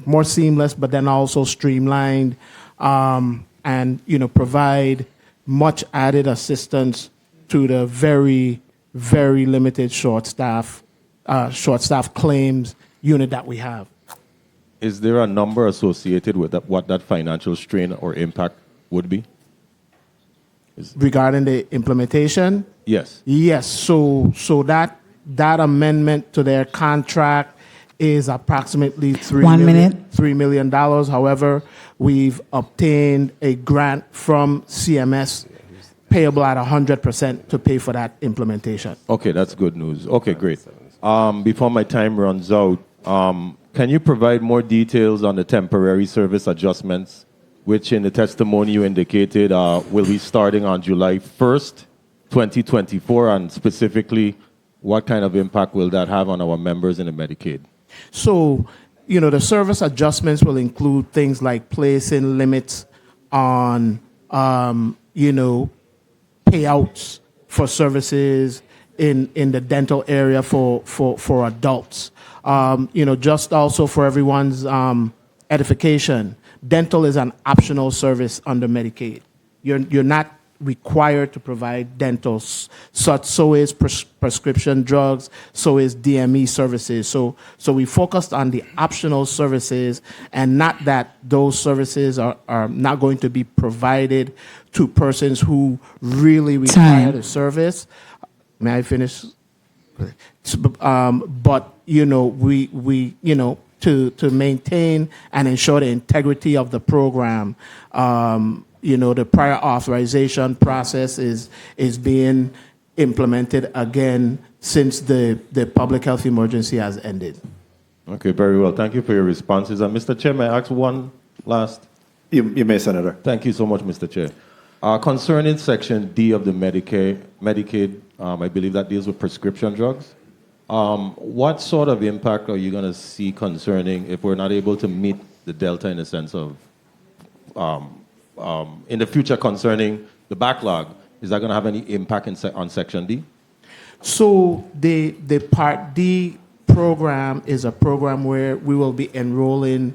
more seamless, but then also streamlined, and provide much added assistance to the very, very limited short staff claims unit that we have. Is there a number associated with what that financial strain or impact would be? Regarding the implementation? Yes. Yes. So that amendment to their contract is approximately $3 million. However, we've obtained a grant from CMS payable at 100% to pay for that implementation. Okay, that's good news. Okay, great. Before my time runs out, can you provide more details on the temporary service adjustments, which in the testimony you indicated will be starting on July 1st, 2024, and specifically, what kind of impact will that have on our members in the Medicaid? So, the service adjustments will include things like placing limits on, payouts for services in the dental area for adults. Just also for everyone's edification, dental is an optional service under Medicaid. You're not required to provide dental. So is prescription drugs, so is DME services. So we focused on the optional services, and not that those services are not going to be provided to persons who really require the service. May I finish? But we to maintain and ensure the integrity of the program, the prior authorization process is being implemented again since the public health emergency has ended. Okay, very well. Thank you for your responses. And Mr. Chair, may I ask one last? You may, Senator. Thank you so much, Mr. Chair. Concerning Section D of the Medicaid, I believe that deals with prescription drugs. What sort of impact are you going to see concerning if we're not able to meet the delta in the sense of, in the future concerning the backlog? Is that going to have any impact on Section D? So the Part D program is a program where we will be enrolling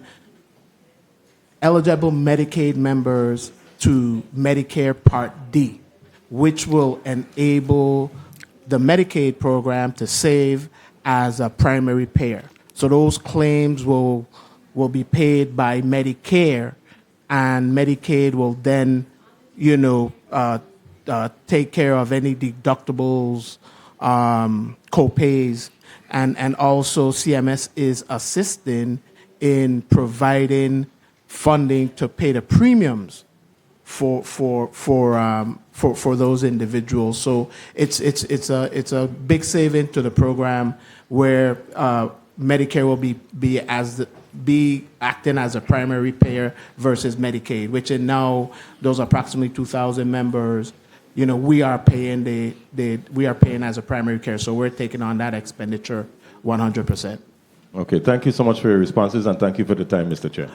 eligible Medicaid members to Medicare Part D, which will enable the Medicaid program to save as a primary payer. So those claims will be paid by Medicare, and Medicaid will then, take care of any deductibles, co-pays, and also CMS is assisting in providing funding to pay the premiums for those individuals. So it's a big saving to the program where Medicare will be acting as a primary payer versus Medicaid, which in now those approximately 2,000 members, we are paying we are paying as a primary care. So we're taking on that expenditure 100%. Okay, thank you so much for your responses, and thank you for the time, Mr. Chair.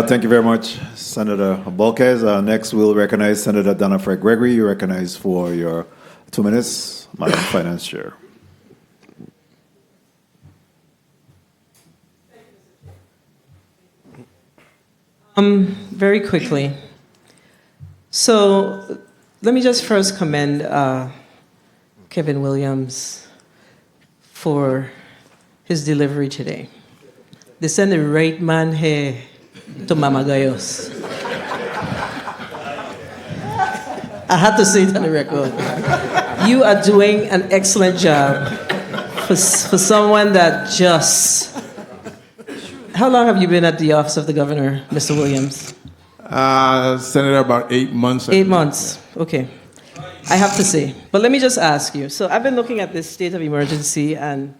Thank you very much, Senator Bolquez. Next, we'll recognize Senator Donna Fred Gregory. You're recognized for your 2 minutes, Madam Finance Chair. Very quickly. So let me just first commend Kevin Williams for his delivery today. They send the right man here to Mamagayos. I had to say it on the record. You are doing an excellent job for someone that just... How long have you been at the office of the governor, Mr. Williams? Senator, about 8 months. 8 months, okay. I have to say. But let me just ask you. So I've been looking at this state of emergency, and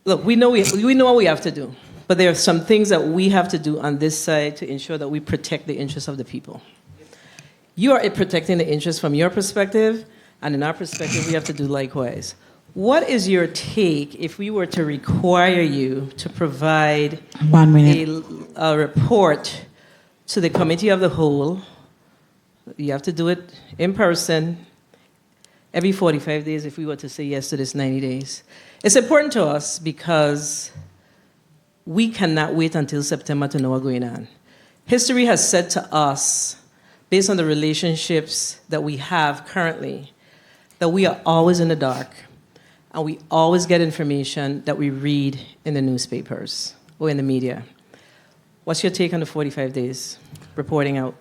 look, we know what we have to do. But there are some things that we have to do on this side to ensure that we protect the interests of the people. You are protecting the interests from your perspective, and in our perspective, we have to do likewise. What is your take if we were to require you to provide a report to the Committee of the Whole? You have to do it in person every 45 days if we were to say yes to this 90 days. It's important to us because we cannot wait until September to know what's going on. History has said to us, based on the relationships that we have currently, that we are always in the dark. And we always get information that we read in the newspapers or in the media. What's your take on the 45 days reporting out?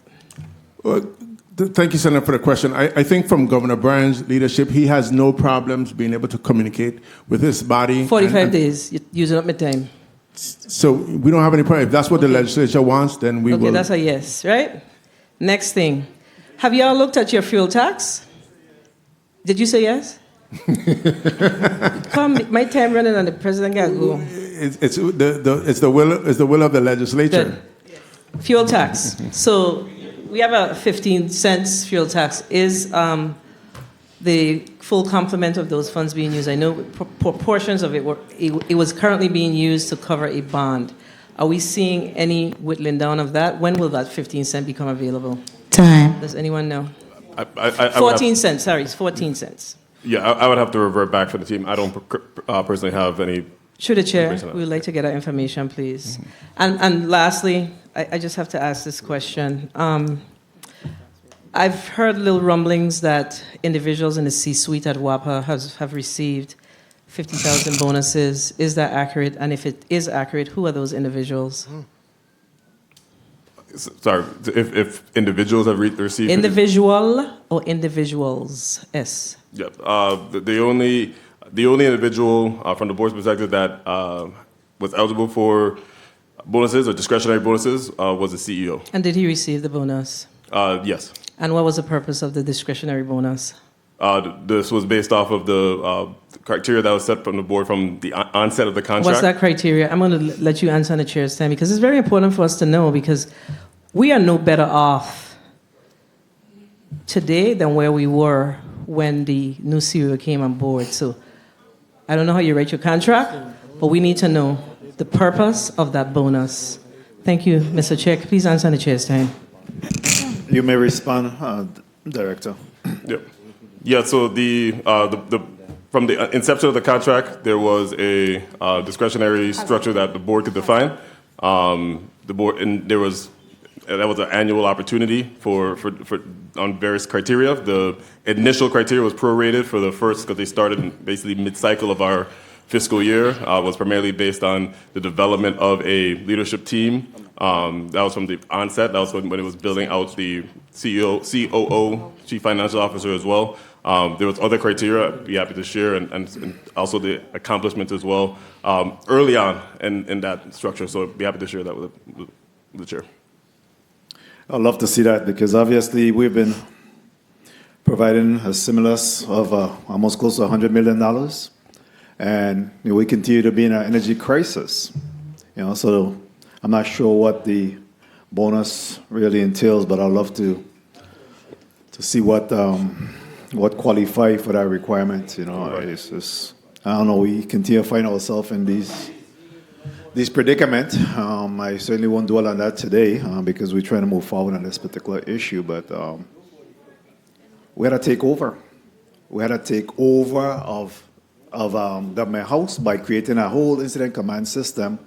Thank you, Senator, for the question. I think from Governor Burns' leadership, he has no problems being able to communicate with his body. 45 days, you're using up my time. So we don't have any problem. If that's what the legislature wants, then we will. Okay, that's a yes, right? Next thing. Have you all looked at your fuel tax? Did you say yes? Come, my time running on the president got to go. It's the will of the legislature. Good. Fuel tax. So we have a 15 cents fuel tax. Is the full complement of those funds being used? I know portions of it it was currently being used to cover a bond. Are we seeing any whittling down of that? When will that 15 cent become available? Time. Does anyone know? 14 cents. Sorry, it's 14 cents. Yeah, I would have to revert back for the team. I don't personally have any. Through the chair, we would like to get that information, please. And lastly, I just have to ask this question. I've heard little rumblings that individuals in the C-suite at WAPA have received 50,000 bonuses. Is that accurate? And if it is accurate, who are those individuals? Sorry, if individuals have received... Individual or individuals? S. Yep. The only individual from the board's perspective that was eligible for bonuses or discretionary bonuses was the CEO. And did he receive the bonus? Yes. And what was the purpose of the discretionary bonus? This was based off of the criteria that was set from the board from the onset of the contract. What's that criteria? I'm going to let you answer on the chair's time because it's very important for us to know because we are no better off today than where we were when the new CEO came on board. So I don't know how you rate your contract, but we need to know the purpose of that bonus. Thank you, Mr. Chair. Please answer on the chair's time. You may respond, Director. Yep. Yeah, so from the inception of the contract, there was a discretionary structure that the board could define. The board, and that was an annual opportunity for on various criteria. The initial criteria was prorated for the first, because they started basically mid-cycle of our fiscal year, was primarily based on the development of a leadership team. That was from the onset. That was when it was building out the CEO, COO, Chief Financial Officer as well. There was other criteria I'd be happy to share, and also the accomplishments as well early on in that structure. So I'd be happy to share that with the chair. I'd love to see that because obviously we've been providing a stimulus of almost close to $100 million. And we continue to be in an energy crisis. So I'm not sure what the bonus really entails, but I'd love to see what qualify for that requirement. It's just, I don't know. We continue to find ourselves in these predicament. I certainly won't dwell on that today because we're trying to move forward on this particular issue. But we had to take over. We had to take over of Government House by creating a whole incident command system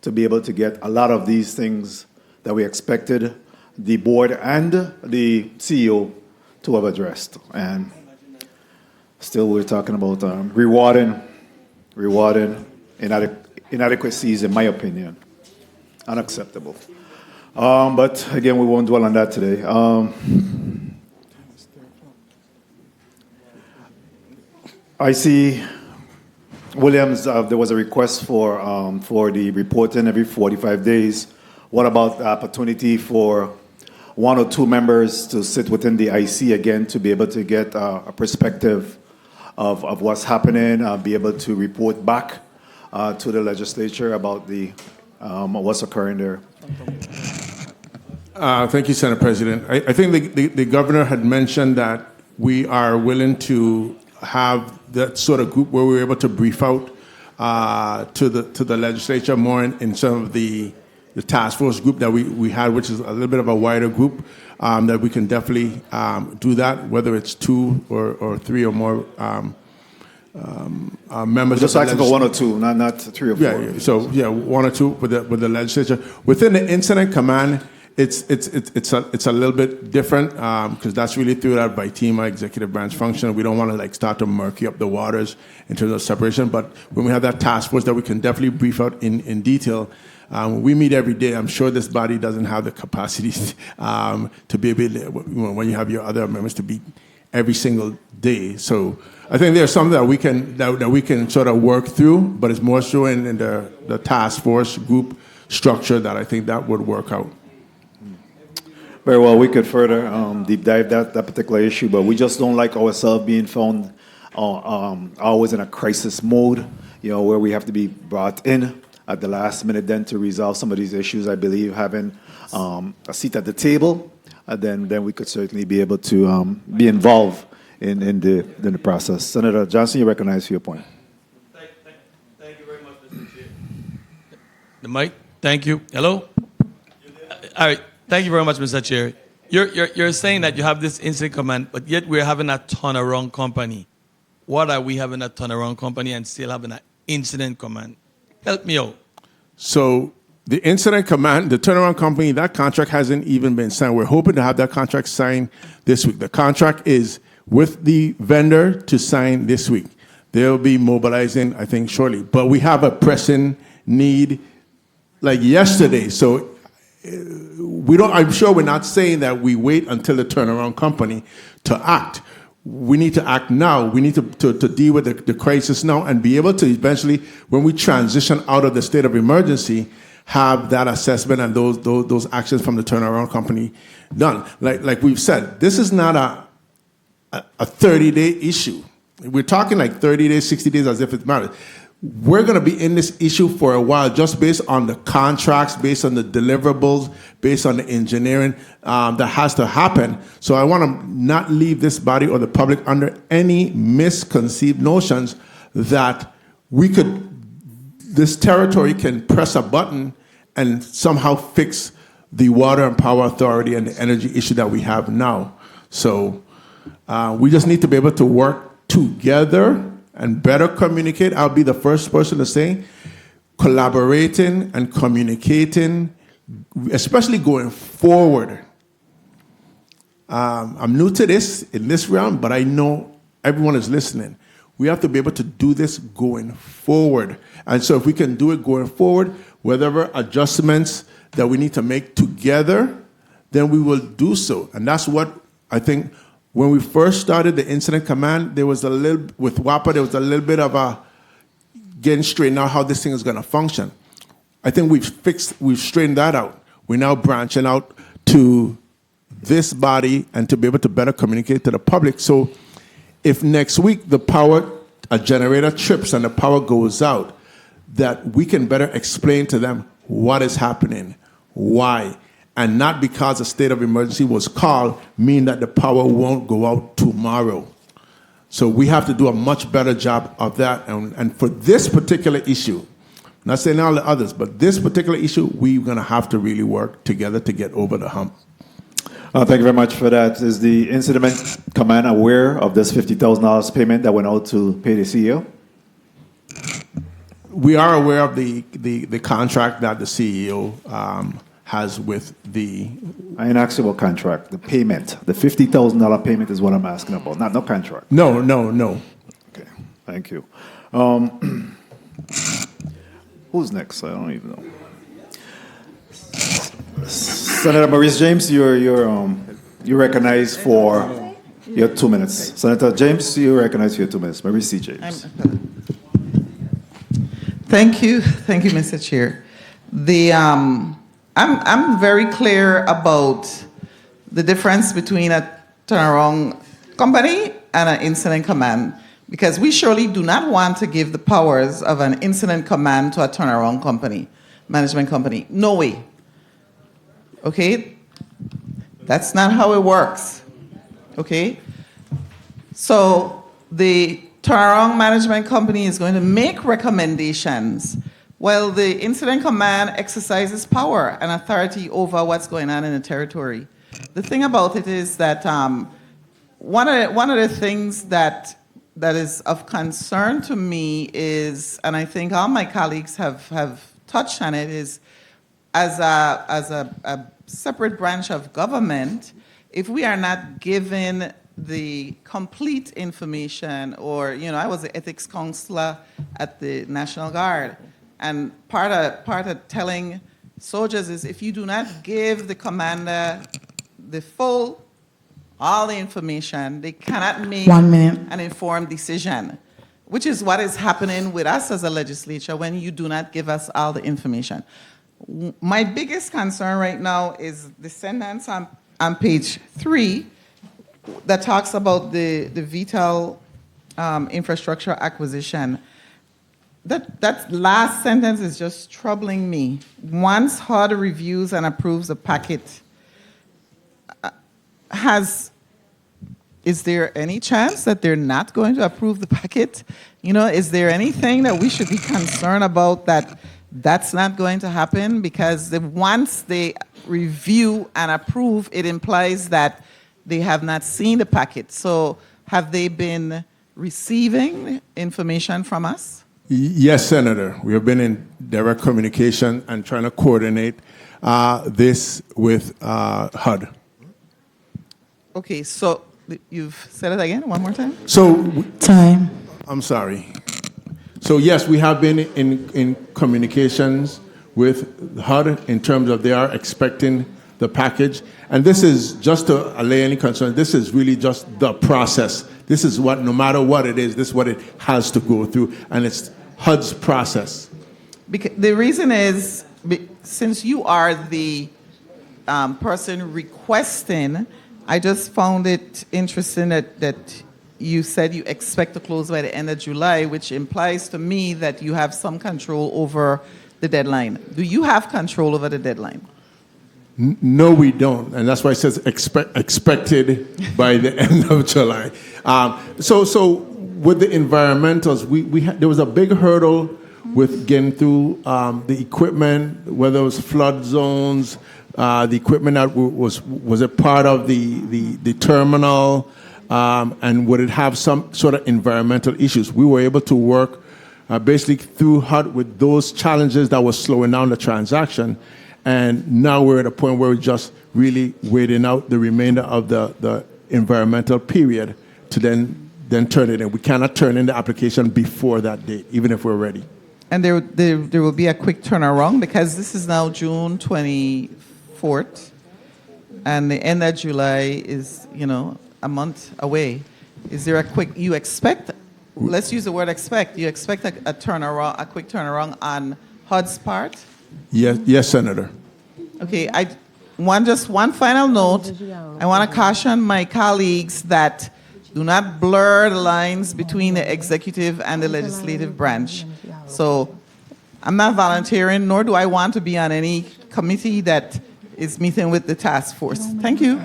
to be able to get a lot of these things that we expected the board and the CEO to have addressed. And still we're talking about rewarding inadequacies, in my opinion. Unacceptable. But again, we won't dwell on that today. I see Williams, there was a request for the reporting every 45 days. What about the opportunity for one or two members to sit within the IC again to be able to get a perspective of what's happening, be able to report back to the legislature about what's occurring there? Thank you, Senate President. I think the governor had mentioned that we are willing to have that sort of group where we're able to brief out to the legislature more in some of the task force group that we had, which is a little bit of a wider group, that we can definitely do that, whether it's two or three or more members. Just asking for one or two, not three or four. Yeah, so one or two with the legislature. Within the incident command, it's a little bit different because that's really through that by team, our executive branch function. We don't want to start to murky up the waters in terms of separation. But when we have that task force that we can definitely brief out in detail, we meet every day. I'm sure this body doesn't have the capacities to be able to, when you have your other members to be every single day. So I think there's something that we can sort of work through, but it's more so in the task force group structure that I think that would work out. Very well, we could further deep dive that particular issue, but we just don't like ourselves being found always in a crisis mode, where we have to be brought in at the last minute then to resolve some of these issues. I believe having a seat at the table, then we could certainly be able to be involved in the process. Senator Johnson, you recognize for your point. Thank you very much, Mr. Chair. The mic. Thank you. Hello? All right. Thank you very much, Mr. Chair. You're saying that you have this incident command, but yet we're having a turnaround company. What are we having a turnaround company and still having an incident command? Help me out. So the incident command, the turnaround company, that contract hasn't even been signed. We're hoping to have that contract signed this week. The contract is with the vendor to sign this week. They'll be mobilizing, I think, shortly. But we have a pressing need like yesterday. So I'm sure we're not saying that we wait until the turnaround company to act. We need to act now. We need to deal with the crisis now and be able to eventually, when we transition out of the state of emergency, have that assessment and those actions from the turnaround company done. Like we've said, this is not a 30-day issue. We're talking like 30 days, 60 days as if it matters. We're going to be in this issue for a while just based on the contracts, based on the deliverables, based on the engineering that has to happen. So I want to not leave this body or the public under any misconceived notions that this territory can press a button and somehow fix the water and power authority and the energy issue that we have now. So we just need to be able to work together and better communicate. I'll be the first person to say collaborating and communicating, especially going forward. I'm new to this in this realm, but I know everyone is listening. We have to be able to do this going forward. And so if we can do it going forward, whatever adjustments that we need to make together, then we will do so. And that's what I think when we first started the incident command, with WAPA, there was a little bit of a getting straightened out how this thing is going to function. I think we've straightened that out. We're now branching out to this body and to be able to better communicate to the public. So if next week a generator trips and the power goes out, that we can better explain to them what is happening, why, and not because a state of emergency was called mean that the power won't go out tomorrow. So we have to do a much better job of that. And for this particular issue, I'm not saying all the others, but this particular issue, we're going to have to really work together to get over the hump. Thank you very much for that. Is the incident command aware of this $50,000 payment that went out to pay the CEO? We are aware of the contract that the CEO has with the... I ain't asking about contract, the payment. The $50,000 payment is what I'm asking about, not no contract. No. Okay, thank you. Who's next? I don't even know. Senator Maurice James, you're recognized for your 2 minutes. Senator James, you're recognized for your 2 minutes. Maurice C. James. Thank you, Mr. Chair. I'm very clear about the difference between a turnaround company and an incident command, because we surely do not want to give the powers of an incident command to a turnaround company, management company. No way. Okay? That's not how it works. Okay? So the turnaround management company is going to make recommendations while the incident command exercises power and authority over what's going on in the territory. The thing about it is that one of the things that is of concern to me is, and I think all my colleagues have touched on it, is as a separate branch of government, if we are not given the complete information, or, I was the ethics counselor at the National Guard, and part of telling soldiers is if you do not give the commander all the information, they cannot make 1 minute. an informed decision, which is what is happening with us as a legislature when you do not give us all the information. My biggest concern right now is the sentence on page 3 that talks about the vital infrastructure acquisition. That last sentence is just troubling me. Once HUD reviews and approves a packet, is there any chance that they're not going to approve the packet? Is there anything that we should be concerned about that's not going to happen? Because once they review and approve, it implies that they have not seen the packet. So have they been receiving information from us? Yes, Senator. We have been in direct communication and trying to coordinate this with HUD. Okay, so you've said it again one more time? Time. I'm sorry. So yes, we have been in communications with HUD in terms of they are expecting the package. And this is just to allay any concern. This is really just the process. This is what, no matter what it is, this is what it has to go through. And it's HUD's process. Because the reason is, since you are the person requesting, I just found it interesting that you said you expect to close by the end of July, which implies to me that you have some control over the deadline. Do you have control over the deadline? No, we don't. And that's why it says expected by the end of July. So with the environmentals, there was a big hurdle with getting through the equipment, whether it was flood zones, the equipment that was a part of the terminal, and would it have some sort of environmental issues. We were able to work basically through HUD with those challenges that were slowing down the transaction. And now we're at a point where we're just really waiting out the remainder of the environmental period to then turn it in. We cannot turn in the application before that date, even if we're ready. And there will be a quick turnaround because this is now June 24th, and the end of July is, a month away. Is there a quick, let's use the word expect, you expect a turnaround, a quick turnaround on HUD's part? Yes, Senator. Okay, just one final note. I want to caution my colleagues that do not blur the lines between the executive and the legislative branch. So I'm not volunteering, nor do I want to be on any committee that is meeting with the task force. Thank you.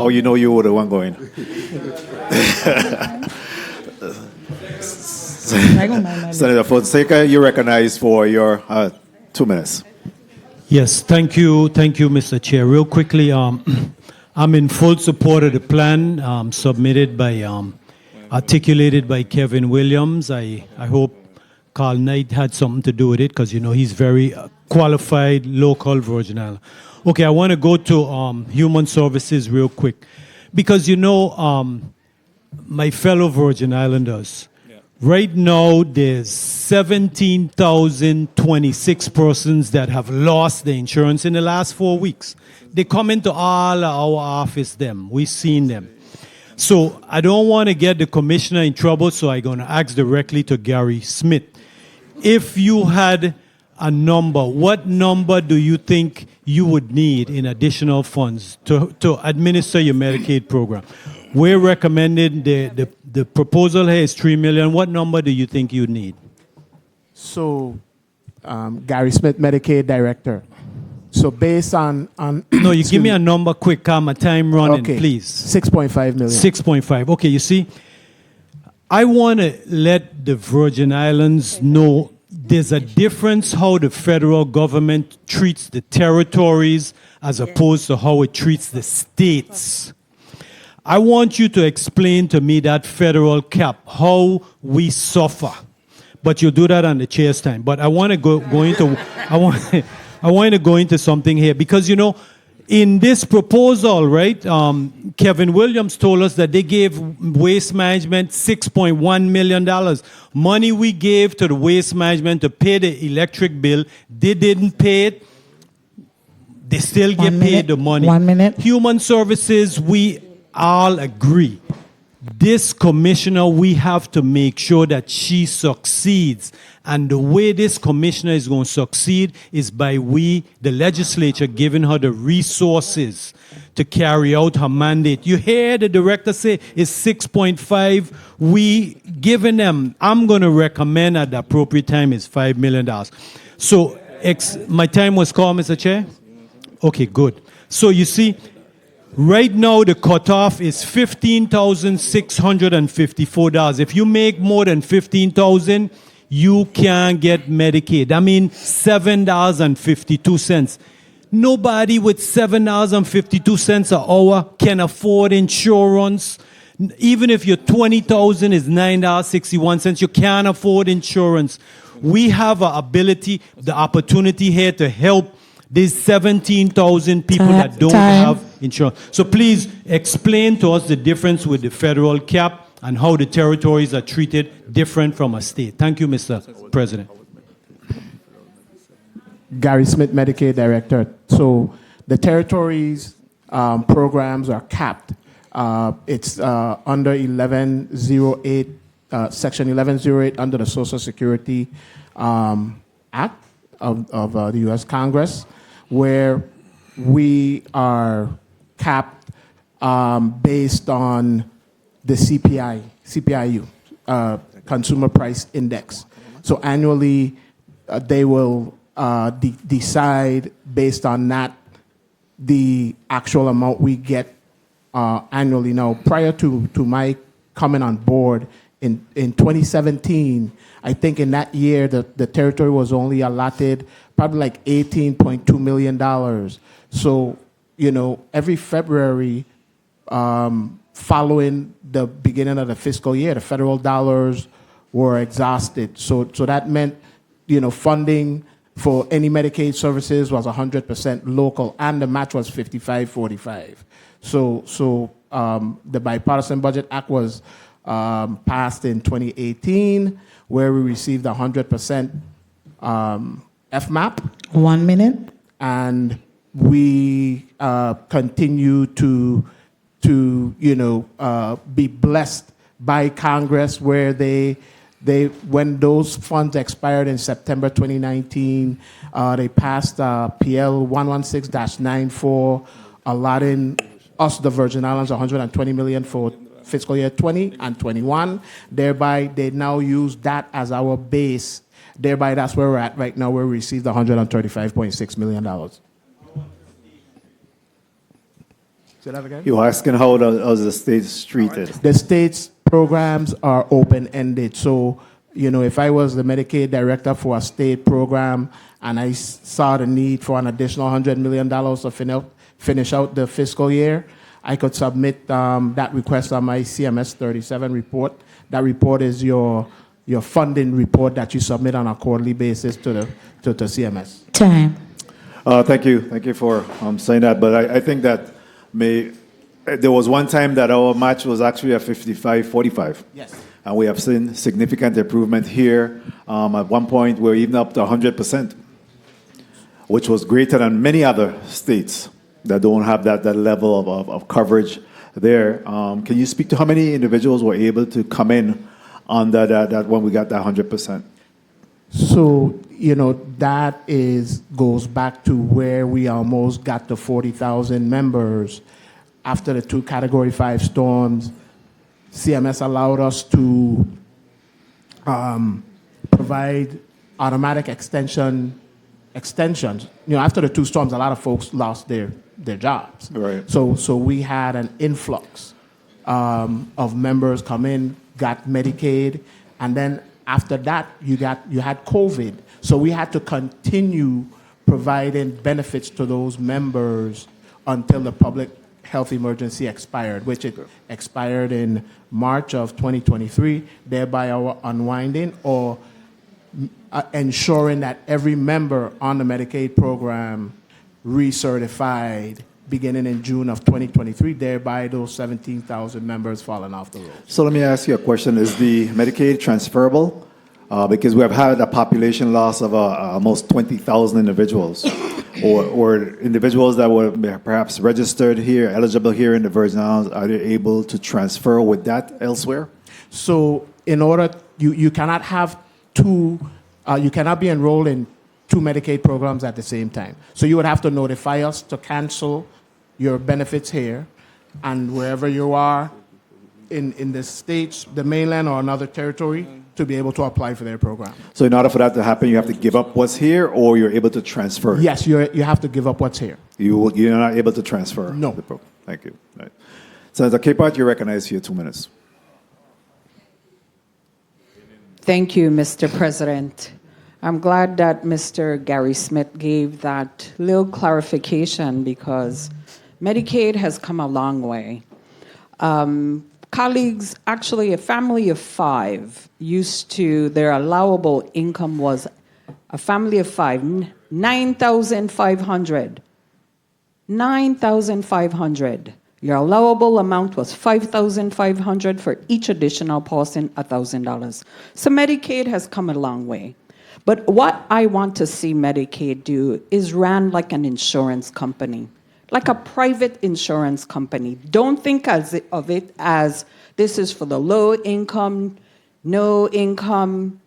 Oh, you were the one going. Senator Fonseca, you're recognized for your 2 minutes. Yes, thank you, Mr. Chair. Real quickly, I'm in full support of the plan submitted by, articulated by Kevin Williams. I hope Carl Knight had something to do with it because, he's very qualified local Virgin Island. Okay, I want to go to human services real quick because, my fellow Virgin Islanders, right now there's 17,026 persons that have lost their insurance in the last 4 weeks. They come into all our office, we've seen them. So I don't want to get the commissioner in trouble, so I'm going to ask directly to Gary Smith. If you had a number, what number do you think you would need in additional funds to administer your Medicaid program? We're recommending the proposal here is $3 million. What number do you think you need? So, Gary Smith, Medicaid Director. So based on no, you give me a number quick, my time running, okay. Please. 6.5 million. 6.5. Okay, you see, I want to let the Virgin Islands know there's a difference how the federal government treats the territories as opposed to how it treats the states. I want you to explain to me that federal cap, how we suffer. But you'll do that on the chair's time. But I want to go into I want to go into something here because in this proposal, right? Kevin Williams told us that they gave waste management $6.1 million. Money we gave to the waste management to pay the electric bill, they didn't pay it. They still get paid the money. 1 minute. Human services, we all agree. This commissioner, we have to make sure that she succeeds. And the way this commissioner is going to succeed is by the legislature, giving her the resources to carry out her mandate. You hear the director say it's 6.5. We giving them, I'm going to recommend at the appropriate time is $5 million. So my time was called, Mr. Chair? Okay, good. So you see, right now, the cutoff is $15,654. If you make more than $15,000, you can't get Medicaid. I mean, $7.52. Nobody with $7.52 an hour can afford insurance. Even if your 20,000 is $9.61, you can't afford insurance. We have an ability, the opportunity here to help these 17,000 people that don't have insurance. So please explain to us the difference with the federal cap and how the territories are treated different from a state. Thank you, Mr. President. Gary Smith, Medicaid Director. So the territories programs are capped. It's under 1108, Section 1108 under the Social Security Act of the U.S. Congress, where we are capped based on the CPIU, Consumer Price Index. So annually, they will decide based on that the actual amount we get annually. Now, prior to my coming on board in 2017, I think in that year the territory was only allotted probably like $18.2 million. So, you know, every February following the beginning of the fiscal year, the federal dollars were exhausted. So that meant, you know, funding for any Medicaid services was 100% local, and the match was 55-45. So the Bipartisan Budget Act was passed in 2018, where we received 100% FMAP. 1 minute. And we continue to be blessed by Congress, where they when those funds expired in September 2019, they passed PL 116-94, allotting us, the Virgin Islands, $120 million for fiscal year 20 and 21. Thereby, they now use that as our base. Thereby, that's where we're at right now, where we received $135.6 million. Say that again? You're asking how the states treated. The states' programs are open-ended. So, you know, if I was the Medicaid director for a state program and I saw the need for an additional $100 million to finish out the fiscal year, I could submit that request on my CMS 37 report. That report is your funding report that you submit on a quarterly basis to CMS. Time. Thank you for saying that. But I think that there was one time that our match was actually at 55-45. Yes. And we have seen significant improvement here. At one point, we're even up to 100%, which was greater than many other states that don't have that level of coverage there. Can you speak to how many individuals were able to come in on that when we got that 100%? So, you know, that goes back to where we almost got to 40,000 members after the 2 Category 5 storms. CMS allowed us to provide automatic extensions. You know, after the 2 storms, a lot of folks lost their jobs. Right. So we had an influx of members come in, got Medicaid, and then after that, you had COVID. So we had to continue providing benefits to those members until the public health emergency expired, which it expired in March of 2023, thereby our unwinding or ensuring that every member on the Medicaid program recertified beginning in June of 2023, thereby those 17,000 members falling off the road. So let me ask you a question. Is the Medicaid transferable? Because we have had a population loss of almost 20,000 individuals, or individuals that were perhaps registered here, eligible here in the Virgin Islands. Are they able to transfer with that elsewhere? So in order, you cannot have you cannot be enrolled in 2 Medicaid programs at the same time. So you would have to notify us to cancel your benefits here, and wherever you are in the States, the mainland, or another territory, to be able to apply for their program. So in order for that to happen, you have to give up what's here, or you're able to transfer it? Yes, you have to give up what's here. You're not able to transfer? No. The program. Thank you. Right. Senator Capehart, you're recognized here 2 minutes. Thank you, Mr. President. I'm glad that Mr. Gary Smith gave that little clarification, because Medicaid has come a long way. colleagues, actually, a family of five used to, their allowable income was a family of five, 9,500. 9,500. Your allowable amount was 5,500 for each additional person, $1,000. So Medicaid has come a long way. But what I want to see Medicaid do is run like an insurance company, like a private insurance company. Don't think of it as this is for the low income, no income.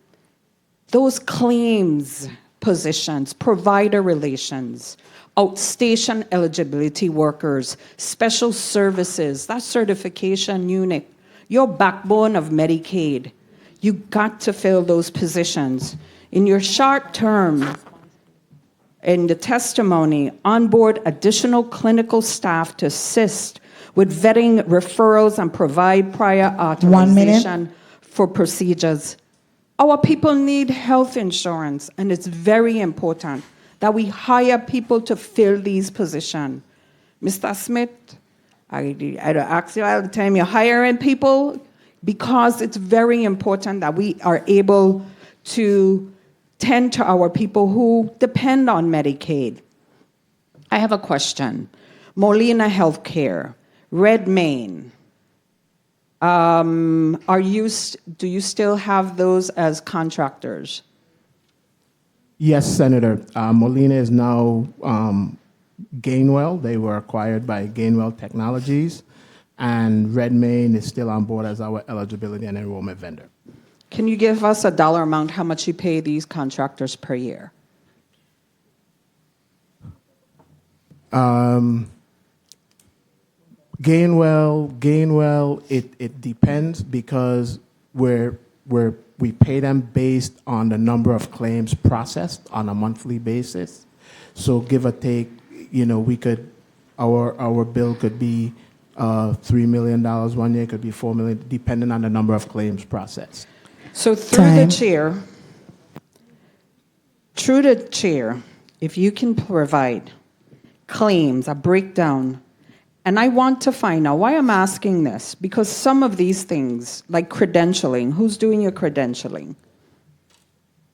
Those claims positions, provider relations, outstation eligibility workers, special services, that certification unit, your backbone of Medicaid. You got to fill those positions. In your short term, in the testimony, onboard additional clinical staff to assist with vetting referrals and provide prior authorization for procedures. Our people need health insurance, and it's very important that we hire people to fill these positions. Mr. Smith, I ask you all the time, you're hiring people because it's very important that we are able to tend to our people who depend on Medicaid. I have a question. Molina Healthcare, Red Main, do you still have those as contractors? Yes, Senator. Molina is now Gainwell. They were acquired by Gainwell Technologies, and Redmayne is still on board as our eligibility and enrollment vendor. Can you give us a dollar amount, how much you pay these contractors per year? Gainwell, it depends because we pay them based on the number of claims processed on a monthly basis. So give or take, our bill could be $3 million 1 year, could be $4 million, depending on the number of claims processed. So through the chair, if you can provide claims, a breakdown, and I want to find out why I'm asking this, because some of these things, like credentialing, who's doing your credentialing?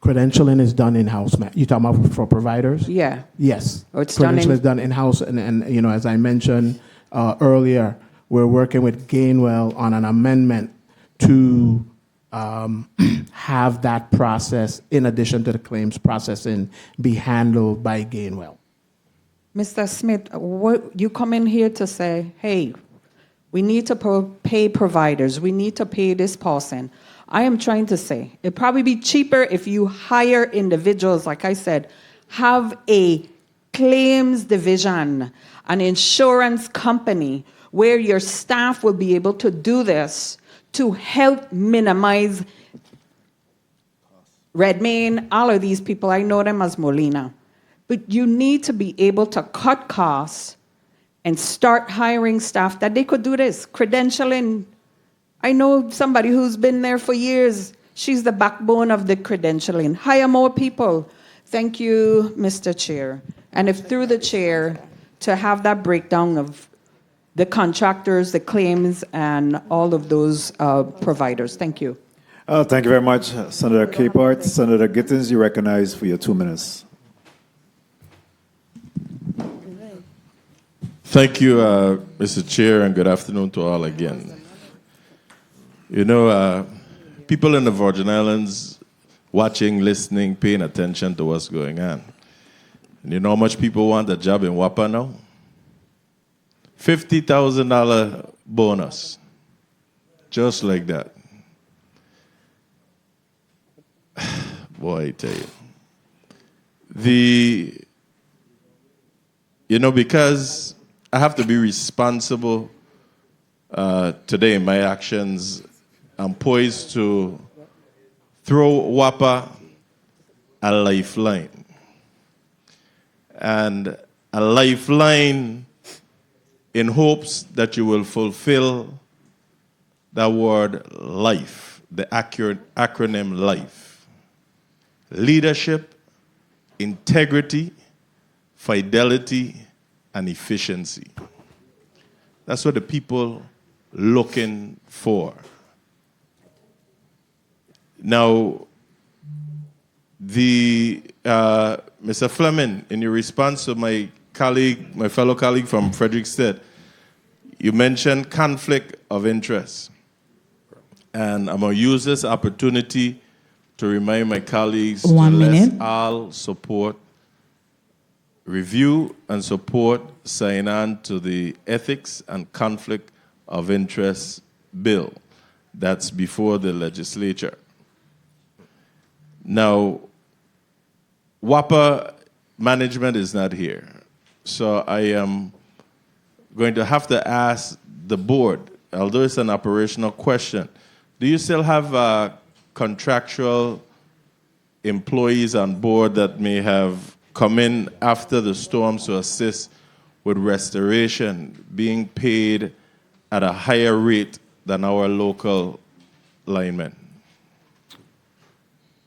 Credentialing is done in-house. You talking about for providers? Yeah. Yes. Oh, it's Credentialing is done in-house, and as I mentioned earlier, we're working with Gainwell on an amendment to have that process, in addition to the claims processing, be handled by Gainwell. Mr. Smith, you come in here to say, hey, we need to pay providers, we need to pay this person. I am trying to say, it'd probably be cheaper if you hire individuals, like I said, have a claims division, an insurance company, where your staff will be able to do this to help minimize Redmayne, all of these people, I know them as Molina. But you need to be able to cut costs and start hiring staff that they could do this. Credentialing, I know somebody who's been there for years. She's the backbone of the credentialing. Hire more people. Thank you, Mr. Chair. And if through the chair, to have that breakdown of the contractors, the claims, and all of those providers. Thank you. Thank you very much, Senator Capehart. Senator Gittins, you recognize for your 2 minutes. Thank you, Mr. Chair, and good afternoon to all again. People in the Virgin Islands watching, listening, paying attention to what's going on. And you know how much people want a job in WAPA now? $50,000 bonus. Just like that. Boy, I tell you. Because I have to be responsible today in my actions, I'm poised to throw WAPA a lifeline. And a lifeline in hopes that you will fulfill that word life, the acronym LIFE. Leadership, integrity, fidelity, and efficiency. That's what the people looking for. Now, Mr. Fleming, in your response to my fellow colleague from Frederiksted, you mentioned conflict of interest. And I'm going to use this opportunity to remind my colleagues let's all review and support sign on to the Ethics and Conflict of Interest Bill that's before the legislature. Now, WAPA management is not here, so I am going to have to ask the board, although it's an operational question, do you still have contractual employees on board that may have come in after the storms to assist with restoration, being paid at a higher rate than our local linemen?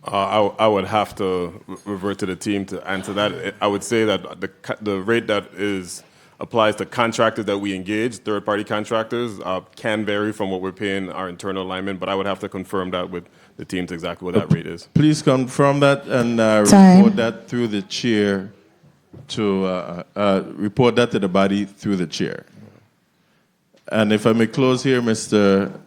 I would have to revert to the team to answer that. I would say that the rate that applies to contractors that we engage, third-party contractors, can vary from what we're paying our internal linemen, but I would have to confirm that with the team to exactly what that rate is. Please confirm that and report that through the chair report that to the body through the chair. And if I may close here, Mr.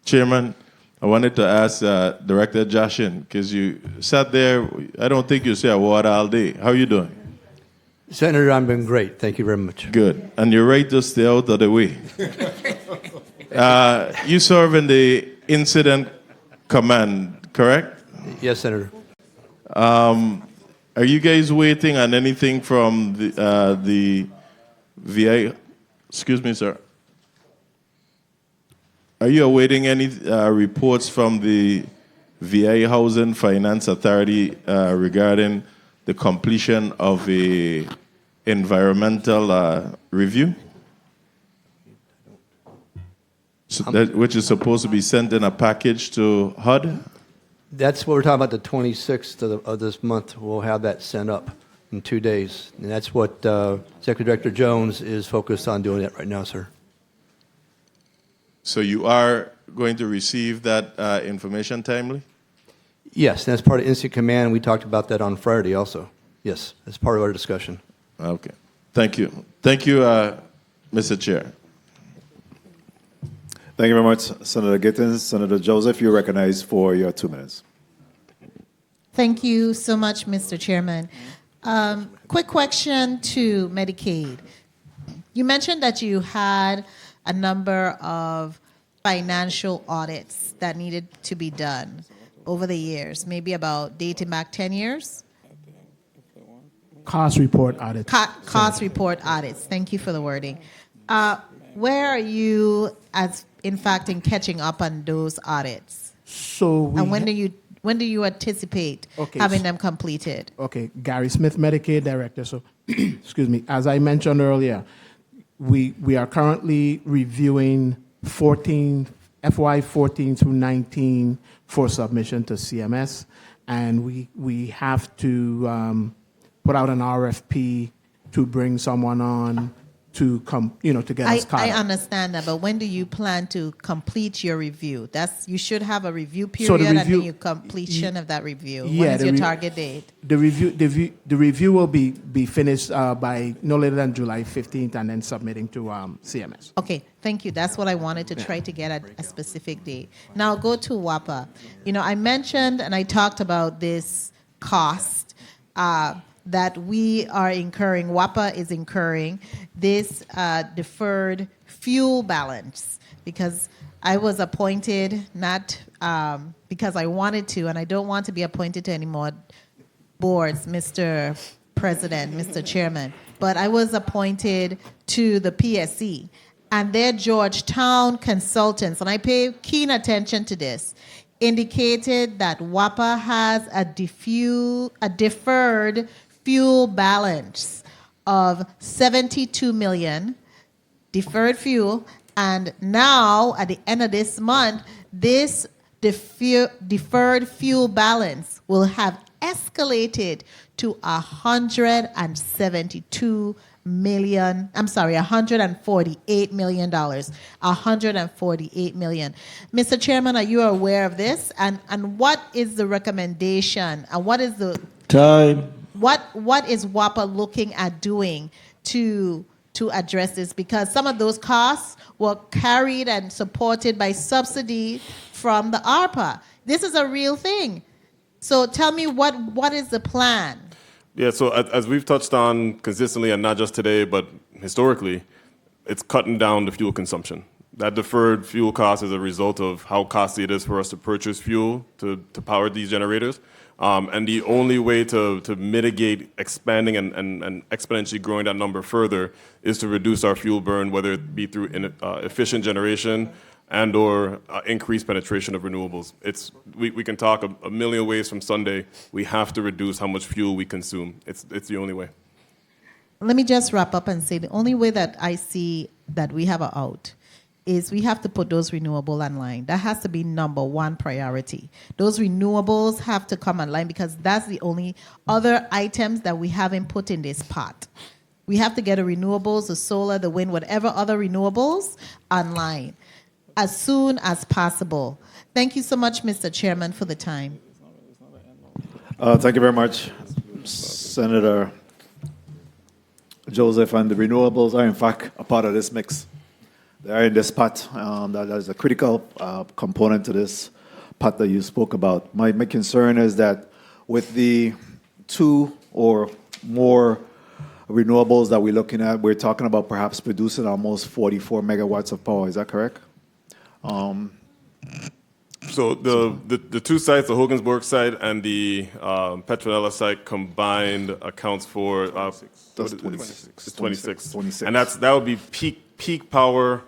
Chairman, I wanted to ask Director Jashin, because you sat there, I don't think you say a word all day. How are you doing? Senator, I've been great. Thank you very much. Good. And you're right to stay out of the way. You serve in the Incident Command, correct? Yes, Senator. Are you guys waiting on anything from the VA? Excuse me, sir. Are you awaiting any reports from the VA Housing Finance Authority regarding the completion of a environmental review? So which is supposed to be sent in a package to HUD? That's what we're talking about, the 26th of this month. We'll have that sent up in 2 days. And that's what Executive Director Jones is focused on doing that right now, sir. So you are going to receive that information timely? Yes, that's part of Incident Command. We talked about that on Friday also. Yes, that's part of our discussion. Okay. Thank you. Thank you, Mr. Chair. Thank you very much, Senator Gittins. Senator Joseph, you're recognized for your 2 minutes. Thank you so much, Mr. Chairman. Quick question to Medicaid. You mentioned that you had a number of financial audits that needed to be done over the years, maybe about dating back 10 years? Cost report audits. Cost report audits. Thank you for the wording. Where are you, in catching up on those audits? And when do you anticipate having them completed? Okay, Gary Smith, Medicaid Director. So, excuse me. As I mentioned earlier, we are currently reviewing FY 14 through 19 for submission to CMS, and we have to put out an RFP to bring someone on to to get us caught up. I understand that, but when do you plan to complete your review? You should have a review period and then your completion of that review. When is your target date? The review will be finished by no later than July 15th and then submitting to CMS. Okay, thank you. That's what I wanted to try to get at a specific date. Now I'll go to WAPA. I mentioned and I talked about this cost that we are incurring, WAPA is incurring, this deferred fuel balance, because I was appointed not because I wanted to, and I don't want to be appointed to any more boards, Mr. President, Mr. Chairman, but I was appointed to the PSC, and their Georgetown consultants, and I pay keen attention to this, indicated that WAPA has a deferred fuel balance of 72 million deferred fuel, and now at the end of this month, this deferred fuel balance will have escalated to $148 million. $148 million. Mr. Chairman, are you aware of this? And what is the recommendation? And what is the Time. what is WAPA looking at doing to address this? Because some of those costs were carried and supported by subsidy from the ARPA. This is a real thing. So tell me what is the plan? Yeah, so as we've touched on consistently, and not just today, but historically, it's cutting down the fuel consumption. That deferred fuel cost is a result of how costly it is for us to purchase fuel to power these generators. And the only way to mitigate expanding and exponentially growing that number further is to reduce our fuel burn, whether it be through efficient generation and or increased penetration of renewables. We can talk a million ways from Sunday. We have to reduce how much fuel we consume. It's the only way. Let me just wrap up and say the only way that I see that we have an out is we have to put those renewables online. That has to be number one priority. Those renewables have to come online because that's the only other items that we haven't put in this pot. We have to get the renewables, the solar, the wind, whatever other renewables online as soon as possible. Thank you so much, Mr. Chairman, for the time. Thank you very much, Senator Joseph. And the renewables are, in fact, a part of this mix. They are in this pot. That is a critical component to this pot that you spoke about. My concern is that with the 2 or more renewables that we're looking at, we're talking about perhaps producing almost 44 megawatts of power. Is that correct? So the two sites, the Hogansburg site and the Petronella site combined accounts for 26. And that would be peak power,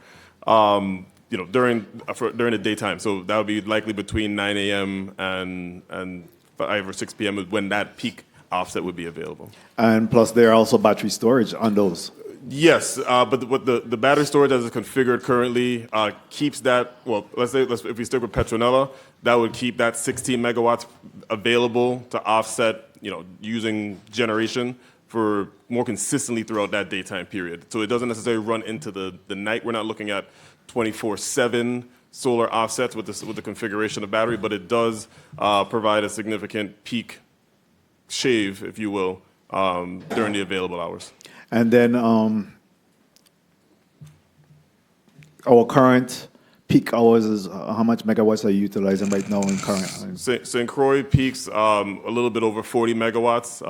during the daytime. So that would be likely between 9 a.m. and 5 or 6 p.m. when that peak offset would be available. And plus, there are also battery storage on those. Yes, but what the battery storage as it's configured currently keeps that, well, if we stick with Petronella, that would keep that 16 megawatts available to offset, using generation for more consistently throughout that daytime period. So it doesn't necessarily run into the night. We're not looking at 24/7 solar offsets with the configuration of battery, but it does provide a significant peak shave, if you will, during the available hours. And then our current peak hours is how much megawatts are you utilizing right now in current? St. Croix peaks a little bit over 40 megawatts,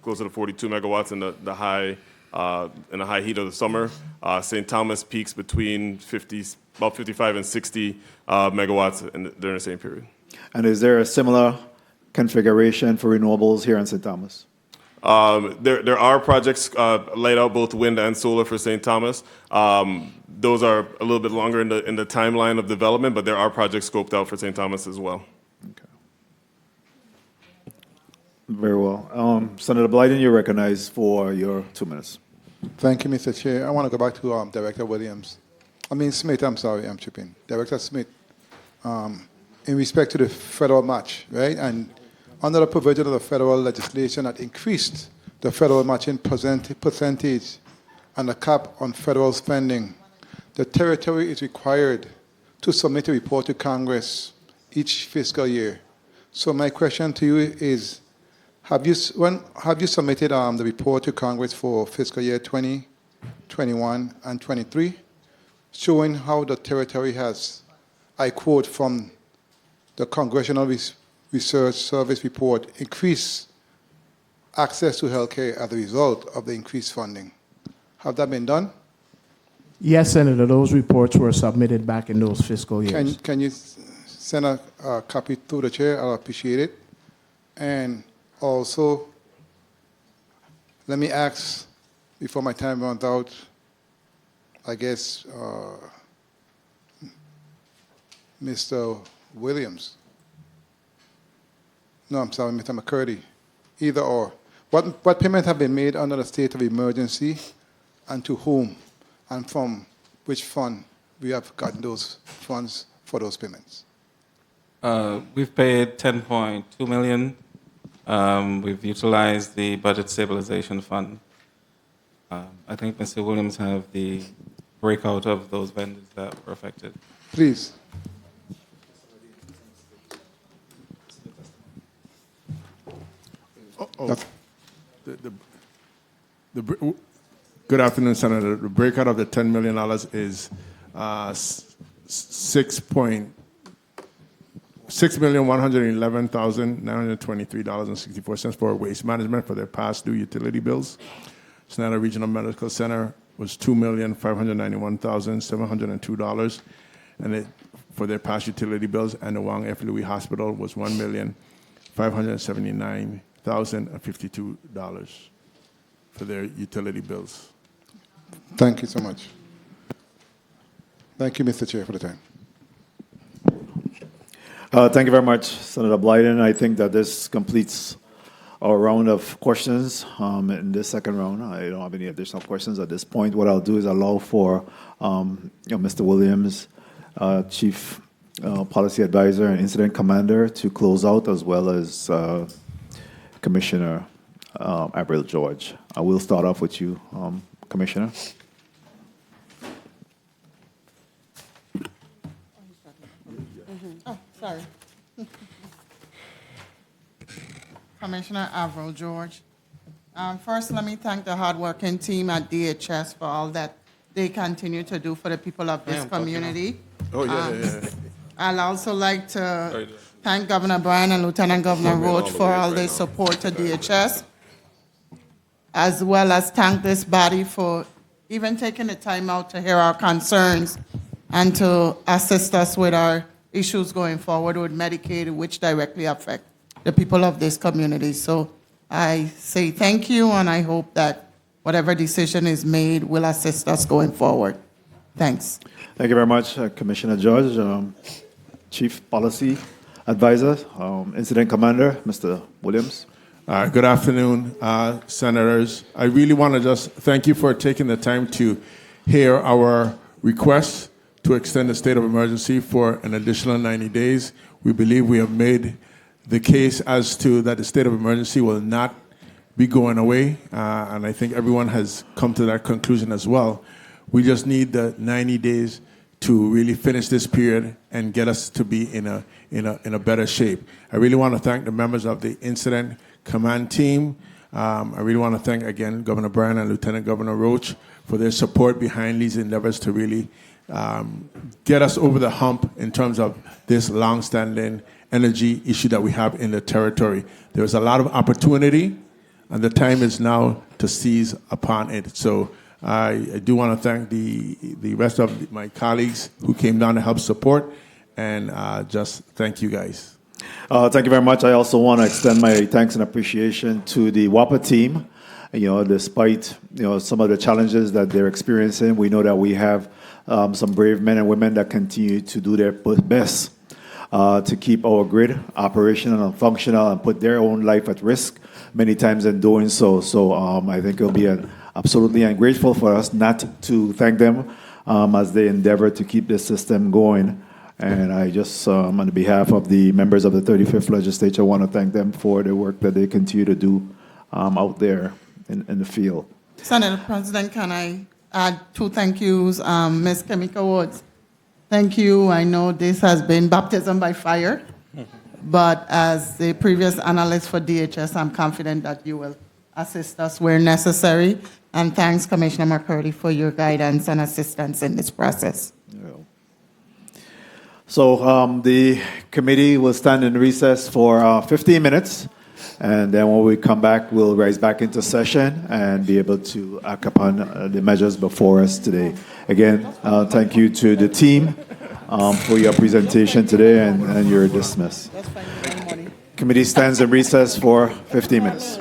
closer to 42 megawatts in the high heat of the summer. St. Thomas peaks between about 55 and 60 megawatts during the same period. And is there a similar configuration for renewables here in St. Thomas? There are projects laid out, both wind and solar for St. Thomas. Those are a little bit longer in the timeline of development, but there are projects scoped out for St. Thomas as well. Okay. Very well. Senator Blyden, you're recognized for your 2 minutes. Thank you, Mr. Chair. I want to go back to Director Smith, I'm sorry, I'm tripping. Director Smith, in respect to the federal match, right? And under the provision of the federal legislation that increased the federal matching percentage and the cap on federal spending, the territory is required to submit a report to Congress each fiscal year. So my question to you is, have you submitted the report to Congress for fiscal year 20, 21, and 23, showing how the territory has, I quote from the Congressional Research Service report, increased access to healthcare as a result of the increased funding? Have that been done? Yes, Senator. Those reports were submitted back in those fiscal years. Can you send a copy to the chair? I'll appreciate it. And also, let me ask, before my time runs out, I guess, Mr. Williams. No, I'm sorry, Mr. McCurdy. Either or. What payments have been made under the state of emergency, and to whom, and from which fund we have gotten those funds for those payments? We've paid $10.2 million We've utilized the budget stabilization fund. I think Mr. Williams have the breakout of those vendors that were affected. Please. That's- Good afternoon, Senator. The breakout of the $10 million is $6,111,923.64 for waste management for their past due utility bills. Sonata Regional Medical Center was $2,591,702, and for their past utility bills, and the Wang F. Louis Hospital was $1,579,052 for their utility bills. Thank you so much. Thank you, Mr. Chair, for the time. Thank you very much, Senator Blyden. I think that this completes our round of questions. In this second round, I don't have any additional questions at this point. What I'll do is allow for Mr. Williams, Chief Policy Advisor and Incident Commander, to close out, as well as Commissioner Avril George. I will start off with you, Commissioner. Oh, sorry. Commissioner Avril George. First, let me thank the hardworking team at DHS for all that they continue to do for the people of this community. Oh, yeah. I'd also like to thank Governor Bryan and Lieutenant Governor Roach for all their support to DHS, as well as thank this body for even taking the time out to hear our concerns and to assist us with our issues going forward with Medicaid, which directly affect the people of this community. So I say thank you, and I hope that whatever decision is made will assist us going forward. Thanks. Thank you very much, Commissioner George. Chief Policy Advisor, Incident Commander, Mr. Williams. Good afternoon, Senators. I really want to just thank you for taking the time to hear our request to extend the state of emergency for an additional 90 days. We believe we have made the case as to that the state of emergency will not be going away, and I think everyone has come to that conclusion as well. We just need the 90 days to really finish this period and get us to be in a better shape. I really want to thank the members of the Incident Command team. I really want to thank, again, Governor Bryan and Lieutenant Governor Roach for their support behind these endeavors to really get us over the hump in terms of this long-standing energy issue that we have in the territory. There's a lot of opportunity, and the time is now to seize upon it. So I do want to thank the rest of my colleagues who came down to help support, and just thank you guys. Thank you very much. I also want to extend my thanks and appreciation to the WAPA team. Despite some of the challenges that they're experiencing, we know that we have some brave men and women that continue to do their best to keep our grid operational and functional and put their own life at risk many times in doing so. So I think it'll be absolutely ungrateful for us not to thank them as they endeavor to keep this system going. And I just, on behalf of the members of the 35th Legislature, want to thank them for the work that they continue to do out there in the field. Senator President, can I add two thank yous? Ms. Kimika Woods, thank you. I know this has been baptism by fire, but as the previous analyst for DHS, I'm confident that you will assist us where necessary. And thanks, Commissioner McCurdy, for your guidance and assistance in this process. So the committee will stand in recess for 15 minutes, and then when we come back, we'll rise back into session and be able to act upon the measures before us today. Again, thank you to the team for your presentation today, and you're dismissed. Committee stands in recess for 15 minutes.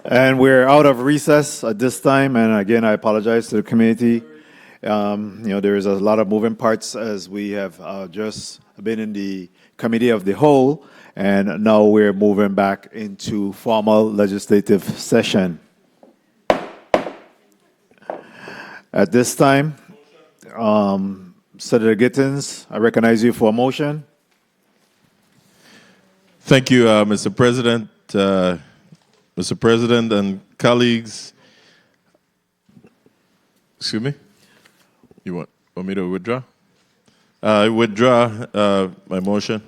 And we're out of recess at this time. And again, I apologize to the committee. There is a lot of moving parts as we have just been in the committee of the whole, and now we're moving back into formal legislative session. At this time, Senator Gittins, I recognize you for a motion. Thank you, Mr. President. Mr. President and colleagues. Excuse me? You want me to withdraw? I withdraw my motion.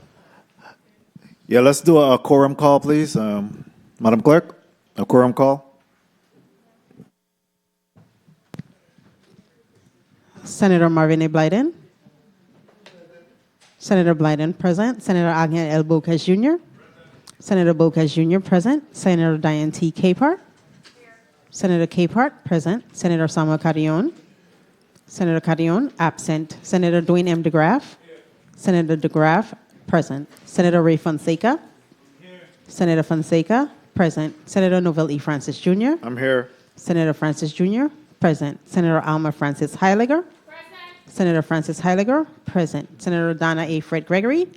Yeah, let's do a quorum call, please. Madam Clerk, a quorum call. Senator Marvin A. Blyden. Senator Blyden present. Senator Agnew L. Bocas Jr. Senator Bocas Jr. present. Senator Diane T. Capehart. Senator Capehart present. Senator Samuel Carrion. Senator Carrion absent. Senator Dwayne M. DeGraff. Senator DeGraff present. Senator Ray Fonseca. Senator Fonseca present. Senator Novell E. Francis Jr. I'm here. Senator Francis Jr. present. Senator Alma Francis Heiliger. Senator Francis Heiliger, present. Senator Donna A. Fred Gregory.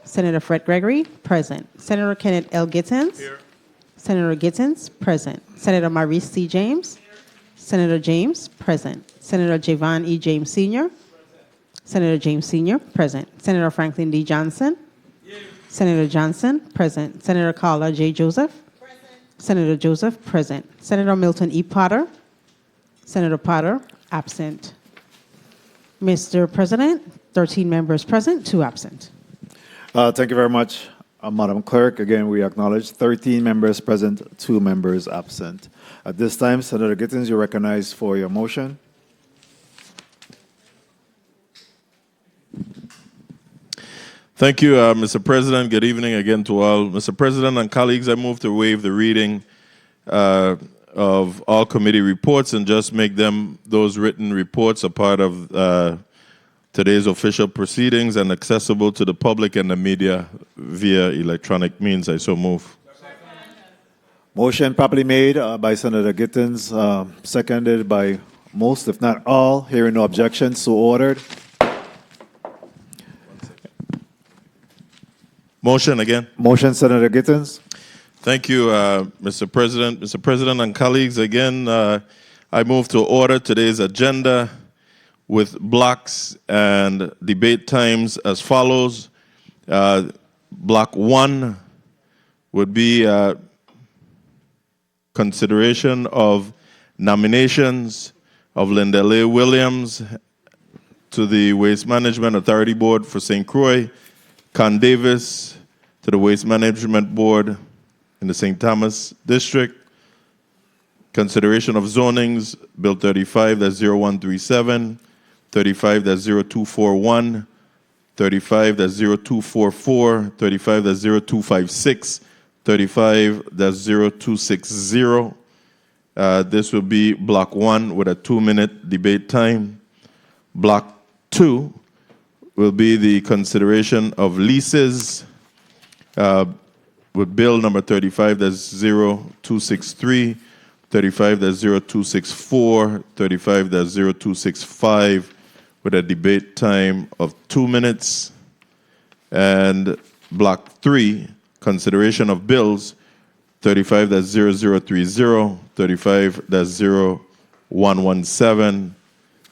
Senator Fred Gregory, present. Senator Kenneth L. Gittins. Here. Senator Gittins, present. Senator Maurice C. James. Here. Senator James, present. Senator Javon E. James Sr. Senator James Sr., present. Senator Franklin D. Johnson. Here. Senator Johnson, present. Senator Carla J. Joseph. Present. Senator Joseph, present. Senator Milton E. Potter. Senator Potter, absent. Mr. President, 13 members present, 2 absent. Thank you very much, Madam Clerk. Again, we acknowledge 13 members present, 2 members absent. At this time, Senator Gittins, you're recognized for your motion. Thank you, Mr. President. Good evening again to all. Mr. President and colleagues, I move to waive the reading of all committee reports and just make those written reports a part of today's official proceedings and accessible to the public and the media via electronic means. I so move. Motion properly made by Senator Gittins, seconded by most, if not all. Hearing no objections, so ordered. Motion again. Motion, Senator Gittins. Thank you, Mr. President. Mr. President and colleagues, again, I move to order today's agenda with blocks and debate times as follows. Block 1 would be consideration of nominations of Lindale Williams to the Waste Management Authority Board for St. Croix, Con Davis to the Waste Management Board in the St. Thomas District. Consideration of zonings, Bill 35-0137, 35-0241, 35-0244, 35-0256, 35-0260. This will be Block 1 with a 2-minute debate time. Block 2 will be the consideration of leases with Bill number 35-0263, 35-0264, 35-0265 with a debate time of 2 minutes. And Block 3, consideration of bills 35-0030, 35-0117,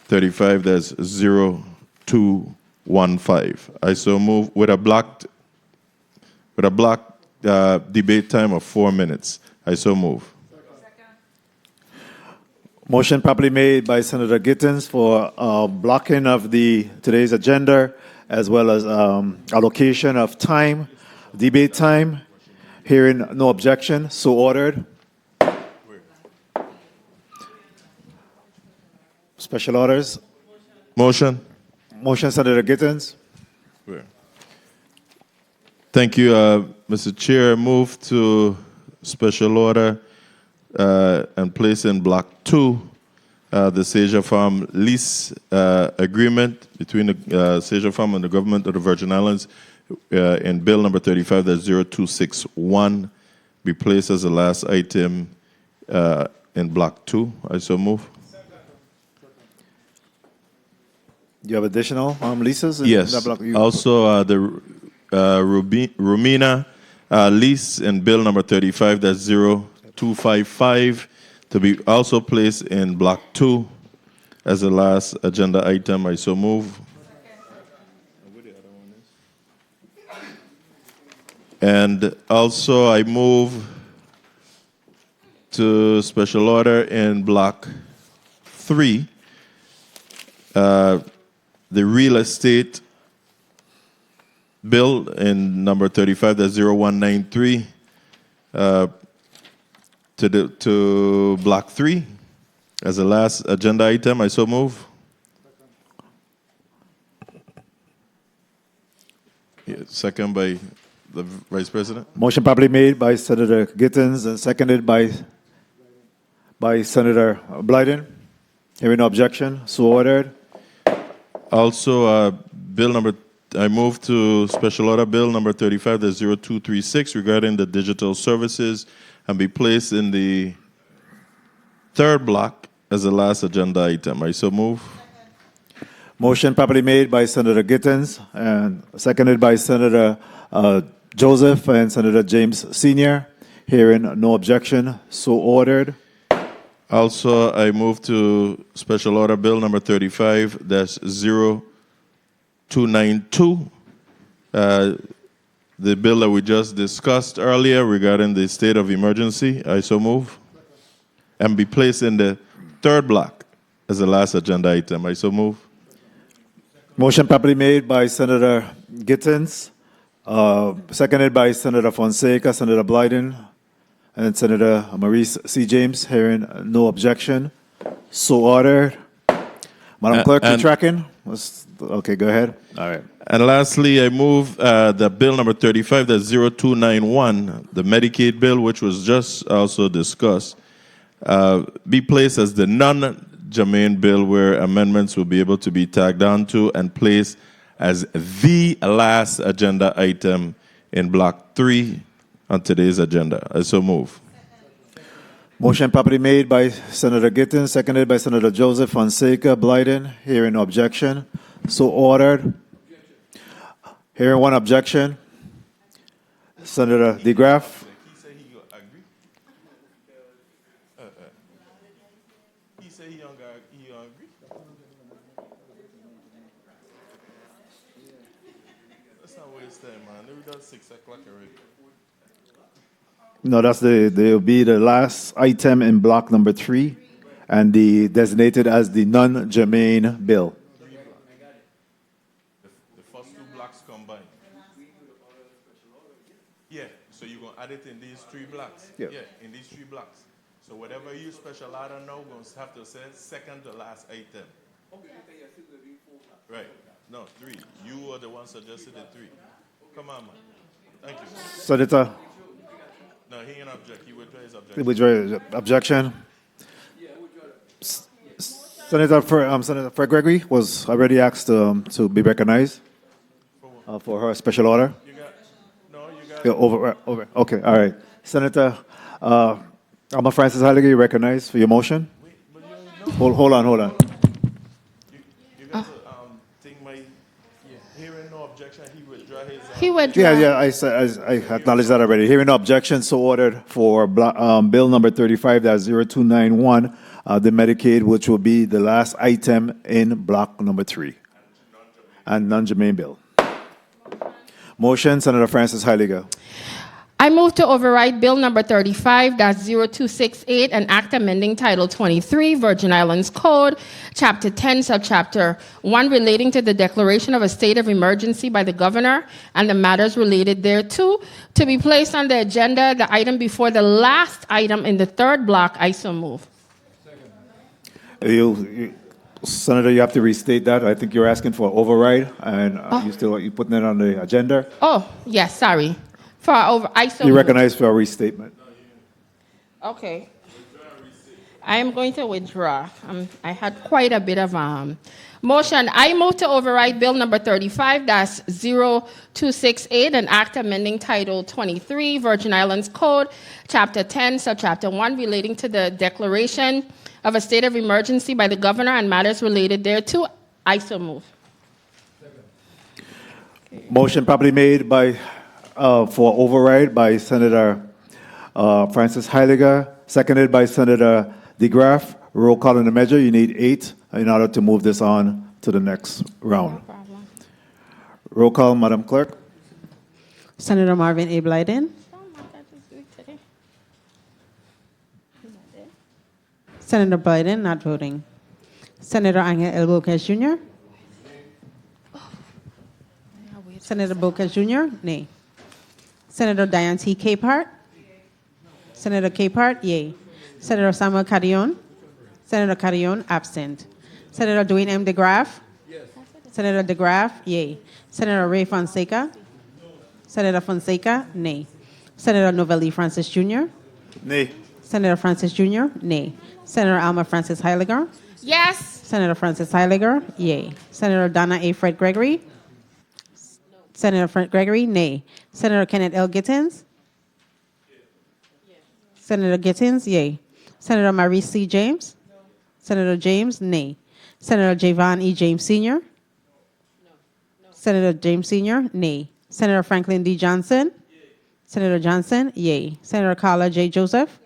35-0215. I so move with a block debate time of 4 minutes. I so move. Motion properly made by Senator Gittins for blocking of today's agenda, as well as allocation of time, debate time. Hearing no objection, so ordered. Special orders. Motion. Motion, Senator Gittins. Thank you, Mr. Chair. Move to special order and place in Block 2 the Seja Farm lease agreement between the Seja Farm and the government of the Virgin Islands in Bill number 35-0261 be placed as the last item in Block 2. I so move. Do you have additional leases? In Yes. that block? Also, the Rumina lease in Bill number 35, that's 0255, to be also placed in Block 2 as the last agenda item. I so move. And also, I move to special order in Block 3, the real estate bill in number 35, that's 0193, to Block 3 as the last agenda item. I so move. Yeah, second by the Vice President. Motion properly made by Senator Gittins and seconded by Senator Blyden. Hearing no objection, so ordered. Also, I move to special order bill number 35, that's 0236, regarding the digital services, and be placed in the third block as the last agenda item. I so move. Motion properly made by Senator Gittins and seconded by Senator Joseph and Senator James Sr. Hearing no objection, so ordered. Also, I move to special order bill number 35, that's 0292, the bill that we just discussed earlier regarding the state of emergency. I so move. And be placed in the third block as the last agenda item. I so move. Motion properly made by Senator Gittins, seconded by Senator Fonseca, Senator Blyden, and Senator Maurice C. James. Hearing no objection, so ordered. Madam Clerk, you tracking? Okay, go ahead. All right. And lastly, I move that bill number 35, that's 0291, the Medicaid bill, which was just also discussed, be placed as the non-germane bill where amendments will be able to be tagged onto and placed as the last agenda item in Block 3 on today's agenda. I so move. Motion properly made by Senator Gittins, seconded by Senator Joseph Fonseca, Blyden. Hearing no objection, so ordered. Hearing one objection, Senator DeGraff. He said he agree. Let's not waste time, man. We've done 6 o'clock already. No, they'll be the last item in block number 3 and the designated as the non-germane bill. The first 2 blocks combined. Yeah, so you're going to add it in these 3 blocks. Yeah. In these 3 blocks. So whatever you special order now, we're going to have to say second to last item. Right. No, 3. You are the one suggested the 3. Come on, man. Thank you. Senator. No, he ain't object. He withdraw his objection. Withdraw his objection. Senator Fred Gregory was already asked to be recognized for her special order. Over. Okay, all right. Senator Alma Francis Heiliger, you recognized for your motion? Hold on. You got to think my hearing no objection. He withdraw his. He withdrew. Yeah. I acknowledge that already. Hearing no objection, so ordered for bill number 35, that's 0291, the Medicaid, which will be the last item in block number 3, and non-germane bill. Motion, Senator Francis Heiliger. I move to override Bill number 35-0268, an act amending Title 23, Virgin Islands Code, Chapter 10, Subchapter 1, relating to the declaration of a state of emergency by the governor and the matters related thereto, to be placed on the agenda, the item before the last item in the third block. I so move. Senator, you have to restate that. I think you're asking for override, and you putting it on the agenda. Oh, yes, sorry. I so You moved. recognize for a restatement. Okay. I am going to withdraw. I had quite a bit of motion. I move to override Bill number 35-0268, an act amending Title 23, Virgin Islands Code, Chapter 10, Subchapter 1, relating to the declaration of a state of emergency by the governor and matters related thereto. I so move. Motion properly made by, for override by Senator Francis Heiliger, seconded by Senator DeGraff. Roll call on the measure. You need 8 in order to move this on to the next round. Roll call, Madam Clerk. Senator Marvin A. Blyden. Senator Blyden, not voting. Senator Angel L. Bocas Jr. Senator Bocas Jr., nay. Senator Diane T. Capehart. Senator Capehart, yay. Senator Samuel Carrion. Senator Carrion, absent. Senator Dwayne M. DeGraff. Yes. Senator DeGraff, yay. Senator Ray Fonseca. Senator Fonseca, nay. Senator Novelli Francis Jr. Nay. Senator Francis Jr., nay. Senator Alma Francis Heiliger. Yes. Senator Francis Heiliger, yay. Senator Donna A. Fred Gregory. Senator Fred Gregory, nay. Senator Kenneth L. Gittins. Senator Gittins, yay. Senator Maurice C. James. Senator James, nay. Senator Javon E. James Sr. Senator James Sr., nay. Senator Franklin D. Johnson. Senator Johnson, yay. Senator Carla J. Joseph.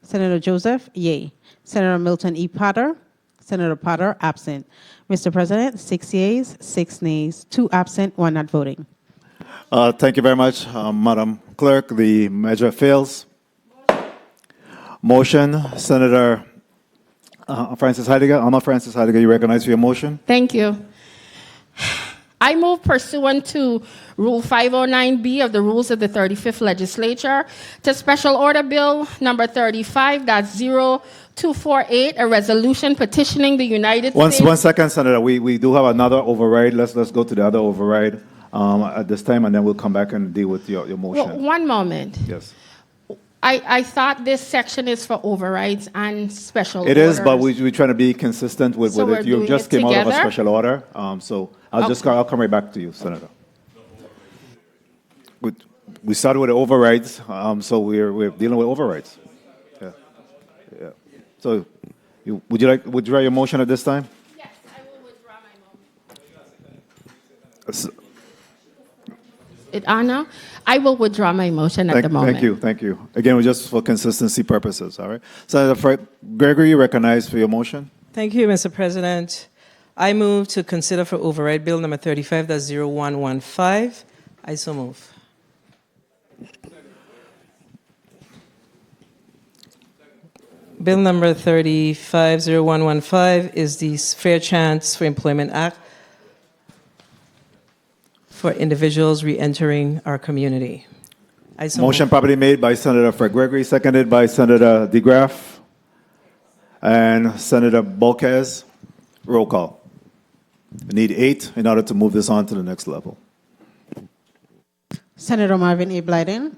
Senator Joseph, yay. Senator Milton E. Potter. Senator Potter, absent. Mr. President, 6 yeas, 6 nays, 2 absent, 1 not voting. Thank you very much, Madam Clerk. The measure fails. Motion, Senator Francis Heidegger. Alma Francis Heidegger, you recognize for your motion? Thank you. I move pursuant to Rule 509B of the Rules of the 35th Legislature to Special Order Bill number 35-0248, a resolution petitioning the United States. 1 second, Senator. We do have another override. Let's go to the other override at this time, and then we'll come back and deal with your motion. Well, one moment. Yes. I thought this section is for overrides and special It orders. is, but we're trying to be consistent with So it. You we're just doing came it out of a together? special order, so I'll come right back to you, Senator. We started with the overrides, so we're dealing with overrides. Yeah. So, would you withdraw your motion at this time? Yes, I will withdraw my motion. Anna, I will withdraw my motion at the moment. Thank you. Again, we're just for consistency purposes, all right? Senator Fred Gregory, you recognize for your motion? Thank you, Mr. President. I move to consider for override Bill number 35-0115. I so move. Bill number 35-0115 is the Fair Chance for Employment Act for individuals re-entering our community. I so Motion move. properly made by Senator Fred Gregory, seconded by Senator DeGraff and Senator Bocas. Roll call. We need 8 in order to move this on to the next level. Senator Marvin A. Blyden.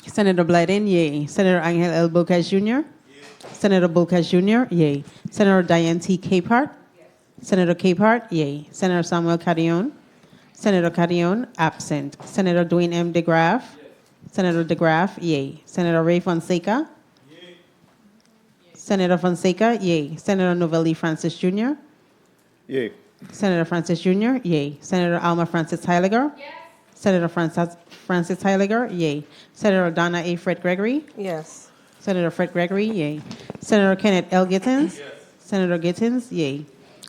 Senator Blyden, yay. Senator Angel L. Bocas Jr. Senator Bocas Jr., yay. Senator Diane T. Capehart. Senator Capehart, yay. Senator Samuel Carrion. Senator Carrion, absent. Senator Dwayne M. DeGraff. Senator DeGraff, yay. Senator Ray Fonseca. Senator Fonseca, yay. Senator Novelli Francis Jr. Yay. Senator Francis Jr., yay. Senator Alma Francis Heiliger. Yes. Senator Francis Heiliger, yay. Senator Donna A. Fred Gregory. Yes. Senator Fred Gregory, yay. Senator Kenneth L. Gittins. Yes. Senator Gittins, yay.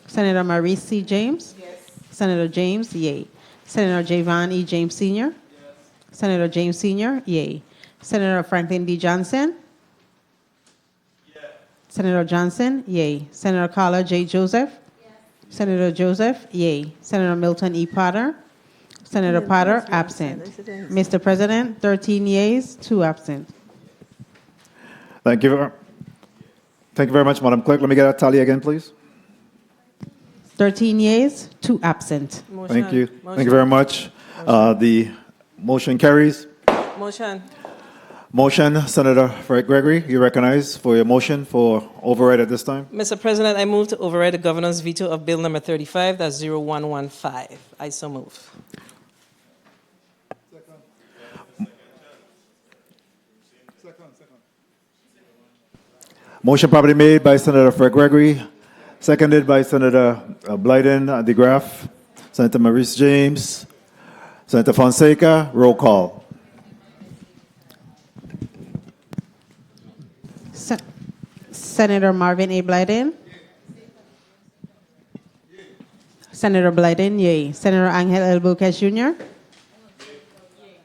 Senator Maurice C. James. Yes. Senator James, yay. Senator Javon E. James Sr. Yes. Senator James Sr., yay. Senator Franklin D. Johnson. Yes. Senator Johnson, yay. Senator Carla J. Joseph. Yes. Senator Joseph, yay. Senator Milton E. Potter. Senator Potter, absent. Mr. President, 13 yeas, 2 absent. Thank you very much, Madam Clerk. Let me get a tally again, please. 13 yeas, 2 absent. Thank you. Thank you very much. The motion carries. Motion. Motion, Senator Fred Gregory, you recognize for your motion for override at this time. Mr. President, I move to override the governor's veto of Bill number 35, that's 0115. I so move. Motion properly made by Senator Fred Gregory, seconded by Senator Blyden DeGraff, Senator Maurice James, Senator Fonseca. Roll call. Senator Marvin A. Blyden. Senator Blyden, yay. Senator Angel L. Bulcas Jr.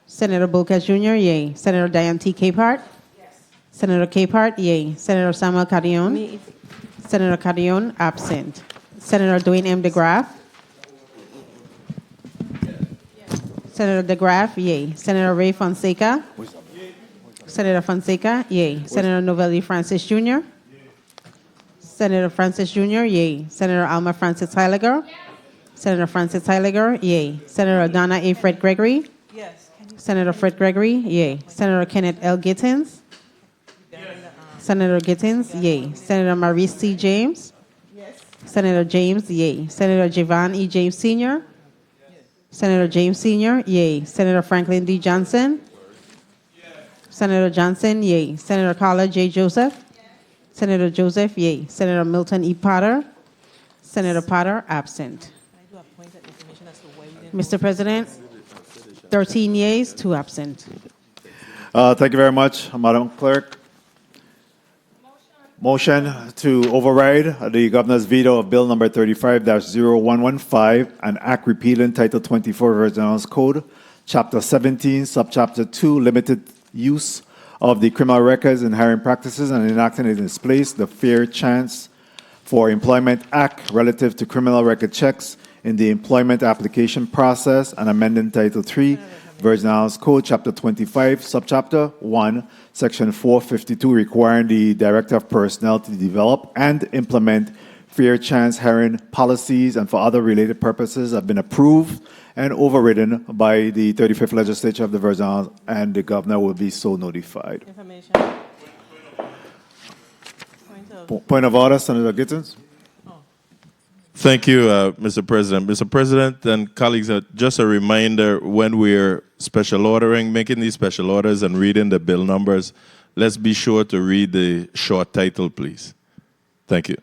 Senator Bulcas Jr., yay. Senator Diane T. Capehart. Senator Capehart, yay. Senator Samuel Carrion. Senator Carrion, absent. Senator Dwayne M. DeGraff. Senator DeGraff, yay. Senator Ray Fonseca. Senator Fonseca, yay. Senator Novelli Francis Jr. Senator Francis Jr., yay. Senator Alma Francis Heiliger. Senator Francis Heiliger, yay. Senator Donna A. Fred Gregory. Yes. Senator Fred Gregory, yay. Senator Kenneth L. Gittins. Senator Gittins, yay. Senator Maurice C. James. Yes. Senator James, yay. Senator Javon E. James Sr. Senator James Sr., yay. Senator Franklin D. Johnson. Senator Johnson, yay. Senator Carla J. Joseph. Senator Joseph, yay. Senator Milton E. Potter. Senator Potter, absent. Mr. President, 13 yeas, 2 absent. Thank you very much, Madam Clerk. Motion to override the governor's veto of Bill number 35-0115, an act repealing Title 24 Virginia's Code, Chapter 17, Subchapter 2, limited use of the criminal records and hiring practices, and enacting in its place the Fair Chance for Employment Act relative to criminal record checks in the employment application process, and amending Title 3 Virgin Islands Code, Chapter 25, Subchapter 1, Section 452, requiring the Director of Personnel to develop and implement fair chance hiring policies and for other related purposes have been approved and overridden by the 35th Legislature of the Virgin Islands, and the Governor will be so notified. Point of order, Senator Gittins. Thank you, Mr. President. Mr. President and colleagues, just a reminder, when we're special ordering, making these special orders and reading the bill numbers, let's be sure to read the short title, please. Thank you.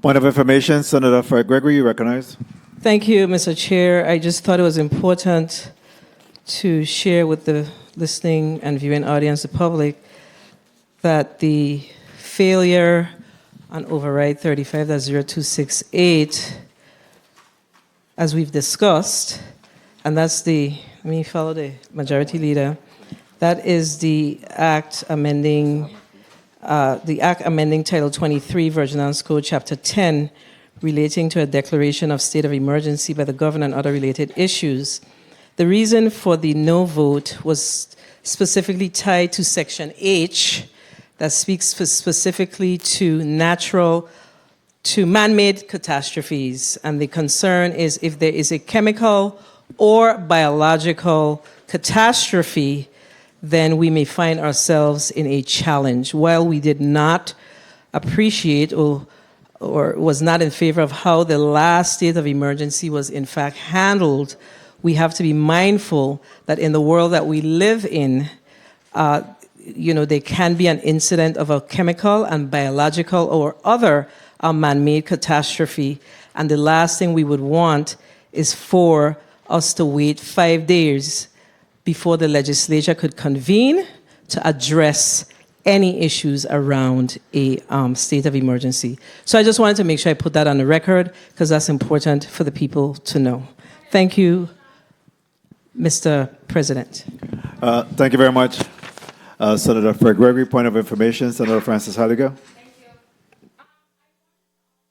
Point of information, Senator Fred Gregory, you recognize. Thank you, Mr. Chair. I just thought it was important to share with the listening and viewing audience, the public, that the failure on override 35-0268, as we've discussed, and that's let me follow the majority leader, that is the act amending Title 23, Virgin Islands Code, Chapter 10, relating to a declaration of state of emergency by the governor and other related issues. The reason for the no vote was specifically tied to Section H, that speaks specifically to man-made catastrophes. And the concern is if there is a chemical or biological catastrophe, then we may find ourselves in a challenge. While we did not appreciate or was not in favor of how the last state of emergency was in fact handled, we have to be mindful that in the world that we live in, there can be an incident of a chemical and biological or other man-made catastrophe. And the last thing we would want is for us to wait 5 days before the legislature could convene to address any issues around a state of emergency. So I just wanted to make sure I put that on the record because that's important for the people to know. Thank you, Mr. President. Thank you very much. Senator Fred Gregory, point of information, Senator Francis Heidegger.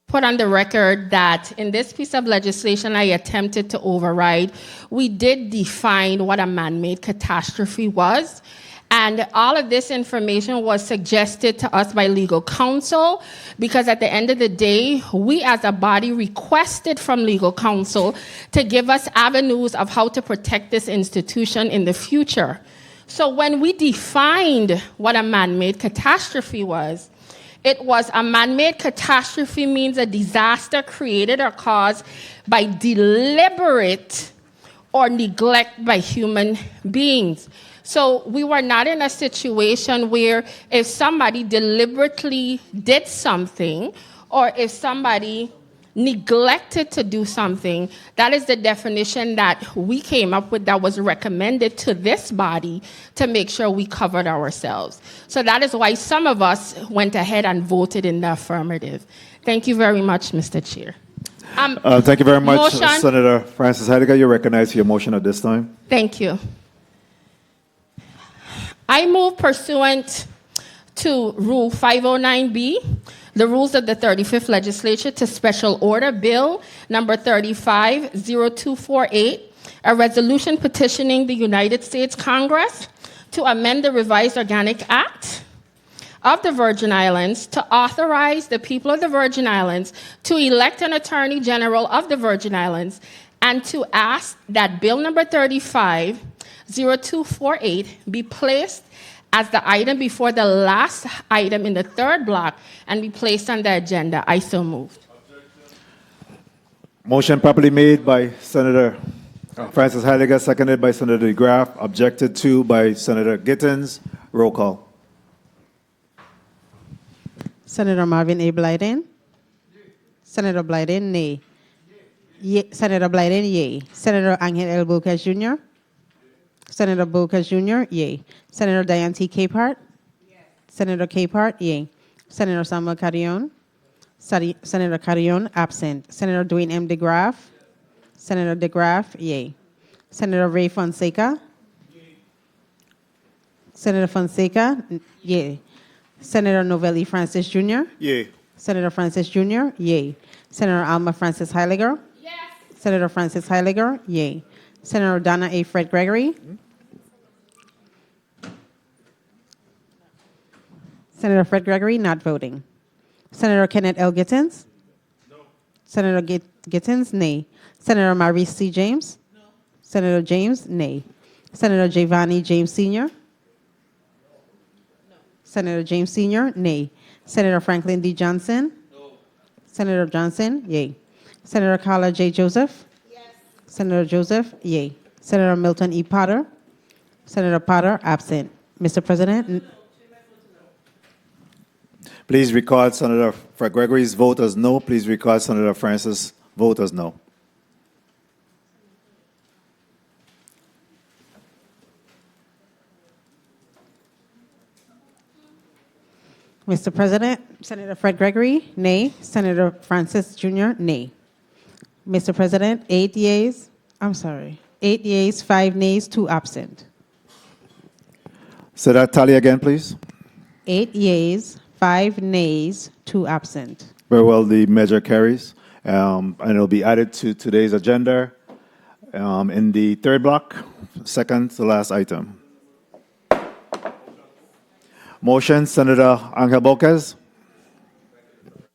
Put on the record that in this piece of legislation I attempted to override, we did define what a man-made catastrophe was. And all of this information was suggested to us by legal counsel because at the end of the day, we as a body requested from legal counsel to give us avenues of how to protect this institution in the future. So when we defined what a man-made catastrophe was, it was a man-made catastrophe means a disaster created or caused by deliberate or neglect by human beings. So we were not in a situation where if somebody deliberately did something or if somebody neglected to do something, that is the definition that we came up with that was recommended to this body to make sure we covered ourselves. So that is why some of us went ahead and voted in the affirmative. Thank you very much, Mr. Chair. Thank you very much, Motion. Senator Francis Heidegger. You're recognized for your motion at this time. Thank you. I move pursuant to Rule 509B, the rules of the 35th Legislature, to special order Bill number 350248, a resolution petitioning the United States Congress to amend the Revised Organic Act of the Virgin Islands to authorize the people of the Virgin Islands to elect an Attorney General of the Virgin Islands and to ask that Bill number 350248 be placed as the item before the last item in the third block and be placed on the agenda. I so move. Motion properly made by Senator Francis Heidegger, seconded by Senator DeGraff, objected to by Senator Gittins. Roll call. Senator Marvin A. Blyden? Senator Blyden, nay. Senator Blyden, yea. Senator Angel L. Bocas Jr.? Senator Bocas Jr., yea. Senator Diane T. Capehart? Yes. Senator Capehart, yea. Senator Samuel Carrion? Senator Carrion, absent. Senator Dwayne M. DeGraff? Senator DeGraff, yea. Senator Ray Fonseca? Yea. Senator Fonseca, yea. Senator Novelli Francis Jr.? Yea. Senator Francis Jr., yea. Senator Alma Francis Heiliger? Yes. Senator Francis Heiliger, yea. Senator Donna A. Fred Gregory? Senator Fred Gregory, not voting. Senator Kenneth L. Gittins? No. Senator Gittins, nay. Senator Maurice C. James? No. Senator James, nay. Senator Giovanni James Sr.? No. Senator James Sr., nay. Senator Franklin D. Johnson? No. Senator Johnson, yay. Senator Carla J. Joseph? Yes. Senator Joseph, yay. Senator Milton E. Potter? Senator Potter, absent. Mr. President? Please record Senator Fred Gregory's vote as no. Please record Senator Francis' vote as no. Mr. President, Senator Fred Gregory, nay. Senator Francis Jr., nay. Mr. President, 8 yeas, 5 nays, 2 absent. Say that tally again, please. 8 yeas, 5 nays, 2 absent. Very well, the measure carries, and it'll be added to today's agenda in the third block, second to last item. Motion, Senator Angel Bocas.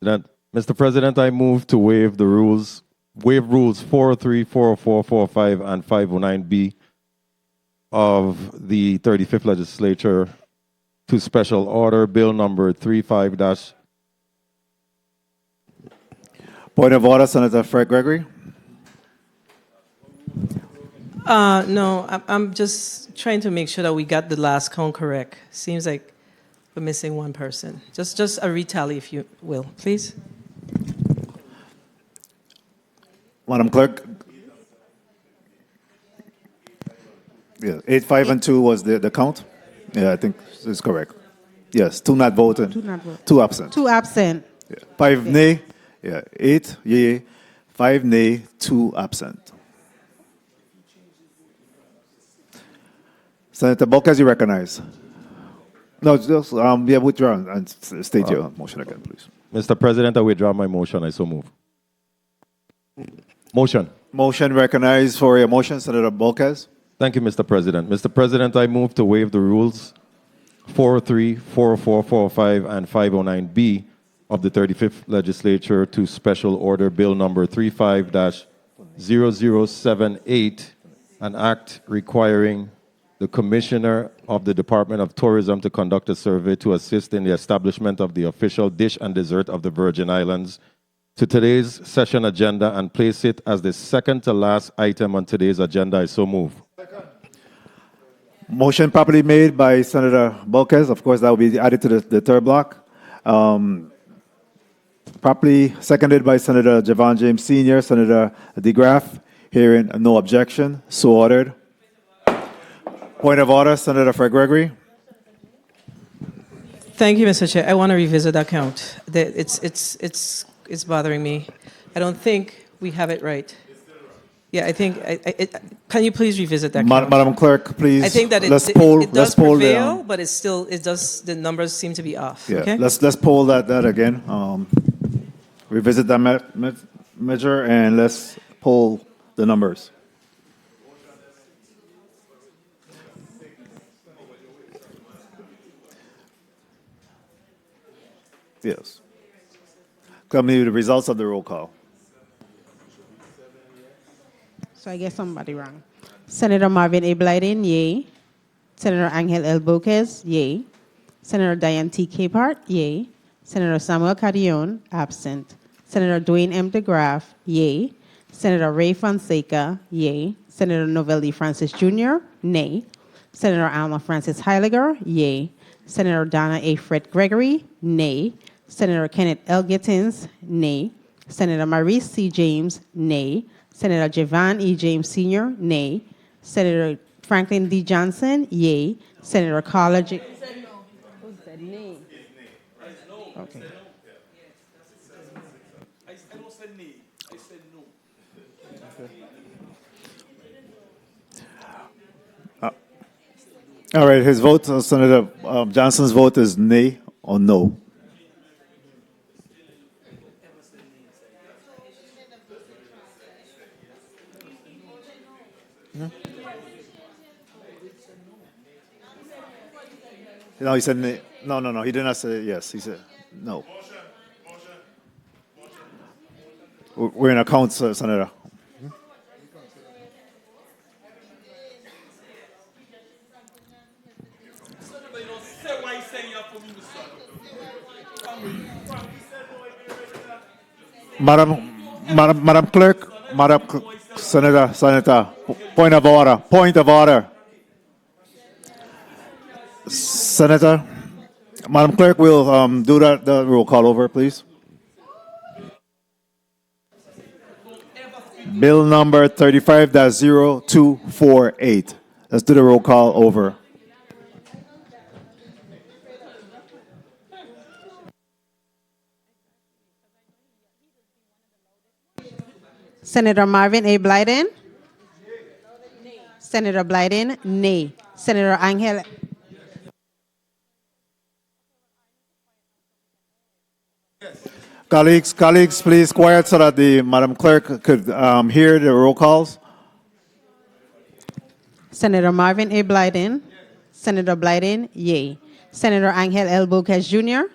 Mr. President, I move to waive rules 403, 404, 405, and 509B of the 35th Legislature to special order Bill number 35- Point of order, Senator Fred Gregory. No, I'm just trying to make sure that we got the last count correct. Seems like we're missing one person. Just a retally, if you will, please. Madam Clerk. Yeah, 8, 5, and 2 was the count? Yeah, I think it's correct. Yes, 2 not voting. 2 not voting. 2 absent. 2 absent. Yeah. 5 nay. Yeah, 8 yea, 5 nay, 2 absent. Senator Bocas, you recognize? No, just withdraw and state your motion again, please. Mr. President, I withdraw my motion. I so move. Motion. Motion recognized for your motion, Senator Bocas. Thank you, Mr. President. Mr. President, I move to waive the rules 403, 404, 405, and 509B of the 35th Legislature to special order Bill number 35-0078, an act requiring the Commissioner of the Department of Tourism to conduct a survey to assist in the establishment of the official dish and dessert of the Virgin Islands to today's session agenda and place it as the second to last item on today's agenda. I so move. Motion properly made by Senator Bulkes. Of course, that will be added to the third block. Properly seconded by Senator Javon James Sr., Senator DeGraff. Hearing no objection, so ordered. Point of order, Senator Fred Gregory. Thank you, Mr. Chair. I want to revisit that count. It's bothering me. I don't think we have it right. Yeah, I think. Can you please revisit that count? Madam Clerk, please. I think that it does prevail, but the numbers seem to be off. Yeah, Okay? let's poll that again. Revisit that measure and let's poll the numbers. Yes. Tell me the results of the roll call. So I guess somebody wrong. Senator Marvin A. Blyden, yay. Senator Angel L. Boquez, yay. Senator Diane T. Capehart, yay. Senator Samuel Carrion, absent. Senator Dwayne M. DeGraff, yay. Senator Ray Fonseca, yay. Senator Novelli Francis Jr., nay. Senator Alma Francis Heiliger, yay. Senator Donna A. Fred Gregory, nay. Senator Kenneth L. Gittins, nay. Senator Maurice C. James, nay. Senator Javon E. James Sr., nay. Senator Franklin D. Johnson, yay. Senator Carla J. Who said nay? Okay. I don't say nay. I said no. All right, his vote, Senator Johnson's vote is nay or no. No, he said nay. No. He did not say yes. He said no. We're in account, Senator. Madam Clerk, Senator, point of order. Senator, Madam Clerk, we'll do the roll call over, please. Bill number 35-0248. Let's do the roll call over. Senator Marvin A. Blyden? Senator Blyden, nay. Senator Angel. Colleagues, please quiet so that the Madam Clerk could hear the roll calls. Senator Marvin A. Blyden? Senator Blyden, yay. Senator Angel L. Boquez Jr.?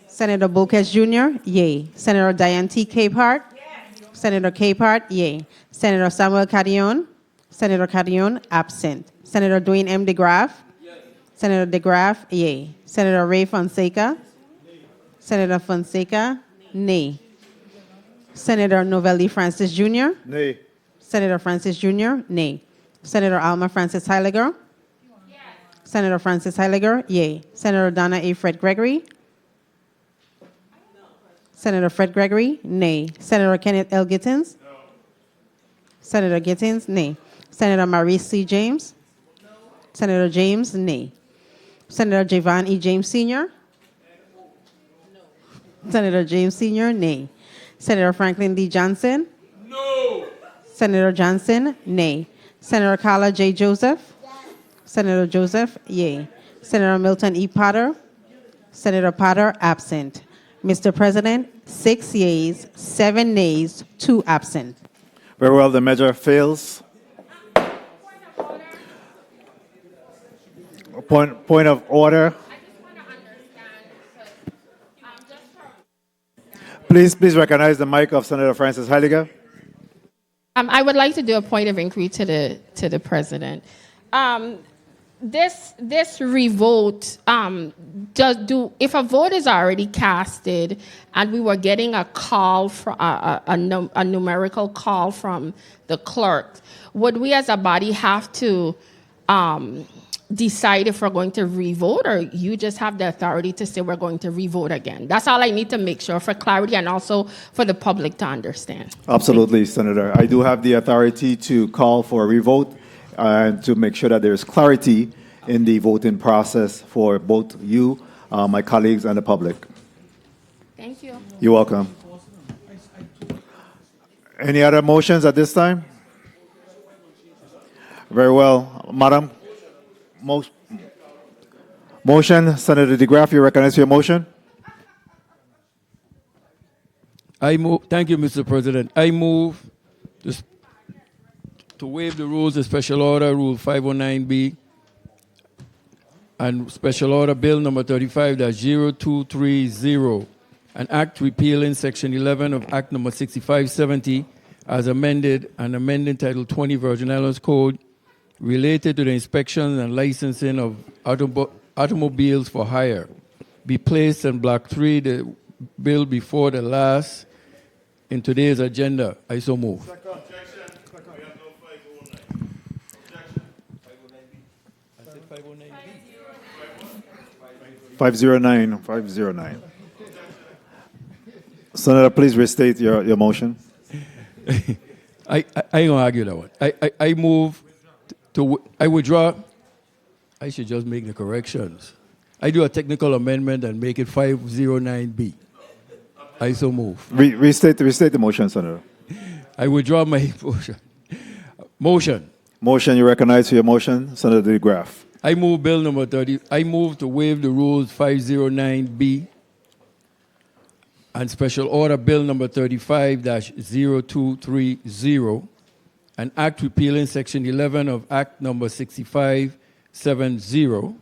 Senator Boquez Jr., yay. Senator Diane T. Capehart? Senator Capehart, yay. Senator Samuel Carrion? Senator Carrion, absent. Senator Dwayne M. DeGraff? Senator DeGraff, yay. Senator Ray Fonseca? Senator Fonseca, nay. Senator Novelli Francis Jr.? Nay. Senator Francis Jr., nay. Senator Alma Francis Heiliger? Senator Francis Heiliger, yay. Senator Donna A. Fred Gregory? Senator Fred Gregory, nay. Senator Kenneth L. Gittins? No. Senator Gittins, nay. Senator Maurice C. James? No. Senator James, nay. Senator Javon E. James Sr.? No. Senator James Sr., nay. Senator Franklin D. Johnson? No. Senator Johnson, nay. Senator Carla J. Joseph? Yes. Senator Joseph, yay. Senator Milton E. Potter? Senator Potter, absent. Mr. President, 6 yeas, 7 nays, 2 absent. Very well, the measure fails. Point of order. Please recognize the mic of Senator Francis Heiliger. I would like to do a point of inquiry to the president. This revote, if a vote is already casted and we were getting a call from a numerical call from the clerk, would we as a body have to decide if we're going to revote, or you just have the authority to say we're going to revote again? That's all I need to make sure for clarity and also for the public to understand. Absolutely, Senator. I do have the authority to call for a revote and to make sure that there's clarity in the voting process for both you, my colleagues, and the public. Thank you. You're welcome. Any other motions at this time? Very well. Madam, motion, Senator DeGraff, you recognize your motion? I move. Thank you, Mr. President. I move to waive the rules of Special Order Rule 509B and Special Order Bill number 35-0230, an act repealing Section 11 of Act number 6570 as amended and amending Title 20 Virgin Islands Code related to the inspection and licensing of automobiles for hire, be placed in Block 3, the bill before the last in today's agenda. I so move. 509. Senator, please restate your motion. I ain't gonna argue that one. I move I withdraw. I should just make the corrections. I do a technical amendment and make it 509B. I so move. Restate the motion, Senator. I withdraw my motion. Motion, you recognize your motion, Senator DeGraff. I move bill number 30. I move to waive the rules 509B and special order bill number 35-0230, an act repealing section 11 of Act number 6570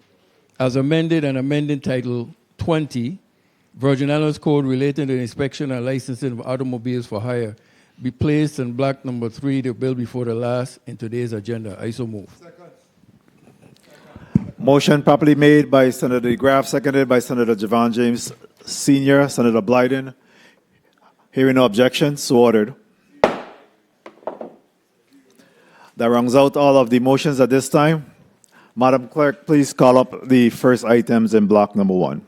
as amended and amending Title 20 Virgin Islands Code relating to the inspection and licensing of automobiles for hire be placed in block number 3, the bill before the last in today's agenda. I so move. Motion properly made by Senator DeGraff, seconded by Senator Javon James Sr., Senator Blyden. Hearing no objections, so ordered. That rounds out all of the motions at this time. Madam Clerk, please call up the first items in block number 1.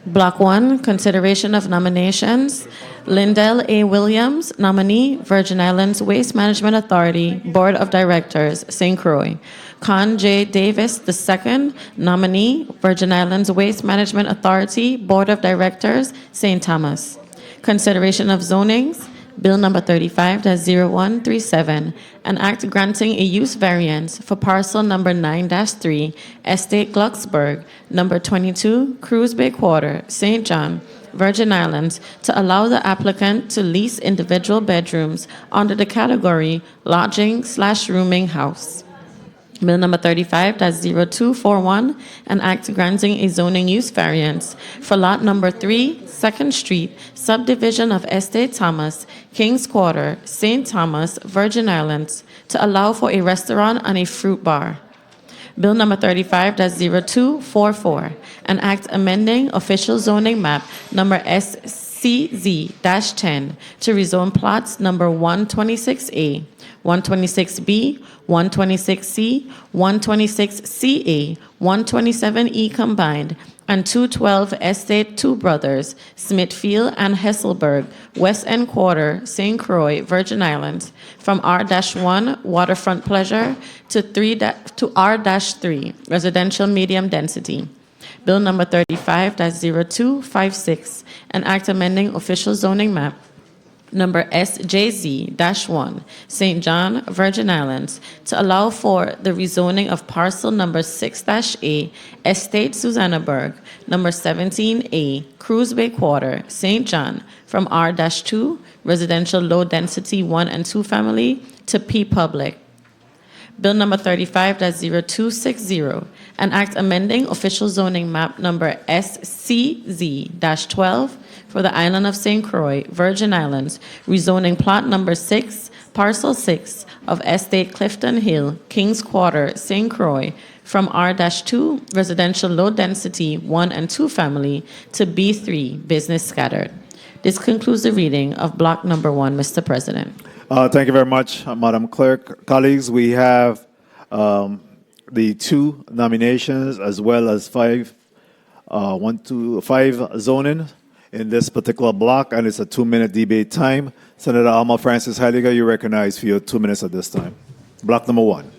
Block 1, consideration of nominations. Lindell A. Williams, nominee, Virgin Islands Waste Management Authority, Board of Directors, St. Croix. Con J. Davis II, nominee, Virgin Islands Waste Management Authority, Board of Directors, St. Thomas. Consideration of zonings. Bill number 35-0137, an act granting a use variance for parcel number 9-3, Estate Glucksburg, number 22, Cruise Bay Quarter, St. John, Virgin Islands, to allow the applicant to lease individual bedrooms under the category lodging/rooming house. Bill number 35-0241, an act granting a zoning use variance for lot number 3, 2nd Street, subdivision of Estate Thomas, Kings Quarter, St. Thomas, Virgin Islands, to allow for a restaurant and a fruit bar. Bill number 35-0244, an act amending official zoning map number SCZ-10 to rezone plots number 126A, 126B, 126C, 126CA, 127E combined, and 212 Estate Two Brothers, Smithfield and Hesselberg, West End Quarter, St. Croix, Virgin Islands, from R-1 Waterfront Pleasure to R-3 Residential Medium Density. Bill number 35-0256, an act amending official zoning map number SJZ-1, St. John, Virgin Islands, to allow for the rezoning of parcel number 6-A, Estate Susannaburg, number 17A, Cruise Bay Quarter, St. John, from R-2, Residential Low Density 1 and 2 Family, to P Public. Bill number 35-0260, an act amending official zoning map number SCZ-12 for the island of St. Croix, Virgin Islands, rezoning plot number 6, parcel 6 of Estate Clifton Hill, Kings Quarter, St. Croix, from R-2 residential low density 1 and 2 family to B3 business scattered. This concludes the reading of block number 1, Mr. President. Thank you very much, Madam Clerk. Colleagues, we have the 2 nominations as well as 5 zoning in this particular block, and it's a 2-minute debate time. Senator Alma Francis Heidegger, you recognize for your 2 minutes at this time. Block number 1.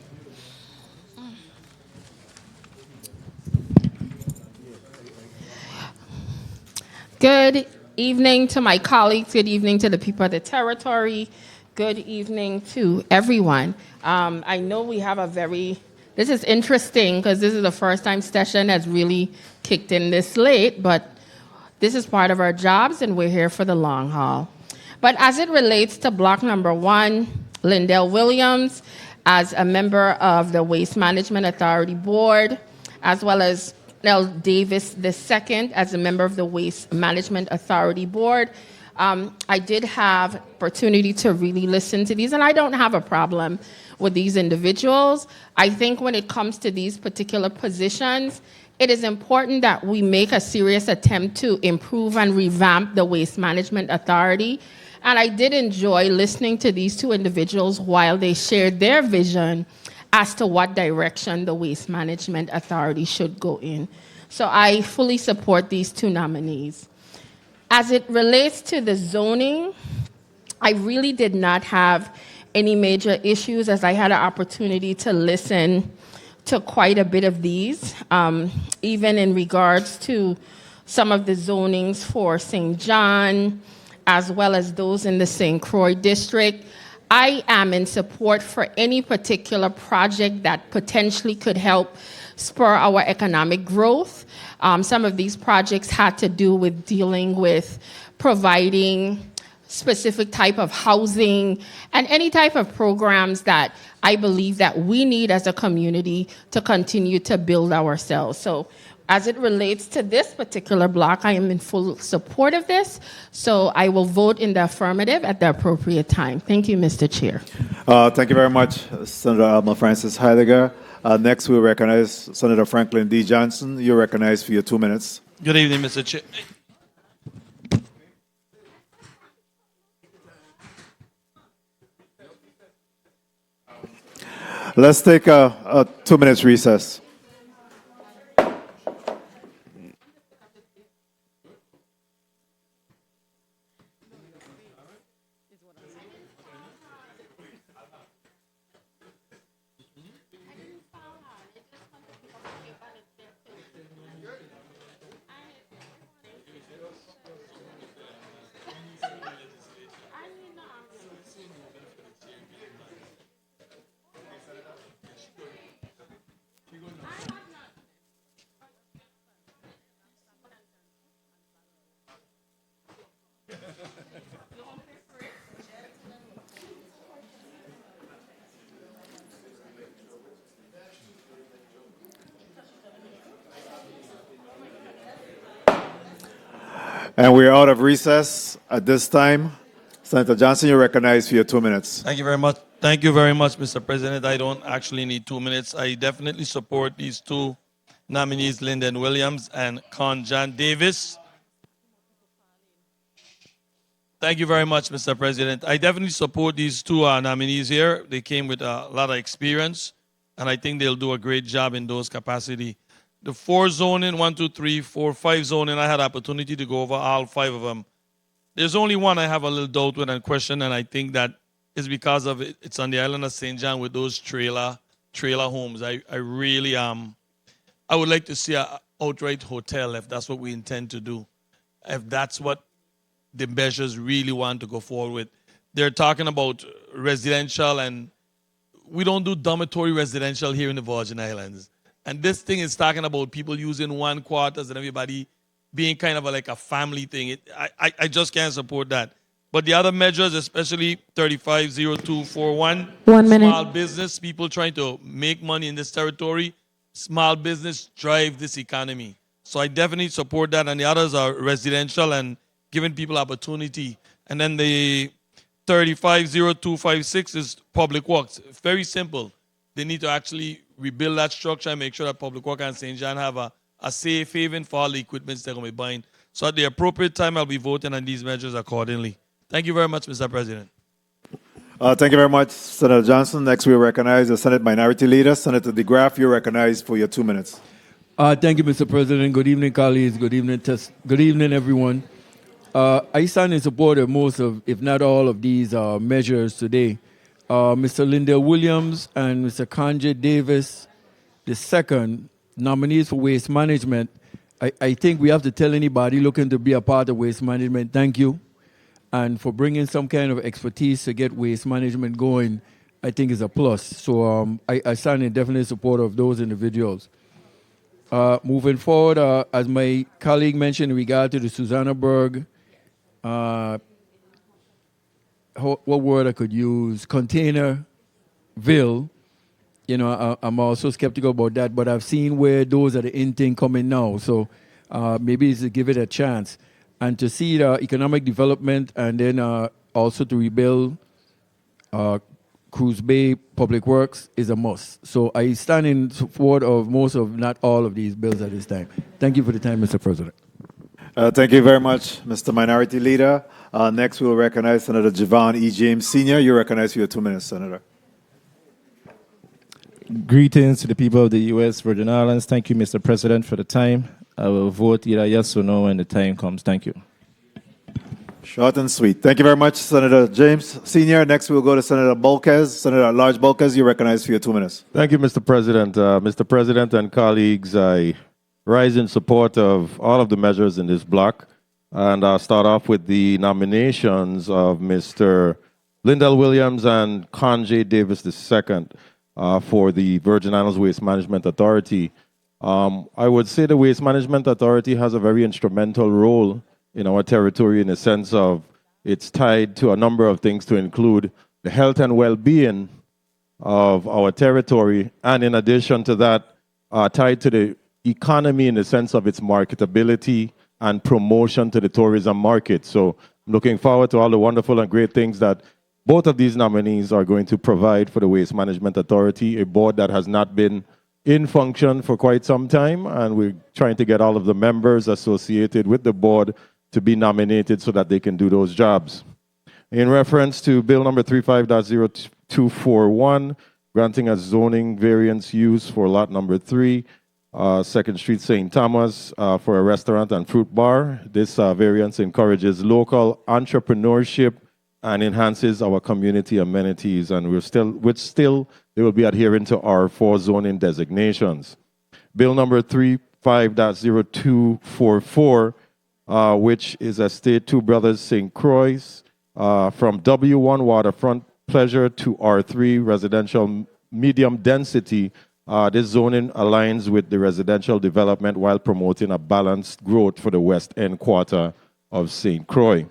Good evening to my colleagues. Good evening to the people of the territory. Good evening to everyone. I know we have this is interesting because this is the first time session has really kicked in this late, but this is part of our jobs and we're here for the long haul. But as it relates to block number 1, Lindell Williams, as a member of the Waste Management Authority Board, as well as Nell Davis II as a member of the Waste Management Authority Board, I did have opportunity to really listen to these, and I don't have a problem with these individuals. I think when it comes to these particular positions, it is important that we make a serious attempt to improve and revamp the Waste Management Authority. And I did enjoy listening to these 2 individuals while they shared their vision as to what direction the Waste Management Authority should go in. So I fully support these 2 nominees. As it relates to the zoning, I really did not have any major issues as I had an opportunity to listen to quite a bit of these, even in regards to some of the zonings for St. John, as well as those in the St. Croix district. I am in support for any particular project that potentially could help spur our economic growth. Some of these projects had to do with dealing with providing specific type of housing and any type of programs that I believe that we need as a community to continue to build ourselves. So as it relates to this particular block, I am in full support of this. So I will vote in the affirmative at the appropriate time. Thank you, Mr. Chair. Thank you very much, Senator Alma Francis Heidegger. Next, we recognize Senator Franklin D. Johnson. You're recognized for your 2 minutes. Good evening, Mr. Chair. Let's take a 2 minutes recess. And we're out of recess at this time. Senator Johnson, you're recognized for your 2 minutes. Thank you very much. Thank you very much, Mr. President. I don't actually need 2 minutes. I definitely support these 2 nominees, Lyndon Williams and Con John Davis. Thank you very much, Mr. President. I definitely support these 2 nominees here. They came with a lot of experience, and I think they'll do a great job in those capacity. The 4 zoning, 1, 2, 3, 4, 5 zoning, I had opportunity to go over all 5 of them. There's only one I have a little doubt with and question, and I think that is because of it's on the island of St. John with those trailer homes. I really I would like to see an outright hotel if that's what we intend to do. If that's what the measures really want to go forward with. They're talking about residential, and we don't do dormitory residential here in the Virgin Islands. And this thing is talking about people using 1 quarters and everybody being kind of like a family thing. I just can't support that. But the other measures, especially 350241, 1 minute. small business, people trying to make money in this territory, small business drive this economy. So I definitely support that. And the others are residential and giving people opportunity. And then the 350256 is public works. Very simple. They need to actually rebuild that structure and make sure that Public Works and St. John have a safe haven for all the equipment they're going to be buying. So at the appropriate time, I'll be voting on these measures accordingly. Thank you very much, Mr. President. Thank you very much, Senator Johnson. Next, we recognize the Senate Minority Leader, Senator DeGraff. You're recognized for your 2 minutes. Thank you, Mr. President. Good evening, colleagues. Good evening, everyone. I stand in support of most of, if not all of these measures today. Mr. Lindell Williams and Mr. Cmte Davis, the second nominees for waste management. I think we have to tell anybody looking to be a part of waste management, thank you. And for bringing some kind of expertise to get waste management going, I think is a plus. So I stand in definite support of those individuals. Moving forward, as my colleague mentioned in regard to the Susannaburg, what word I could use, Containerville, you know, I'm also skeptical about that, but I've seen where those are the in thing coming now. So maybe it's to give it a chance. And to see the economic development and then also to rebuild Cruz Bay Public Works is a must. So I stand in support of most of, not all of these bills at this time. Thank you for the time, Mr. President. Thank you very much, Mr. Minority Leader. Next, we'll recognize Senator Javon E. James Sr. You're recognized for your 2 minutes, Senator. Greetings to the people of the U.S. Virgin Islands. Thank you, Mr. President, for the time. I will vote either yes or no when the time comes. Thank you. Short and sweet. Thank you very much, Senator James Sr. Next, we'll go to Senator Bolquez. Senator at Large Bolquez, you're recognized for your 2 minutes. Thank you, Mr. President. Mr. President and colleagues, I rise in support of all of the measures in this block. And I'll start off with the nominations of Mr. Lindell Williams and Cmte Davis II for the Virgin Islands Waste Management Authority. I would say the Waste Management Authority has a very instrumental role in our territory in the sense of it's tied to a number of things to include the health and well-being of our territory, and in addition to that, tied to the economy in the sense of its marketability and promotion to the tourism market. So I'm looking forward to all the wonderful and great things that both of these nominees are going to provide for the Waste Management Authority, a board that has not been in function for quite some time, and we're trying to get all of the members associated with the board to be nominated so that they can do those jobs. In reference to Bill number 35.0241, granting a zoning variance use for lot number 3, 2nd Street, St. Thomas, for a restaurant and fruit bar. This variance encourages local entrepreneurship and enhances our community amenities, and they will be adhering to our 4 zoning designations. Bill number 35.0244, which is Estate Two Brothers St. Croix, from W1 Waterfront Pleasure to R3 Residential Medium Density. This zoning aligns with the residential development while promoting a balanced growth for the West End quarter of St. Croix.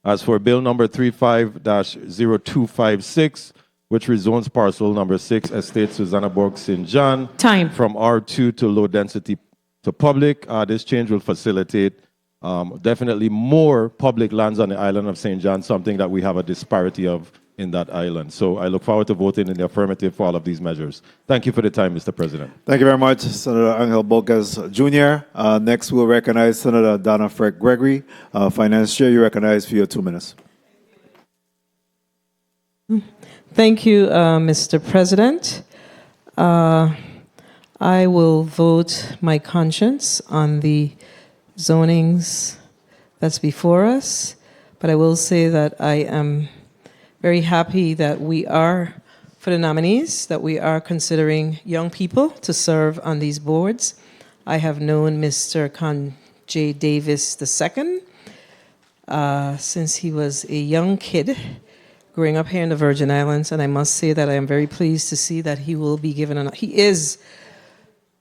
As for Bill number 35-0256, which rezones parcel number 6, Estate Susannaburg St. John, from R2 to low density to public. This change will facilitate definitely more public lands on the island of St. John, something that we have a disparity of in that island. So I look forward to voting in the affirmative for all of these measures. Thank you for the time, Mr. President. Thank you very much, Senator Angel Bolquez Jr. Next, we'll recognize Senator Donna Fred Gregory, Finance Chair. You're recognized for your 2 minutes. Thank you, Mr. President. I will vote my conscience on the zonings that's before us, but I will say that I am very happy that we are, for the nominees, that we are considering young people to serve on these boards. I have known Mr. Cmte Davis II since he was a young kid growing up here in the Virgin Islands, and I must say that I am very pleased to see that he is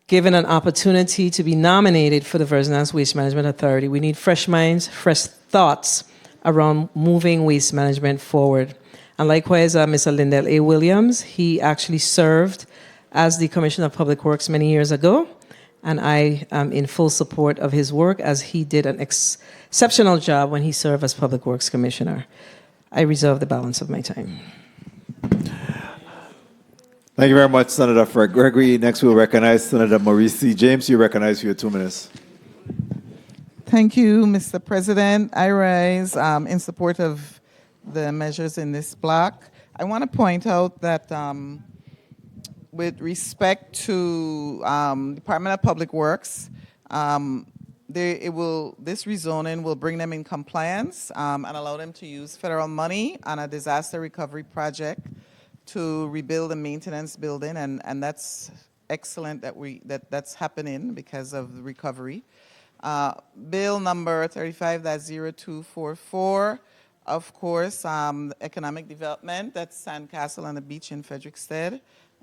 given an opportunity to be nominated for the Virgin Islands Waste Management Authority. We need fresh minds, fresh thoughts around moving waste management forward. And likewise, Mr. Lindell A. Williams, he actually served as the Commissioner of Public Works many years ago, and I am in full support of his work as he did an exceptional job when he served as Public Works Commissioner. I reserve the balance of my time. Thank you very much, Senator Fred Gregory. Next, we'll recognize Senator Maurice C. James. You recognize for your 2 minutes. Thank you, Mr. President. I rise in support of the measures in this block. I want to point out that with respect to Department of Public Works, this rezoning will bring them in compliance and allow them to use federal money on a disaster recovery project to rebuild a maintenance building, and that's excellent that's happening because of the recovery. Bill number 35-0244, of course, economic development, that's Sandcastle on the beach in Frederickstead.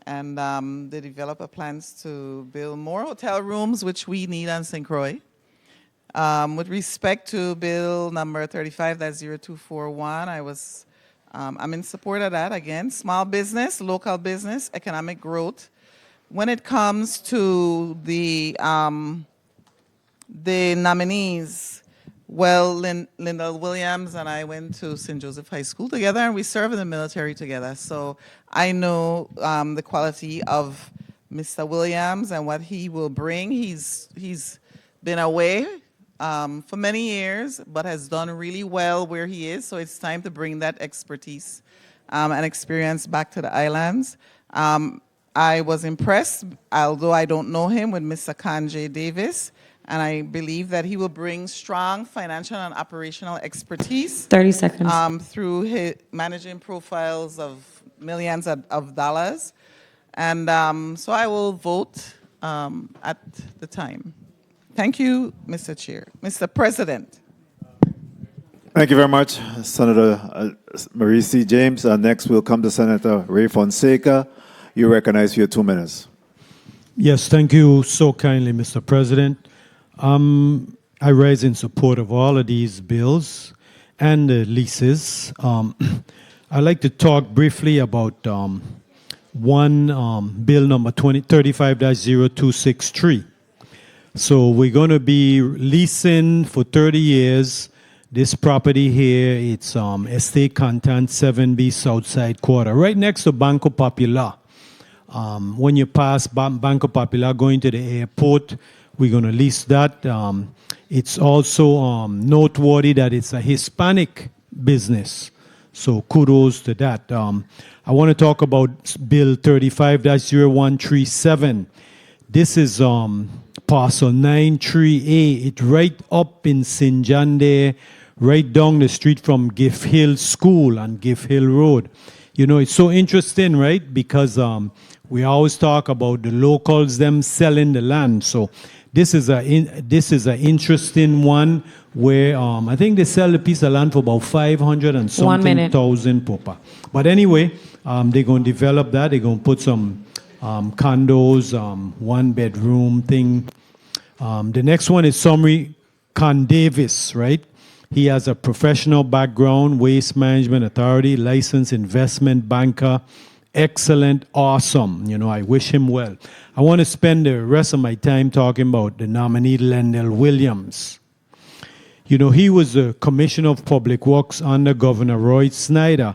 And the developer plans to build more hotel rooms, which we need on St. Croix. With respect to bill number 35-0241, I'm in support of that. Again, small business, local business, economic growth. When it comes to the nominees, well, Linda Williams and I went to St. Joseph High School together, and we served in the military together. So I know the quality of Mr. Williams and what he will bring. He's been away for many years, but has done really well where he is. So it's time to bring that expertise and experience back to the islands. I was impressed, although I don't know him, with Mr. Kanje Davis. And I believe that he will bring strong financial and operational expertise. 30 seconds. Through his managing profiles of millions of dollars. And so I will vote at the time. Thank you, Mr. Chair. Mr. President. Thank you very much, Senator Maurice C. James. Next, we'll come to Senator Ray Fonseca. You recognize for your 2 minutes. Yes, thank you so kindly, Mr. President. I rise in support of all of these bills and the leases. I'd like to talk briefly about one bill number 35-0263. So we're going to be leasing for 30 years this property here. It's Estate Content 7B Southside Quarter, right next to Banco Popular. When you pass Banco Popular going to the airport, we're going to lease that. It's also noteworthy that it's a Hispanic business. So kudos to that. I want to talk about Bill 35-0137. This is parcel 93A. It's right up in St. John there, right down the street from Giff Hill School on Giff Hill Road. You know, it's so interesting, right? Because we always talk about the locals, them selling the land. So this is an interesting one where I think they sell a piece of land for about 500 and something thousand popa. But anyway, they're going to develop that. They're going to put some condos, one bedroom thing. The next one is Summary Con Davis, right? He has a professional background, Waste Management Authority, licensed investment banker. Excellent, awesome. You know, I wish him well. I want to spend the rest of my time talking about the nominee, Lindell Williams. You know, he was a Commissioner of Public Works under Governor Roy Snyder,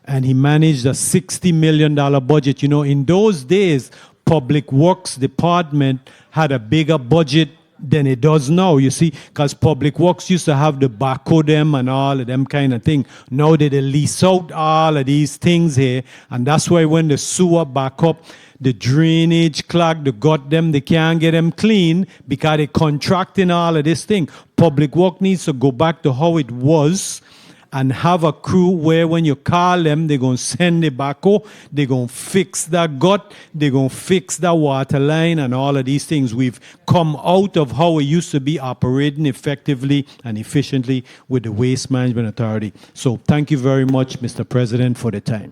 and he managed a $60 million budget. You know, in those days, Public Works Department had a bigger budget than it does now, you see, because Public Works used to have the backhoe them and all of them kind of thing. Now they lease out all of these things here, and that's why when the sewer back up, the drainage clog, the gut them, they can't get them clean because they contracting all of this thing. Public Works needs to go back to how it was and have a crew where when you call them, they're going to send the backhoe, they're going to fix that gut, they're going to fix that water line and all of these things. We've come out of how it used to be operating effectively and efficiently with the Waste Management Authority. So thank you very much, Mr. President, for the time.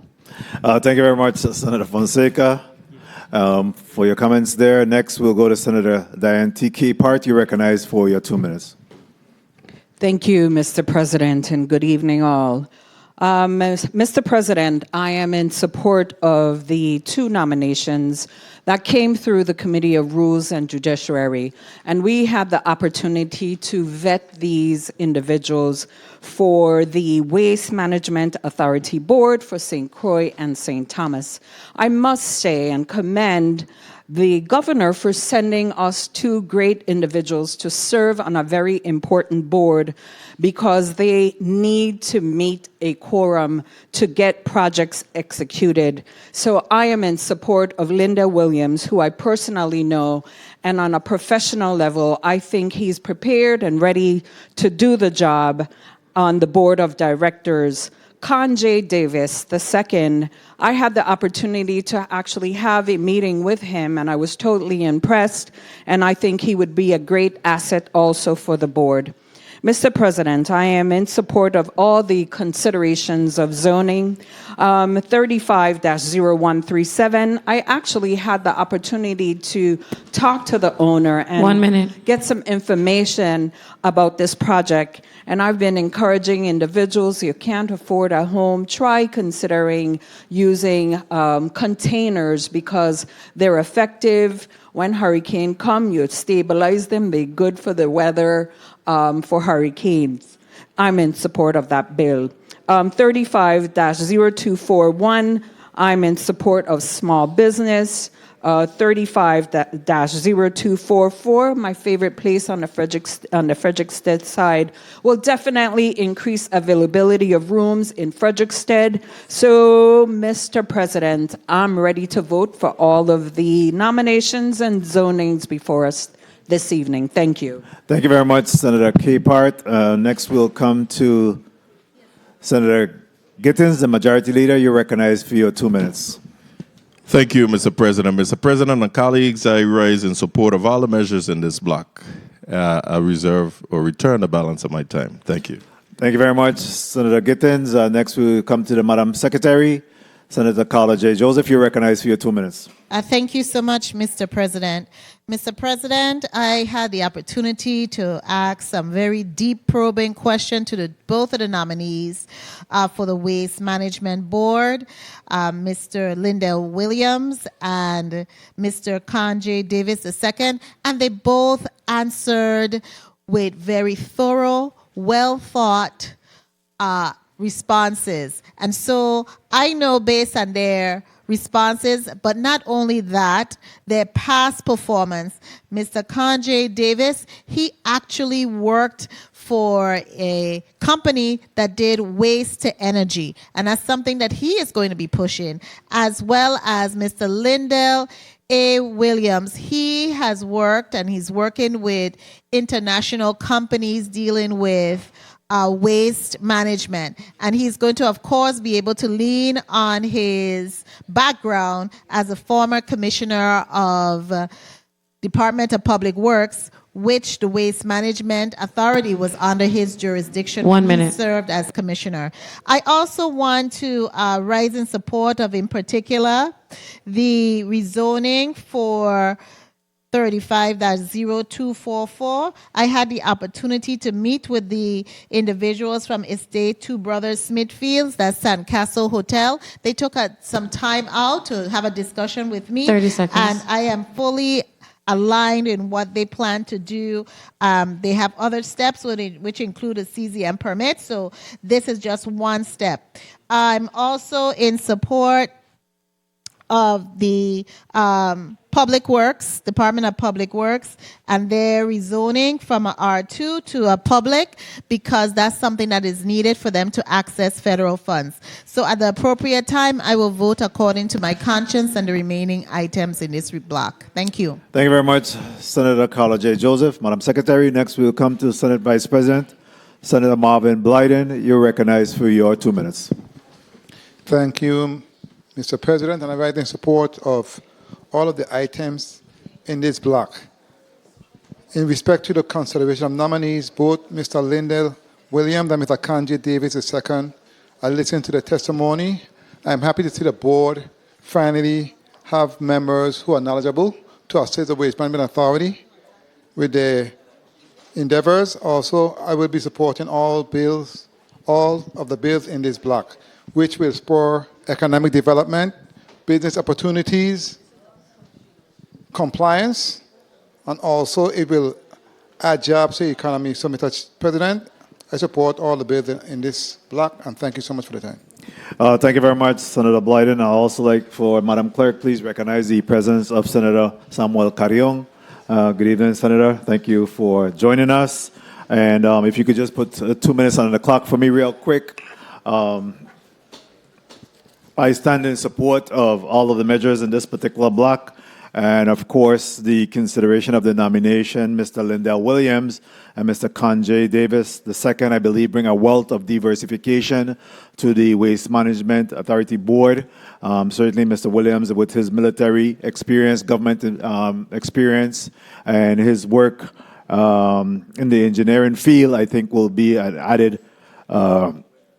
Thank you very much, Senator Fonseca, for your comments there. Next, we'll go to Senator Diane T. Capehart. You recognize for your 2 minutes. Thank you, Mr. President, and good evening, all. Mr. President, I am in support of the two nominations that came through the Committee of Rules and Judiciary, and we had the opportunity to vet these individuals for the Waste Management Authority Board for St. Croix and St. Thomas. I must say and commend the governor for sending us two great individuals to serve on a very important board because they need to meet a quorum to get projects executed. So I am in support of Linda Williams, who I personally know, and on a professional level, I think he's prepared and ready to do the job on the board of directors. Cmte Davis II, I had the opportunity to actually have a meeting with him, and I was totally impressed, and I think he would be a great asset also for the board. Mr. President, I am in support of all the considerations of zoning. 35-0137, I actually had the opportunity to talk to the owner and 1 minute. Get some information about this project. And I've been encouraging individuals, you can't afford a home, try considering using containers because they're effective. When hurricane come, you stabilize them, they're good for the weather, for hurricanes. I'm in support of that bill. 35-0241, I'm in support of small business. 35-0244, my favorite place on the Frederiksted side, will definitely increase availability of rooms in Frederiksted. So, Mr. President, I'm ready to vote for all of the nominations and zonings before us this evening. Thank you. Thank you very much, Senator Capehart. Next, we'll come to Senator Gittins, the Majority Leader. You're recognized for your 2 minutes. Thank you, Mr. President. Mr. President and colleagues, I rise in support of all the measures in this block. I reserve or return the balance of my time. Thank you. Thank you very much, Senator Gittins. Next, we'll come to the Madam Secretary, Senator Carla J. Joseph. You're recognized for your 2 minutes. Thank you so much, Mr. President. Mr. President, I had the opportunity to ask some very deep probing questions to both of the nominees for the Waste Management Board, Mr. Lindell Williams and Mr. Cmte Davis II, and they both answered with very thorough, well-thought responses. And so I know based on their responses, but not only that, their past performance. Mr. Cmte Davis, he actually worked for a company that did waste to energy, and that's something that he is going to be pushing, as well as Mr. Lindell A. Williams. He has worked and he's working with international companies dealing with waste management. And he's going to, of course, be able to lean on his background as a former commissioner of Department of Public Works, which the Waste Management Authority was under his jurisdiction. 1 minute. He served as commissioner. I also want to rise in support of, in particular, the rezoning for 35-0244. I had the opportunity to meet with the individuals from Estate Two Brothers Smithfields, that's Sandcastle Hotel. They took some time out to have a discussion with me. 30 seconds. And I am fully aligned in what they plan to do. They have other steps which include a CZM permit, so this is just one step. I'm also in support of the Public Works, Department of Public Works, and their rezoning from a R2 to a public, because that's something that is needed for them to access federal funds. So at the appropriate time, I will vote according to my conscience and the remaining items in this block. Thank you. Thank you very much, Senator Carla J. Joseph. Madam Secretary, next we'll come to Senate Vice President, Senator Marvin Blyden. You're recognized for your 2 minutes. Thank you, Mr. President, and I rise in support of all of the items in this block. In respect to the consideration of nominees, both Mr. Lindell Williams and Mr. Cmte Davis II, I listened to the testimony. I'm happy to see the board finally have members who are knowledgeable to assist the Waste Management Authority with their endeavors. Also, I will be supporting all of the bills in this block, which will spur economic development, business opportunities, compliance, and also it will add jobs to the economy. So, Mr. President, I support all the bills in this block, and thank you so much for the time. Thank you very much, Senator Blyden. I'd also like for Madam Clerk, please recognize the presence of Senator Samuel Carrion. Good evening, Senator. Thank you for joining us. And if you could just put 2 minutes on the clock for me real quick. I stand in support of all of the measures in this particular block. And of course, the consideration of the nomination, Mr. Lindell Williams and Mr. Cmte Davis II, I believe, bring a wealth of diversification to the Waste Management Authority Board. Certainly, Mr. Williams, with his military experience, government experience, and his work in the engineering field, I think will be an added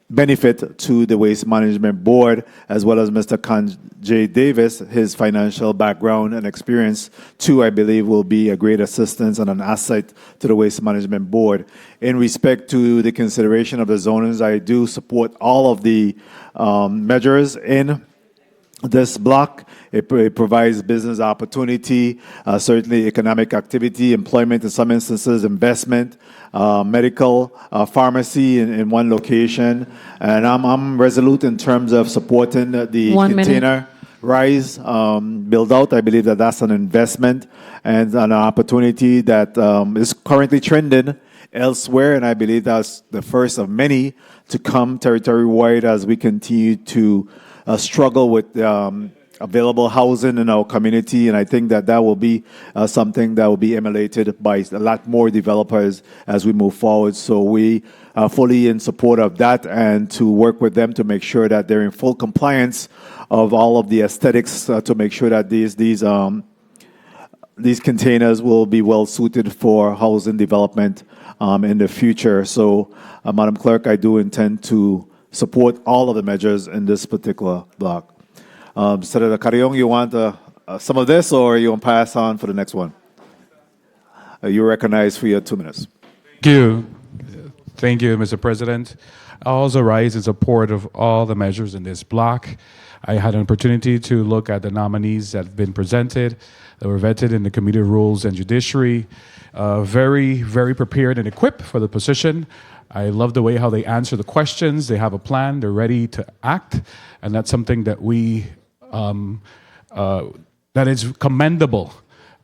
benefit to the Waste Management Board, as well as Mr. Cmte Davis. His financial background and experience, too, I believe, will be a great assistance and an asset to the Waste Management Board. In respect to the consideration of the zonings, I do support all of the measures in this block. It provides business opportunity, certainly economic activity, employment in some instances, investment, medical, pharmacy in one location. And I'm resolute in terms of supporting the 1 minute. container rise build out. I believe that that's an investment and an opportunity that is currently trending elsewhere. And I believe that's the first of many to come territory-wide as we continue to struggle with available housing in our community, and I think that that will be something that will be emulated by a lot more developers as we move forward. So we are fully in support of that, and to work with them to make sure that they're in full compliance of all of the aesthetics to make sure that these containers will be well suited for housing development in the future. So, Madam Clerk, I do intend to support all of the measures in this particular block. Senator Carrion, you want some of this, or you want to pass on for the next one? You're recognized for your 2 minutes. Thank you. Thank you, Mr. President. I also rise in support of all the measures in this block. I had an opportunity to look at the nominees that have been presented, that were vetted in the Committee of Rules and Judiciary. Very, very prepared and equipped for the position. I love the way how they answer the questions. They have a plan. They're ready to act. And that's something that that is commendable.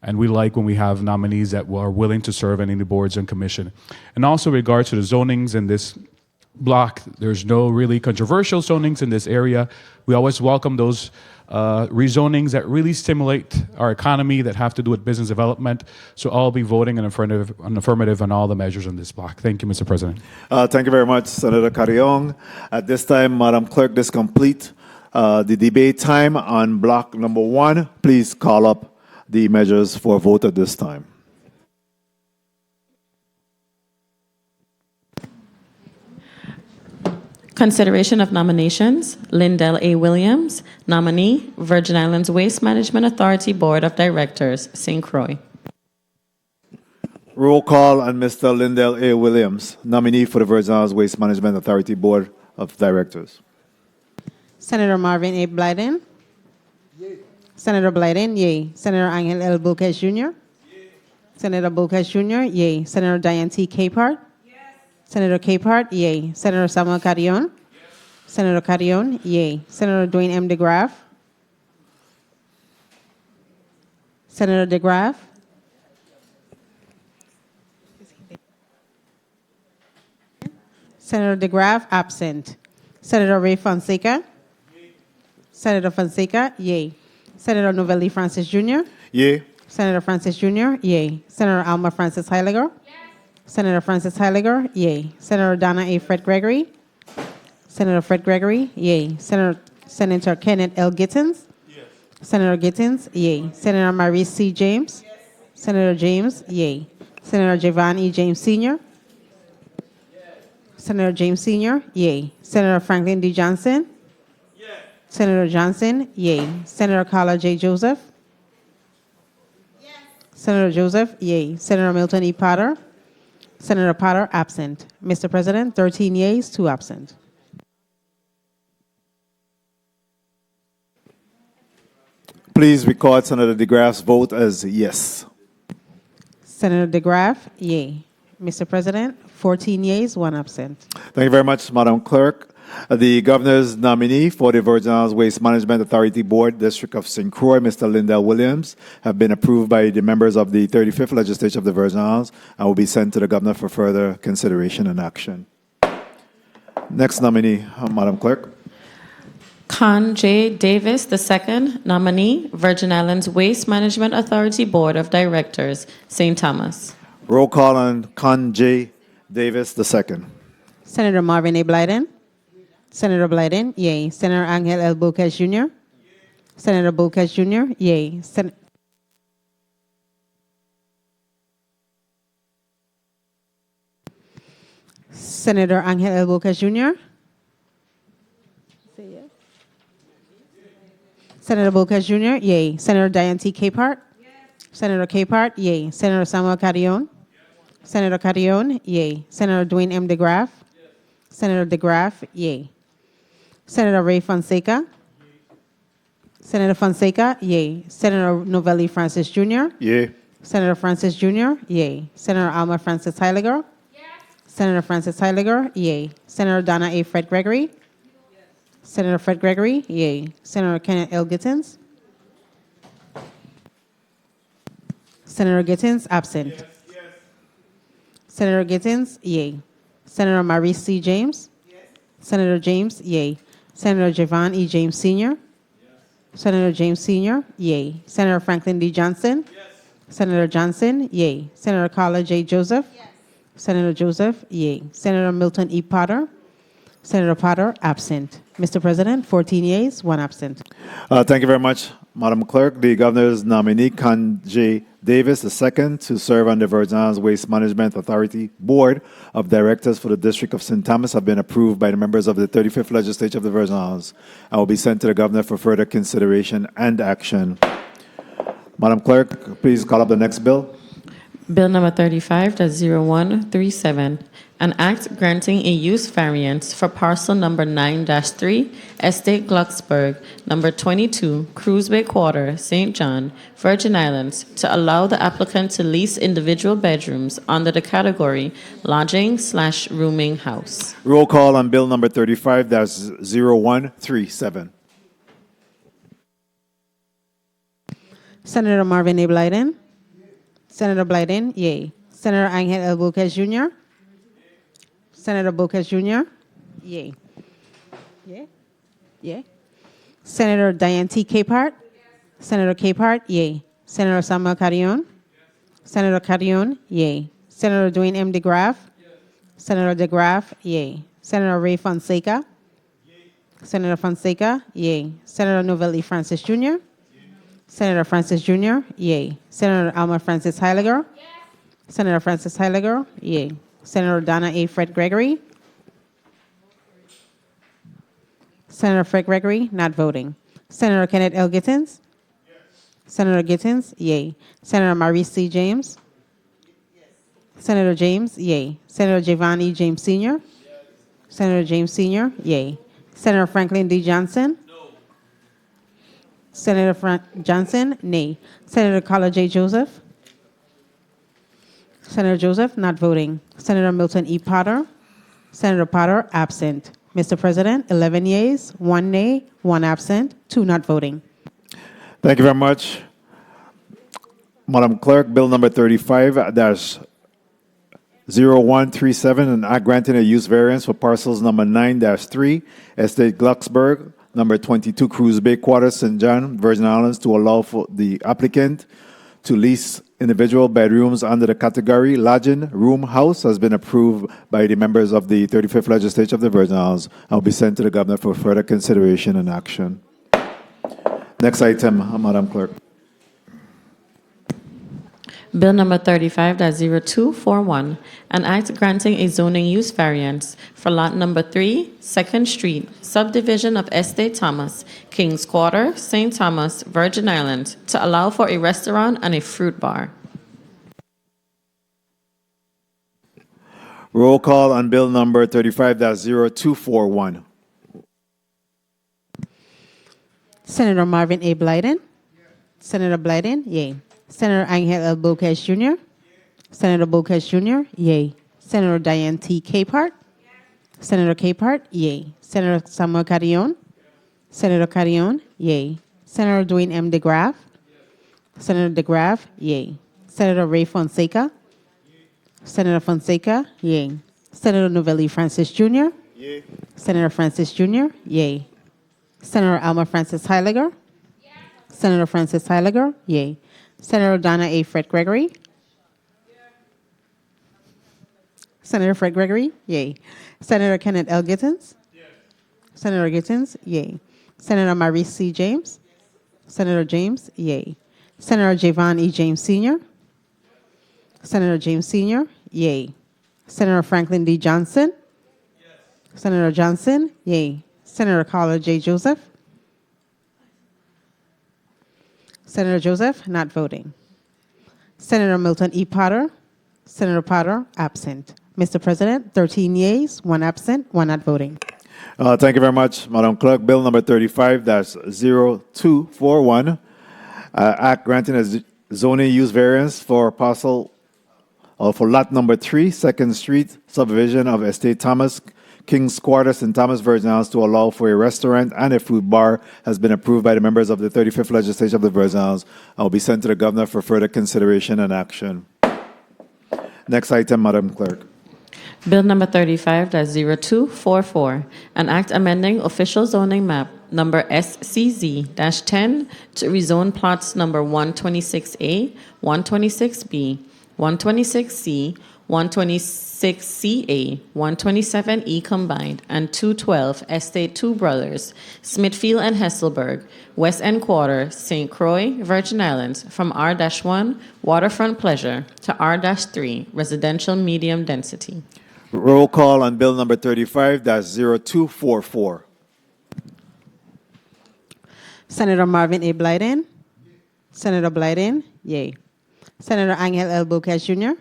And we like when we have nominees that are willing to serve in any boards and commission. And also in regards to the zonings in this block, there's no really controversial zonings in this area. We always welcome those rezonings that really stimulate our economy, that have to do with business development. So I'll be voting an affirmative on all the measures in this block. Thank you, Mr. President. Thank you very much, Senator Carrion. At this time, Madam Clerk, this complete the debate time on block number 1. Please call up the measures for vote at this time. Consideration of nominations: Lindell A. Williams, nominee, Virgin Islands Waste Management Authority Board of Directors, St. Croix. Roll call on Mr. Lindell A. Williams, nominee for the Virgin Islands Waste Management Authority Board of Directors. Senator Marvin A. Blyden. Yay. Senator Blyden, yay. Senator Angel L. Bulkes Jr. Yay. Senator Bulkes Jr., yay. Senator Diane T. Capehart. Yes. Senator Capehart, yay. Senator Samuel Carrion. Yes. Senator Carrion, yay. Senator Dwayne M. DeGraff. Senator DeGraff. Senator DeGraff, absent. Senator Ray Fonseca. Senator Fonseca, yay. Senator Novelli Francis Jr. Yay. Senator Francis Jr., yay. Senator Alma Francis Heiliger. Yes. Senator Francis Heiliger, yay. Senator Donna A. Fred Gregory. Senator Fred Gregory, yay. Senator Kenneth L. Gittins. Yes. Senator Gittins, yay. Senator Maurice C. James. Yes. Senator James, yay. Senator Javon E. James Sr. Yes. Senator James Sr., yay. Senator Franklin D. Johnson. Yes. Senator Johnson, yay. Senator Carla J. Joseph. Yes. Senator Joseph, yay. Senator Milton E. Potter. Senator Potter, absent. Mr. President, 13 yeas, 2 absent. Please record Senator DeGraff's vote as yes. Senator DeGraff, yea. Mr. President, 14 yeas, 1 absent. Thank you very much, Madam Clerk. The governor's nominee for the Virgin Islands Waste Management Authority Board, District of St. Croix, Mr. Lindell Williams, have been approved by the members of the 35th Legislature of the Virgin Islands and will be sent to the governor for further consideration and action. Next nominee, Madam Clerk. Con J. Davis II, nominee, Virgin Islands Waste Management Authority Board of Directors, St. Thomas. Roll call on Con J. Davis II. Senator Marvin A. Blyden. Senator Blyden, yea. Senator Angel L. Bulquez Jr. Senator Bulquez Jr., yea. Senator Angel L. Bulquez Jr. Say yes. Senator Bulquez Jr., yea. Senator Diane T. Capehart. Senator Capehart, yea. Senator Samuel Carrion. Senator Carrion, yea. Senator Dwayne M. DeGraff. Senator DeGraff, yea. Senator Ray Fonseca. Senator Fonseca, yea. Senator Novelli Francis Jr. Yea. Senator Francis Jr., yea. Senator Alma Francis Heiliger. Senator Francis Heiliger, yea. Senator Donna A. Fred Gregory. Senator Fred Gregory, yea. Senator Kenneth L. Gittins. Senator Gittins, absent. Senator Gittins, yea. Senator Maurice C. James. Senator James, yea. Senator Javon E. James Sr. Senator James Sr., yea. Senator Franklin D. Johnson. Senator Johnson, yea. Senator Carla J. Joseph. Senator Joseph, yea. Senator Milton E. Potter. Senator Potter, absent. Mr. President, 14 yeas, 1 absent. Thank you very much, Madam Clerk. The governor's nominee, Con J. Davis II, to serve on the Virgin Islands Waste Management Authority Board of Directors for the District of St. Thomas have been approved by the members of the 35th Legislature of the Virgin Islands and will be sent to the governor for further consideration and action. Madam Clerk, please call up the next bill. Bill number 35-0137, an act granting a use variance for parcel number 9-3, Estate Glucksburg, number 22, Cruise Bay Quarter, St. John, Virgin Islands, to allow the applicant to lease individual bedrooms under the category lodging/rooming house. Roll call on bill number 35-0137. Senator Marvin A. Blyden. Senator Blyden, yea. Senator Angel L. Bulquez Jr. Senator Bulquez Jr., yea. Yeah? Yeah. Senator Diane T. Capehart. Senator Capehart, yea. Senator Samuel Carrion. Senator Carrion, yea. Senator Dwayne M. DeGraff. Senator DeGraff, yea. Senator Ray Fonseca. Senator Fonseca, yea. Senator Novelli Francis Jr. Senator Francis Jr., yea. Senator Alma Francis Heiliger. Senator Francis Heiliger, yea. Senator Donna A. Fred Gregory. Senator Fred Gregory, not voting. Senator Kenneth L. Gittins. Senator Gittins, yea. Senator Maurice C. James. Senator James, yea. Senator Javon E. James Sr. Senator James Sr., yea. Senator Franklin D. Johnson. Senator Frank Johnson, nay. Senator Carla J. Joseph. Senator Joseph, not voting. Senator Milton E. Potter. Senator Potter, absent. Mr. President, 11 yeas, 1 nay, 1 absent, 2 not voting. Thank you very much. Madam Clerk, bill number 35-0137, an act granting a use variance for parcels number 9-3, Estate Glucksburg, number 22, Cruise Bay Quarters, St. John, Virgin Islands, to allow for the applicant to lease individual bedrooms under the category lodging room house has been approved by the members of the 35th Legislature of the Virgin Islands and will be sent to the governor for further consideration and action. Next item, Madam Clerk. Bill number 35-0241, an act granting a zoning use variance for lot number 3, 2nd Street, subdivision of Estate Thomas, Kings Quarter, St. Thomas, Virgin Islands, to allow for a restaurant and a fruit bar. Roll call on bill number 35-0241. Senator Marvin A. Blyden. Senator Blyden, yay. Senator Angel L. Bocage Jr. Senator Bocage Jr., yay. Senator Diane T. Capehart. Senator Capehart, yay. Senator Samuel Carrion. Senator Carrion, yay. Senator Dwayne M. DeGraff. Senator DeGraff, yay. Senator Ray Fonseca. Senator Fonseca, yay. Senator Novelli Francis Jr. Yay. Senator Francis Jr., yay. Senator Alma Francis Heiliger. Senator Francis Heiliger, yay. Senator Donna A. Fred Gregory. Senator Fred Gregory, yay. Senator Kenneth L. Gittens. Senator Gittens, yay. Senator Maurice C. James. Senator James, yay. Senator Javon E. James Sr. Senator James Sr., yay. Senator Franklin D. Johnson. Senator Johnson, yay. Senator Carla J. Joseph. Senator Joseph, not voting. Senator Milton E. Potter. Senator Potter, absent. Mr. President, 13 yeas, 1 absent, 1 not voting. Thank you very much, Madam Clerk. Bill number 35-0241, Act granting a zoning use variance for parcel for lot number 3, 2nd Street, subdivision of Estate Thomas, King's Quarter, St. Thomas, Virgin Islands, to allow for a restaurant and a food bar has been approved by the members of the 35th Legislature of the Virgin Islands and will be sent to the Governor for further consideration and action. Next item, Madam Clerk. Bill number 35-0244, an act amending official zoning map number SCZ-10 to rezone plots number 126A, 126B, 126C, 126CA, 127E combined, and 212 Estate Two Brothers, Smithfield and Hesselberg, West End Quarter, St. Croix, Virgin Islands, from R-1 waterfront pleasure to R-3 residential medium density. Roll call on bill number 35-0244. Senator Marvin A. Blyden. Senator Blyden, yay. Senator Angel L. Bocage Jr.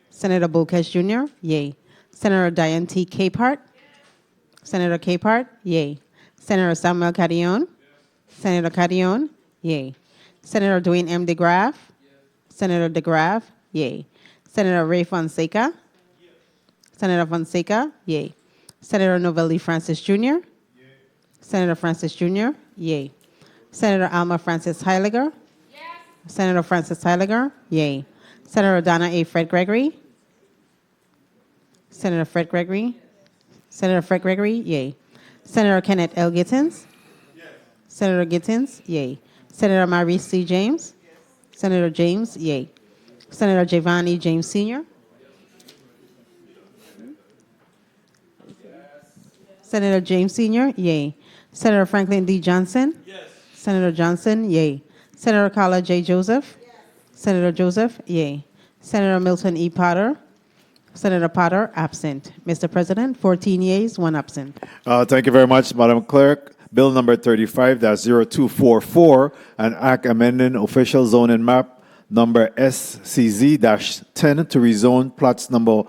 Senator Bocage Jr., yay. Senator Diane T. Capehart. Senator Capehart, yay. Senator Samuel Carrion. Senator Carrion, yay. Senator Dwayne M. DeGraff. Senator DeGraff, yay. Senator Ray Fonseca. Senator Fonseca, yay. Senator Novelli Francis Jr. Senator Francis Jr., yay. Senator Alma Francis Heiliger. Senator Francis Heiliger, yay. Senator Donna A. Fred Gregory. Senator Fred Gregory. Senator Fred Gregory, yay. Senator Kenneth L. Gittens. Senator Gittens, yay. Senator Maurice C. James. Senator James, yay. Senator Javon E. James Sr. Senator James Sr., yay. Senator Franklin D. Johnson. Senator Johnson, yay. Senator Carla J. Joseph. Senator Joseph, yay. Senator Milton E. Potter. Senator Potter, absent. Mr. President, 14 yeas, 1 absent. Thank you very much, Madam Clerk. Bill number 35-0244, an act amending official zoning map number SCZ-10 to rezone plots number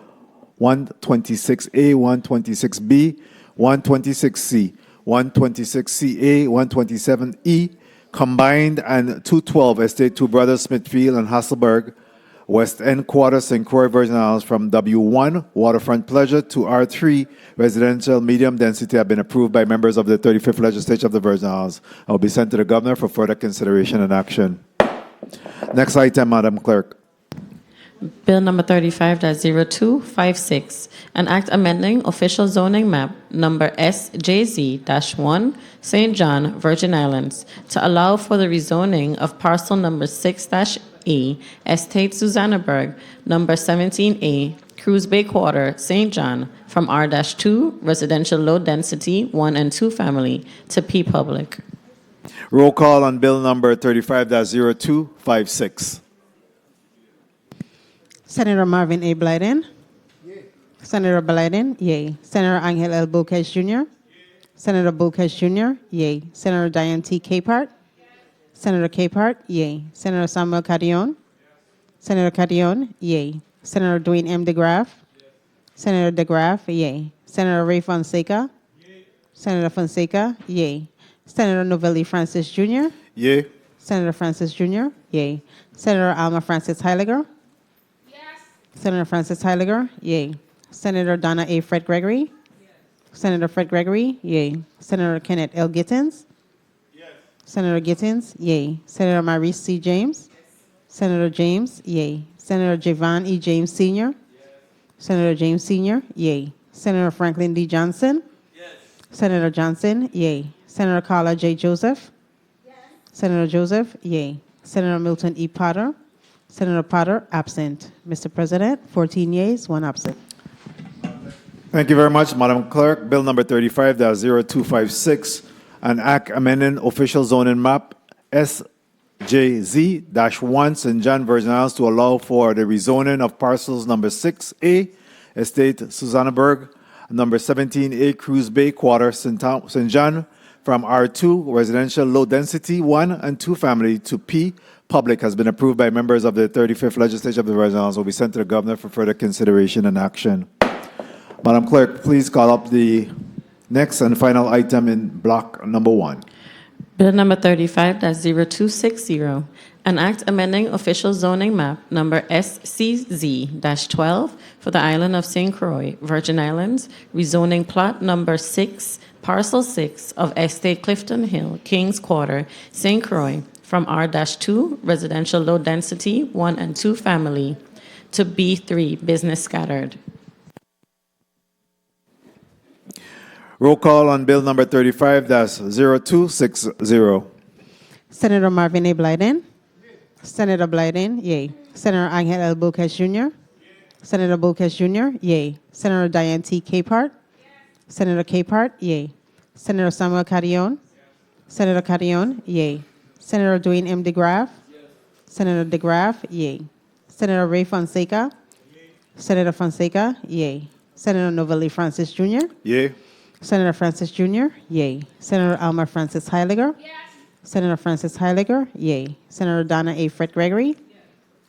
126A, 126B, 126C, 126CA, 127E, combined, and 212 Estate Two Brothers, Smithfield and Hasselberg, West End Quarter, St. Croix, Virgin Islands, from W1 waterfront pleasure to R3 residential medium density have been approved by members of the 35th Legislature of the Virgin Islands and will be sent to the Governor for further consideration and action. Next item, Madam Clerk. Bill number 35-0256, an act amending official zoning map number SJZ-1, St. John, Virgin Islands, to allow for the rezoning of parcel number 6-E, Estate Susannaberg, number 17A, Cruise Bay Quarter, St. John, from R-2, residential low density 1 and 2 family, to P Public. Roll call on bill number 35-0256. Senator Marvin A. Blyden. Senator Blyden, yay. Senator Angel L. Bocage Jr. Senator Bocage Jr., yay. Senator Diane T. Capehart. Senator Capehart, yay. Senator Samuel Carrion. Senator Carrion, yay. Senator Dwayne M. DeGraff. Senator DeGraff, yay. Senator Ray Fonseca? Senator Fonseca, yay. Senator Novelli Francis Jr.? Yay. Senator Francis Jr., yay. Senator Alma Francis Heiliger? Senator Francis Heiliger, yay. Senator Donna A. Fred Gregory? Senator Fred Gregory, yay. Senator Kenneth L. Gittens? Senator Gittens, yay. Senator Maurice C. James? Senator James, yay. Senator Javon E. James Sr.? Senator James Sr., yay. Senator Franklin D. Johnson? Senator Johnson, yay. Senator Carla J. Joseph? Senator Joseph, yay. Senator Milton E. Potter? Senator Potter, absent. Mr. President, 14 yeas, 1 absent. Thank you very much, Madam Clerk. Bill number 35-0256, an act amending official zoning map SJZ-1 St. John, Virgin Islands to allow for the rezoning of parcels number 6A, Estate Susannaburg, number 17A, Cruise Bay Quarter, St. John, from R2, residential low density 1 and 2 family, to P, public, has been approved by members of the 35th Legislature of the Virgin Islands, will be sent to the Governor for further consideration and action. Madam Clerk, please call up the next and final item in block number 1. Bill number 35-0260, an act amending official zoning map number SCZ-12 for the island of St. Croix, Virgin Islands, rezoning plot number 6, parcel 6 of Estate Clifton Hill, Kings Quarter, St. Croix, from R-2, residential low density 1 and 2 family, to B3, business scattered. Roll call on bill number 35-0260. Senator Marvin A. Blyden? Senator Blyden, yay. Senator Angel L. Bulkes Jr.? Senator Bulkes Jr., yay. Senator Diane T. Capehart? Senator Capehart, yay. Senator Samuel Carrion? Senator Carrion, yay. Senator Dwayne M. DeGraff? Senator DeGraff, yay. Senator Ray Fonseca? Senator Fonseca, yay. Senator Novelli Francis Jr.? Yay. Senator Francis Jr., yay. Senator Alma Francis Heiliger? Senator Francis Heiliger, yay. Senator Donna A. Fred Gregory?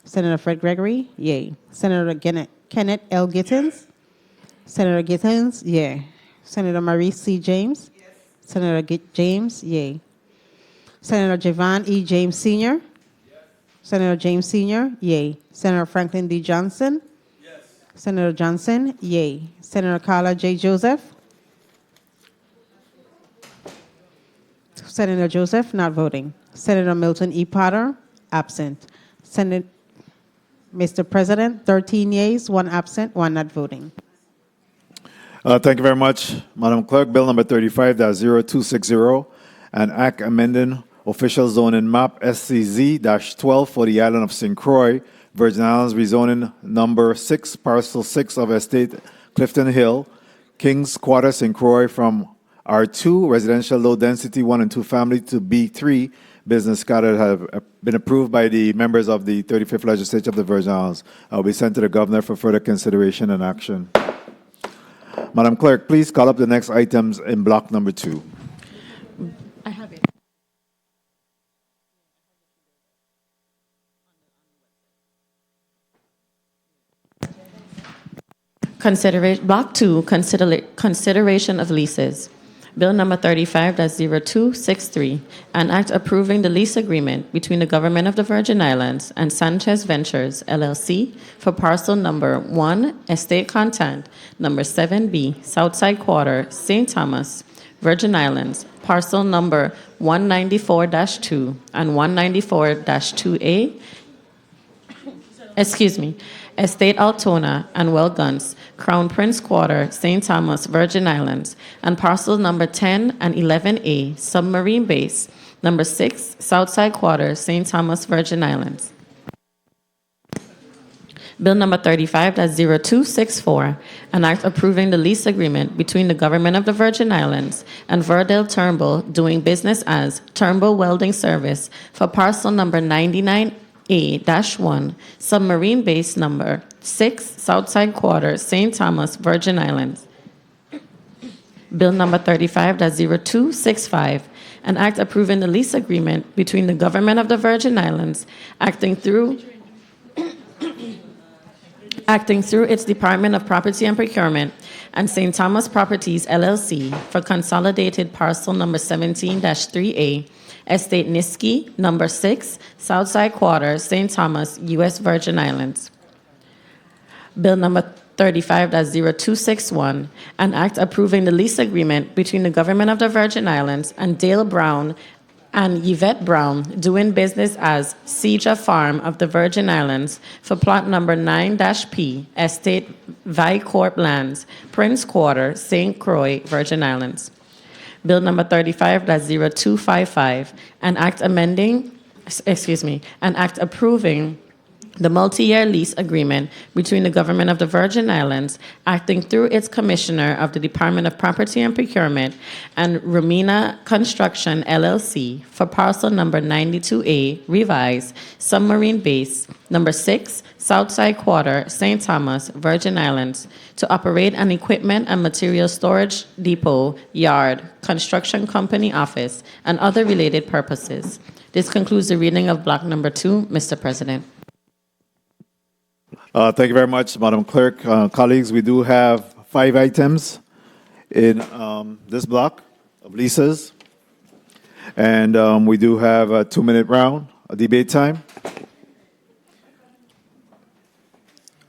Senator Fred Gregory, yay. Senator Kenneth L. Gittens? Senator Gittens, yay. Senator Maurice C. James? Senator James, yay. Senator Javon E. James Sr.? Senator James Sr., yay. Senator Franklin D. Johnson? Senator Johnson, yay. Senator Carla J. Joseph? Senator Joseph, not voting. Senator Milton E. Potter, absent. Mr. President, 13 yeas, 1 absent, 1 not voting. Thank you very much, Madam Clerk. Bill number 35-0260, an act amending official zoning map SCZ-12 for the island of St. Croix, Virgin Islands, rezoning number 6, parcel 6 of Estate Clifton Hill, Kings Quarter, St. Croix, from R2, residential low density 1 and 2 family, to B3, business scattered, have been approved by the members of the 35th Legislature of the Virgin Islands. Will be sent to the Governor for further consideration and action. Madam Clerk, please call up the next items in block number 2. I have it. Block 2, consideration of leases. Bill number 35-0263, an act approving the lease agreement between the Government of the Virgin Islands and Sanchez Ventures, LLC, for parcel number 1, Estate Content, number 7B, Southside Quarter, St. Thomas, Virgin Islands, parcel number 194-2 and 194-2A, Estate Altona and Well Guns, Crown Prince Quarter, St. Thomas, Virgin Islands, and parcel number 10 and 11A, Submarine Base, number 6, Southside Quarter, St. Thomas, Virgin Islands. Bill number 35-0264, an act approving the lease agreement between the Government of the Virgin Islands and Verdale Turnbull, doing business as Turnbull Welding Service, for parcel number 99A-1, Submarine Base number 6, Southside Quarter, St. Thomas, Virgin Islands. Bill number 35-0265, an act approving the lease agreement between the Government of the Virgin Islands, acting through acting through its Department of Property and Procurement and St. Thomas Properties, LLC, for consolidated parcel number 17-3A, Estate Niski, number 6, Southside Quarter, St. Thomas, U.S. Virgin Islands. Bill number 35-0261, an act approving the lease agreement between the Government of the Virgin Islands and Dale Brown and Yvette Brown, doing business as Seja Farm of the Virgin Islands, for plot number 9-P, Estate Vicorp Lands, Prince Quarter, St. Croix, Virgin Islands. Bill number 35-0255, an act approving the multi-year lease agreement between the Government of the Virgin Islands, acting through its Commissioner of the Department of Property and Procurement, and Romina Construction, LLC, for parcel number 92A, revised, Submarine Base, number 6, Southside Quarter, St. Thomas, Virgin Islands, to operate an equipment and material storage depot, yard, construction company office, and other related purposes. This concludes the reading of block number 2, Mr. President. Thank you very much, Madam Clerk. Colleagues, we do have 5 items in this block of leases. And we do have a 2-minute round, a debate time.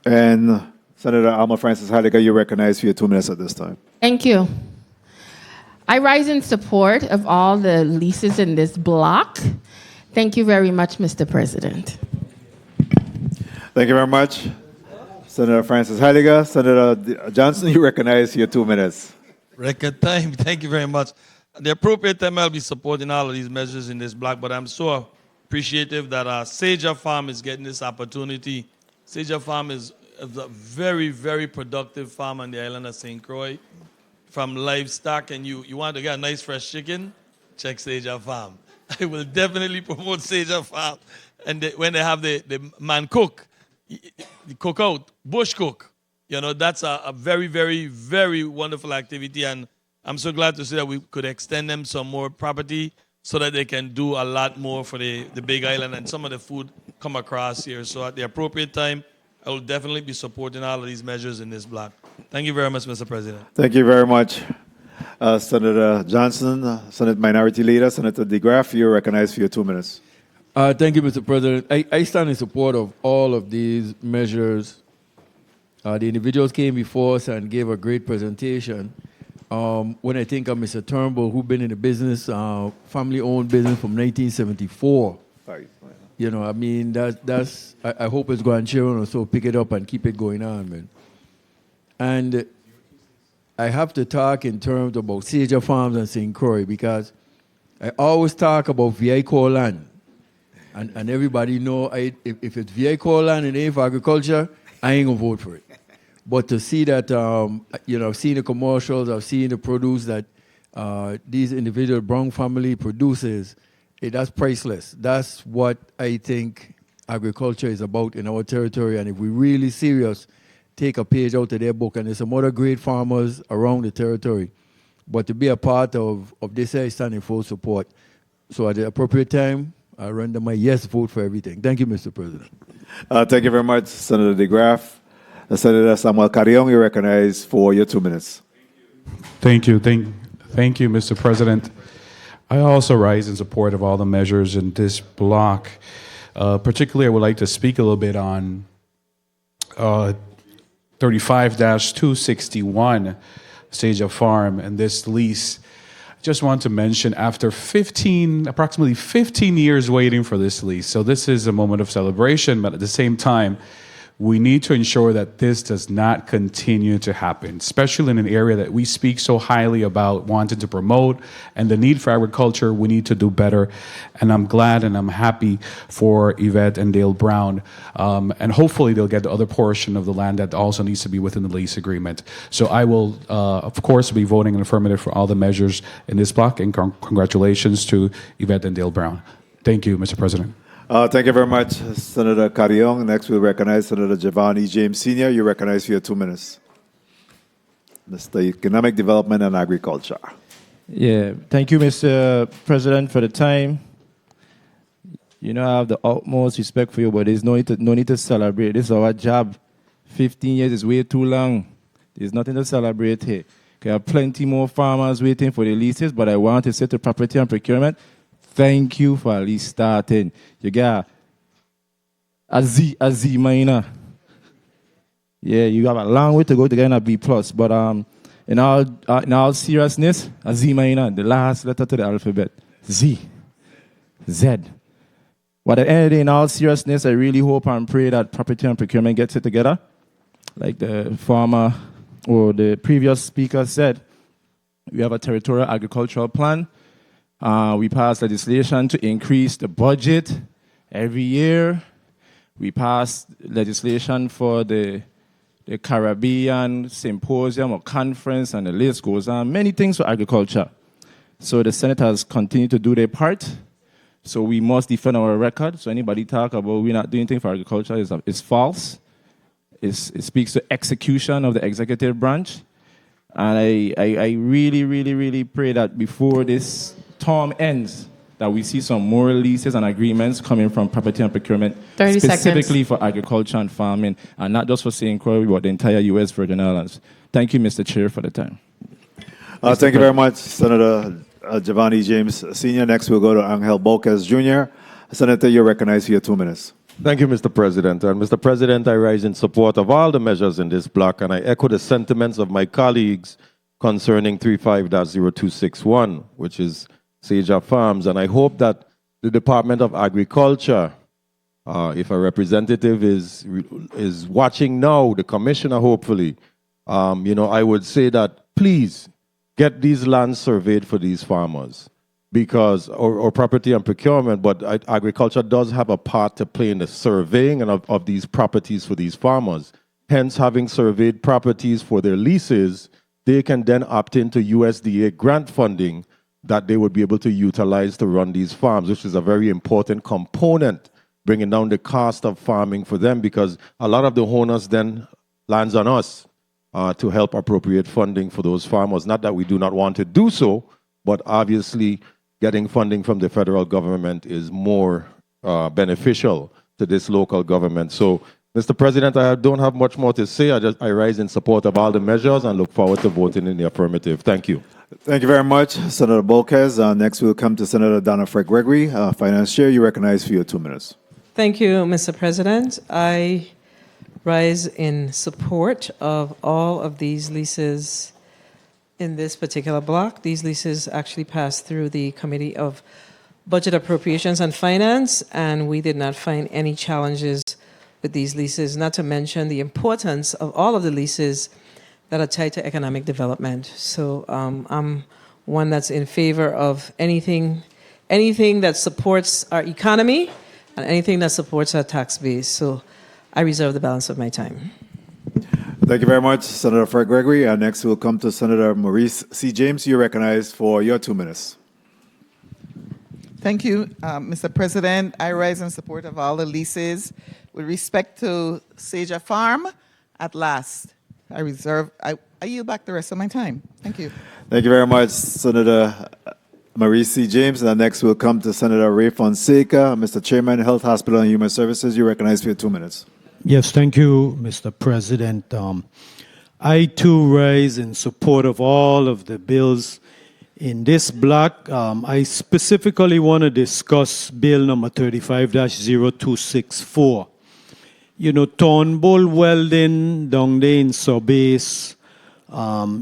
And Senator Alma Francis Heidegger, you're recognized for your 2 minutes at this time. Thank you. I rise in support of all the leases in this block. Thank you very much, Mr. President. Thank you very much, Senator Francis Heidegger. Senator Johnson, you recognize for your 2 minutes. Record time. Thank you very much. At the appropriate time, I'll be supporting all of these measures in this block, but I'm so appreciative that Seja Farm is getting this opportunity. Seja Farm is a very, very productive farm on the island of St. Croix. From livestock, and you want to get a nice fresh chicken, check Seja Farm. I will definitely promote Seja Farm. And when they have the man cook, the cook out, bush cook, that's a very, very, very wonderful activity. And I'm so glad to see that we could extend them some more property so that they can do a lot more for the Big Island and some of the food come across here. So at the appropriate time, I will definitely be supporting all of these measures in this block. Thank you very much, Mr. President. Thank you very much, Senator Johnson, Senate Minority Leader, Senator DeGraff, you're recognized for your 2 minutes. Thank you, Mr. President. I stand in support of all of these measures. The individuals came before us and gave a great presentation. When I think of Mr. Turnbull, who's been in the business, family-owned business from 1974. Right. I hope it's going to or so pick it up and keep it going on, man. And I have to talk in terms about Seja Farms and St. Croix because I always talk about vehicle land. And everybody know if it's vehicle land and ain't for agriculture, I ain't going to vote for it. But to see that, I've seen the commercials, I've seen the produce that these individual Brown family produces, that's priceless. That's what I think agriculture is about in our territory. And if we really serious, take a page out of their book. And there's some other great farmers around the territory. But to be a part of this, I stand in full support. So at the appropriate time, I render my yes vote for everything. Thank you, Mr. President. Thank you very much, Senator DeGraff. Senator Samuel Carrion, you recognize for your 2 minutes. Thank you, Mr. President. I also rise in support of all the measures in this block. Particularly, I would like to speak a little bit on 35-261, Seja Farm, and this lease. Just want to mention, after approximately 15 years waiting for this lease, so this is a moment of celebration, but at the same time, we need to ensure that this does not continue to happen, especially in an area that we speak so highly about wanting to promote and the need for agriculture. We need to do better. And I'm glad and I'm happy for Yvette and Dale Brown. And hopefully they'll get the other portion of the land that also needs to be within the lease agreement. So I will, of course, be voting in affirmative for all the measures in this block. And congratulations to Yvette and Dale Brown. Thank you, Mr. President. Thank you very much, Senator Carrion. Next, we'll recognize Senator Giovanni James Sr. You recognize for your 2 minutes. Mr. Economic Development and Agriculture. Yeah, thank you, Mr. President, for the time. I have the utmost respect for you, but there's no need to celebrate. This is our job, 15 years is way too long. There's nothing to celebrate here. There are plenty more farmers waiting for the leases, but I want to say to property and procurement, thank you for at least starting. You got a Z minor. Yeah, you have a long way to go to get a B plus, but in all seriousness, a Z minor, the last letter to the alphabet, Z. But at the end of the day, in all seriousness, I really hope and pray that property and procurement gets it together. Like the former or the previous speaker said, we have a territorial agricultural plan. We passed legislation to increase the budget every year. We passed legislation for the Caribbean Symposium or conference, and the list goes on. Many things for agriculture. So the senators continue to do their part. So we must defend our record. So anybody talk about we're not doing anything for agriculture is false. It speaks to execution of the executive branch. And I really, really, really pray that before this term ends, that we see some more leases and agreements coming from property and procurement, 30 specifically seconds. for agriculture and farming, and not just for St. Croix, but the entire U.S. Virgin Islands. Thank you, Mr. Chair, for the time. Thank you very much, Senator Giovanni James Sr. Next, we'll go to Angel Boquez Jr. Senator, you're recognized for your 2 minutes. Thank you, Mr. President. And Mr. President, I rise in support of all the measures in this block, and I echo the sentiments of my colleagues concerning 35-0261, which is Seja Farms. And I hope that the Department of Agriculture, if a representative is watching now, the commissioner hopefully, I would say that please get these lands surveyed for these farmers, because or property and procurement, but agriculture does have a part to play in the surveying of these properties for these farmers. Hence, having surveyed properties for their leases, they can then opt into USDA grant funding that they would be able to utilize to run these farms, which is a very important component, bringing down the cost of farming for them, because a lot of the owners then lands on us to help appropriate funding for those farmers. Not that we do not want to do so, but obviously getting funding from the federal government is more beneficial to this local government. So, Mr. President, I don't have much more to say. I rise in support of all the measures and look forward to voting in the affirmative. Thank you. Thank you very much, Senator Boquez. Next, we'll come to Senator Donna Fred Gregory, Finance Chair. You're recognized for your 2 minutes. Thank you, Mr. President. I rise in support of all of these leases in this particular block. These leases actually passed through the Committee of Budget Appropriations and Finance, and we did not find any challenges with these leases, not to mention the importance of all of the leases that are tied to economic development. So I'm one that's in favor of anything that supports our economy and anything that supports our tax base. So I reserve the balance of my time. Thank you very much, Senator Fred Gregory. Next, we'll come to Senator Maurice C. James. You're recognized for your 2 minutes. Thank you, Mr. President. I rise in support of all the leases. With respect to Seja Farm, at last, I yield back the rest of my time. Thank you. Thank you very much, Senator Maurice C. James. Next, we'll come to Senator Ray Fonseca. Mr. Chairman, Health, Hospital, and Human Services. You're recognized for your 2 minutes. Yes, thank you, Mr. President. I too rise in support of all of the bills in this block. I specifically want to discuss Bill number 35-0264. Turnbull Welding down there in Sorbase,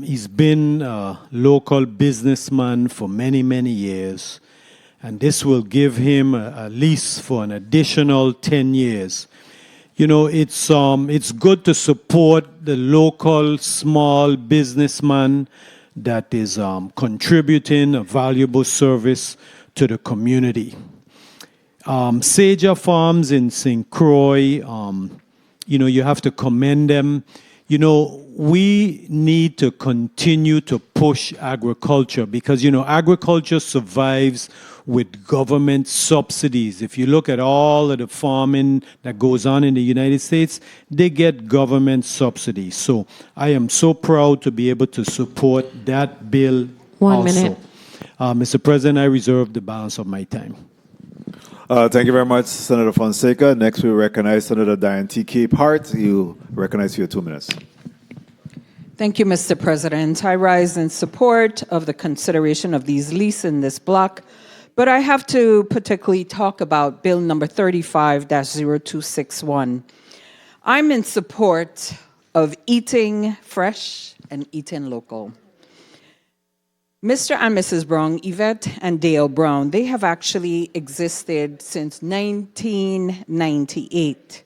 he's been a local businessman for many, many years, and this will give him a lease for an additional 10 years. It's good to support the local small businessman that is contributing a valuable service to the community. Seja Farms in St. Croix, you have to commend them. We need to continue to push agriculture because, agriculture survives with government subsidies. If you look at all of the farming that goes on in the United States, they get government subsidies. So I am so proud to be able to support that bill. 1 also. minute. Mr. President, I reserve the balance of my time. Thank you very much, Senator Fonseca. Next, we recognize Senator Diane T. Cape Hart. You recognize for your 2 minutes. Thank you, Mr. President. I rise in support of the consideration of these leases in this block, but I have to particularly talk about Bill number 35-0261. I'm in support of eating fresh and eating local. Mr. and Mrs. Brown, Yvette and Dale Brown, they have actually existed since 1998.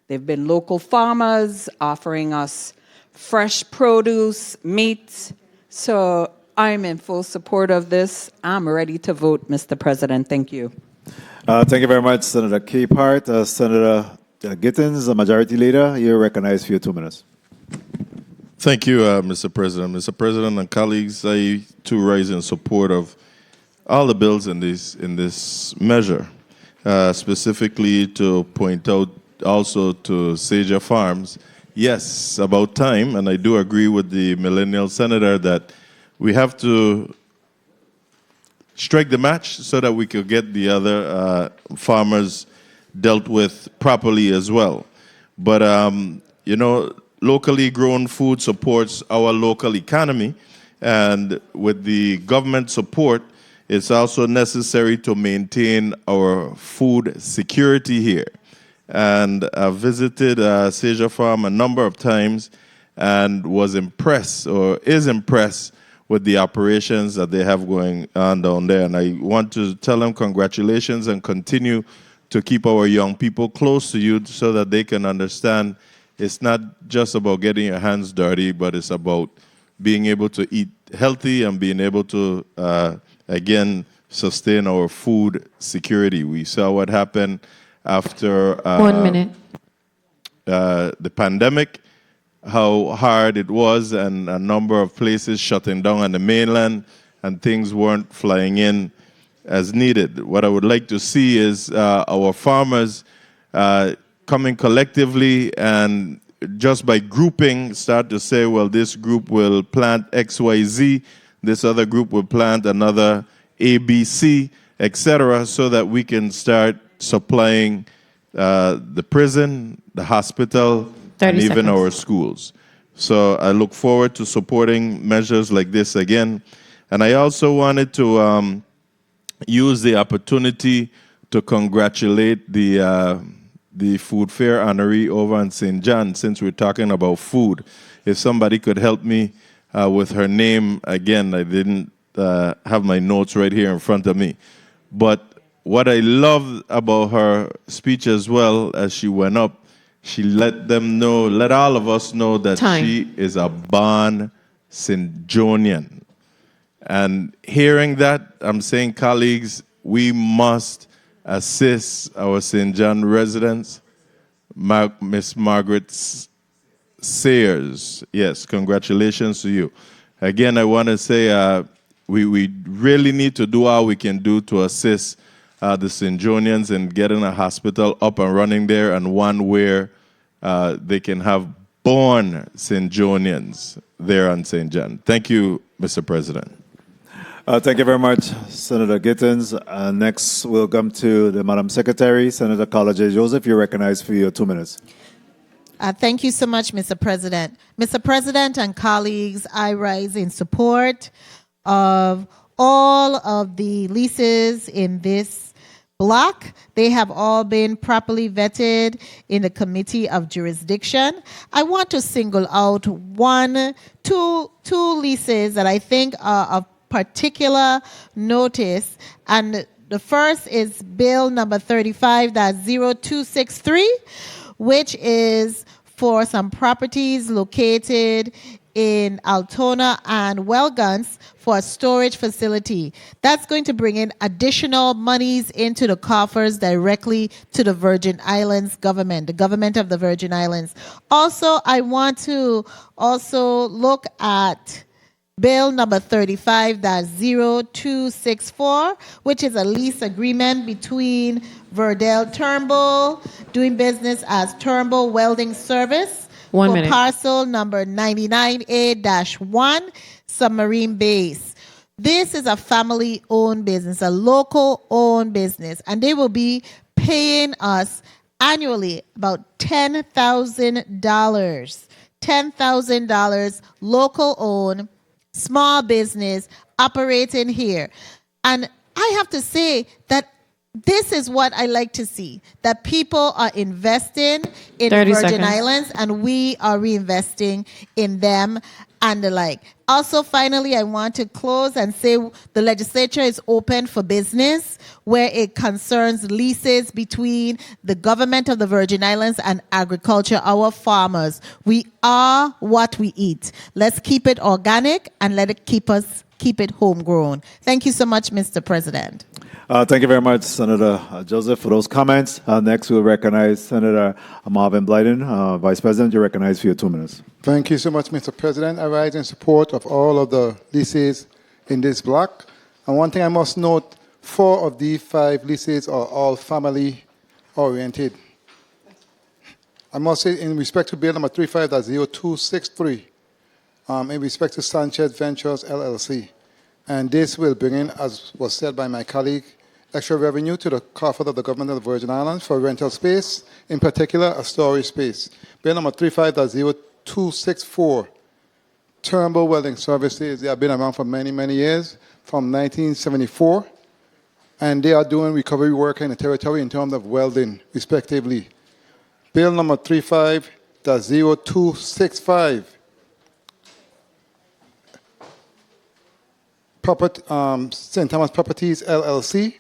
They've been local farmers offering us fresh produce, meat. So I'm in full support of this. I'm ready to vote, Mr. President. Thank you. Thank you very much, Senator Cape Hart. Senator Gittins, the Majority Leader, you're recognized for your 2 minutes. Thank you, Mr. President. Mr. President and colleagues, I too rise in support of all the bills in this measure, specifically to point out also to Seja Farms. Yes, about time, and I do agree with the millennial senator that we have to strike the match so that we could get the other farmers dealt with properly as well. But, locally grown food supports our local economy, and with the government support, it's also necessary to maintain our food security here. And I visited Seja Farm a number of times and was impressed, or is impressed, with the operations that they have going on down there. And I want to tell them congratulations and continue to keep our young people close to you so that they can understand it's not just about getting your hands dirty, but it's about being able to eat healthy and being able to, again, sustain our food security. We saw what happened after 1 minute. The pandemic, how hard it was, and a number of places shutting down on the mainland, and things weren't flying in as needed. What I would like to see is our farmers coming collectively and just by grouping start to say, well, this group will plant XYZ, this other group will plant another ABC, etc., so that we can start supplying the prison, the hospital, and even our schools. So I look forward to supporting measures like this again. And I also wanted to use the opportunity to congratulate the food fair honoree over in St. John, since we're talking about food. If somebody could help me with her name, again, I didn't have my notes right here in front of me. But what I loved about her speech as well, as she went up, she let all of us know that she is a born St. Johnian. And hearing that, I'm saying, colleagues, we must assist our St. John residents. Miss Margaret Sayers, yes, congratulations to you. Again, I want to say we really need to do all we can do to assist the St. Johnians in getting a hospital up and running there, and one where they can have born St. Johnians there on St. John. Thank you, Mr. President. Thank you very much, Senator Gittins. Next, we'll come to the Madam Secretary, Senator Carla J. Joseph. You're recognized for your 2 minutes. Thank you so much, Mr. President. Mr. President and colleagues, I rise in support of all of the leases in this block. They have all been properly vetted in the Committee of Jurisdiction. I want to single out two leases that I think are of particular notice, and the first is Bill number 35-0263, which is for some properties located in Altona and Wellguns for a storage facility. That's going to bring in additional monies into the coffers directly to the Virgin Islands government, the government of the Virgin Islands. Also, I want to also look at Bill number 35-0264, which is a lease agreement between Verdell Turnbull, doing business as Turnbull Welding Service, 1 for minute. parcel number 99A-1, Submarine Base. This is a family-owned business, a local-owned business, and they will be paying us annually about $10,000. $10,000, local-owned, small business operating here. And I have to say that this is what I like to see, that people are investing in 30 Virgin seconds. Islands and we are reinvesting in them and the like. Also, finally, I want to close and say the legislature is open for business where it concerns leases between the government of the Virgin Islands and agriculture, our farmers. We are what we eat. Let's keep it organic and let it keep it homegrown. Thank you so much, Mr. President. Thank you very much, Senator Joseph, for those comments. Next, we'll recognize Senator Marvin Blyden. Vice President, you're recognized for your 2 minutes. Thank you so much, Mr. President. I rise in support of all of the leases in this block. And one thing I must note, 4 of the 5 leases are all family-oriented. I must say, in respect to Bill number 35.0263, in respect to Sanchez Ventures, LLC, and this will bring in, as was said by my colleague, extra revenue to the coffers of the government of the Virgin Islands for rental space, in particular, a storage space. Bill number 35.0264, Turnbull Welding Services. They have been around for many, many years, from 1974, and they are doing recovery work in the territory in terms of welding, respectively. Bill number 35.0265, St. Thomas Properties, LLC,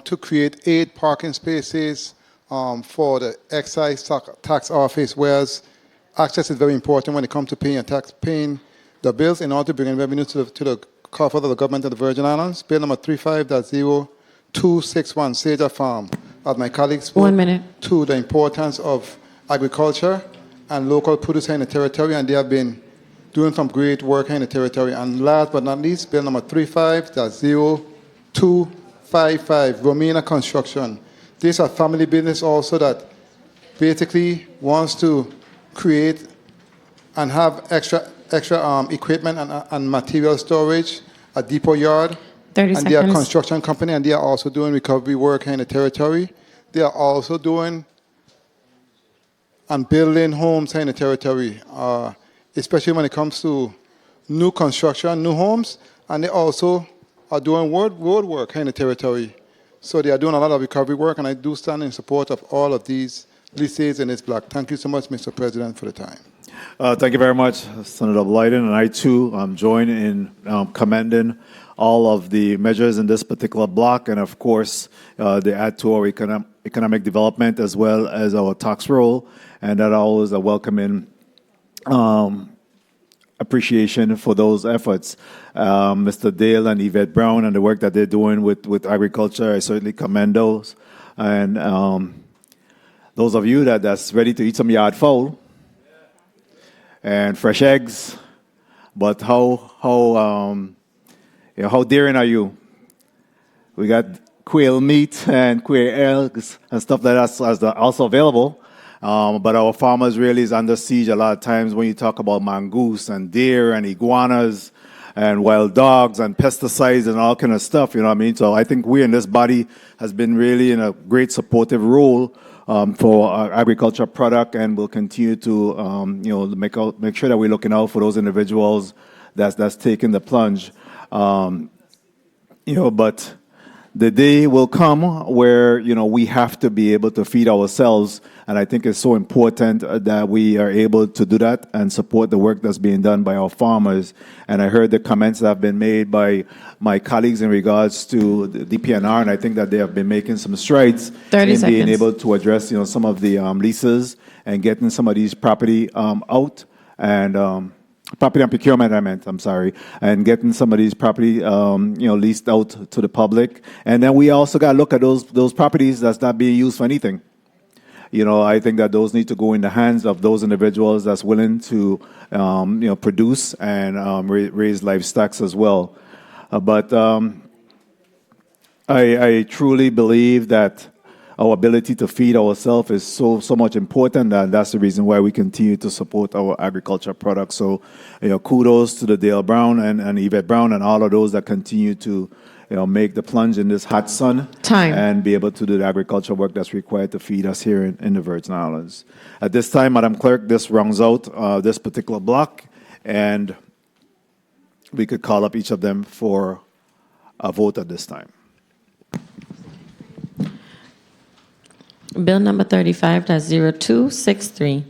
to create 8 parking spaces for the excise tax office, whereas access is very important when it comes to paying the bills in order to bring in revenue to the coffers of the government of the Virgin Islands. Bill number 35.0261, Cedar Farm. As my colleagues spoke 1 minute. to the importance of agriculture and local producer in the territory, and they have been doing some great work in the territory. And last but not least, Bill number 35.0255, Romina Construction. This is a family business also that basically wants to create and have extra equipment and material storage, a depot yard. 30 and they are a seconds. construction company, and they are also doing recovery work in the territory. They are also doing and building homes in the territory, especially when it comes to new construction, new homes, and they also are doing road work in the territory. So they are doing a lot of recovery work, and I do stand in support of all of these leases in this block. Thank you so much, Mr. President, for the time. Thank you very much, Senator Blyden. And I, too, join in commending all of the measures in this particular block, and, of course, they add to our economic development as well as our tax roll, and that always a welcoming appreciation for those efforts. Mr. Dale and Yvette Brown and the work that they're doing with agriculture, I certainly commend those. And those of you that's ready to eat some yard fowl and fresh eggs, but how daring are you? We got quail meat and quail eggs and stuff like that as also available. But our farmers really is under siege a lot of times when you talk about mongoose and deer and iguanas and wild dogs and pesticides and all kind of stuff, you know what I mean? So I think we in this body has been really in a great supportive role for our agriculture product, and we'll continue to make sure that we're looking out for those individuals that's taking the plunge. But the day will come where, we have to be able to feed ourselves. And I think it's so important that we are able to do that and support the work that's being done by our farmers. And I heard the comments that have been made by my colleagues in regards to the DPNR, and I think that they have been making some strides 30 in being seconds. able to address, some of the leases and getting some of these property out and property and procurement, and getting some of these property, leased out to the public. And then we also got to look at those properties that's not being used for anything. I think that those need to go in the hands of those individuals that's willing to, produce and raise livestock as well. But I truly believe that our ability to feed ourselves is so much important, and that's the reason why we continue to support our agriculture products. So, kudos to the Dale Brown and Yvette Brown and all of those that continue to make the plunge in this hot sun and be able to do the agricultural work that's required to feed us here in the Virgin Islands. At this time, Madam Clerk, this rounds out this particular block, and we could call up each of them for a vote at this time. Bill number 35-0263,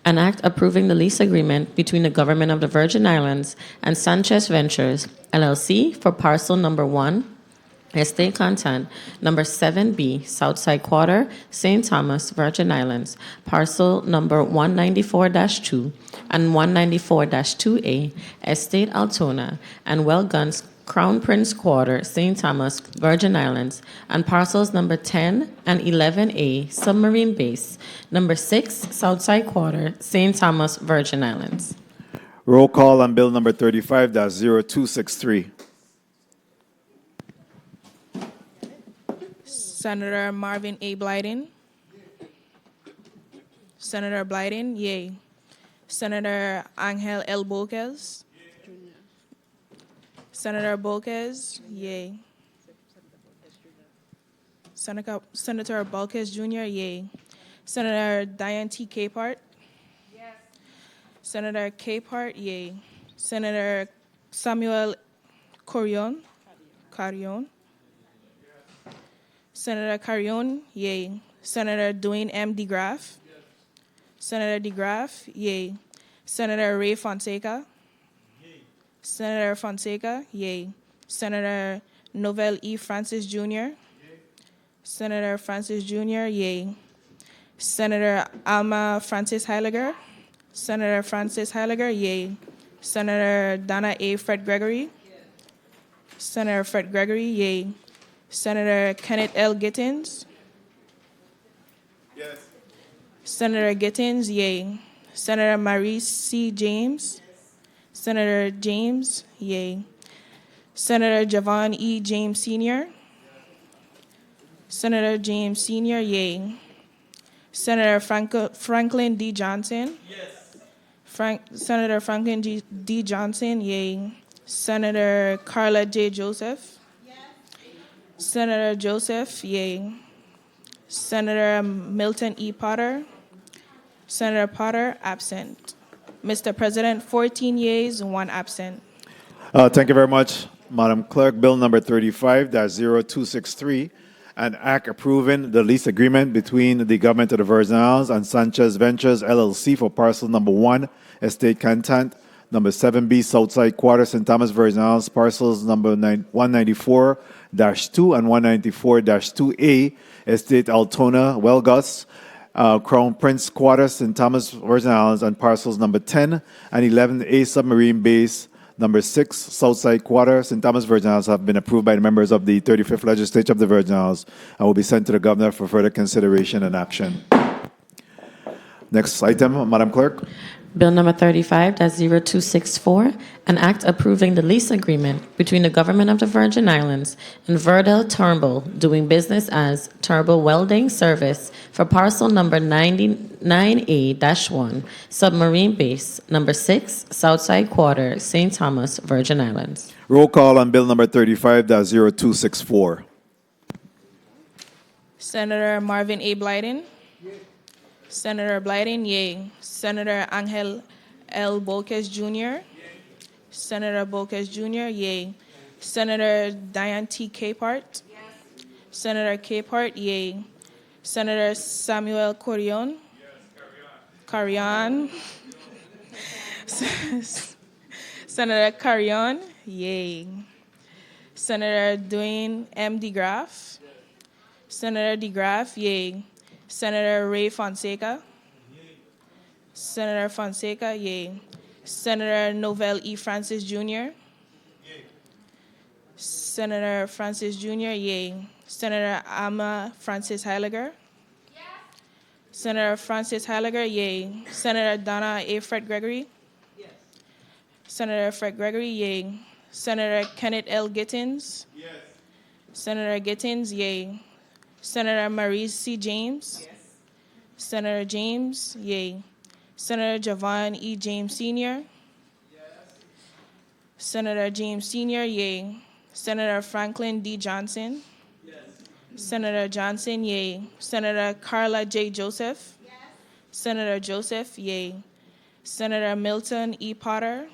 an act approving the lease agreement between the Government of the Virgin Islands and Sanchez Ventures, LLC for parcel number 1, estate content number 7B, Southside Quarter, St. Thomas, Virgin Islands, parcel number 194-2 and 194-2A, Estate Altona, and Well Guns, Crown Prince Quarter, St. Thomas, Virgin Islands, and parcels number 10 and 11A, Submarine Base, number 6, Southside Quarter, St. Thomas, Virgin Islands. Roll call on bill number 35-0263. Senator Marvin A. Blyden. Senator Blyden, yay. Senator Angel L. Boquez. Senator Boquez, yay. Senator Boquez Jr., yay. Senator Diane T. Capehart. Yes. Senator Capehart, yay. Senator Samuel Carrion. Senator Carrion, yay. Senator Dwayne M. DeGraff. Yes. Senator DeGraff, yay. Senator Ray Fonseca. Yay. Senator Fonseca, yay. Senator Novell E. Francis Jr. Yay. Senator Francis Jr., yay. Senator Alma Francis Heiliger. Senator Francis Heiliger, yay. Senator Donna A. Fred Gregory. Yes. Senator Fred Gregory, yay. Senator Kenneth L. Gittins. Yes. Senator Gittins, yay. Senator Maurice C. James. Yes. Senator James, yay. Senator Javon E. James Sr. Yes. Senator James Sr., yay. Senator Franklin D. Johnson. Yes. Senator Franklin D. Johnson, yay. Senator Carla J. Joseph. Senator Joseph, yay. Senator Milton E. Potter. Senator Potter, absent. Mr. President, 14 yeas, 1 absent. Thank you very much, Madam Clerk. Bill number 35-0263, an act approving the lease agreement between the Government of the Virgin Islands and Sanchez Ventures, LLC for parcel number 1, estate content, number 7B, Southside Quarter, St. Thomas, Virgin Islands, parcels number 194-2 and 194-2A, Estate Altona, Welgus, Crown Prince Quarter, St. Thomas, Virgin Islands, and parcels number 10 and 11A, Submarine Base, number 6, Southside Quarter, St. Thomas, Virgin Islands, have been approved by the members of the 35th Legislature of the Virgin Islands and will be sent to the Governor for further consideration and action. Next item, Madam Clerk. Bill number 35-0264, an act approving the lease agreement between the Government of the Virgin Islands and Verdell Turnbull, doing business as Turnbull Welding Service for parcel number 99A-1, Submarine Base, number 6, Southside Quarter, St. Thomas, Virgin Islands. Roll call on bill number 35-0264. Senator Marvin A. Blyden. Senator Blyden, yay. Senator Angel L. Boquez Jr. Yay. Senator Boquez Jr., yay. Senator Diane T. Capehart. Yes. Senator Capehart, yay. Senator Samuel Carrion. Carrion. Senator Carrion, yay. Senator Dwayne M. DeGraff. Yes. Senator DeGraff, yay. Senator Ray Fonseca. Yay. Senator Fonseca, yay. Senator Novell E. Francis Jr. Yay. Senator Francis Jr., yay. Senator Alma Francis Heiliger. Yes. Senator Francis Heiliger, yay. Senator Donna A. Fred Gregory. Yes. Senator Fred Gregory, yay. Senator Kenneth L. Gittins. Yes. Senator Gittins, yay. Senator Maurice C. James. Senator James, yay. Senator Javon E. James Sr. Senator James Sr., yay. Senator Franklin D. Johnson. Senator Johnson, yay. Senator Carla J. Joseph. Senator Joseph, yay. Senator Milton E. Potter.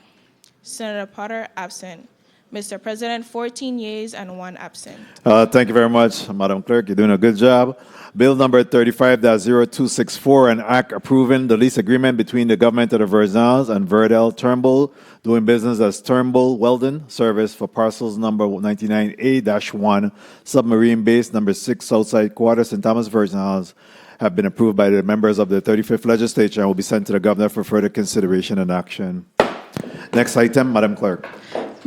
Senator Potter, absent. Mr. President, 14 yeas and 1 absent. Thank you very much, Madam Clerk. You're doing a good job. Bill number 35-0264, an act approving the lease agreement between the government of the Virgin Islands and Verdell Turnbull, doing business as Turnbull Weldon Service for parcels number 99A-1, submarine base number 6, Southside Quarter, St. Thomas, Virgin Islands, have been approved by the members of the 35th Legislature and will be sent to the Governor for further consideration and action. Next item, Madam Clerk.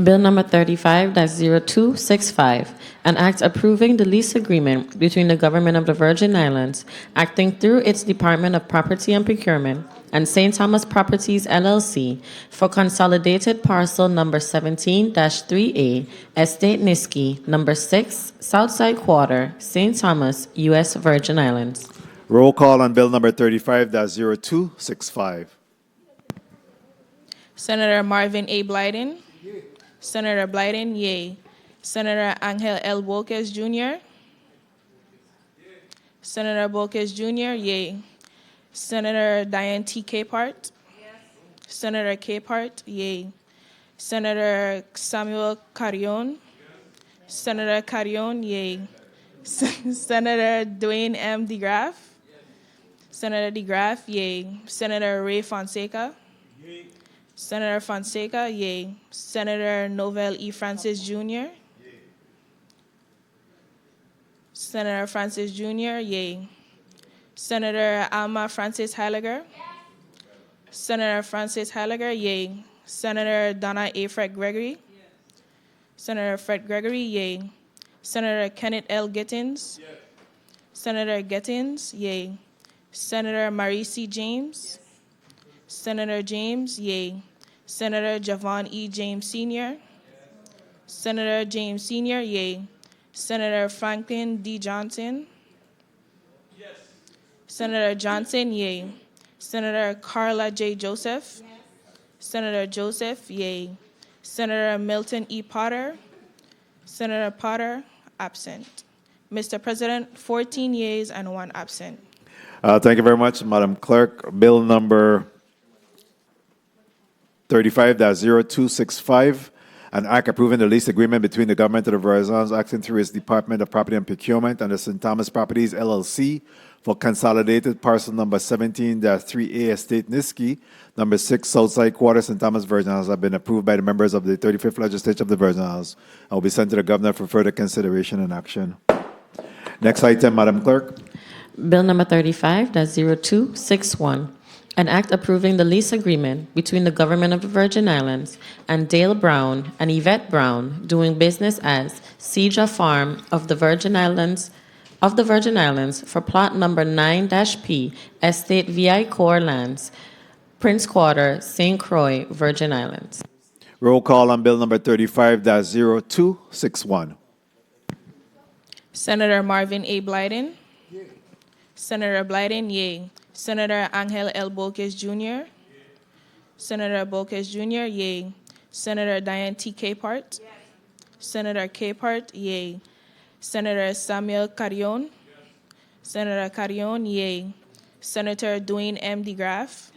Bill number 35-0265, an act approving the lease agreement between the government of the Virgin Islands, acting through its Department of Property and Procurement, and St. Thomas Properties, LLC, for consolidated parcel number 17-3A, Estate Niski, number 6, Southside Quarter, St. Thomas, U.S. Virgin Islands. Roll call on Bill number 35-0265. Senator Marvin A. Blyden. Senator Blyden, yay. Senator Angel L. Bolkes Jr. Senator Bolkes Jr., yay. Senator Diane T. Capehart. Senator Capehart, yay. Senator Samuel Carrion. Senator Carrion, yay. Senator Dwayne M. DeGraff. Senator DeGraff, yay. Senator Ray Fonseca. Senator Fonseca, yay. Senator Novell E. Francis Jr. Senator Francis Jr., yay. Senator Alma Francis Heiliger. Senator Francis Heiliger, yay. Senator Donna A. Fred Gregory. Senator Fred Gregory, yay. Senator Kenneth L. Gittins. Senator Gittins, yay. Senator Marie C. James. Senator James, yay. Senator Javon E. James Sr. Senator James Sr., yay. Senator Franklin D. Johnson. Senator Johnson, yay. Senator Carla J. Joseph. Senator Joseph, yay. Senator Milton E. Potter. Senator Potter, absent. Mr. President, 14 yeas and 1 absent. Thank you very much, Madam Clerk. Bill number 35-0265, an act approving the lease agreement between the government of the Virgin Islands acting through its Department of Property and Procurement and the St. Thomas Properties, LLC, for consolidated parcel number 17-3A Estate Niski, number 6 Southside Quarter, St. Thomas, Virgin Islands, have been approved by the members of the 35th Legislature of the Virgin Islands and will be sent to the Governor for further consideration and action. Next item, Madam Clerk. Bill number 35-0261, an act approving the lease agreement between the government of the Virgin Islands and Dale Brown and Yvette Brown, doing business as Cedra Farm of the Virgin Islands for plot number 9-P, Estate VI Core Lands, Prince Quarter, St. Croix, Virgin Islands. Roll call on Bill number 35-0261. Senator Marvin A. Blyden. Senator Blyden, yay. Senator Angel L. Bolkes Jr. Senator Bolkes Jr., yay. Senator Diane T. Capehart. Senator Capehart, yay. Senator Samuel Carrion. Senator Carrion, yay. Senator Dwayne M. DeGraff.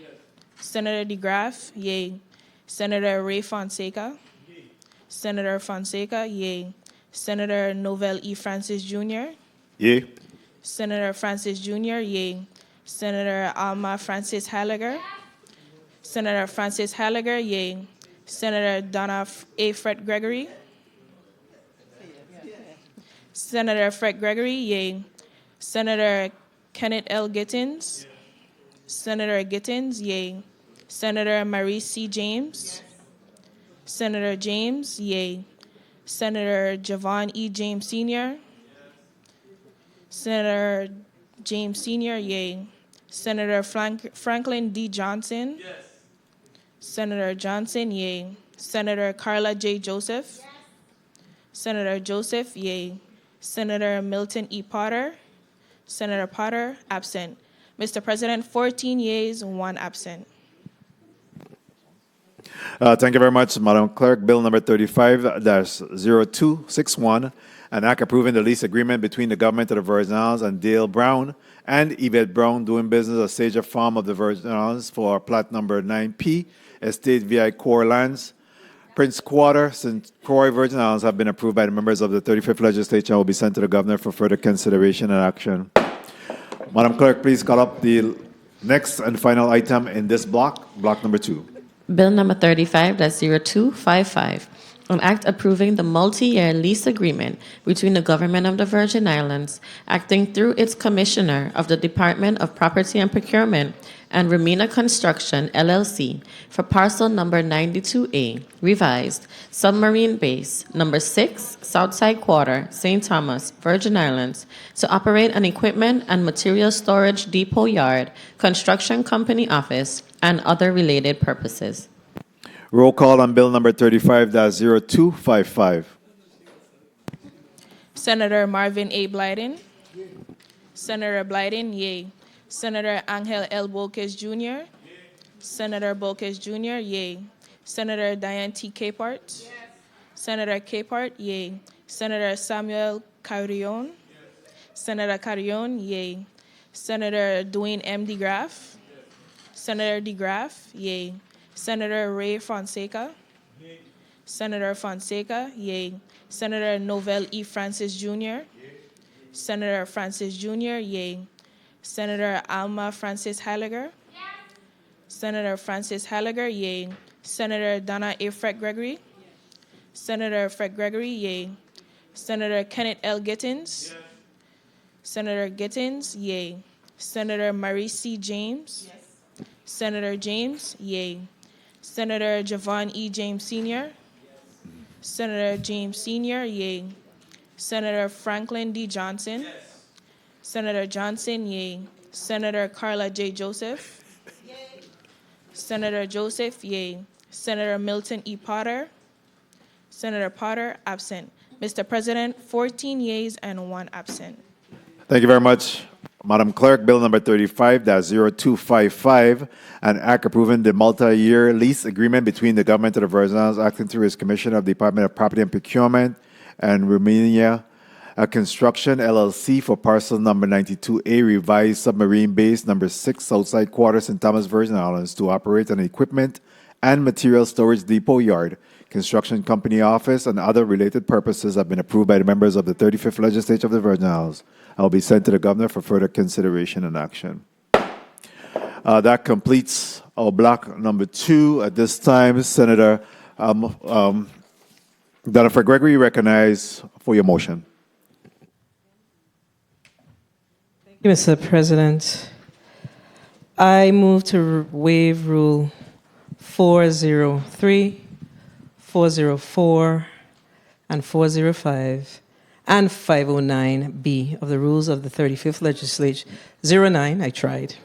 Senator DeGraff, yay. Senator Ray Fonseca. Senator Fonseca, yay. Senator Novell E. Francis Jr. Yay. Senator Francis Jr., yay. Senator Alma Francis Heiliger. Senator Francis Heiliger, yay. Senator Donna A. Fred Gregory. Senator Fred Gregory, yay. Senator Kenneth L. Gittins. Senator Gittins, yay. Senator Marie C. James. Senator James, yay. Senator Javon E. James Sr. Senator James Sr., yay. Senator Franklin D. Johnson. Senator Johnson, yay. Senator Carla J. Joseph. Senator Joseph, yay. Senator Milton E. Potter. Senator Potter, absent. Mr. President, 14 yeas, 1 absent. Thank you very much, Madam Clerk. Bill number 35-0261, an act approving the lease agreement between the government of the Virgin Islands and Dale Brown and Yvette Brown doing business as Sager Farm of the Virgin Islands for plat number 9P, Estate VI Core Lands, Prince Quarter, St. Croix, Virgin Islands have been approved by the members of the 35th Legislature and will be sent to the Governor for further consideration and action. Madam Clerk, please call up the next and final item in this block, block number 2. Bill number 35-0255, an act approving the multi-year lease agreement between the Government of the Virgin Islands, acting through its Commissioner of the Department of Property and Procurement, and Remina Construction, LLC, for parcel number 92A, revised, submarine base, number 6, Southside Quarter, St. Thomas, Virgin Islands, to operate an equipment and material storage depot yard, construction company office, and other related purposes. Roll call on bill number 35-0255. Senator Marvin A. Blyden. Senator Blyden, yay. Senator Angel L. Bolkes Jr. Senator Bolkes Jr., yay. Senator Diane T. Capehart. Senator Capehart, yay. Senator Samuel Carrion. Senator Carrion, yay. Senator Dwayne M. DeGraff. Senator DeGraff, yay. Senator Ray Fonseca. Senator Fonseca, yay. Senator Novell E. Francis Jr. Senator Francis Jr., yay. Senator Alma Francis Heiliger. Senator Francis Heiliger, yay. Senator Donna A. Fred Gregory. Senator Fred Gregory, yay. Senator Kenneth L. Gittins. Senator Gittins, yay. Senator Marie C. James. Senator James, yay. Senator Javon E. James Sr. Senator James Sr., yay. Senator Franklin D. Johnson. Senator Johnson, yay. Senator Carla J. Joseph. Senator Joseph, yay. Senator Milton E. Potter. Senator Potter, absent. Mr. President, 14 yeas and 1 absent. Thank you very much, Madam Clerk. Bill number 35-0255, an act approving the multi-year lease agreement between the Government of the Virgin Islands, acting through its Commissioner of the Department of Property and Procurement, and Romania Construction, LLC, for parcel number 92A, revised submarine base number 6, Southside Quarter, St. Thomas, Virgin Islands, to operate an equipment and material storage depot yard, construction company office, and other related purposes have been approved by the members of the 35th Legislature of the Virgin Islands. I will be sent to the Governor for further consideration and action. That completes our block number 2. At this time, Senator Donna Fred Gregory, recognized for your motion. Thank you, Mr. President. I move to waive Rule 403, 404, and 405, and 509B of the rules of the 35th Legislature, 09, I tried,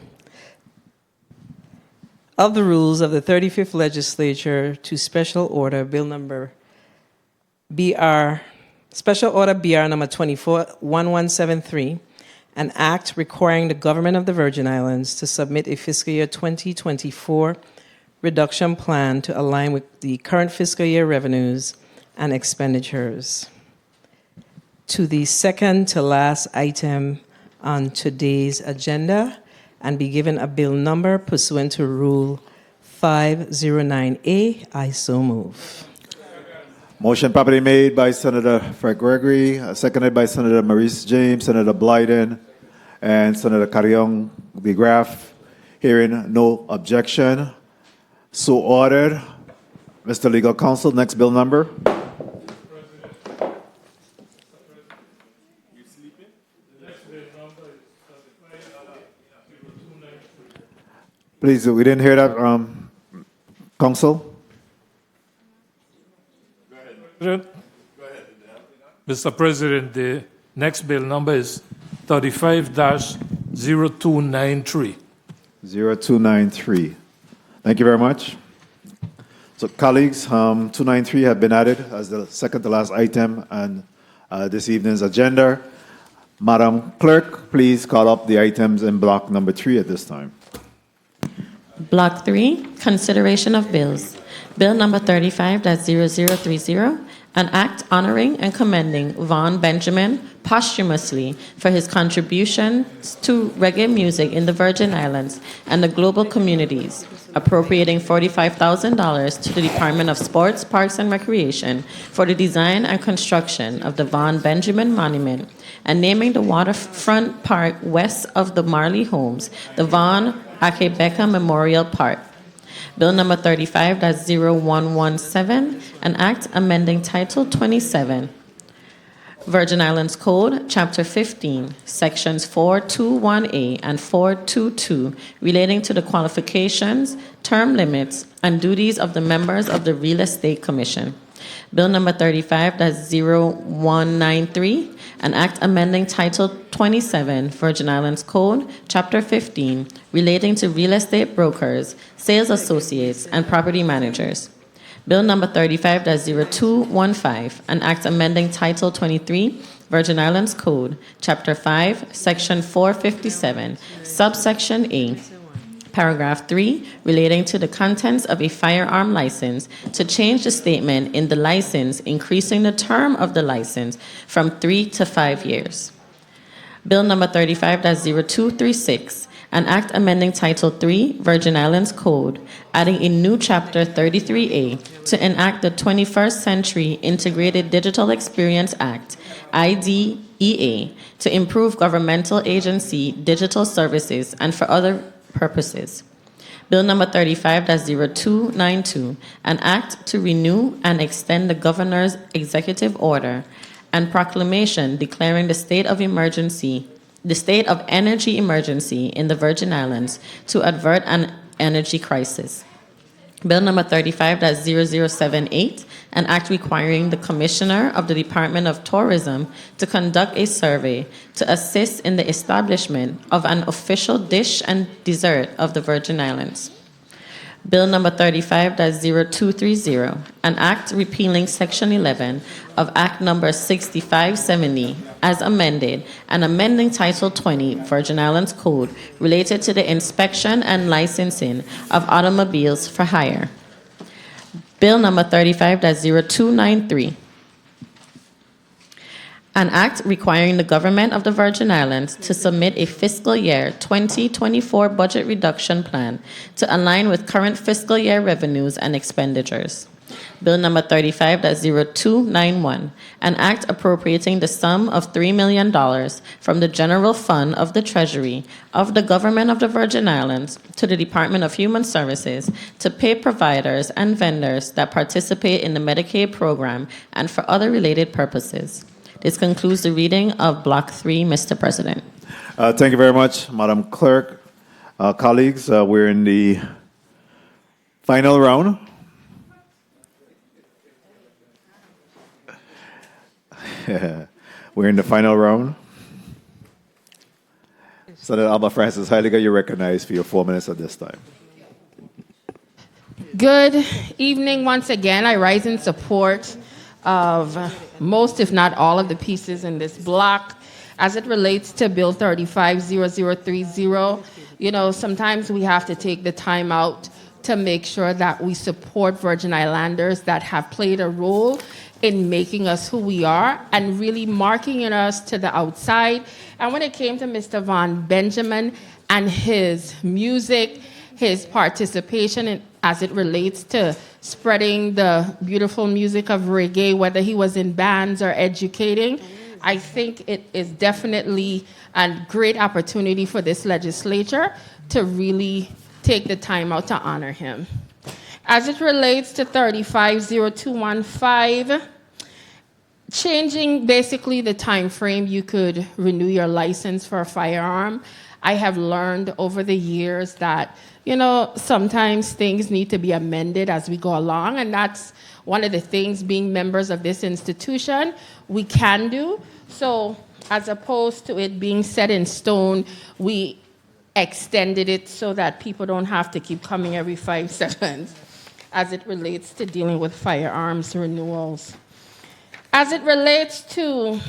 of the rules of the 35th Legislature to Special Order Bill number Special Order BR number 241173, an act requiring the Government of the Virgin Islands to submit a fiscal year 2024 reduction plan to align with the current fiscal year revenues and expenditures. To the second to last item on today's agenda, and be given a bill number pursuant to Rule 509A, I so move. Motion properly made by Senator Fred Gregory, seconded by Senator Maurice James, Senator Blyden, and Senator Carrion DeGraff. Hearing no objection, so ordered. Mr. Legal Counsel, next bill number. Please, we didn't hear that, Counsel. Mr. President, the next bill number is 35-0293. 0293. Thank you very much. So, colleagues, 293 have been added as the second to last item on this evening's agenda. Madam Clerk, please call up the items in block number 3 at this time. Block 3, consideration of bills. Bill number 35-0030, an act honoring and commending Vaughn Benjamin posthumously for his contributions to reggae music in the Virgin Islands and the global communities, appropriating $45,000 to the Department of Sports, Parks, and Recreation for the design and construction of the Vaughn Benjamin Monument, and naming the waterfront park west of the Marley homes the Vaughn Akebeka Memorial Park. Bill number 35-0117, an act amending Title 27, Virgin Islands Code, Chapter 15, Sections 421A and 422, relating to the qualifications, term limits, and duties of the members of the Real Estate Commission. Bill number 35-0193, an act amending Title 27, Virgin Islands Code, Chapter 15, relating to real estate brokers, sales associates, and property managers. Bill number 35-0215, an act amending Title 23, Virgin Islands Code, Chapter 5, Section 457, Subsection A, Paragraph 3, relating to the contents of a firearm license, to change the statement in the license, increasing the term of the license from 3 to 5 years. Bill number 35-0236, an act amending Title 3, Virgin Islands Code, adding a new Chapter 33A to enact the 21st Century Integrated Digital Experience Act, IDEA, to improve governmental agency digital services and for other purposes. Bill number 35-0292, an act to renew and extend the governor's executive order and proclamation declaring the state of energy emergency in the Virgin Islands to avert an energy crisis. Bill number 35-0078, an act requiring the Commissioner of the Department of Tourism to conduct a survey to assist in the establishment of an official dish and dessert of the Virgin Islands. Bill number 35-0230, an act repealing Section 11 of Act number 6570 as amended and amending Title 20 Virgin Islands Code related to the inspection and licensing of automobiles for hire. Bill number 35-0293, an act requiring the government of the Virgin Islands to submit a fiscal year 2024 budget reduction plan to align with current fiscal year revenues and expenditures. Bill number 35-0291, an act appropriating the sum of $3 million from the General Fund of the Treasury of the Government of the Virgin Islands to the Department of Human Services to pay providers and vendors that participate in the Medicaid program and for other related purposes. This concludes the reading of Block 3, Mr. President. Thank you very much, Madam Clerk. Colleagues, we're in the final round. We're in the final round. Senator Alma Francis Heiliger, you're recognized for your 4 minutes at this time. Good evening once again. I rise in support of most, if not all, of the pieces in this block. As it relates to Bill 35-0030, you know, sometimes we have to take the time out to make sure that we support Virgin Islanders that have played a role in making us who we are and really marking us to the outside. And when it came to Mr. Vaughn Benjamin and his music, his participation in, as it relates to spreading the beautiful music of reggae, whether he was in bands or educating, I think it is definitely a great opportunity for this legislature to really take the time out to honor him. As it relates to 35-0215, changing basically the time frame you could renew your license for a firearm, I have learned over the years that, you know, sometimes things need to be amended as we go along, and that's one of the things, being members of this institution, we can do. So as opposed to it being set in stone, we extended it so that people don't have to keep coming every 5 seconds as it relates to dealing with firearms renewals. As it relates to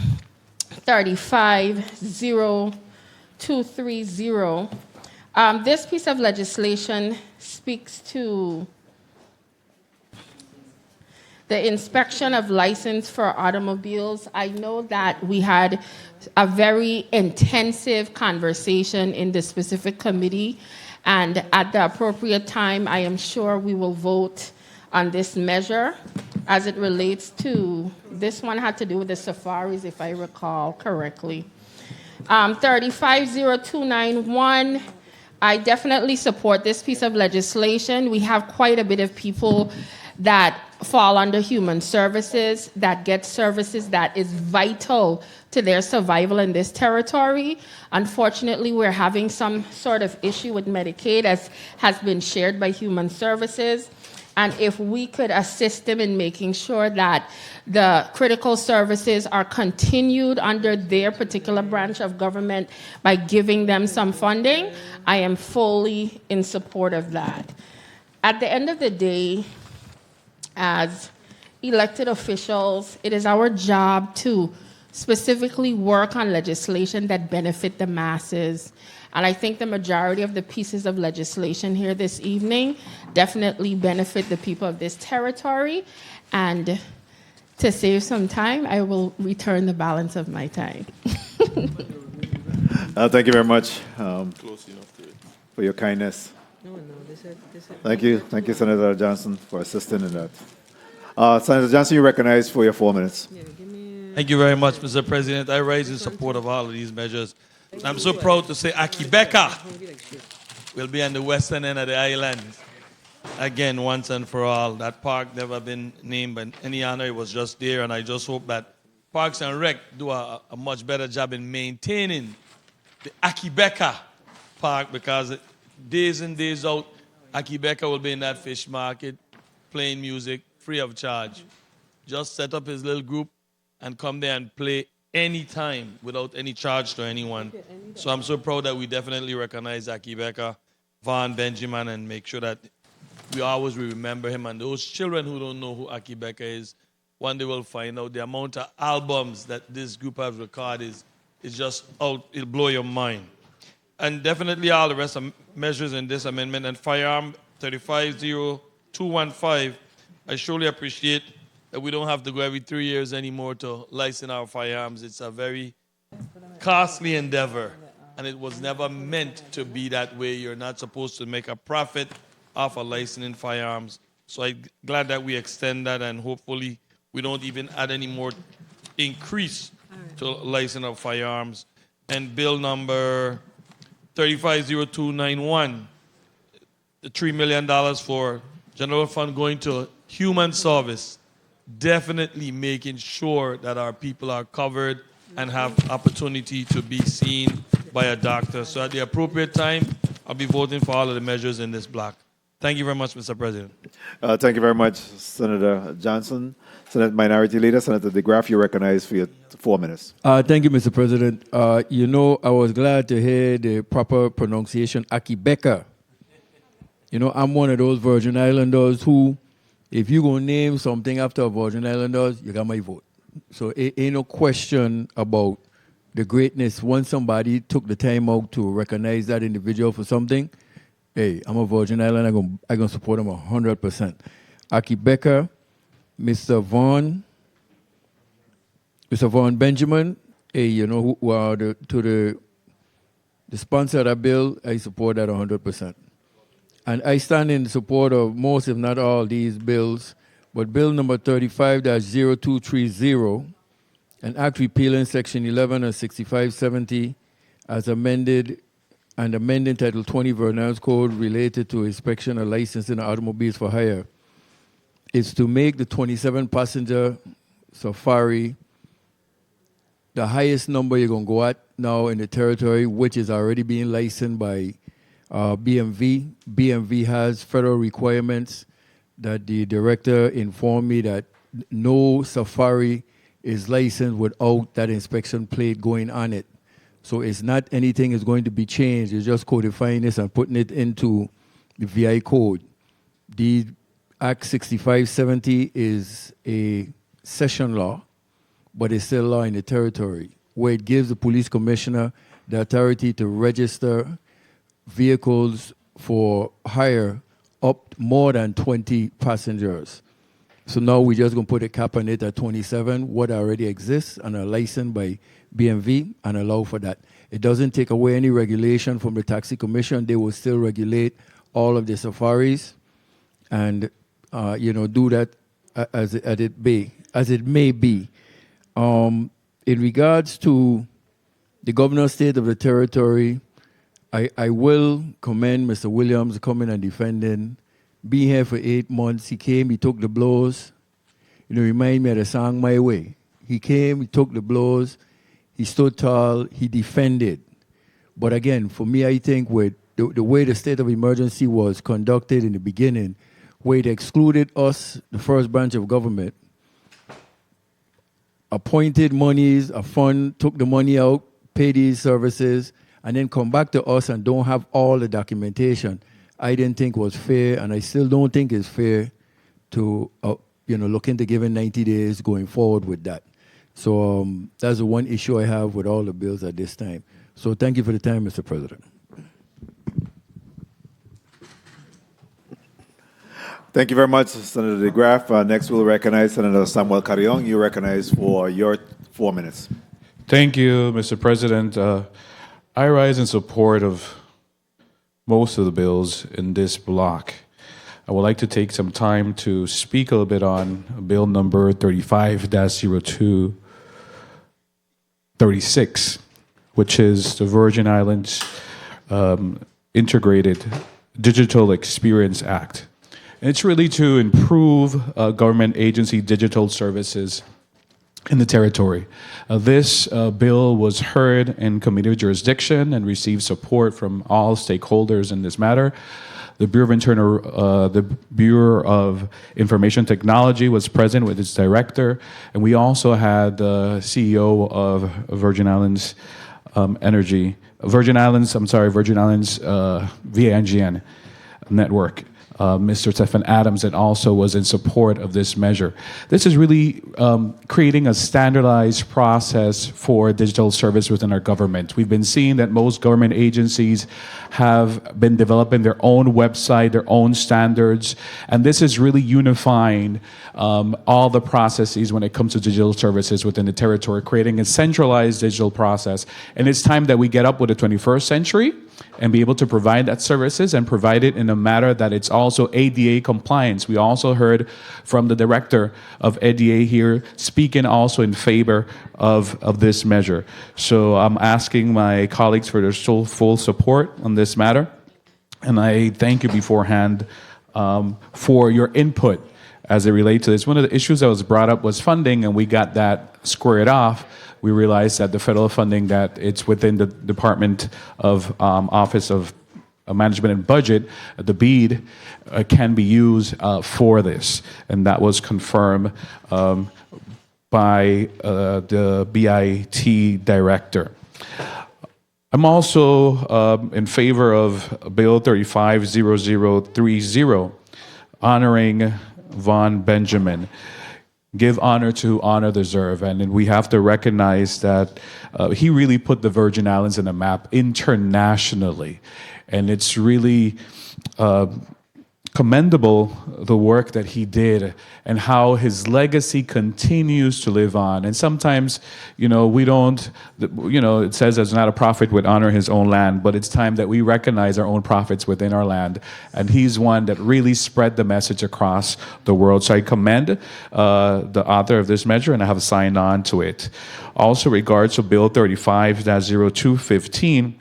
350-230. This piece of legislation speaks to the inspection of license for automobiles. I know that we had a very intensive conversation in the specific committee, and at the appropriate time, I am sure we will vote on this measure as it relates to, this one had to do with the safaris, if I recall correctly. 350291, I definitely support this piece of legislation. We have quite a bit of people that fall under human services, that get services that is vital to their survival in this territory. Unfortunately, we're having some sort of issue with Medicaid, as has been shared by human services. And if we could assist them in making sure that the critical services are continued under their particular branch of government by giving them some funding, I am fully in support of that. At the end of the day, as elected officials, it is our job to specifically work on legislation that benefit the masses. And I think the majority of the pieces of legislation here this evening definitely benefit the people of this territory. And to save some time, I will return the balance of my time. Thank you very much for your kindness. Thank you. Thank you, Senator Johnson, for assisting in that. Senator Johnson, you're recognized for your 4 minutes. Thank you very much, Mr. President. I rise in support of all of these measures. I'm so proud to say Akibeka will be on the western end of the island. Again, once and for all. That park never been named by any honor. It was just there, and I just hope that Parks and Rec do a much better job in maintaining the Akibeka Park, because days in, days out, Akibeka will be in that fish market playing music free of charge. Just set up his little group and come there and play anytime without any charge to anyone. So I'm so proud that we definitely recognize Akibeka, Vaughn Benjamin, and make sure that we always remember him. And those children who don't know who Akibeka is, one day will find out the amount of albums that this group has recorded is just out, it'll blow your mind. And definitely all the rest of measures in this amendment. And firearm 350215, I surely appreciate that we don't have to go every 3 years anymore to license our firearms. It's a very costly endeavor, and it was never meant to be that way. You're not supposed to make a profit off of licensing firearms. So I'm glad that we extend that, and hopefully we don't even add any more increase to license of firearms. And bill number 350291, the $3 million for general fund going to human service, definitely making sure that our people are covered and have opportunity to be seen by a doctor. So at the appropriate time, I'll be voting for all of the measures in this block. Thank you very much, Mr. President. Thank you very much, Senator Johnson. Senate Minority Leader, Senator DeGraff, you're recognized for your 4 minutes. Thank you, Mr. President. I was glad to hear the proper pronunciation, Akibeka. I'm one of those Virgin Islanders who, if you're going to name something after a Virgin Islanders, you got my vote. So it ain't no question about the greatness. Once somebody took the time out to recognize that individual for something, hey, I'm a Virgin Island, I'm going to support him 100%. Akibeka, Mr. Vaughn Benjamin, hey, who are the sponsor of that bill, I support that 100%. And I stand in support of most, if not all, these bills. But bill number 35-0230, an act repealing section 11 of 6570 as amended and amending Title 20 Verna's Code related to inspection of licensing automobiles for hire, is to make the 27-passenger Safari the highest number you're going to go at now in the territory, which is already being licensed by BMV. BMV has federal requirements that the director informed me that no Safari is licensed without that inspection plate going on it. So it's not anything is going to be changed. It's just codifying this and putting it into the VI code. The Act 6570 is a session law, but it's still law in the territory. where it gives the police commissioner the authority to register vehicles for hire up more than 20 passengers. So now we're just going to put a cap on it at 27, what already exists and are licensed by BMV, and allow for that. It doesn't take away any regulation from the Taxi Commission. They will still regulate all of the safaris and, do that as it may be. In regards to the governor state of the territory, I will commend Mr. Williams coming and defending. Being here for 8 months, he came, he took the blows. Remind me of the song My Way. He came, he took the blows, he stood tall, he defended. But again, for me, I think with the way the state of emergency was conducted in the beginning, where it excluded us, the first branch of government, appointed monies, a fund, took the money out, paid these services, and then come back to us and don't have all the documentation, I didn't think was fair, and I still don't think it's fair to look into giving 90 days going forward with that. So that's the one issue I have with all the bills at this time. So thank you for the time, Mr. President. Thank you very much, Senator DeGraff. Next, we'll recognize Senator Samuel Carrion. You're recognized for your 4 minutes. Thank you, Mr. President. I rise in support of most of the bills in this block. I would like to take some time to speak a little bit on bill number 35-0236, which is the Virgin Islands Integrated Digital Experience Act. And it's really to improve government agency digital services in the territory. This bill was heard in committee of jurisdiction and received support from all stakeholders in this matter. The Bureau of Information Technology was present with its director, and we also had the CEO of Virgin Islands Virgin Islands VNGN network. Mr. Stephen Adams, that also was in support of this measure. This is really creating a standardized process for digital service within our government. We've been seeing that most government agencies have been developing their own website, their own standards, and this is really unifying all the processes when it comes to digital services within the territory, creating a centralized digital process. And it's time that we get up with the 21st century and be able to provide that services and provide it in a manner that it's also ADA compliance. We also heard from the director of ADA here speaking also in favor of this measure. So I'm asking my colleagues for their full support on this matter. And I thank you beforehand for your input as it relates to this. One of the issues that was brought up was funding, and we got that squared off. We realized that the federal funding that it's within the Department of Office of Management and Budget, the BEAD, can be used for this. And that was confirmed by the BIT director. I'm also in favor of Bill 35-0030, honoring Von Benjamin. Give honor to honor deserve, and we have to recognize that he really put the Virgin Islands in a map internationally, and it's really commendable the work that he did and how his legacy continues to live on. And sometimes, we don't, it says there's not a prophet would honor his own land, but it's time that we recognize our own prophets within our land. And he's one that really spread the message across the world. So I commend the author of this measure, and I have signed on to it. Also, regards to Bill 35-0215,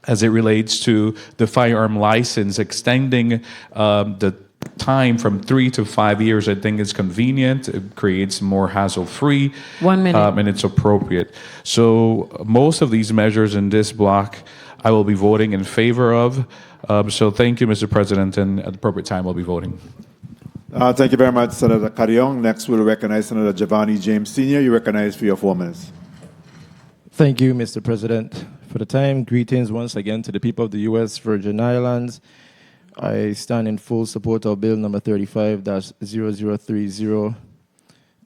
as it relates to the firearm license, extending the time from 3 to 5 years, I think is convenient. It creates more hassle-free. 1 minute. And it's appropriate. So most of these measures in this block, I will be voting in favor of. So thank you, Mr. President, and at the appropriate time, I'll be voting. Thank you very much, Senator Carrion. Next, we'll recognize Senator Giovanni James Sr. You're recognized for your 4 minutes. Thank you, Mr. President, for the time. Greetings once again to the people of the U.S. Virgin Islands. I stand in full support of Bill number 35-0030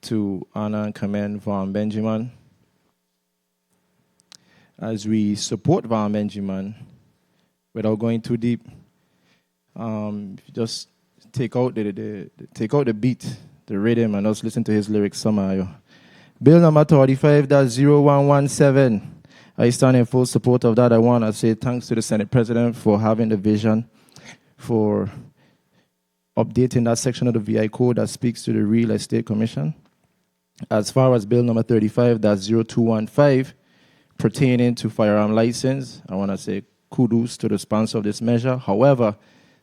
to honor and commend Von Benjamin. as we support Van Benjamin without going too deep. If you just take out the beat, the rhythm, and just listen to his lyrics somehow. Bill number 35-0117. I stand in full support of that. I want to say thanks to the Senate President for having the vision, for updating that section of the VI code that speaks to the Real Estate Commission. As far as Bill number 35-0215, pertaining to firearm license, I want to say kudos to the sponsor of this measure. However,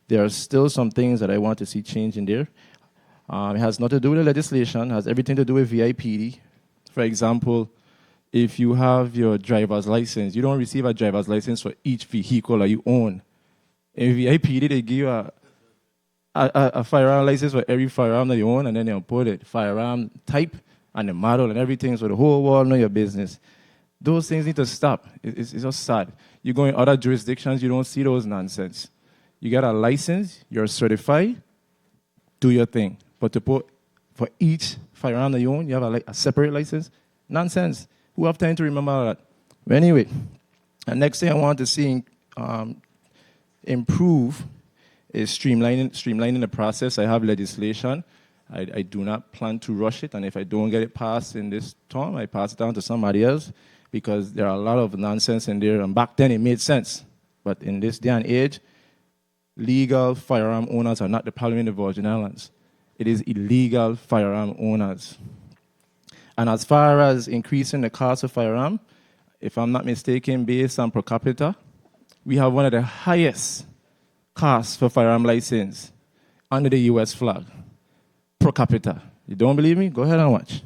there are still some things that I want to see change in there. It has nothing to do with the legislation, it has everything to do with VIPD. For example, if you have your driver's license, you don't receive a driver's license for each vehicle that you own. In VIPD, they give you a firearm license for every firearm that you own, and then they'll put it, firearm type and the model and everything, so the whole world know your business. Those things need to stop. It's just sad. You go in other jurisdictions, you don't see those nonsense. You get a license, you're certified, do your thing. But to put for each firearm that you own, you have a separate license? Nonsense. Who have time to remember all that? But anyway, the next thing I want to see improve is streamlining the process. I have legislation. I do not plan to rush it, and if I don't get it passed in this term, I pass it down to somebody else, because there are a lot of nonsense in there, and back then it made sense. But in this day and age, legal firearm owners are not the problem in the Virgin Islands. It is illegal firearm owners. And as far as increasing the cost of firearm, if I'm not mistaken, based on per capita, we have one of the highest costs for firearm license under the US flag, per capita. You don't believe me? Go ahead and watch.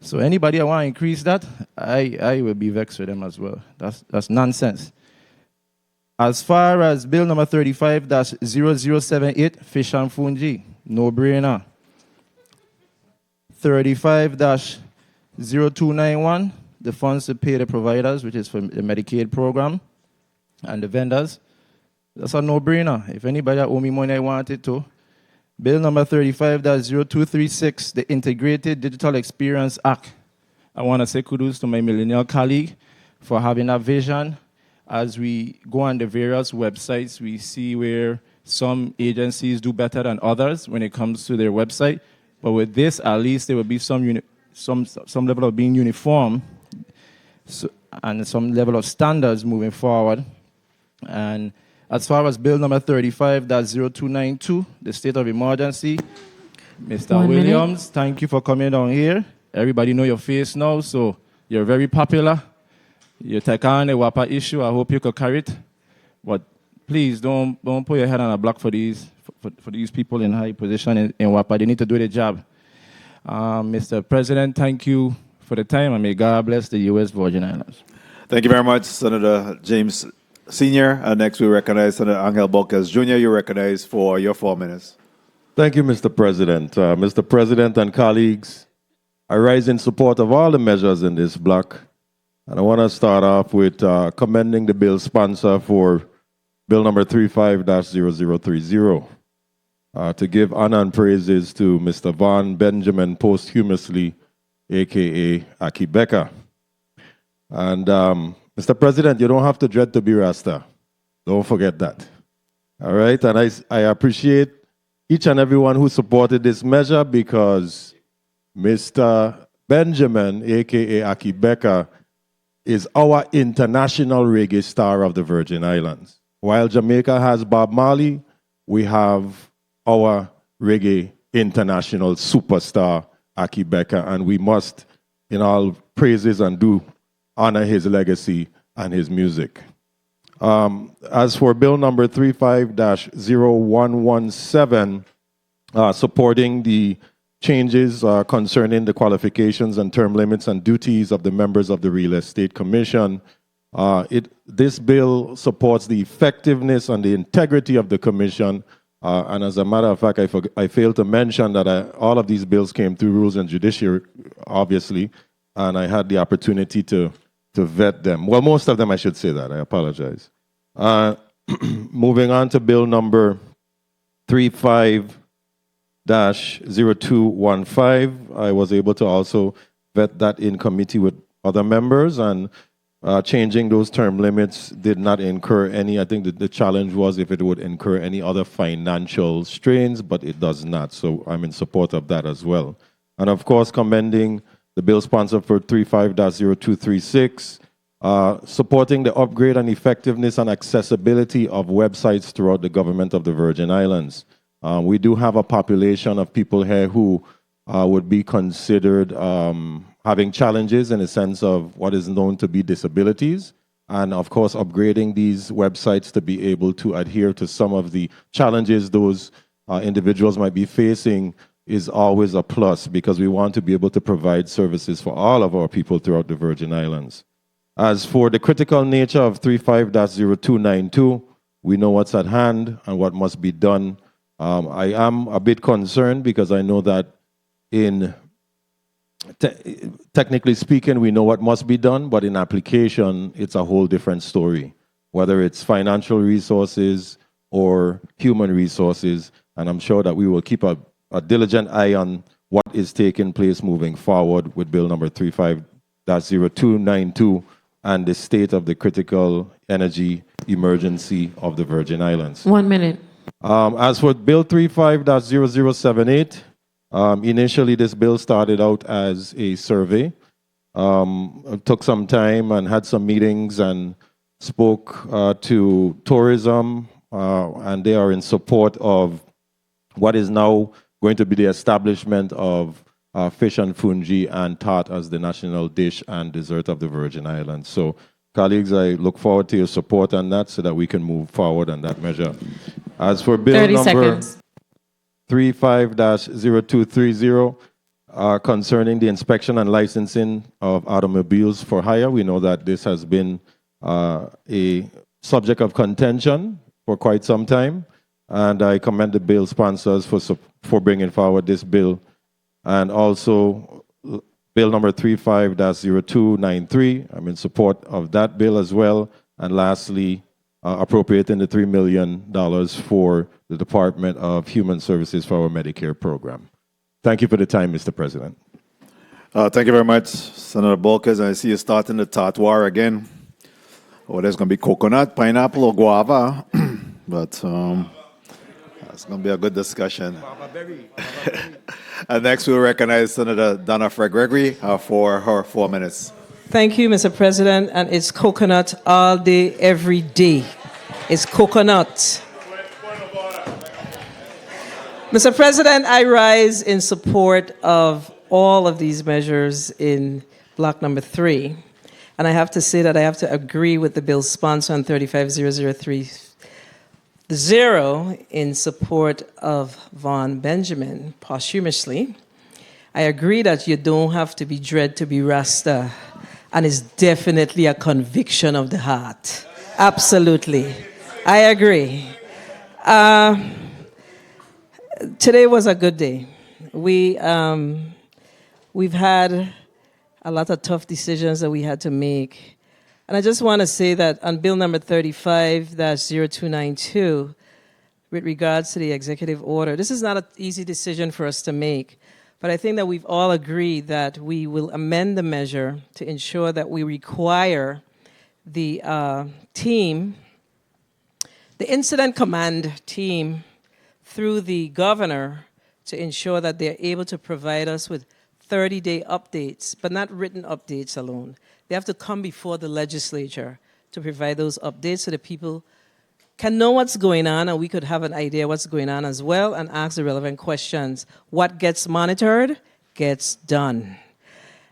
So anybody that want to increase that, I will be vexed with them as well. That's nonsense. As far as Bill number 35-0078, Fish and Fungi, no-brainer. 35-0291, the funds to pay the providers, which is for the Medicaid program, and the vendors. That's a no-brainer. If anybody that owe me money, I want it to. Bill number 35-0236, the Integrated Digital Experience Act. I want to say kudos to my millennial colleague for having that vision. As we go on the various websites, we see where some agencies do better than others when it comes to their website. But with this, at least there will be some level of being uniform, and some level of standards moving forward. And as far as Bill number 35-0292, the state of emergency, Mr. Williams, thank you for coming down here. Everybody know your face now, so you're very popular. You take on the WAPA issue. I hope you could carry it. But please don't put your head on a block for these people in high position in WAPA. They need to do their job. Mr. President, thank you for the time, and may God bless the U.S. Virgin Islands. Thank you very much, Senator James Sr. Next, we recognize Senator Angel Borges Jr. You're recognized for your 4 minutes. Thank you, Mr. President. Mr. President and colleagues, I rise in support of all the measures in this block. And I want to start off with commending the bill sponsor for Bill number 35-0030, to give honor and praises to Mr. Van Benjamin posthumously, a.k.a. Aki Becca. And Mr. President, you don't have to dread to be Rasta. Don't forget that. All right? And I appreciate each and everyone who supported this measure, because Mr. Benjamin, a.k.a. Aki Becca, is our international reggae star of the Virgin Islands. While Jamaica has Bob Marley, we have our reggae international superstar, Aki Becca, and we must, in all praises and do, honor his legacy and his music. As for Bill number 35-0117, supporting the changes concerning the qualifications and term limits and duties of the members of the Real Estate Commission, this bill supports the effectiveness and the integrity of the Commission. And as a matter of fact, I failed to mention that all of these bills came through Rules and Judiciary, obviously, and I had the opportunity to vet them. Well, most of them, I should say that. I apologize. Moving on to Bill number 35-0215, I was able to also vet that in committee with other members, and changing those term limits did not incur any. I think that the challenge was if it would incur any other financial strains, but it does not. So I'm in support of that as well. And of course, commending the bill sponsor for 35-0236, supporting the upgrade and effectiveness and accessibility of websites throughout the government of the Virgin Islands. We do have a population of people here who would be considered having challenges in the sense of what is known to be disabilities. And of course, upgrading these websites to be able to adhere to some of the challenges those individuals might be facing is always a plus, because we want to be able to provide services for all of our people throughout the Virgin Islands. As for the critical nature of 35-0292, we know what's at hand and what must be done. I am a bit concerned because I know that technically speaking, we know what must be done, but in application, it's a whole different story, whether it's financial resources or human resources. And I'm sure that we will keep a diligent eye on what is taking place moving forward with Bill number 35-0292 and the state of the critical energy emergency of the Virgin Islands. 1 minute. As for Bill 35-0078, initially this bill started out as a survey. It took some time and had some meetings and spoke to tourism, and they are in support of what is now going to be the establishment of fish and fungi and tart as the national dish and dessert of the Virgin Islands. So, colleagues, I look forward to your support on that so that we can move forward on that measure. As for Bill 30 number seconds. 35-0230, concerning the inspection and licensing of automobiles for hire, we know that this has been a subject of contention for quite some time, and I commend the bill sponsors for bringing forward this bill. And also, Bill number 35-0293, I'm in support of that bill as well. And lastly, appropriating the $3 million for the Department of Human Services for our Medicare program. Thank you for the time, Mr. President. Thank you very much, Senator Bolkers. I see you starting the tart war again. Oh, there's going to be coconut, pineapple, or guava. But it's going to be a good discussion. And next, we'll recognize Senator Donna Fred Gregory for her 4 minutes. Thank you, Mr. President. And it's coconut all day, every day. It's coconut. Mr. President, I rise in support of all of these measures in block number 3. And I have to say that I have to agree with the bill's sponsor on 35-0030 in support of Vaughn Benjamin posthumously. I agree that you don't have to be dread to be Rasta, and it's definitely a conviction of the heart. Absolutely. I agree. Today was a good day. We've had a lot of tough decisions that we had to make. And I just want to say that on bill number 35-0292, with regards to the executive order, this is not an easy decision for us to make. But I think that we've all agreed that we will amend the measure to ensure that we require the team, the incident command team, through the governor to ensure that they're able to provide us with 30-day updates, but not written updates alone. They have to come before the legislature to provide those updates so that people can know what's going on and we could have an idea what's going on as well and ask the relevant questions. What gets monitored gets done.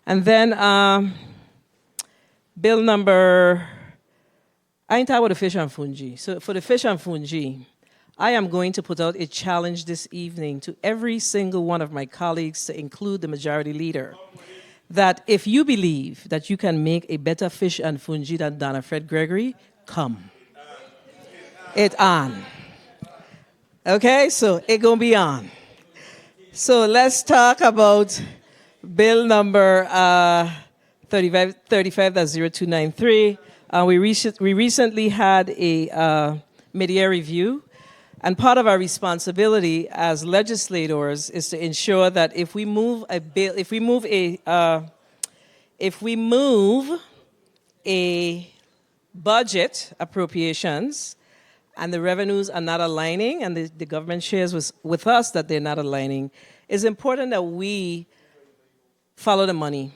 And then bill number, I ain't talking about the fish and fungi. So for the fish and fungi, I am going to put out a challenge this evening to every single one of my colleagues, to include the majority leader, that if you believe that you can make a better fish and fungi than Donna Fred Gregory, come. It on. Okay, so it gonna be on. So let's talk about bill number 35-0293. We recently had a mid-year review. And part of our responsibility as legislators is to ensure that if we move a bill, if we move a budget appropriations and the revenues are not aligning, and the government shares with us that they're not aligning, it's important that we follow the money.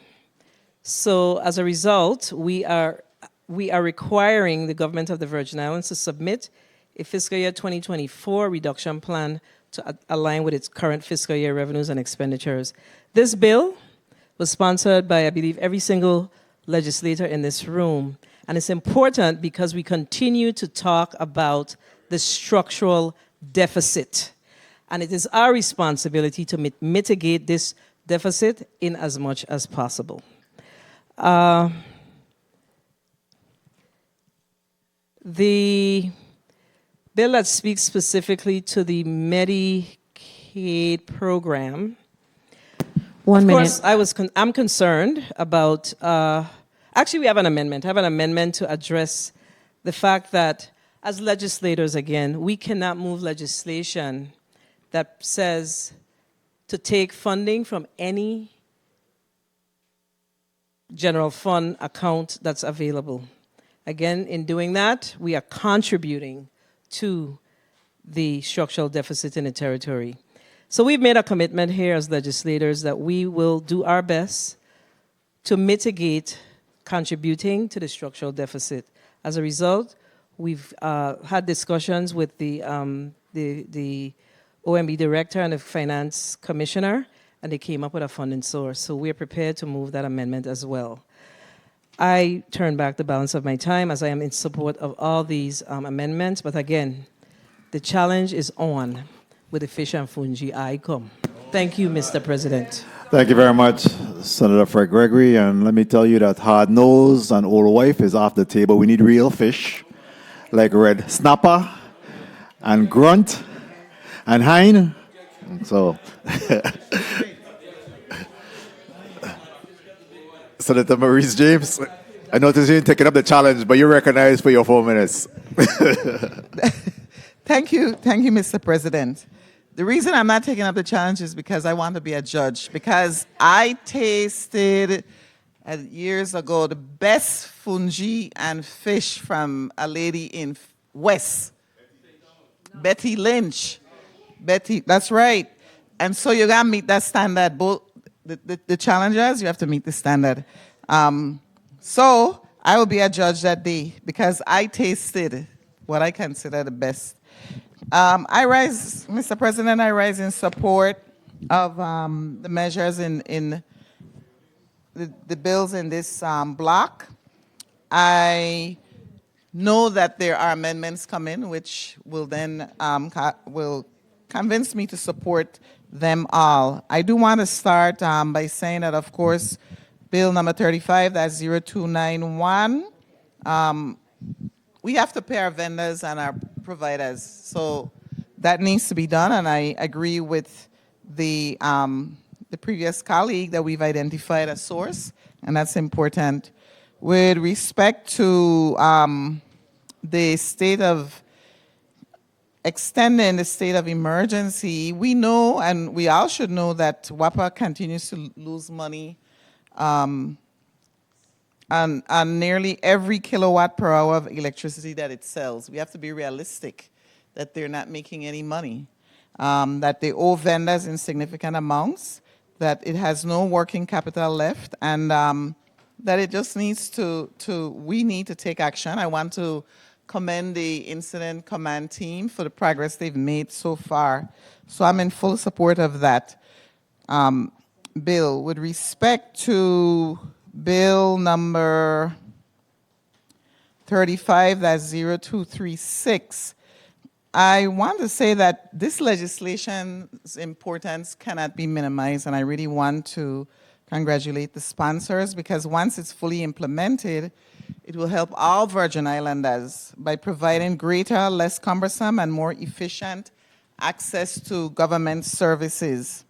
So as a result, we are requiring the government of the Virgin Islands to submit a fiscal year 2024 reduction plan to align with its current fiscal year revenues and expenditures. This bill was sponsored by, I believe, every single legislator in this room. And it's important because we continue to talk about the structural deficit. And it is our responsibility to mitigate this deficit in as much as possible. The bill that speaks specifically to the Medicaid program. One minute. Of course, I'm concerned about. Actually, we have an amendment. I have an amendment to address the fact that, as legislators, again, we cannot move legislation that says to take funding from any general fund account that's available. Again, in doing that, we are contributing to the structural deficit in the territory. So we've made a commitment here as legislators that we will do our best to mitigate contributing to the structural deficit. As a result, we've had discussions with the OMB director and the finance commissioner, and they came up with a funding source. So we're prepared to move that amendment as well. I turn back the balance of my time as I am in support of all these amendments. But again, the challenge is on with the fish and fungi. I come. Thank you, Mr. President. Thank you very much, Senator Fred Gregory. And let me tell you that hard nose and old wife is off the table. We need real fish, like red snapper and grunt and hine. So, Senator Maurice James, I noticed you taking up the challenge, but you're recognized for your 4 minutes. Thank you, Mr. President. The reason I'm not taking up the challenge is because I want to be a judge, because I tasted years ago the best fungi and fish from a lady in West, Betty Lynch. Betty, that's right. And so you got to meet that standard. Both the challengers, you have to meet the standard. So I will be a judge that day because I tasted what I consider the best. Mr. President, I rise in support of the measures in the bills in this block. I know that there are amendments coming, which will then will convince me to support them all. I do want to start by saying that, of course, Bill number 35, that's 0291. We have to pay our vendors and our providers, so that needs to be done. And I agree with the previous colleague that we've identified a source, and that's important. With respect to the state of extending the state of emergency, we know, and we all should know, that WAPA continues to lose money on nearly every kilowatt per hour of electricity that it sells. We have to be realistic that they're not making any money, that they owe vendors in significant amounts, that it has no working capital left, and that it just needs we need to take action. I want to commend the incident command team for the progress they've made so far. So I'm in full support of that bill. With respect to bill number 35, that's 0236, I want to say that this legislation's importance cannot be minimized, and I really want to congratulate the sponsors, because once it's fully implemented, it will help all Virgin Islanders by providing greater, less cumbersome, and more efficient access to government services.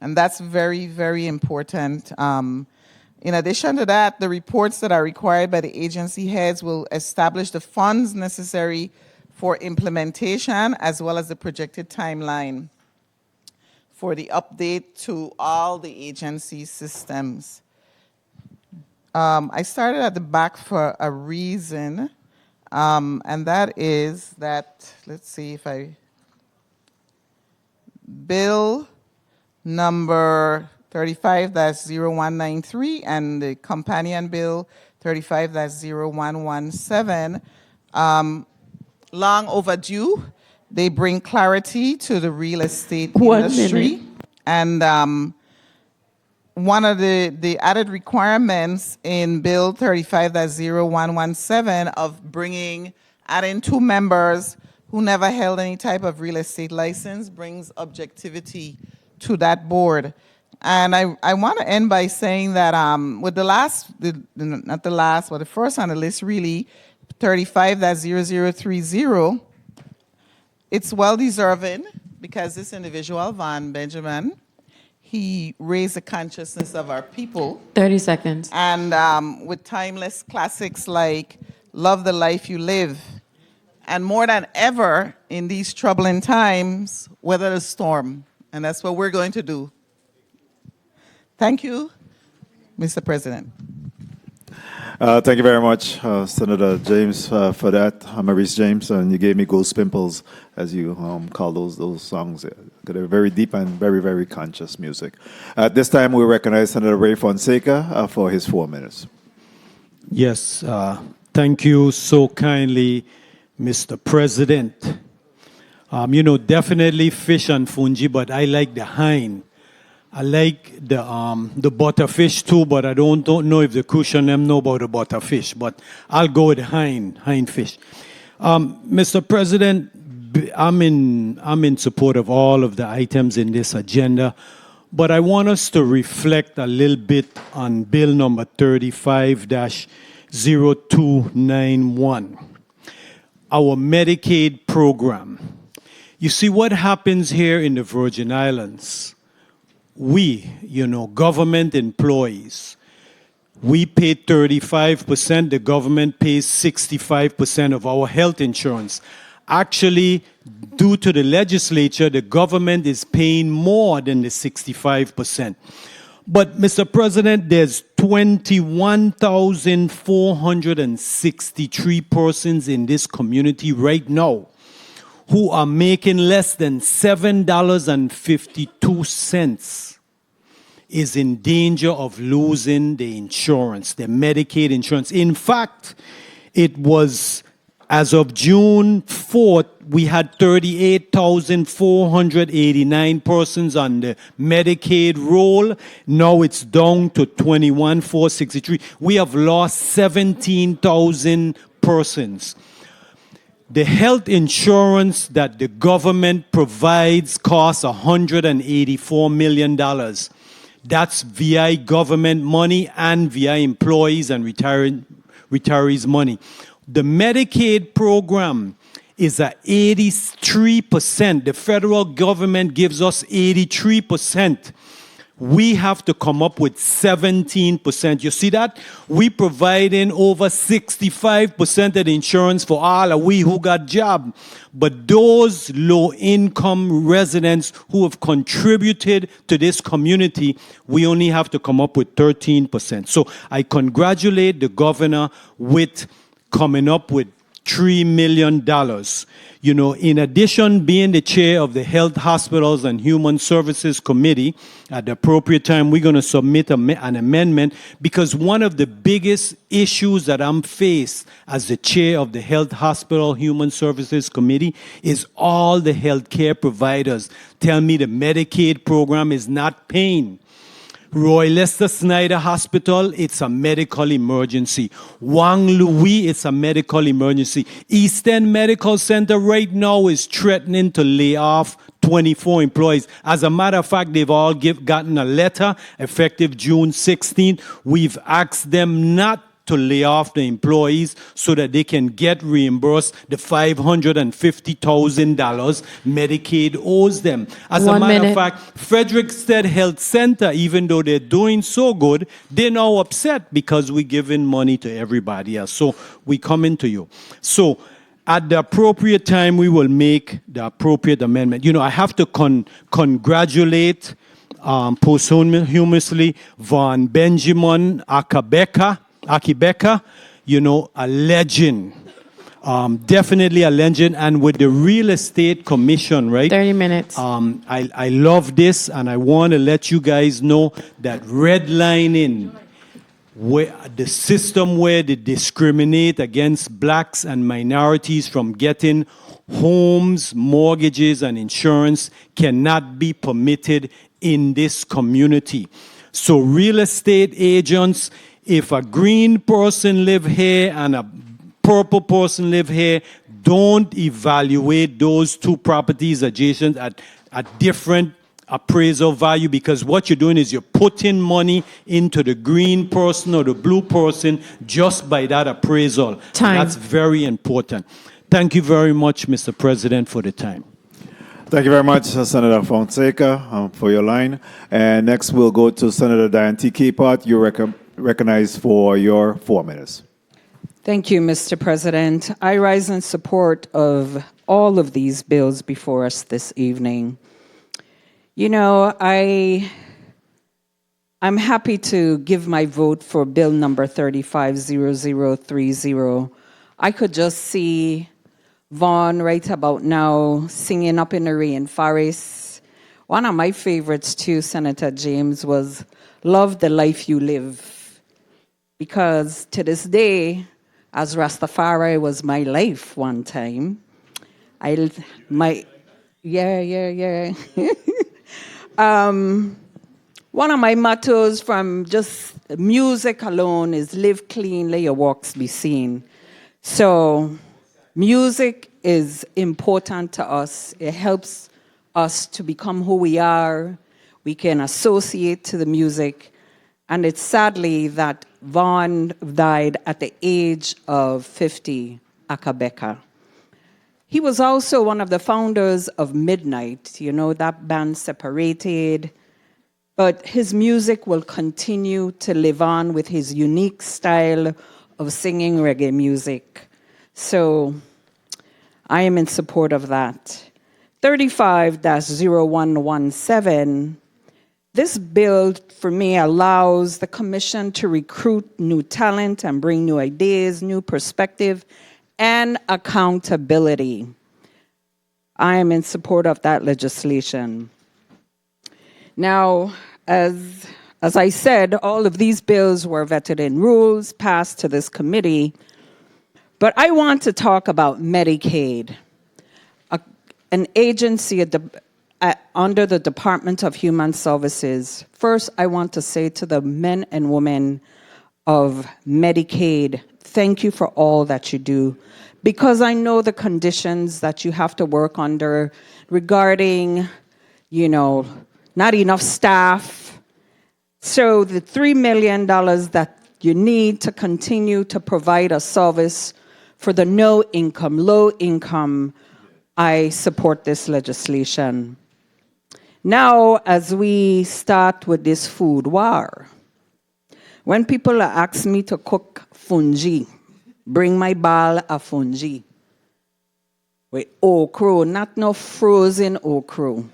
And that's very, very important. In addition to that, the reports that are required by the agency heads will establish the funds necessary for implementation, as well as the projected timeline for the update to all the agency systems. I started at the back for a reason, and that is that, let's see if I, Bill number 35-0193 and the companion bill 35-0117, long overdue. They bring clarity to the real estate 1 industry. minute. And one of the added requirements in Bill 35-0117 of adding 2 members who never held any type of real estate license brings objectivity to that board. And I want to end by saying that with not the last, but the first on the list really, 35-0030, it's well deserving because this individual, Von Benjamin, he raised the consciousness of our people. 30 seconds. And with timeless classics like Love the Life You Live. And more than ever in these troubling times, weather the storm. And that's what we're going to do. Thank you, Mr. President. Thank you very much, Senator James, for that. Maurice James, and you gave me ghost pimples, as you call those songs. They're very deep and very, very conscious music. At this time, we recognize Senator Ray Fonseca for his 4 minutes. Yes, thank you so kindly, Mr. President. Definitely fish and fungi, but I like the hind. I like the butterfish too, but I don't know if the cushion them know about the butterfish. But I'll go with hind fish. Mr. President, I'm in support of all of the items in this agenda, but I want us to reflect a little bit on Bill number 35-0291, our Medicaid program. You see what happens here in the Virgin Islands. We, government employees, we pay 35%, the government pays 65% of our health insurance. Actually, due to the legislature, the government is paying more than the 65%. But, Mr. President, there's 21,463 persons in this community right now who are making less than $7.52 is in danger of losing the insurance, the Medicaid insurance. In fact, it was, as of June 4th, we had 38,489 persons on the Medicaid roll. Now it's down to 21,463. We have lost 17,000 persons. The health insurance that the government provides costs $184 million. That's VI government money and VI employees and retirees' money. The Medicaid program is at 83%. The federal government gives us 83%. We have to come up with 17%. You see that? We providing over 65% of the insurance for all of we who got job. But those low-income residents who have contributed to this community, we only have to come up with 13%. So I congratulate the governor with coming up with $3 million. In addition, being the chair of the Health, Hospitals, and Human Services Committee, at the appropriate time, we're going to submit an amendment because one of the biggest issues that I'm faced as the chair of the Health, Hospital, Human Services Committee is all the healthcare providers tell me the Medicaid program is not paying. Roy Lester Snyder Hospital, it's a medical emergency. Wang Louis, it's a medical emergency. East End Medical Center right now is threatening to lay off 24 employees. As a matter of fact, they've all gotten a letter effective June 16th. We've asked them not to lay off the employees so that they can get reimbursed the $550,000 Medicaid owes them. As a matter of fact, Frederickstead Health Center, even though they're doing so good, they're now upset because we're giving money to everybody else. So we coming to you. So at the appropriate time, we will make the appropriate amendment. I have to congratulate posthumously Von Benjamin Akibeka, a legend. Definitely a legend. And with the Real Estate Commission, right? 30 minutes. I love this, and I want to let you guys know that redlining, where the system where they discriminate against blacks and minorities from getting homes, mortgages, and insurance cannot be permitted in this community. So real estate agents, if a green person live here and a purple person live here, don't evaluate those two properties adjacent at different appraisal value, because what you're doing is you're putting money into the green person or the blue person just by that appraisal. Time. That's very important. Thank you very much, Mr. President, for the time. Thank you very much, Senator Fonseca, for your line. And next we'll go to Senator Diane T. Caput. You're recognized for your 4 minutes. Thank you, Mr. President. I rise in support of all of these bills before us this evening. You know, I'm happy to give my vote for bill number 350030. I could just see Vaughn right about now singing Up in the Rainforest. One of my favorites too, Senator James, was Love the Life You Live. Because to this day, as Rastafari was my life one time, one of my mottos from just music alone is live clean, let your walks be seen. So music is important to us. It helps us to become who we are. We can associate to the music. And it's sadly that Vaughn died at the age of 50, Akabeka. He was also one of the founders of Midnight. You know, that band separated. But his music will continue to live on with his unique style of singing reggae music. So I am in support of that. 35-0117. This bill, for me, allows the commission to recruit new talent and bring new ideas, new perspective, and accountability. I am in support of that legislation. Now, as I said, all of these bills were vetted in rules, passed to this committee, but I want to talk about Medicaid, an agency under the Department of Human Services. First, I want to say to the men and women of Medicaid, thank you for all that you do, because I know the conditions that you have to work under regarding, not enough staff. So the $3 million that you need to continue to provide a service for the low income, I support this legislation. Now, as we start with this food war, when people ask me to cook fungi, bring my ball of fungi with okra, not no frozen okra.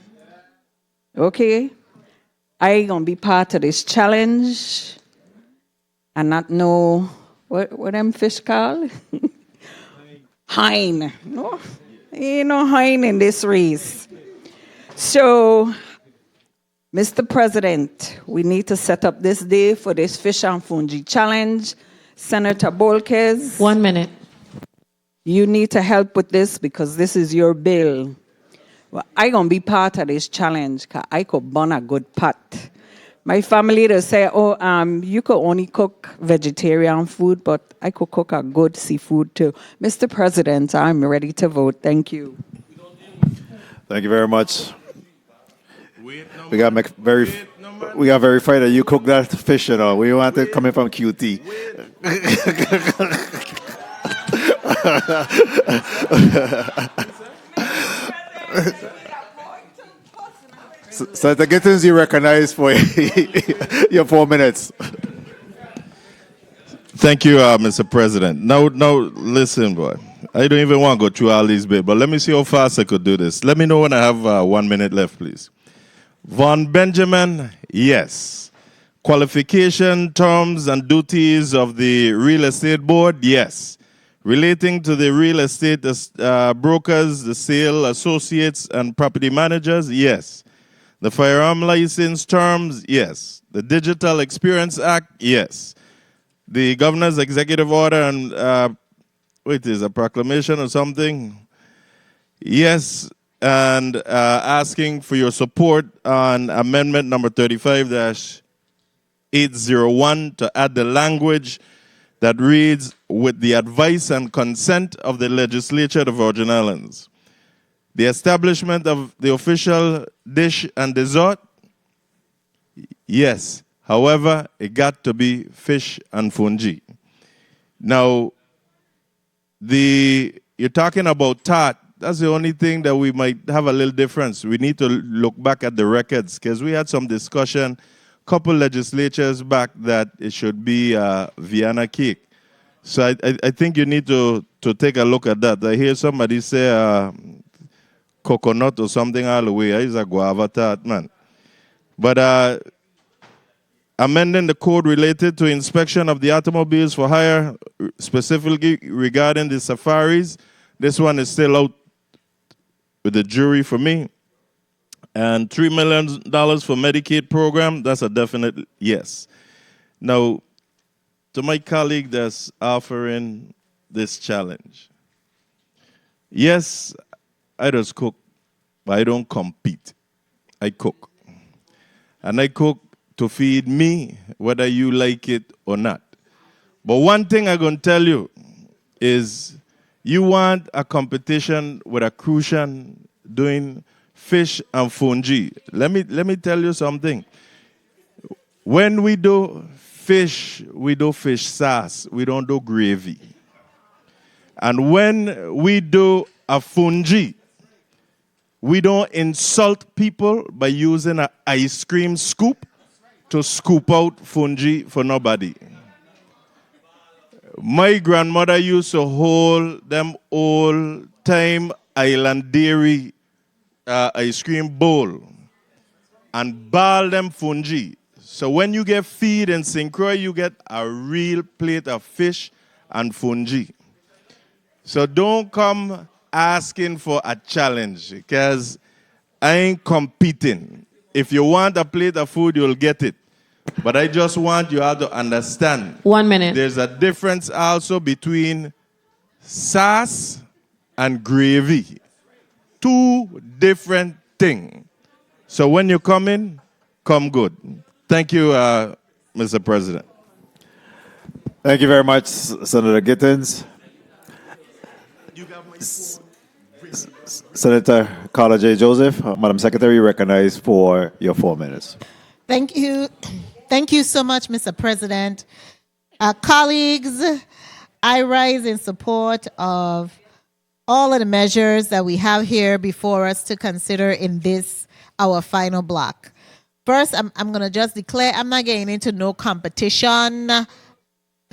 Okay? I gonna be part of this challenge and not know what them fish called? Hein. No, ain't no hein in this race. So, Mr. President, we need to set up this day for this fish and fungi challenge. Senator Bolkes. 1 minute. You need to help with this because this is your bill. Well, I gonna be part of this challenge because I could burn a good pot. My family, they say, you could only cook vegetarian food, but I could cook a good seafood too. Mr. President, I'm ready to vote. Thank you. Thank you very much. We got verified that you cook that fish, We want it coming from QT. Senator Gittins, you recognized for your 4 minutes. Thank you, Mr. President. Now, listen, boy. I don't even want to go through all these bits, but let me see how fast I could do this. Let me know when I have 1 minute left, please. Von Benjamin, yes. Qualification, terms, and duties of the real estate board, yes. Relating to the real estate brokers, the sale associates, and property managers, yes. The firearm license terms, yes. The Digital Experience Act, yes. The governor's executive order and, wait, is a proclamation or something? Yes. And asking for your support on amendment number 35-801 to add the language that reads, with the advice and consent of the legislature of the Virgin Islands. The establishment of the official dish and dessert, yes. However, it got to be fish and fungi. Now, you're talking about tart. That's the only thing that we might have a little difference. We need to look back at the records because we had some discussion, couple legislatures back, that it should be Vienna cake. So I think you need to take a look at that. I hear somebody say coconut or something all the way. It's a guava tart, man. But amending the code related to inspection of the automobiles for hire, specifically regarding the safaris, this one is still out with the jury for me. And $3 million for Medicaid program, that's a definite yes. Now, to my colleague that's offering this challenge, yes, I just cook, but I don't compete. I cook. And I cook to feed me, whether you like it or not. But one thing I'm going to tell you is, you want a competition with a crucian doing fish and fungi. Let me tell you something. When we do fish sauce. We don't do gravy. And when we do a fungi, we don't insult people by using an ice cream scoop to scoop out fungi for nobody. My grandmother used to hold them old-time Island Dairy ice cream bowl and ball them fungi. So when you get feed in St. Croix, you get a real plate of fish and fungi. So don't come asking for a challenge, because I ain't competing. If you want a plate of food, you'll get it. But I just want you all to understand. 1 minute. There's a difference also between sauce and gravy. Two different things. So when you come in, come good. Thank you, Mr. President. Thank you very much, Senator Gittins. Senator Carla J. Joseph, Madam Secretary, recognized for your 4 minutes. Thank you. Thank you so much, Mr. President. Colleagues, I rise in support of all of the measures that we have here before us to consider in this, our final block. First, I'm going to just declare I'm not getting into no competition.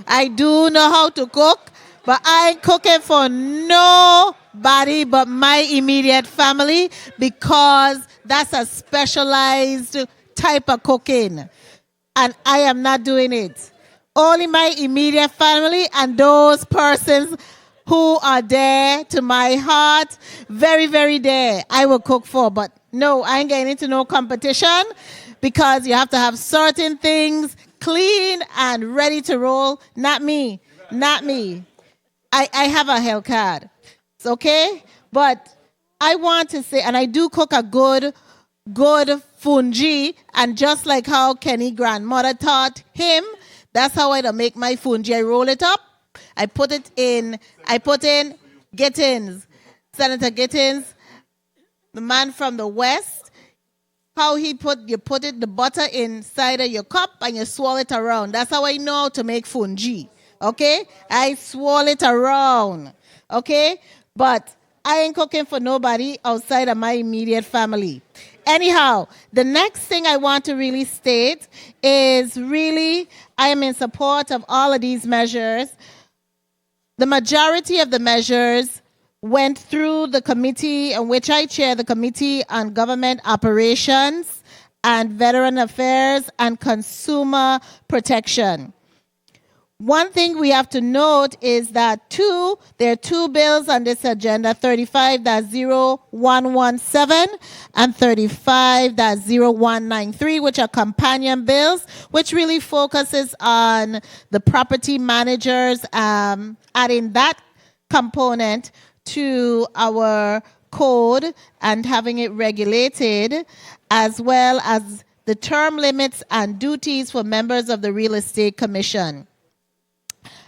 I do know how to cook, but I ain't cooking for nobody but my immediate family, because that's a specialized type of cooking. And I am not doing it. Only my immediate family and those persons who are dear to my heart, very, very dear, I will cook for. But no, I ain't getting into no competition, because you have to have certain things clean and ready to roll. Not me. Not me. I have a health card. It's okay? But I want to say, and I do cook a good fungi, and just like how Kenny grandmother taught him, that's how I make my fungi. I roll it up, I put in Gittins, Senator Gittins, the man from the West, how you put the butter inside of your cup and you swirl it around. That's how I know how to make fungi. Okay? I swirl it around. Okay? But I ain't cooking for nobody outside of my immediate family. Anyhow, the next thing I want to really state is really I am in support of all of these measures. The majority of the measures went through the committee in which I chair, the Committee on Government Operations and Veteran Affairs and Consumer Protection. One thing we have to note is that there are two bills on this agenda, 35-0117 and 35-0193, which are companion bills, which really focuses on the property managers, adding that component to our code and having it regulated, as well as the term limits and duties for members of the Real Estate Commission.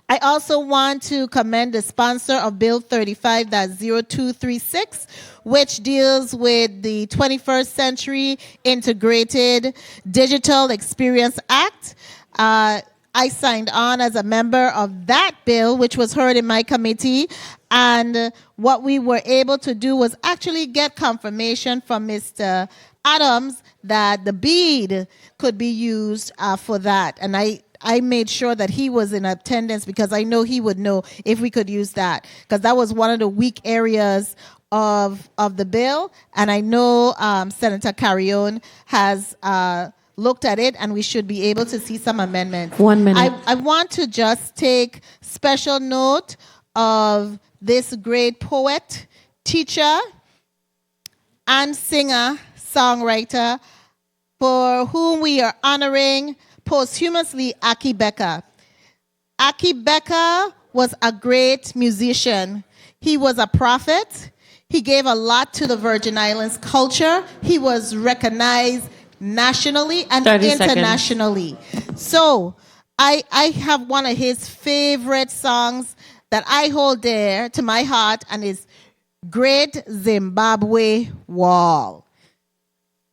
I also want to commend the sponsor of Bill 35-0236, which deals with the 21st Century Integrated Digital Experience Act. I signed on as a member of that bill, which was heard in my committee, and what we were able to do was actually get confirmation from Mr. Adams that the bead could be used for that, and I made sure that he was in attendance because I know he would know if we could use that, because that was one of the weak areas of the bill. And I know Senator Carrion has looked at it, and we should be able to see some amendments. 1 minute. I want to just take special note of this great poet, teacher, and singer, songwriter, for whom we are honoring posthumously Aki Becker. Aki Becker was a great musician. He was a prophet. He gave a lot to the Virgin Islands culture. He was recognized nationally and 30 internationally. So I have one of his favorite songs that I hold dear to my heart, and is Great Zimbabwe Wall.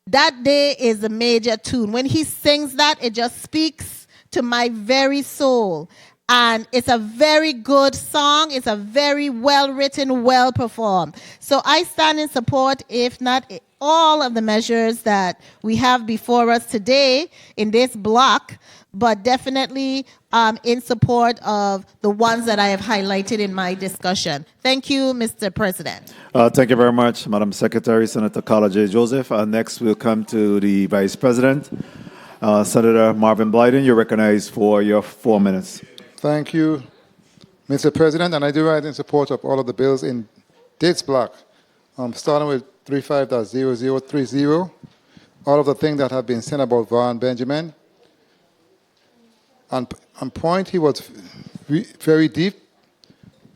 That day is a major tune. When he sings that, it just speaks to my very soul. And it's a very good song. It's a very well-written, well-performed. So I stand in support, if not all of the measures that we have before us today in this block, but definitely in support of the ones that I have highlighted in my discussion. Thank you, Mr. President. Thank you very much, Madam Secretary, Senator Carla J. Joseph. Next, we'll come to the Vice President. Senator Marvin Blyden, you're recognized for your 4 minutes. Thank you, Mr. President, and I do write in support of all of the bills in this block, starting with 35-0030, all of the things that have been said about Vaughn Benjamin. On point, he was very deep,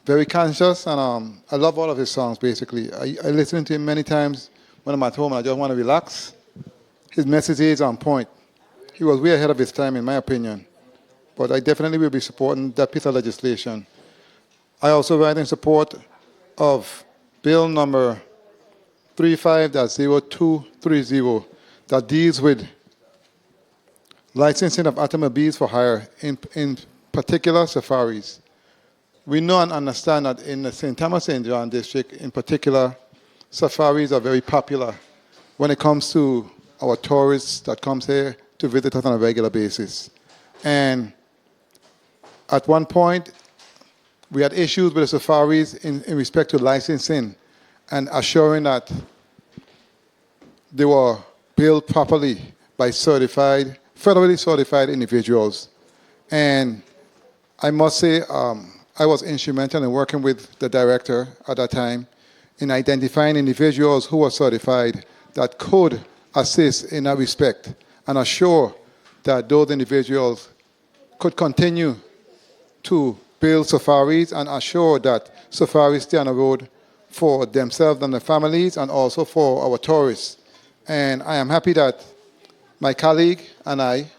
very conscious, and I love all of his songs, basically. I listen to him many times when I'm at home and I just want to relax. His message is on point. He was way ahead of his time, in my opinion. But I definitely will be supporting that piece of legislation. I also write in support of Bill number 35-0230 that deals with licensing of automobiles for hire, in particular safaris. We know and understand that in the St. Thomas St. John district, in particular, safaris are very popular when it comes to our tourists that comes here to visit us on a regular basis. And at one point, we had issues with the safaris in respect to licensing and assuring that they were built properly by federally certified individuals. And I must say, I was instrumental in working with the director at that time in identifying individuals who were certified that could assist in that respect and assure that those individuals could continue to build safaris and assure that safaris stay on the road for themselves and their families and also for our tourists. And I am happy that my colleague and I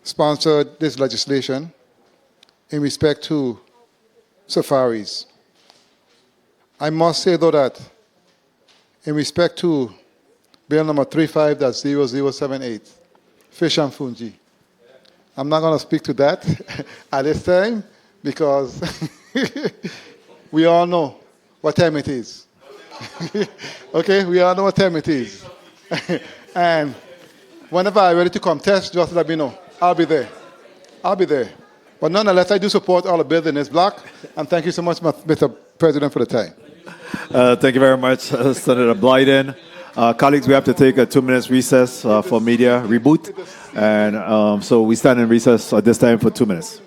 sponsored this legislation in respect to safaris. I must say, though, that in respect to Bill number 35-0078, fish and fungi, I'm not going to speak to that at this time because we all know what time it is. Okay, we all know what time it is. And whenever I'm ready to contest, just let me know. I'll be there. But nonetheless, I do support all the bills in this block. And thank you so much, Mr. President, for the time. Thank you very much, Senator Blyden. Colleagues, we have to take a 2 minutes recess for media reboot. And so we stand in recess at this time for 2 minutes.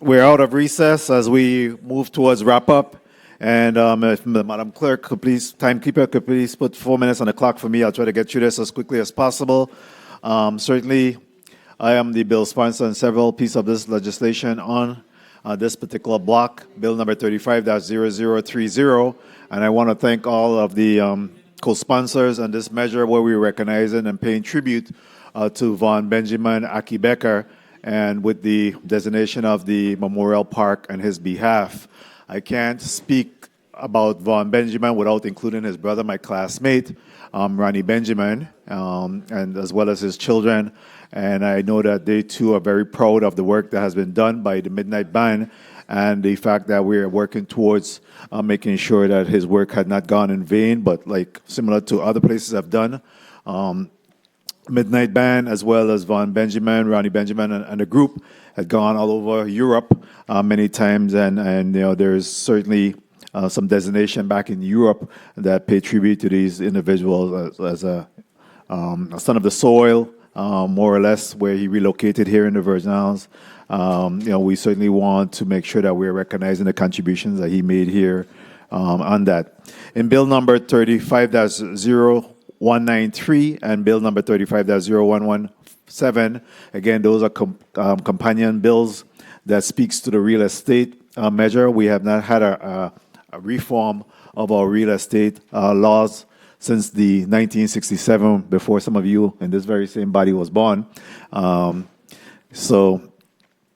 we're out of recess as we move towards wrap up. And if Madam Clerk could please, timekeeper could please put 4 minutes on the clock for me, I'll try to get through this as quickly as possible. Certainly, I am the bill sponsor on several pieces of this legislation on this particular block, Bill number 35-0030. And I want to thank all of the co-sponsors on this measure where we're recognizing and paying tribute to Vaughn Benjamin Aki Becker, and with the designation of the Memorial Park on his behalf. I can't speak about Vaughn Benjamin without including his brother, my classmate, Ronnie Benjamin, and as well as his children. And I know that they too are very proud of the work that has been done by the Midnight Band and the fact that we're working towards making sure that his work had not gone in vain, but like similar to other places have done. Midnight Band, as well as Vaughn Benjamin, Ronnie Benjamin, and the group had gone all over Europe many times, and you know there's certainly some designation back in Europe that pay tribute to these individuals as a son of the soil, more or less, where he relocated here in the Virgin Islands. You know, we certainly want to make sure that we're recognizing the contributions that he made here on that. In Bill number 35-0193 and Bill number 35-0117, again, those are companion bills that speaks to the real estate measure. We have not had a reform of our real estate laws since the 1967, before some of you in this very same body was born. So,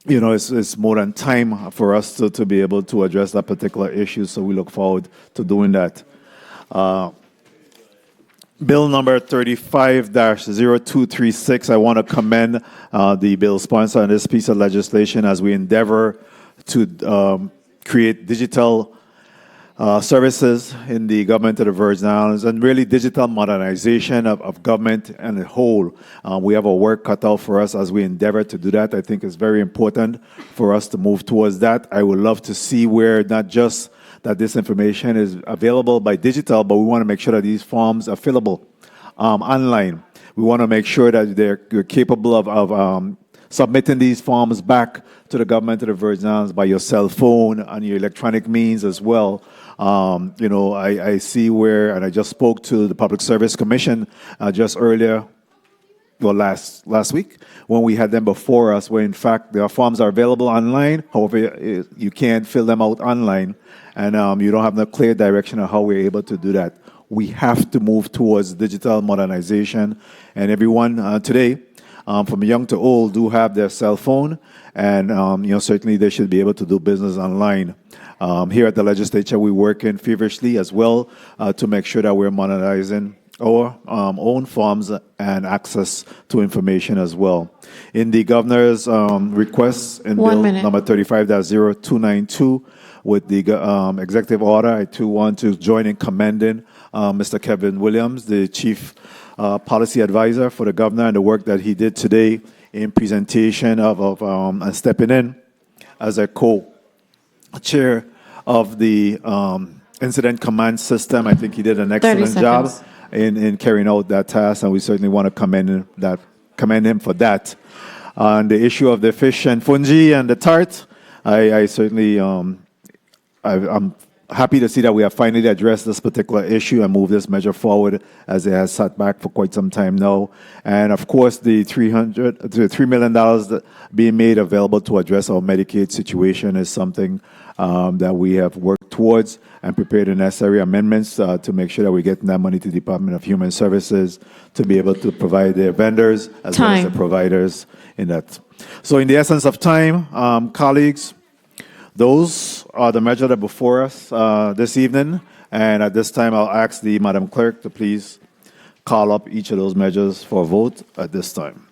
you know, it's more than time for us to be able to address that particular issue, so we look forward to doing that. Bill number 35-0236, I want to commend the bill sponsor on this piece of legislation as we endeavor to create digital services in the government of the Virgin Islands and really digital modernization of government and the whole. We have a work cut out for us as we endeavor to do that. I think it's very important for us to move towards that. I would love to see where not just that this information is available by digital, but we want to make sure that these forms are fillable online. We want to make sure that you're capable of submitting these forms back to the government of the Virgin Islands by your cell phone and your electronic means as well. You know, I see where, and I just spoke to the Public Service Commission just earlier, well, last week, when we had them before us, where in fact their forms are available online. However, you can't fill them out online, and you don't have no clear direction of how we're able to do that. We have to move towards digital modernization, and everyone today, from young to old, do have their cell phone, and you know, certainly they should be able to do business online. Here at the legislature, we work in feverishly as well to make sure that we're modernizing our own forms and access to information as well. In the governor's request in Bill number 35-0292 with the executive order, I too want to join in commending Mr. Kevin Williams, the Chief Policy Advisor for the governor, and the work that he did today in presentation of and stepping in as a co-chair of the Incident Command System. I think he did an excellent job in carrying out that task, and we certainly want to commend him for that. On the issue of the fish and fungi and the tart, I certainly I'm happy to see that we have finally addressed this particular issue and moved this measure forward, as it has sat back for quite some time now. And of course, the $3 million that being made available to address our Medicaid situation is something that we have worked towards and prepared the necessary amendments to make sure that we get that money to the Department of Human Services to be able to provide their vendors as well as the providers in that. So in the essence of time, colleagues, those are the measures that are before us this evening. And at this time, I'll ask the Madam Clerk to please call up each of those measures for a vote at this time.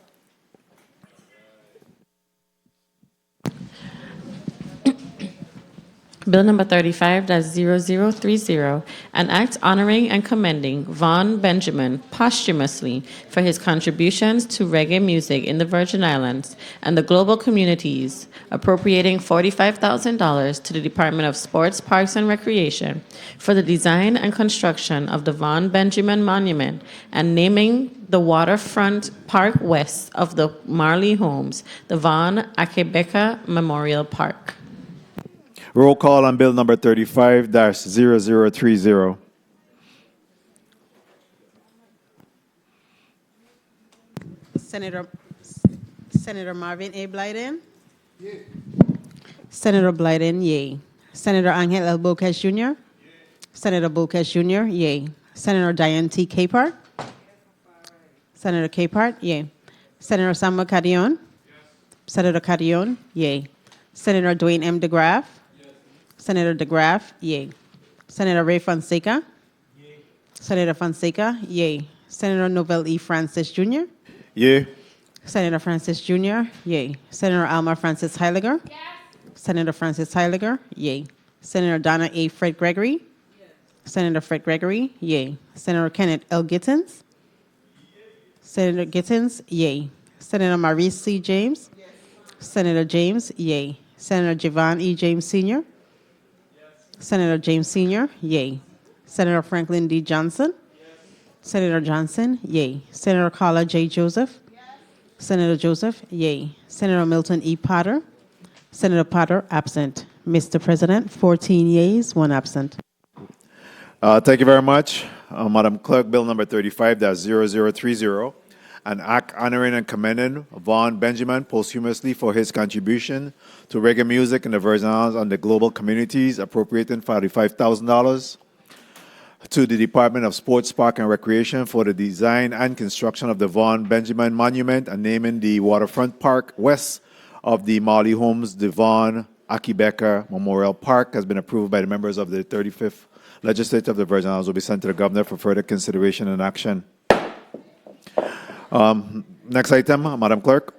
Bill number 35-0030, an act honoring and commending Vaughn Benjamin posthumously for his contributions to reggae music in the Virgin Islands and the global communities, appropriating $45,000 to the Department of Sports, Parks, and Recreation for the design and construction of the Vaughn Benjamin Monument and naming the waterfront park west of the Marley homes the Vaughn Akebeka Memorial Park. Roll call on bill number 35-0030. Senator Marvin A. Blyden? Senator Blyden, yay. Senator Angel L. Boquez Jr.? Senator Boquez Jr., yay. Senator Diane T. Capehart? Senator Capehart, yay. Senator Samuel Cadillon? Senator Cadillon, yay. Senator Dwayne M. DeGraff? Senator DeGraff, yay. Senator Ray Fonseca? Yay. Senator Fonseca, yay. Senator Novell E. Francis Jr.? Yay. Senator Francis Jr., yay. Senator Alma Francis Heiliger? Yes. Senator Francis Heiliger, yay. Senator Donna A. Fred Gregory? Yes. Senator Fred Gregory, yay. Senator Kenneth L. Gittens? Senator Gittens, yay. Senator Maurice C. James? Yes. Senator James, yay. Senator Javon E. James Sr.? Senator James Sr., yay. Senator Franklin D. Johnson? Yes. Senator Johnson, yay. Senator Carla J. Joseph? Yes. Senator Joseph, yay. Senator Milton E. Potter? Senator Potter, absent. Mr. President, 14 yeas, 1 absent. Thank you very much. Madam Clerk, bill number 35-0030, an act honoring and commending Vaughn Benjamin posthumously for his contribution to reggae music in the Virgin Islands and the global communities, appropriating $45,000 to the Department of Sports, Park, and Recreation for the design and construction of the Vaughn Benjamin Monument and naming the waterfront park west of the Marley homes the Vaughn Akebeka Memorial Park has been approved by the members of the 35th Legislature of the Virgin Islands. Will be sent to the Governor for further consideration and action. Next item, Madam Clerk.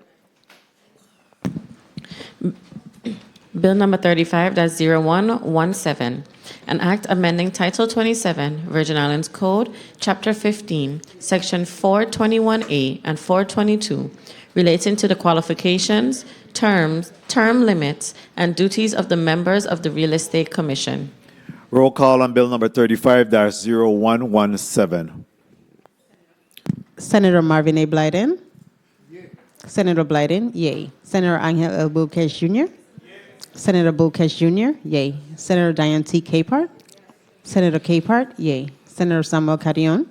Bill number 35-0117, an act amending Title 27, Virgin Islands Code, Chapter 15, Section 421A and 422, relating to the qualifications, term limits, and duties of the members of the Real Estate Commission. Roll call on bill number 35-0117. Senator Marvin A. Blyden? Yay. Senator Blyden, yay. Senator Angel L. Boquez Jr.? Yay. Senator Boquez Jr., yay. Senator Diane T. Capehart? Senator Capehart, yay. Senator Samuel Cadillon?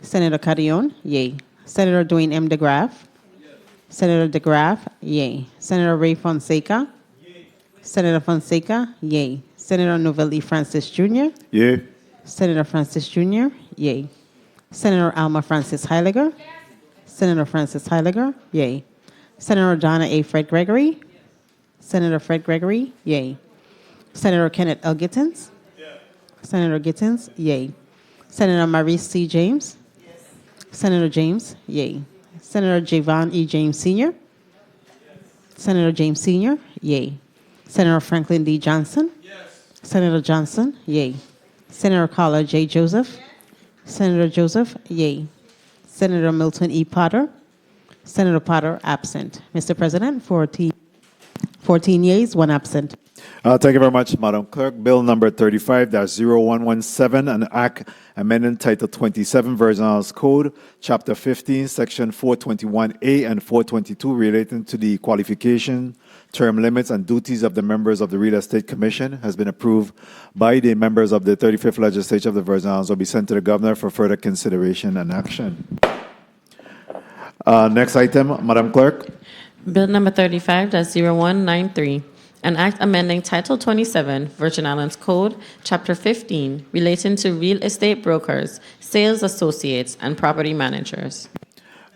Yes. Senator Cadillon, yay. Senator Dwayne M. DeGraff? Yes. Senator DeGraff, yay. Senator Ray Fonseca? Yay. Senator Fonseca, yay. Senator Novell E. Francis Jr.? Yay. Senator Francis Jr., yay. Senator Alma Francis Heiliger? Yes. Senator Francis Heiliger, yay. Senator Donna A. Fred Gregory? Yes. Senator Fred Gregory, yay. Senator Kenneth L. Gittens? Yes. Senator Gittens, yay. Senator Maurice C. James? Yes. Senator James, yay. Senator Javon E. James Sr.? Yes. Senator James Sr., yay. Senator Franklin D. Johnson? Yes. Senator Johnson, yay. Senator Carla J. Joseph? Yes. Senator Joseph, yay. Senator Milton E. Potter? Senator Potter, absent. Mr. President, 14 yeas, 1 absent. Thank you very much, Madam Clerk. Bill number 35-0117, an act amending Title 27, Virgin Islands Code, Chapter 15, Section 421A and 422, relating to the qualification, term limits, and duties of the members of the Real Estate Commission, has been approved by the members of the 35th Legislature of the Virgin Islands. Will be sent to the Governor for further consideration and action. Next item, Madam Clerk. Bill number 35-0193, an act amending Title 27, Virgin Islands Code, Chapter 15, relating to real estate brokers, sales associates, and property managers.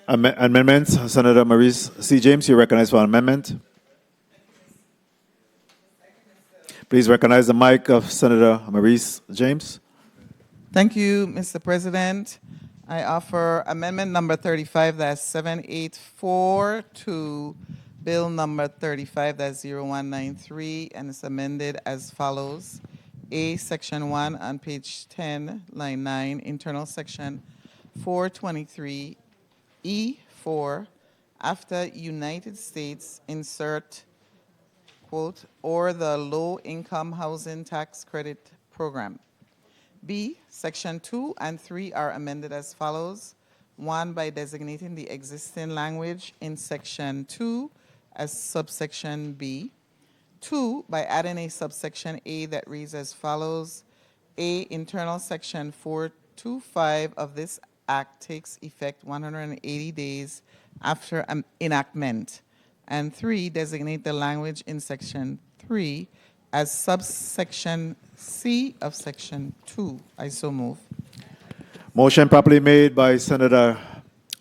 Amendments. Senator Maurice C. James, you recognize for an amendment. Please recognize the mic of Senator Maurice James. Thank you, Mr. President. I offer amendment number 35-784 to Bill number 35-0193, and it's amended as follows. A, Section 1 on page 10, line 9, internal section 423, E4, after United States, insert, quote, or the low-income housing tax credit program. B, Section 2 and 3 are amended as follows. 1, by designating the existing language in Section 2 as subsection B. 2, by adding a subsection A that reads as follows. A, internal Section 425 of this Act takes effect 180 days after enactment. And 3, designate the language in Section 3 as subsection C of Section 2. I so move. Motion properly made by Senator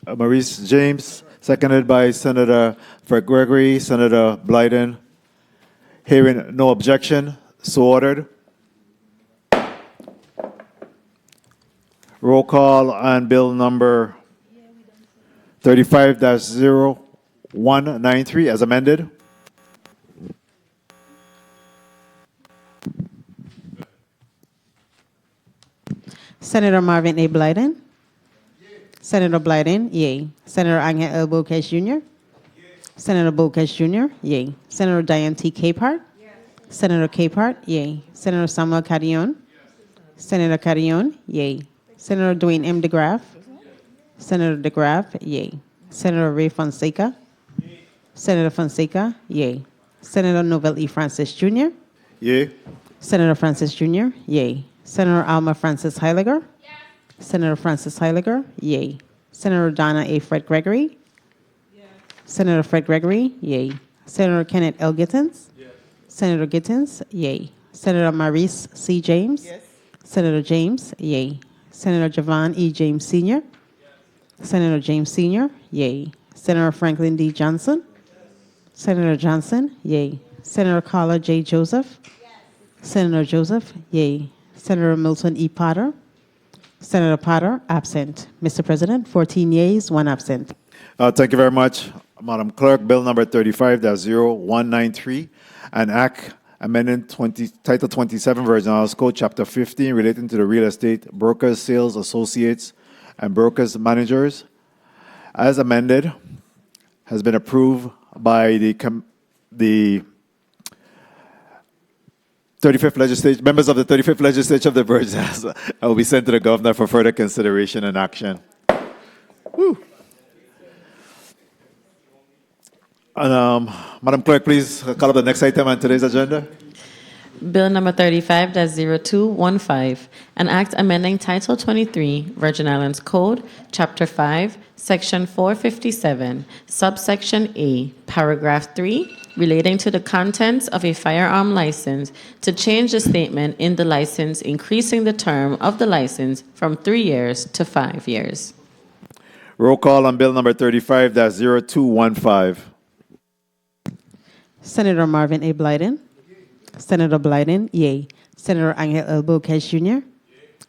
Maurice James, seconded by Senator Fred Gregory, Senator Blyden. Hearing no objection, so ordered. Roll call on bill number 35-0193 as amended. Senator Marvin A. Blyden. Senator Blyden, yay. Senator Angel L. Bokesh Jr. Senator Bokesh Jr., yay. Senator Diane T. Capehart. Senator Capehart, yay. Senator Samuel Carrion. Senator Carrion, yay. Senator Dwayne M. DeGraff. Senator DeGraff, yay. Senator Ray Fonseca. Senator Fonseca, yay. Senator Novell E. Francis Jr. Yay. Senator Francis Jr., yay. Senator Alma Francis Heiliger. Senator Francis Heiliger, yay. Senator Donna A. Fred Gregory. Senator Fred Gregory, yay. Senator Kenneth L. Gittens. Senator Gittens, yay. Senator Maurice C. James. Senator James, yay. Senator Javon E. James Sr. Senator James Sr., yay. Senator Franklin D. Johnson. Senator Johnson, yay. Senator Carla J. Joseph. Senator Joseph, yay. Senator Milton E. Potter. Senator Potter, absent. Mr. President, 14 yeas, 1 absent. Thank you very much, Madam Clerk. Bill number 35-0193, an act amending Title 27 Virgin Islands Code, Chapter 15, relating to the real estate brokers, sales associates, and brokers managers, as amended, has been approved by the 35th legislature, members of the 35th legislature of the Virgin Islands. Will be sent to the governor for further consideration and action. Woo. And, Madam Clerk, please call up the next item on today's agenda. Bill number 35-0215, an act amending Title 23, Virgin Islands Code, Chapter 5, Section 457, subsection A, paragraph 3, relating to the contents of a firearm license to change the statement in the license, increasing the term of the license from 3 years to 5 years. Roll call on bill number 35-0215. Senator Marvin A. Blyden. Senator Blyden, yay. Senator Angel L. Bokesh Jr.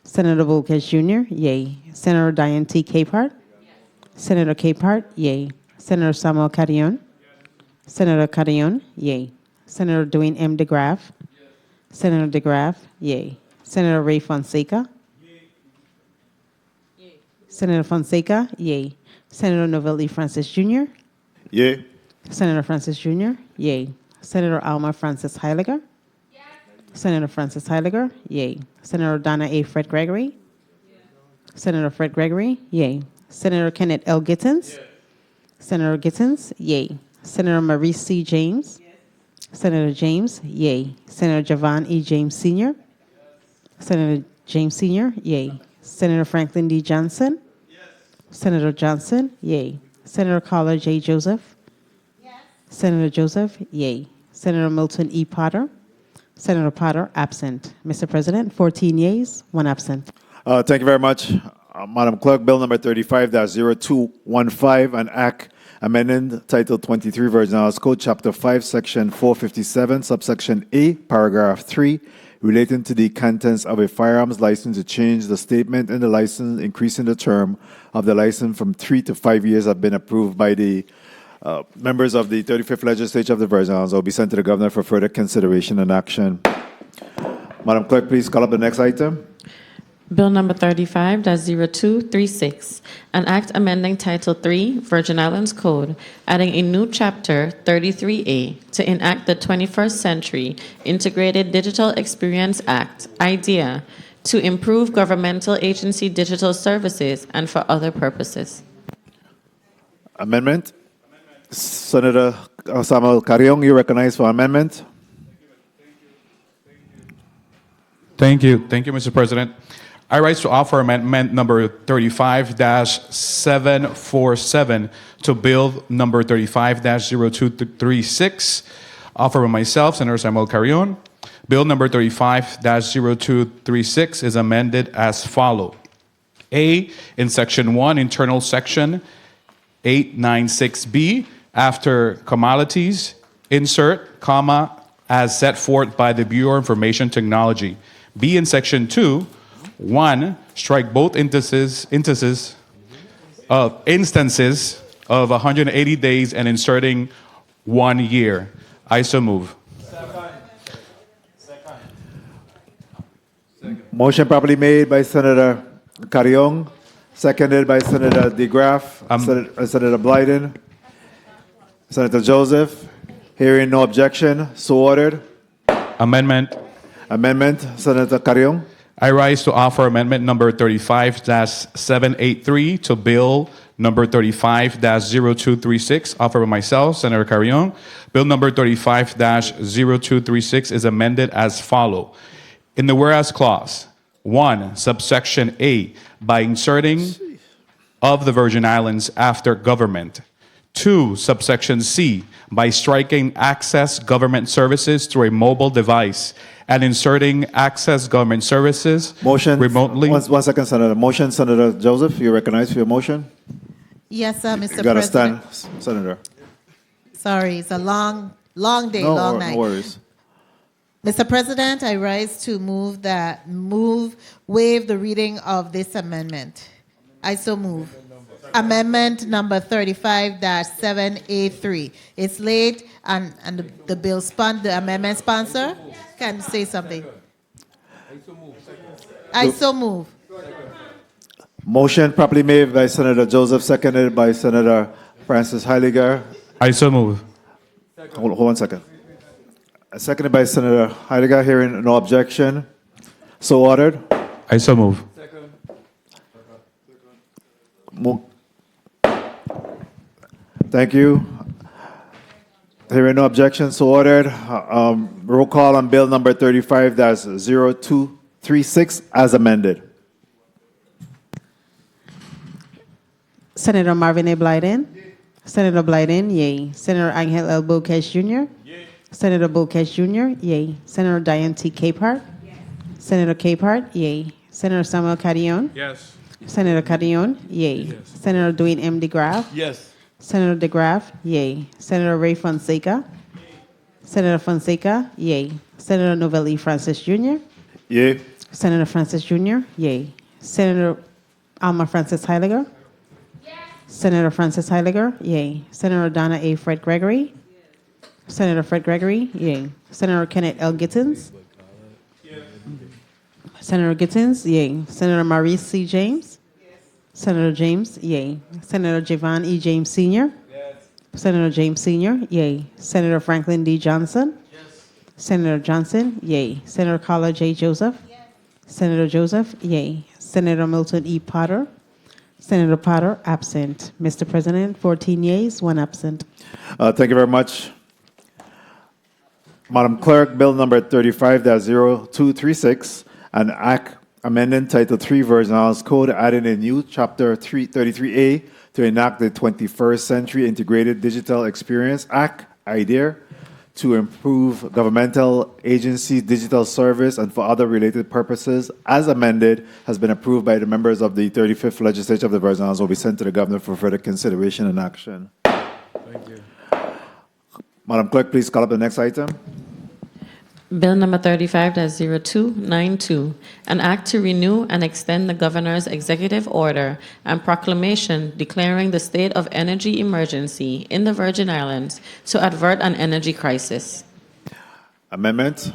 Senator Bokesh Jr., yay. Senator Diane T. Capehart. Senator Capehart, yay. Senator Samuel Carrion. Senator Carrion, yay. Senator Dwayne M. DeGraff. Senator DeGraff, yay. Senator Ray Fonseca. Senator Fonseca, yay. Senator Novell E. Francis Jr. Yay. Senator Francis Jr., yay. Senator Alma Francis Heiliger. Senator Francis Heiliger, yay. Senator Donna A. Fred Gregory. Senator Fred Gregory, yay. Senator Kenneth L. Gittens. Senator Gittens, yay. Senator Maurice C. James. Senator James, yay. Senator Javon E. James Sr. Senator James Sr., yay. Senator Franklin D. Johnson. Senator Johnson, yay. Senator Carla J. Joseph. Senator Joseph, yay. Senator Milton E. Potter. Senator Potter, absent. Mr. President, 14 yeas, 1 absent. Thank you very much, Madam Clerk. Bill number 35-0215, an act amending Title 23 Virgin Islands Code, Chapter 5, Section 457, subsection A, paragraph 3, relating to the contents of a firearms license to change the statement in the license, increasing the term of the license from 3 to 5 years, have been approved by the Members of the 35th Legislature of the Virgin Islands will be sent to the Governor for further consideration and action. Madam Clerk, please call up the next item. Bill number 35-0236, an act amending Title III, Virgin Islands Code, adding a new chapter 33A to enact the 21st Century Integrated Digital Experience Act, IDEA, to improve governmental agency digital services and for other purposes. Amendment. Senator Samuel Carrion, you recognize for amendment. Thank you, Mr. President. I rise to offer amendment number 35-747 to bill number 35-0236, offered by myself, Senator Samuel Carrion. Bill number 35-0236 is amended as follows. A, in Section 1, internal section 896B, after commodities, insert, comma, as set forth by the Bureau of Information Technology. B, in Section 2, 1, strike both instances of 180 days and inserting 1 year. I so move. Motion properly made by Senator Carrion, seconded by Senator DeGraff, Senator Blyden, Senator Joseph. Hearing no objection, so ordered. Amendment. Senator Carrion. I rise to offer amendment number 35-783 to bill number 35-0236, offered by myself, Senator Carrion. Bill number 35-0236 is amended as follows. In the whereas clause, 1, subsection A, by inserting of the Virgin Islands after government. 2, subsection C, by striking access government services through a mobile device and inserting access government services remotely. One second, Senator. Motion, Senator Joseph, you recognize for your motion? Yes, Mr. You got to President. stand, Senator. Sorry, it's a long day, No, long night. no worries. Mr. President, I rise to waive the reading of this amendment. I so move. Amendment number 35-783. It's late, and the amendment sponsor can say something. I so move. Motion properly made by Senator Joseph, seconded by Senator Francis Heiliger. I so move. Hold 1 second. Seconded by Senator Heiliger. Hearing no objection, so ordered. I so move. Thank you. Hearing no objection, so ordered. Roll call on bill number 35-0236 as amended. Senator Marvin A. Blyden. Senator Blyden, yay. Senator Angel L. Boquez Jr. Senator Boquez Jr., yay. Senator Diane T. Capehart. Senator Capehart, yay. Senator Samuel Carrion. Yes. Senator Carrion, yay. Senator Dwayne M. DeGraff. Yes. Senator DeGraff, yay. Senator Ray Fonseca. Senator Fonseca, yay. Senator Novelli Francis Jr. Yay. Senator Francis Jr., yay. Senator Alma Francis Heiliger. Senator Francis Heiliger, yay. Senator Donna A. Fred Gregory. Senator Fred Gregory, yay. Senator Kenneth L. Gittins. Senator Gittins, yay. Senator Maurice C. James. Senator James, yay. Senator Javon E. James Sr. Senator James Sr., yay. Senator Franklin D. Johnson. Senator Johnson, yay. Senator Carla J. Joseph. Senator Joseph, yay. Senator Milton E. Potter. Senator Potter, absent. Mr. President, 14 yeas, 1 absent. Thank you very much. Madam Clerk, bill number 35-0236, an act amending Title III Virgin Islands Code, adding a new Chapter 33A to enact the 21st Century Integrated Digital Experience Act, IDEA, to improve governmental agencies' digital service and for other related purposes, as amended, has been approved by the members of the 35th Legislature of the Virgin Islands, will be sent to the Governor for further consideration and action. Thank you. Madam Clerk, please call up the next item. Bill number 35-0292, an act to renew and extend the governor's executive order and proclamation declaring the state of energy emergency in the Virgin Islands to avert an energy crisis. Amendment.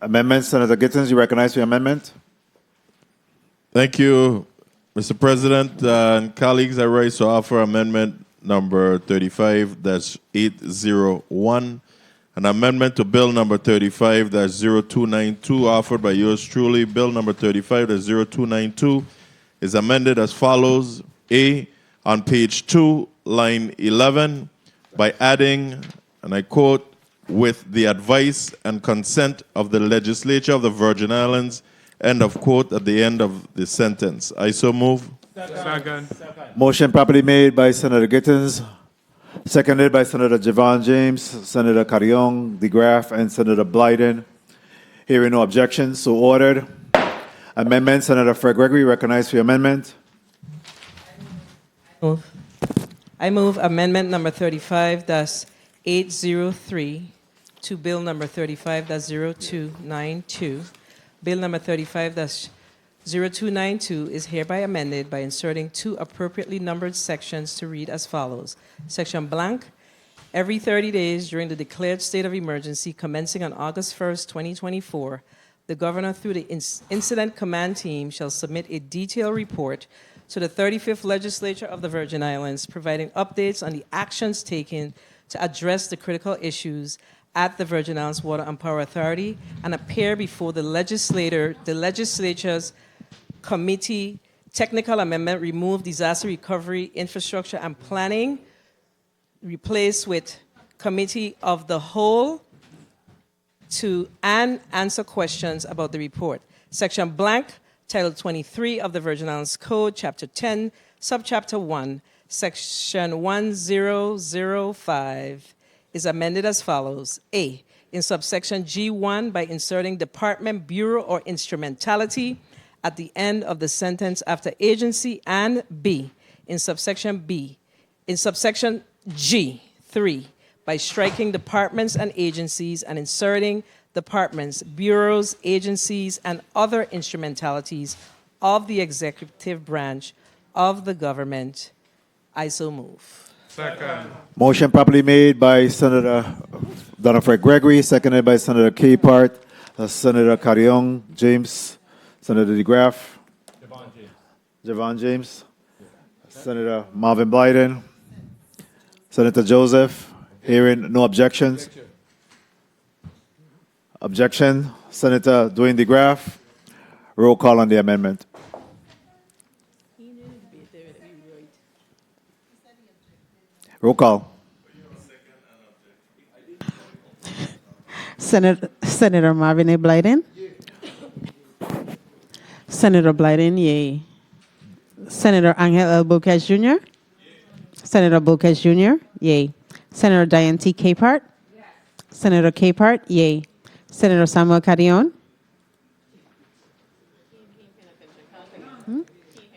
Amendment. Senator Gittens, you recognize the amendment? Thank you, Mr. President and colleagues. I rise to offer amendment number 35-801, an amendment to Bill number 35-0292 offered by yours truly. Bill number 35-0292 is amended as follows. A, on page 2, line 11, by adding, and I quote, with the advice and consent of the legislature of the Virgin Islands, end of quote, at the end of the sentence. I so move. Second. Motion properly made by Senator Gittens, seconded by Senator Javon James, Senator Carrion, DeGraff, and Senator Blyden. Hearing no objections, so ordered. Amendment. Senator Fred Gregory, recognized for your amendment. I move amendment number 35-803 to Bill number 35-0292. Bill number 35-0292 is hereby amended by inserting two appropriately numbered sections to read as follows. Section blank, every 30 days during the declared state of emergency commencing on August 1st, 2024, the governor through the Incident Command Team shall submit a detailed report to the 35th Legislature of the Virgin Islands, providing updates on the actions taken to address the critical issues at the Virgin Islands Water and Power Authority and appear before the legislature's committee technical amendment, remove disaster recovery, infrastructure and planning, replace with committee of the whole and answer questions about the report. Section blank, Title 23 of the Virgin Islands Code, Chapter 10, Subchapter 1, Section 1005 is amended as follows. A, in subsection G1 by inserting department, bureau, or instrumentality at the end of the sentence after agency, and B, in subsection G3 by striking departments and agencies and inserting departments, bureaus, agencies, and other instrumentalities of the executive branch of the government. I so move. Second. Motion properly made by Senator Donna Fred Gregory, seconded by Senator Capehart, Senator Carrion James, Senator DeGraff, Javon James, Senator Marvin Blyden, Senator Joseph. Hearing no objections. Objection. Senator Dwayne DeGraff. Roll call on the amendment. Roll call. Senator Marvin A. Blyden. Senator Blyden, yay. Senator Angel L. Bocas Jr. Senator Bocas Jr., yay. Senator Diane T. Capehart. Senator Capehart, yay. Senator Samuel Carrion.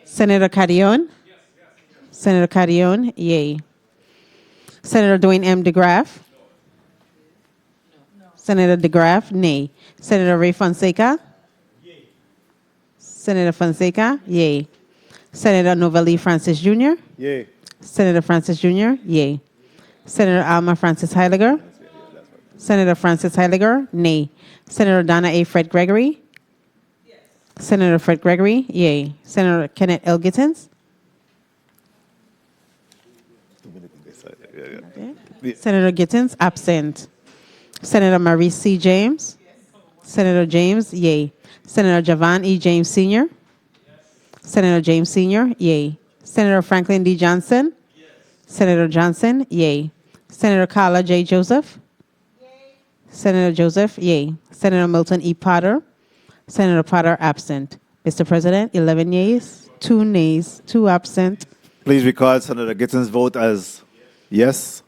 Senator Carrion. Senator Carrion, yay. Senator Dwayne M. DeGraff. Senator DeGraff, nay. Senator Ray Fonseca. Senator Fonseca, yay. Senator Novelli Francis Jr. Yay. Senator Francis Jr., yay. Senator Alma Francis Heiliger. Senator Francis Heiliger, nay. Senator Donna A. Fred Gregory. Senator Fred Gregory, yay. Senator Kenneth L. Gittens. Senator Gittens, absent. Senator Marie C. James. Senator James, yay. Senator Javon E. James Sr. Senator James Sr., yay. Senator Franklin D. Johnson. Senator Johnson, yay. Senator Carla J. Joseph. Senator Joseph, yay. Senator Milton E. Potter. Senator Potter, absent. Mr. President, 11 yeas, 2 nays, 2 absent. Please record Senator Gittens' vote as yes.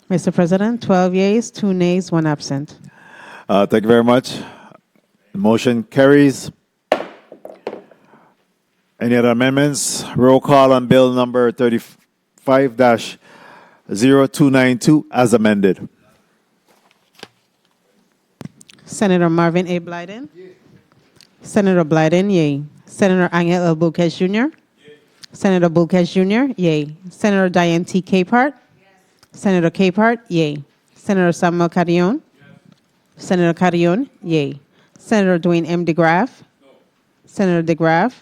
Mr. President, 12 yeas, 2 nays, 1 absent. Thank you very much. The motion carries. Any other amendments? Roll call on bill number 35-0292 as amended. Senator Marvin A. Blyden. Senator Blyden, yay. Senator Angel L. Bulkes Jr. Senator Bulkes Jr., yay. Senator Diane T. Capehart. Senator Capehart, yay. Senator Samuel Carrion. Senator Carrion, yay. Senator Dwayne M. DeGraff. Senator DeGraff.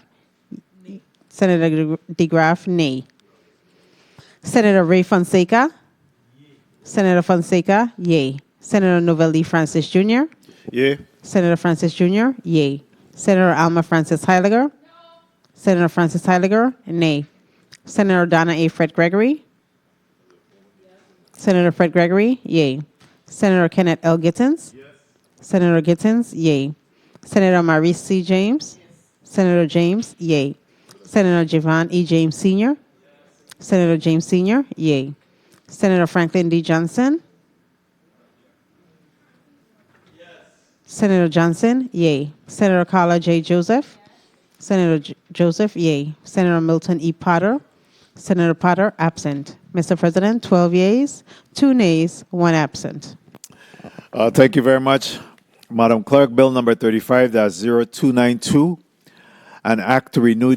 Senator DeGraff, nay. Senator Ray Fonseca. Senator Fonseca, yay. Senator Novelli Francis Jr. Yay. Senator Francis Jr., yay. Senator Alma Francis Heiliger. Senator Francis Heiliger, nay. Senator Donna A. Fred Gregory. Senator Fred Gregory, yay. Senator Kenneth L. Gittens. Senator Gittens, yay. Senator Maurice C. James. Senator James, yay. Senator Javon E. James Sr. Senator James Sr., yay. Senator Franklin D. Johnson. Senator Johnson, yay. Senator Carla J. Joseph. Senator Joseph, yay. Senator Milton E. Potter. Senator Potter, absent. Mr. President, 12 yeas, 2 nays, 1 absent. Thank you very much, Madam Clerk. Bill number 35-0292, an act to renew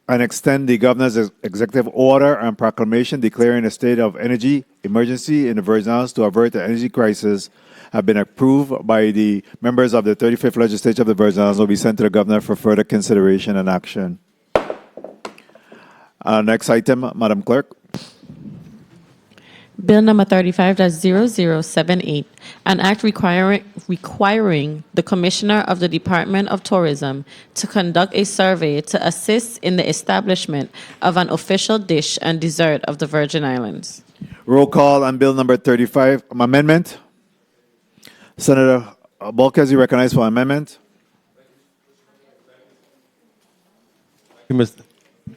and extend the governor's executive order and proclamation declaring a state of energy emergency in the Virgin Islands to avert the energy crisis, have been approved by the members of the 35th Legislature of the Virgin Islands, will be sent to the governor for further consideration and action. Next item, Madam Clerk. Bill number 35-0078, an act requiring the Commissioner of the Department of Tourism to conduct a survey to assist in the establishment of an official dish and dessert of the Virgin Islands. Roll call on Bill number 35, amendment. Senator Bulkes, you recognized for amendment.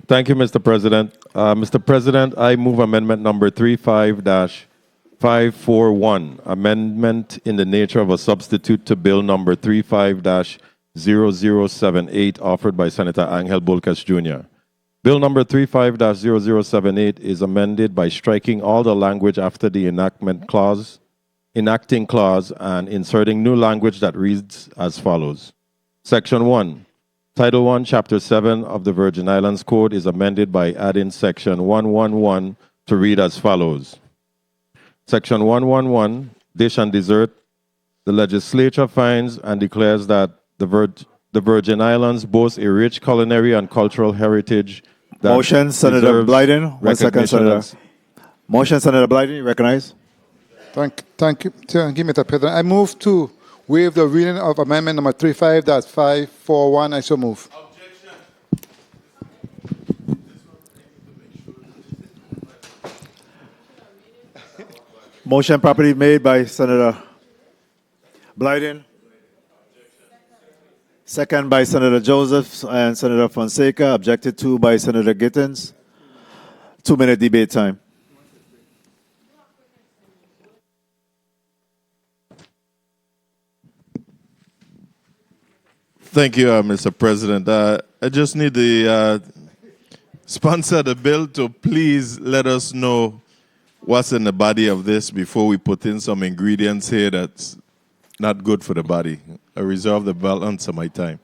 Thank you, Mr. President. Mr. President, I move amendment number 35-541, amendment in the nature of a substitute to bill number 35-0078, offered by Senator Angel Bulkes Jr. Bill number 35-0078 is amended by striking all the language after the enacting clause, and inserting new language that reads as follows. Section 1. Title 1, Chapter 7 of the Virgin Islands Code is amended by adding Section 111 to read as follows. Section 111, Dish and Dessert. The legislature finds and declares that the Virgin Islands boast a rich culinary and cultural heritage. That Motion, Senator Blyden. 1 second, Senator. Motion, Senator Blyden, you recognize? Thank you, Mr. President. I move to waive the reading of amendment number 35-541. I so move. Motion properly made by Senator Blyden. Second by Senator Joseph and Senator Fonseca. Objected to by Senator Gittens. 2-minute debate time. Thank you, Mr. President. I just need the sponsor of the bill to please let us know what's in the body of this before we put in some ingredients here that's not good for the body. I reserve the balance of my time.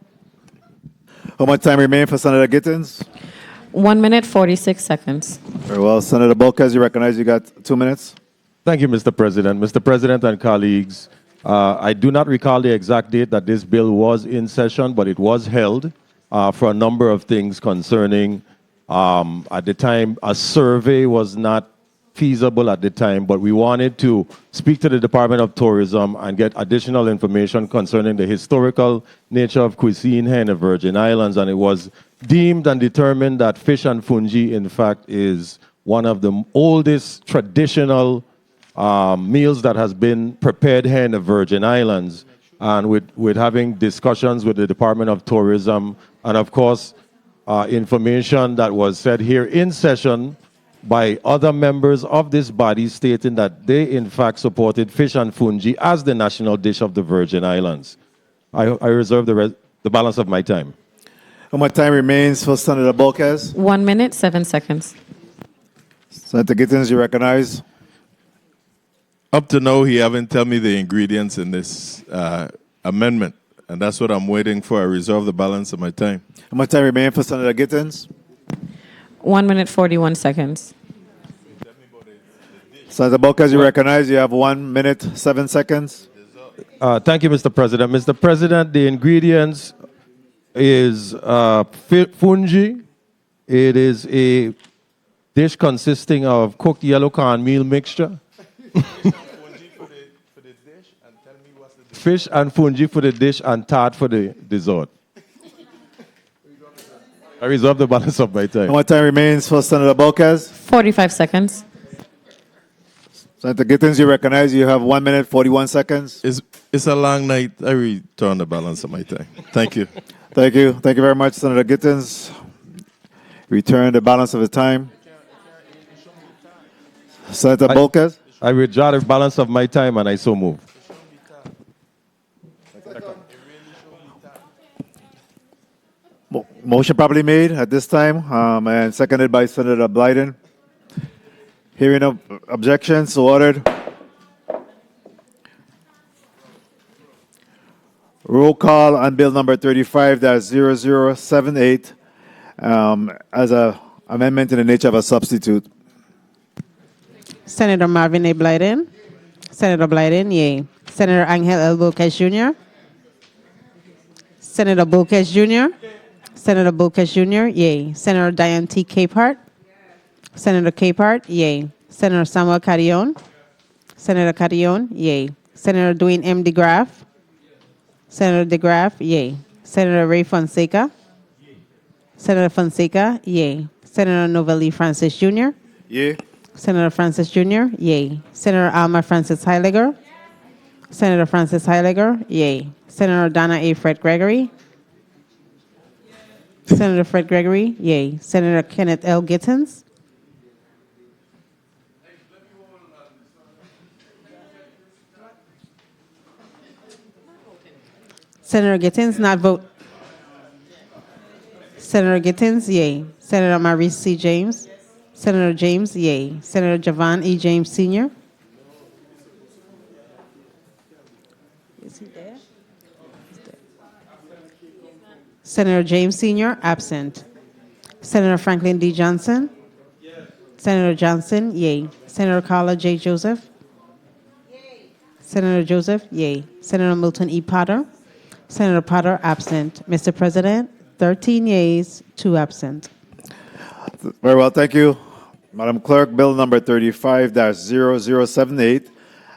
How much time remains for Senator Gittens? 1 minute, 46 seconds. Very well. Senator Bulkes, you recognize you got 2 minutes. Thank you, Mr. President. Mr. President and colleagues, I do not recall the exact date that this bill was in session, but it was held for a number of things concerning, at the time, a survey was not feasible at the time, but we wanted to speak to the Department of Tourism and get additional information concerning the historical nature of cuisine here in the Virgin Islands, and it was deemed and determined that fish and fungi, in fact, is one of the oldest traditional meals that has been prepared here in the Virgin Islands, and with having discussions with the Department of Tourism, and of course, information that was said here in session by other members of this body stating that they in fact supported fish and fungi as the national dish of the Virgin Islands. I reserve the balance of my time. How much time remains for Senator Bulkes? 1 minute, 7 seconds. Senator Gittens, you recognize? Up to now, he haven't tell me the ingredients in this amendment, and that's what I'm waiting for. I reserve the balance of my time. How much time remains for Senator Gittins? 1 minute, 41 seconds. Senator Bulk, you recognize you have 1 minute, 7 seconds. Thank you, Mr. President. Mr. President, the ingredients is fungi. It is a dish consisting of cooked yellow cornmeal mixture. Fish and fungi for the dish and tart for the dessert. I reserve the balance of my time. How much time remains for Senator Bulkers? 45 seconds. Senator Gittins, you recognize you have 1 minute, 41 seconds. It's a long night. I return the balance of my time. Thank you. Thank you. Thank you very much, Senator Gittins. Return the balance of the time. Senator Bulkers? I withdraw the balance of my time and I so move. Motion properly made at this time and seconded by Senator Blyden. Hearing no objections, so ordered. Roll call on bill number 35-0078 as an amendment in the nature of a substitute. Senator Marvin A. Blyden. Senator Blyden, yay. Senator Angel L. Bulkes Jr. Senator Bulkes Jr. Senator Bulkes Jr., yay. Senator Diane T. Capehart. Senator Capehart, yay. Senator Samuel Carrion. Senator Carrion, yay. Senator Dwayne M. DeGraff. Senator DeGraff, yay. Senator Ray Fonseca. Senator Fonseca, yay. Senator Novelli Francis Jr. Yay. Senator Francis Jr., yay. Senator Alma Francis Heiliger. Senator Francis Heiliger, yay. Senator Donna A. Fred Gregory. Senator Fred Gregory, yay. Senator Kenneth L. Gittins. Senator Gittins, not vote. Senator Gittins, yay. Senator Maurice C. James. Senator James, yay. Senator Javon E. James Sr. Is he there? Senator James Sr., absent. Senator Franklin D. Johnson. Senator Johnson, yay. Senator Carla J. Joseph. Senator Joseph, yay. Senator Milton E. Potter. Senator Potter, absent. Mr. President, 13 yeas, 2 absent. Very well, thank you. Madam Clerk, bill number 35-0078,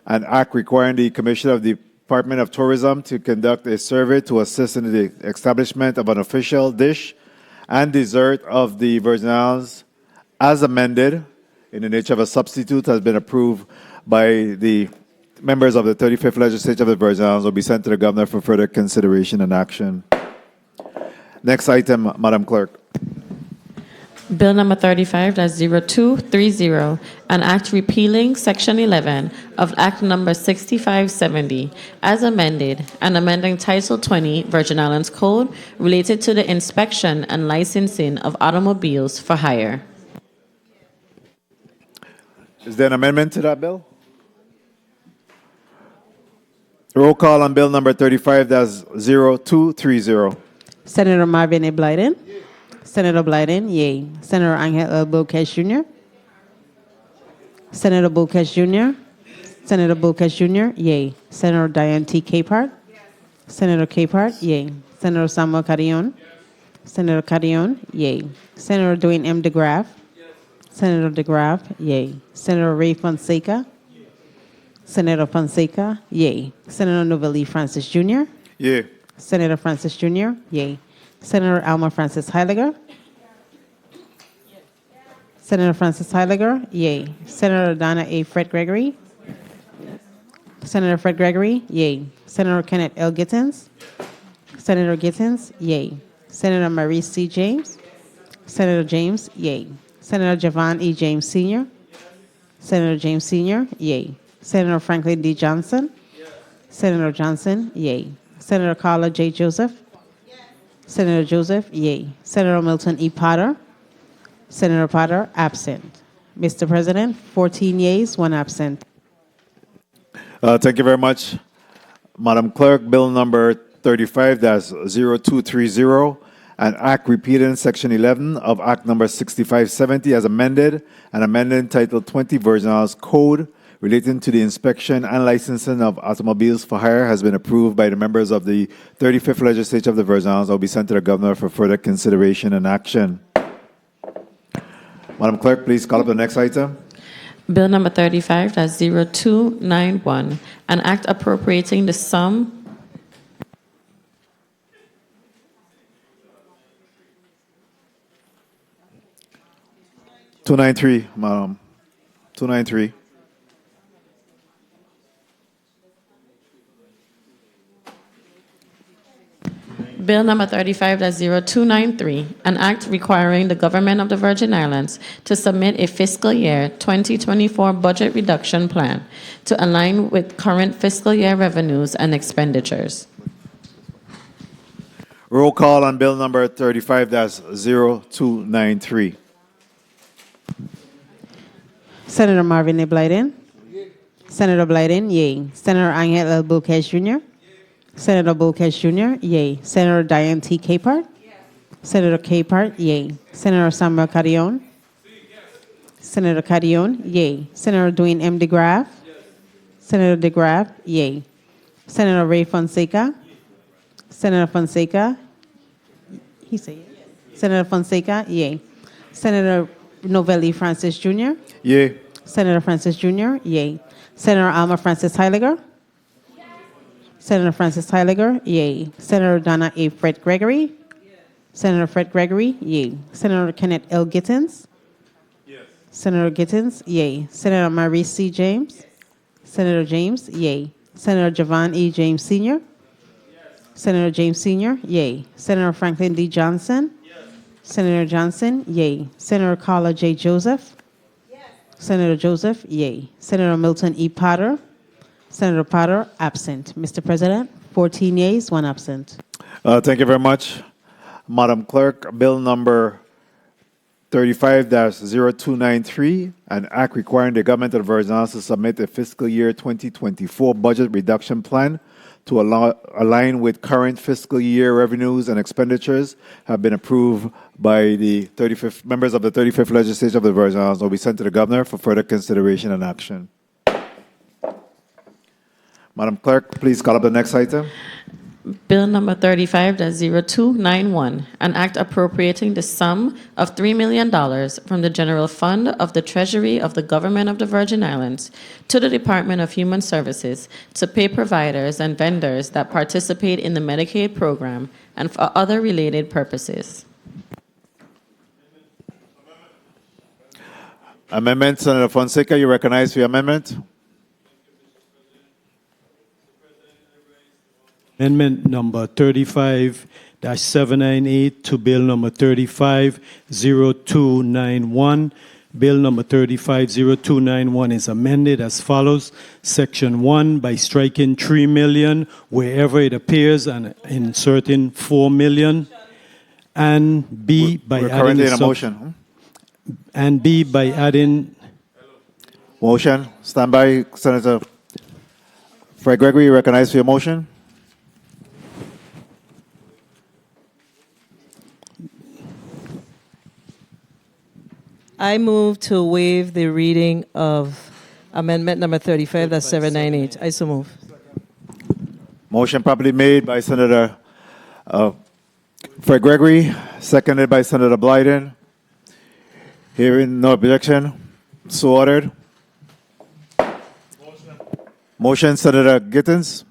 an act requiring the Commissioner of the Department of Tourism to conduct a survey to assist in the establishment of an official dish and dessert of the Virgin Islands as amended in the nature of a substitute has been approved by the members of the 35th Legislature of the Virgin Islands, will be sent to the Governor for further consideration and action. Next item, Madam Clerk. Bill number 35-0230, an act repealing Section 11 of Act number 6570 as amended and amending Title 20 Virgin Islands Code related to the inspection and licensing of automobiles for hire. Is there an amendment to that bill? Roll call on bill number 35-0230. Senator Marvin A. Blyden. Senator Blyden, yay. Senator Angel L. Bulkes Jr. Senator Bulkes Jr. Senator Bulkes Jr., yay. Senator Diane T. Capehart. Senator Capehart, yay. Senator Samuel Carrion. Senator Carrion, yay. Senator Dwayne M. DeGraff. Senator DeGraff, yay. Senator Ray Fonseca. Senator Fonseca, yay. Senator Novelli Francis Jr. Yay. Senator Francis Jr., yay. Senator Alma Francis Heiliger. Senator Francis Heiliger, yay. Senator Donna A. Fred Gregory. Senator Fred Gregory, yay. Senator Kenneth L. Gittins. Senator Gittins, yay. Senator Maurice C. James. Senator James, yay. Senator Javon E. James Sr. Senator James Sr., yay. Senator Franklin D. Johnson. Senator Johnson, yay. Senator Carla J. Joseph. Senator Joseph, yay. Senator Milton E. Potter. Senator Potter, absent. Mr. President, 14 yeas, 1 absent. Thank you very much, Madam Clerk. Bill number 35-0230, an act repealing Section 11 of Act number 6570 as amended and amending Title 20 Virgin Code relating to the inspection and licensing of automobiles for hire has been approved by the members of the 35th Legislature of the Virgin Islands. Will be sent to the Governor for further consideration and action. Madam Clerk, please call up the next item. Bill number 35-0291, an act appropriating the sum 293, Madam. 293. Bill number 35-0293, an act requiring the government of the Virgin Islands to submit a fiscal year 2024 budget reduction plan to align with current fiscal year revenues and expenditures. Roll call on bill number 35-0293. Senator Marvin A. Blyden. Senator Blyden, yay. Senator Angel L. Bulkes Jr. Senator Bulkes Jr., yay. Senator Diane T. Capart. Senator Capart, yay. Senator Samuel Carrion. Senator Carrion, yay. Senator Dwayne M. DeGraff. Senator DeGraff, yay. Senator Ray Fonseca. Senator Fonseca, he said yes. Senator Fonseca, yay. Senator Novelli Francis Jr. Yay. Senator Francis Jr., yay. Senator Alma Francis Heiliger. Senator Francis Heiliger, yay. Senator Donna A. Fred Gregory. Senator Fred Gregory, yay. Senator Kenneth L. Gittins. Senator Gittins, yay. Senator Maurice C. James. Senator James, yay. Senator Javon E. James Sr. Senator James Sr., yay. Senator Franklin D. Johnson. Senator Johnson, yay. Senator Carla J. Joseph. Senator Joseph, yay. Senator Milton E. Potter. Senator Potter, absent. Mr. President, 14 yeas, 1 absent. Thank you very much, Madam Clerk. Bill number 35-0293, an act requiring the government of the Virgin Islands to submit a fiscal year 2024 budget reduction plan to align with current fiscal year revenues and expenditures have been approved by the 35th members of the 35th Legislature of the Virgin Islands. Will be sent to the Governor for further consideration and action. Madam Clerk, please call up the next item. Bill number 35-0291, an act appropriating the sum of $3 million from the General Fund of the Treasury of the Government of the Virgin Islands to the Department of Human Services to pay providers and vendors that participate in the Medicaid program and for other related purposes. Amendment, Senator Fonseca, you recognize for your amendment? Amendment number 35-798 to Bill number 35-0291. Bill number 35-0291 is amended as follows. Section 1, by striking $3 million wherever it appears and inserting $4 million. And B, by We're adding currently in a motion. And B, by adding. Motion. Stand by, Senator Fred Gregory, you recognize for your motion? I move to waive the reading of amendment number 35-798. I so move. Motion properly made by Senator Fred Gregory, seconded by Senator Blyden. Hearing no objection, so ordered. Motion, Senator Gittins.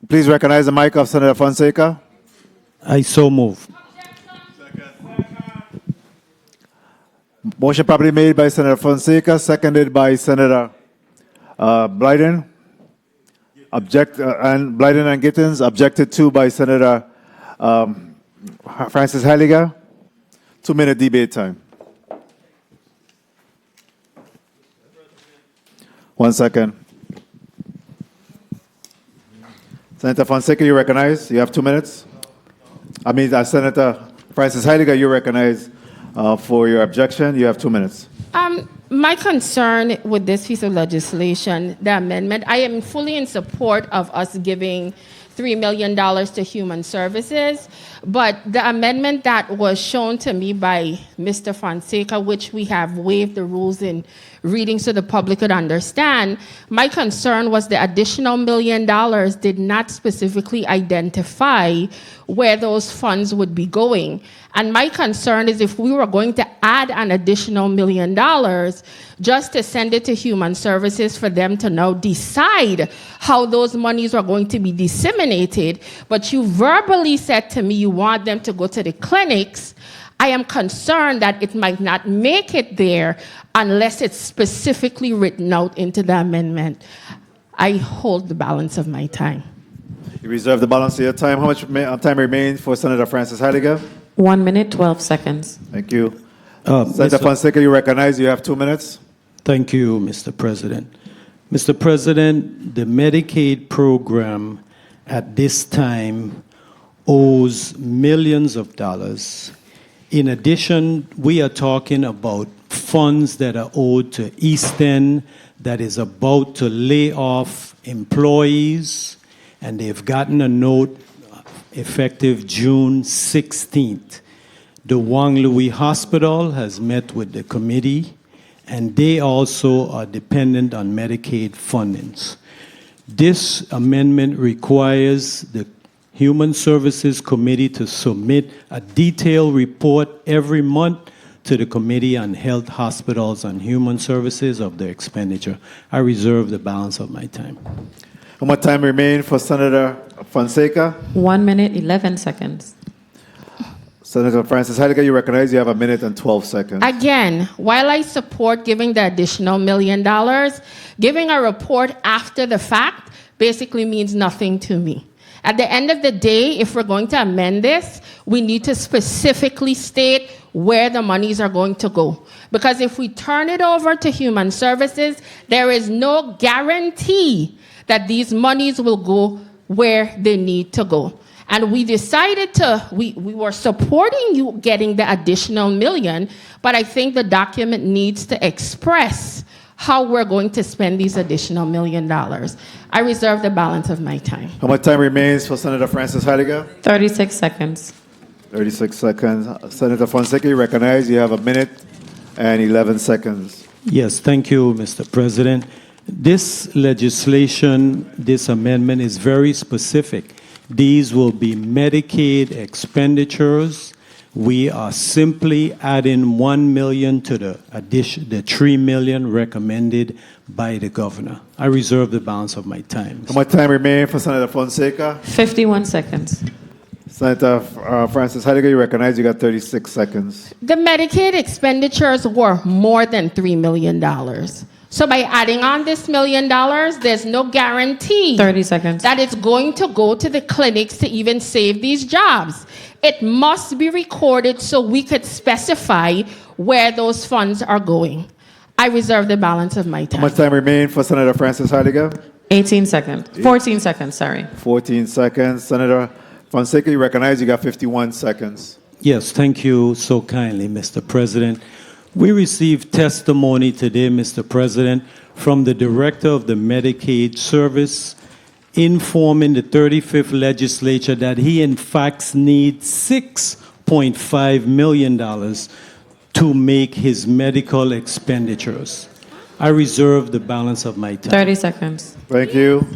Please recognize the mic of Senator Fonseca. I so move. Motion properly made by Senator Fonseca, seconded by Senator Blyden. And Blyden and Gittins, objected to by Senator Francis Heiliger. 2-minute debate time. 1 second. Senator Fonseca, you recognize? You have 2 minutes. Senator Francis Heidegger, you recognize for your objection. You have 2 minutes. My concern with this piece of legislation, the amendment, I am fully in support of us giving $3 million to human services, but the amendment that was shown to me by Mr. Fonseca, which we have waived the rules in reading so the public could understand, my concern was the additional $1 million did not specifically identify where those funds would be going. And my concern is if we were going to add an additional $1 million just to send it to human services for them to now decide how those monies are going to be disseminated, but you verbally said to me you want them to go to the clinics, I am concerned that it might not make it there unless it's specifically written out into the amendment. I hold the balance of my time. You reserve the balance of your time. How much time remains for Senator Francis Heidegger? 1 minute, 12 seconds. Thank you. Senator Fonseca, you recognize. You have 2 minutes. Thank you, Mr. President. Mr. President, the Medicaid program at this time owes millions of dollars. In addition, we are talking about funds that are owed to East End that is about to lay off employees, and they've gotten a note effective June 16th. The Wang Louis Hospital has met with the committee, and they also are dependent on Medicaid fundings. This amendment requires the Human Services Committee to submit a detailed report every month to the Committee on Health, Hospitals, and Human Services of their expenditure. I reserve the balance of my time. How much time remains for Senator Fonseca? 1 minute, 11 seconds. Senator Francis Heidegger, you recognize. You have 1 minute and 12 seconds. Again, while I support giving the additional $1 million, giving a report after the fact basically means nothing to me. At the end of the day, if we're going to amend this, we need to specifically state where the monies are going to go. Because if we turn it over to human services, there is no guarantee that these monies will go where they need to go. And we decided we were supporting you getting the additional $1 million, but I think the document needs to express how we're going to spend these additional $1 million. I reserve the balance of my time. How much time remains for Senator Francis Heidegger? 36 seconds. 36 seconds. Senator Fonseca, you recognize. You have 1 minute and 11 seconds. Yes, thank you, Mr. President. This legislation, this amendment is very specific. These will be Medicaid expenditures. We are simply adding $1 million to the $3 million recommended by the governor. I reserve the balance of my time. How much time remains for Senator Fonseca? 51 seconds. Senator Francis Heidegger, you recognize. You got 36 seconds. The Medicaid expenditures were more than $3 million. So by adding on this $1 million, there's no guarantee 30 seconds. that it's going to go to the clinics to even save these jobs. It must be recorded so we could specify where those funds are going. I reserve the balance of my time. How much time remains for Senator Francis Heidegger? 18 seconds. 14 seconds, sorry. 14 seconds. Senator Fonseca, you recognize. You got 51 seconds. Yes, thank you so kindly, Mr. President. We received testimony today, Mr. President, from the Director of the Medicaid Service informing the 35th Legislature that he in fact needs $6.5 million to make his medical expenditures. I reserve the balance of my time. 30 seconds. Thank you.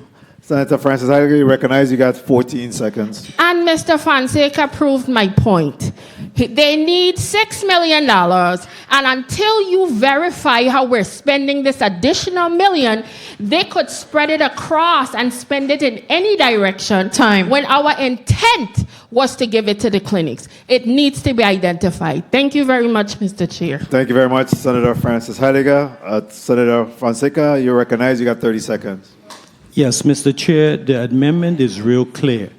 Senator Francis Heidegger, you recognize. You got 14 seconds. And Mr. Fonseca proved my point. They need $6 million, and until you verify how we're spending this additional $1 million, they could spread it across and spend it in any direction. Time. When our intent was to give it to the clinics. It needs to be identified. Thank you very much, Mr. Chair. Thank you very much, Senator Francis Heidegger. Senator Fonseca, you recognize. You got 30 seconds. Yes, Mr. Chair, the amendment is real clear.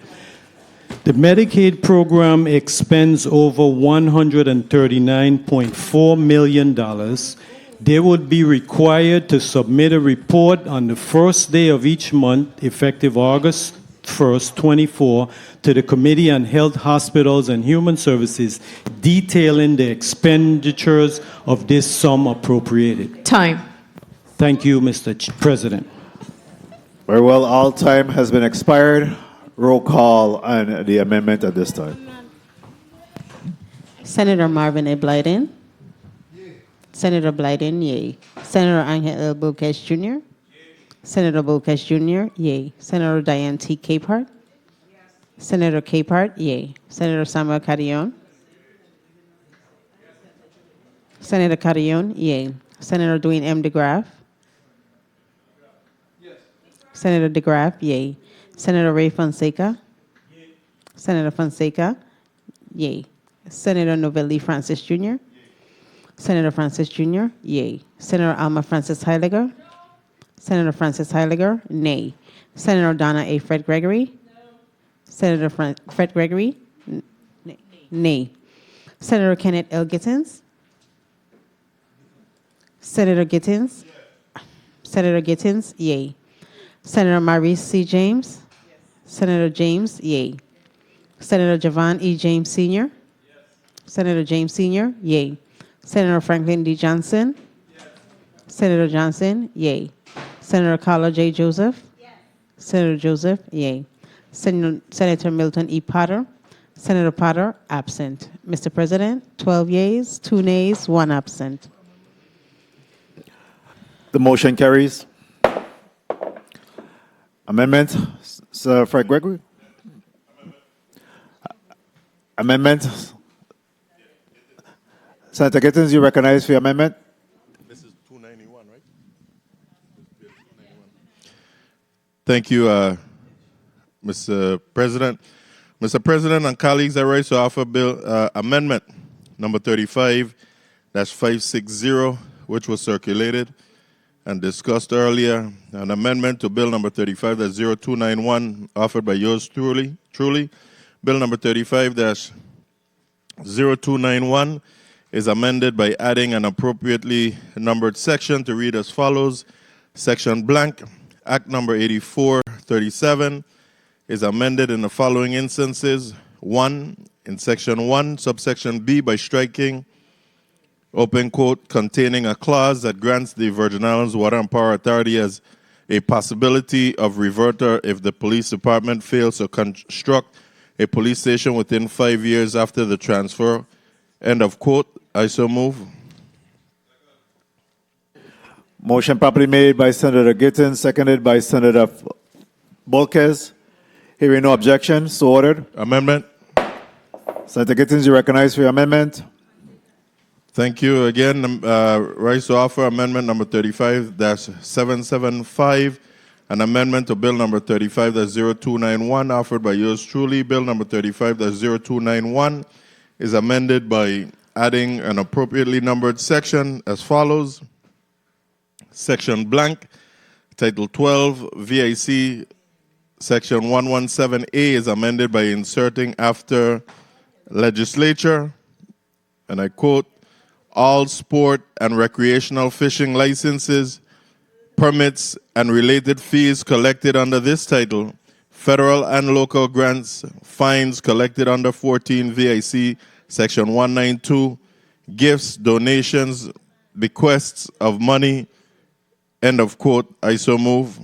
The Medicaid program expends over $139.4 million. They would be required to submit a report on the first day of each month, effective August 1st, 24, to the Committee on Health, Hospitals, and Human Services, detailing the expenditures of this sum appropriated. Time. Thank you, Mr. President. Very well, all time has been expired. Roll call on the amendment at this time. Senator Marvin A. Blyden. Senator Blyden, yay. Senator Angel L. Bulkes Jr. Senator Bulkes Jr., yay. Senator Diane T. Capehart. Senator Capehart, yay. Senator Samuel Carrion. Senator Carrion, yay. Senator Dwayne M. DeGraff. Senator DeGraff, yay. Senator Ray Fonseca. Senator Fonseca, yay. Senator Novelli Francis Jr. Senator Francis Jr., yay. Senator Alma Francis Heiliger. Senator Francis Heiliger, nay. Senator Donna A. Fred Gregory. Senator Fred Gregory, nay. Senator Kenneth L. Gittins. Senator Gittins. Senator Gittins, yay. Senator Maurice C. James. Senator James, yay. Senator Javon E. James Sr. Senator James Sr., yay. Senator Franklin D. Johnson. Senator Johnson, yay. Senator Carla J. Joseph. Senator Joseph, yay. Senator Milton E. Potter. Senator Potter, absent. Mr. President, 12 yeas, 2 nays, 1 absent. The motion carries. Amendment, Sir Fred Gregory. Amendment. Senator Gittins, you recognize for your amendment? This is 291, right? Thank you, Mr. President. Mr. President and colleagues, I rise to offer bill amendment number 35-560, which was circulated and discussed earlier. An amendment to bill number 35-0291, offered by yours truly. Bill number 35-0291 is amended by adding an appropriately numbered section to read as follows. Section blank, Act number 8437 is amended in the following instances. 1, in section 1, subsection B, by striking, open quote, containing a clause that grants the Virgin Islands Water and Power Authority as a possibility of reverter if the police department fails to construct a police station within 5 years after the transfer. End of quote. I so move. Motion properly made by Senator Gittins, seconded by Senator Bulkes. Hearing no objection, so ordered. Amendment. Senator Gittins, you recognize for your amendment. Thank you again. Rise to offer amendment number 35-775, an amendment to bill number 35-0291, offered by yours truly. Bill number 35-0291 is amended by adding an appropriately numbered section as follows. Section blank, Title 12, VIC, Section 117A is amended by inserting after legislature, and I quote, all sport and recreational fishing licenses, permits, and related fees collected under this title, federal and local grants, fines collected under 14 VIC, Section 192, gifts, donations, bequests of money, end of quote. I so move.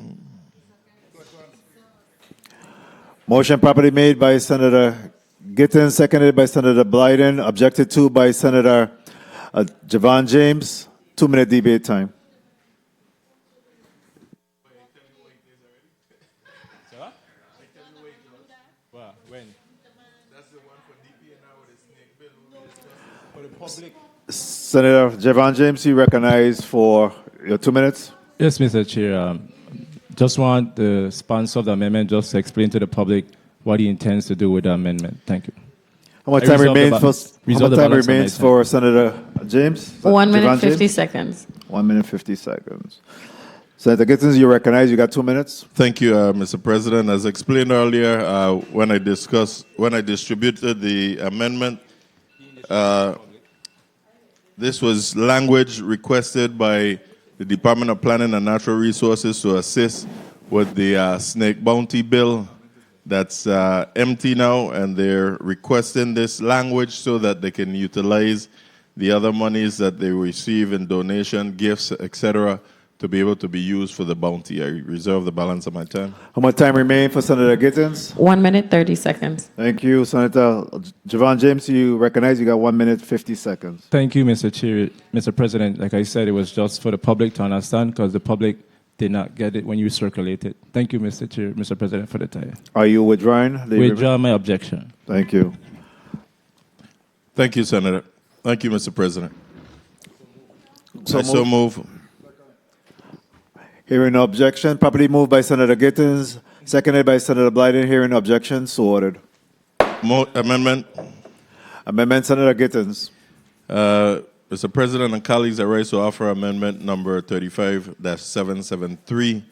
Motion properly made by Senator Gittins, seconded by Senator Blyden, objected to by Senator Javon James. 2-minute debate time. Senator Javon James, you recognize for your 2 minutes. Yes, Mr. Chair. Just want the sponsor of the amendment just to explain to the public what he intends to do with the amendment. Thank you. How much time remains for Senator James? 1 minute, Javon 50 James? seconds. 1 minute, 50 seconds. Senator Gittins, you recognize you got 2 minutes. Thank you, Mr. President. As explained earlier, when I distributed the amendment, this was language requested by the Department of Planning and Natural Resources to assist with the snake bounty bill that's empty now, and they're requesting this language so that they can utilize the other monies that they receive in donation, gifts, etc., to be able to be used for the bounty. I reserve the balance of my time. How much time remains for Senator Gittins? 1 minute, 30 seconds. Thank you, Senator. Javon James, you recognize you got 1 minute, 50 seconds. Thank you, Mr. Chair. Mr. President, like I said, it was just for the public to understand because the public did not get it when you circulate it. Thank you, Mr. Chair, Mr. President, for the time. Are you withdrawing? Withdraw my objection. Thank you. Thank you, Senator. Thank you, Mr. President. So move. Hearing no objection, properly moved by Senator Gittins, seconded by Senator Blyden. Hearing no objection, so ordered. Amendment. Amendment, Senator Gittins. Mr. President and colleagues, I rise to offer amendment number 35-773,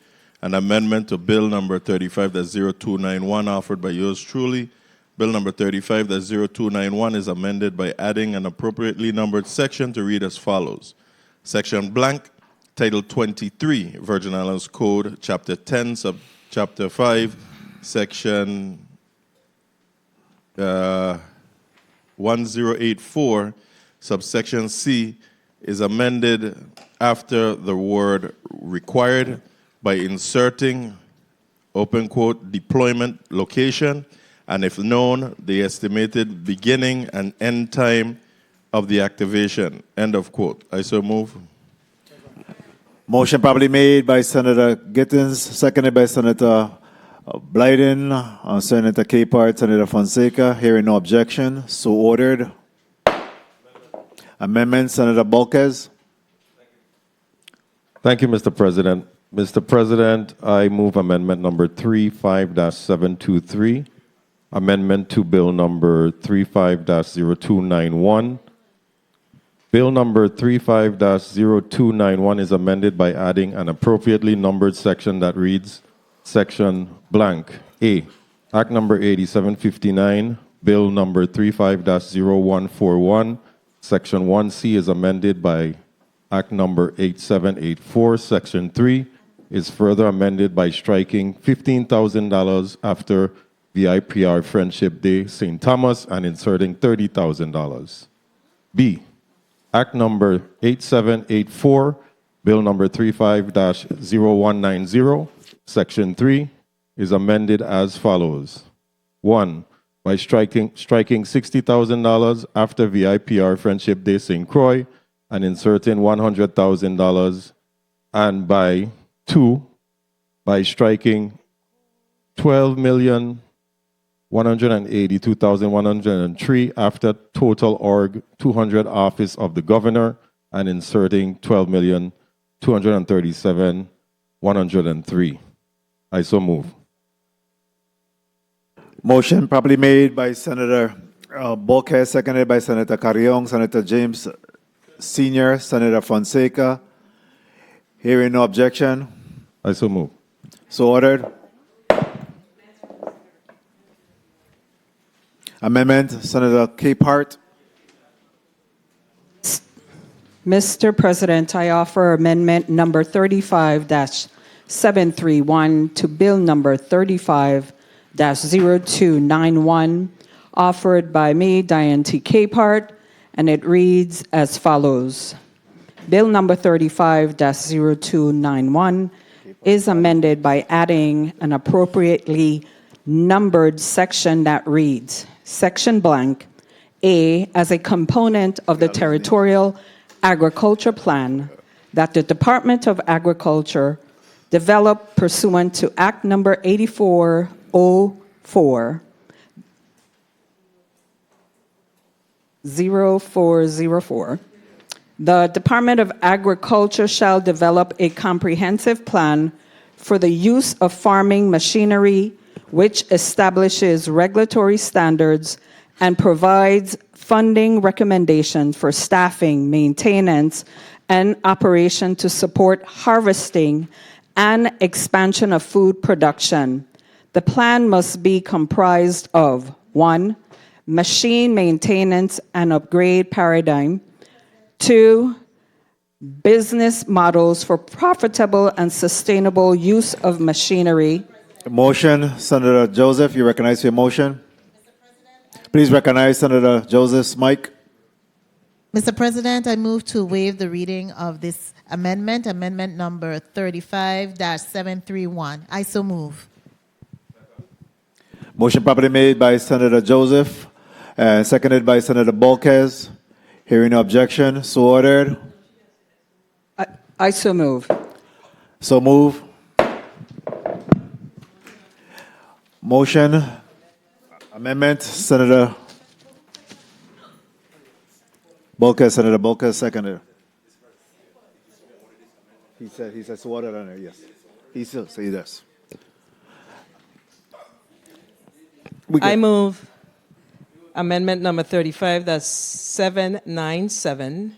an amendment to bill number 35-0291 offered by yours truly. Bill number 35-0291 is amended by adding an appropriately numbered section to read as follows. Section blank, Title 23, Virgin Islands Code, Chapter 10, Subchapter 5, Section 1084, Subsection C, is amended after the word required by inserting, open quote, deployment location, and if known, the estimated beginning and end time of the activation, end of quote. I so move. Motion probably made by Senator Gittins, seconded by Senator Blyden, Senator Capehart, Senator Fonseca. Hearing no objection, so ordered. Amendment, Senator Bolquez. Thank you, Mr. President. Mr. President, I move amendment number 35-723, amendment to bill number 35-0291. Bill number 35-0291 is amended by adding an appropriately numbered section that reads, Section blank A, Act number 8759, Bill number 35-0141, Section 1C is amended by Act number 8784, Section 3 is further amended by striking $15,000 after the IPR Friendship Day, St. Thomas, and inserting $30,000. B, Act number 8784, Bill number 35-0190, Section 3 is amended as follows. 1. By striking $60,000 after VIPR Friendship Day St. Croix and inserting $100,000, and by 2, by striking $12,182,103 after total org 200 office of the governor and inserting $12,237,103. I so move. Motion properly made by Senator Bolquez, seconded by Senator Carrion, Senator James Sr., Senator Fonseca. Hearing no objection. I so move. So ordered. Amendment, Senator Capehart. Mr. President, I offer amendment number 35-731 to bill number 35-0291, offered by me, Diane T. Capehart, and it reads as follows. Bill number 35-0291 is amended by adding an appropriately numbered section that reads, Section blank, A, as a component of the Territorial Agriculture Plan that the Department of Agriculture developed pursuant to Act number 8404, 0404. The Department of Agriculture shall develop a comprehensive plan for the use of farming machinery, which establishes regulatory standards and provides funding recommendations for staffing, maintenance, and operation to support harvesting and expansion of food production. The plan must be comprised of 1, machine maintenance and upgrade paradigm, 2, business models for profitable and sustainable use of machinery, Motion, Senator Joseph, you recognize your motion. Please recognize Senator Joseph's mic. Mr. President, I move to waive the reading of this amendment, amendment number 35-731. I so move. Motion properly made by Senator Joseph and seconded by Senator Bolkes. Hearing no objection, so ordered. I so move. So move. Motion, amendment, Senator Bolkes, Senator Bolkes, seconded. He said so ordered on it, yes. He still say yes. I move amendment number 35, that's 797,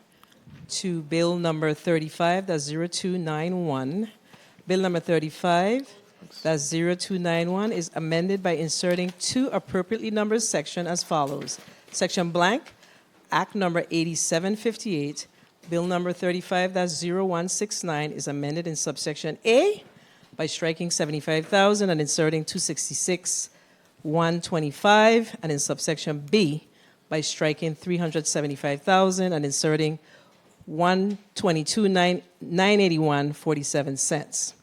to bill number 35, that's 0291. Bill number 35, that's 0291, is amended by inserting two appropriately numbered sections as follows. Section blank, Act number 8758, bill number 35, that's 0169, is amended in subsection A by striking 75,000 and inserting 266. 125, and in subsection B by striking 375,000 and inserting 122,981.47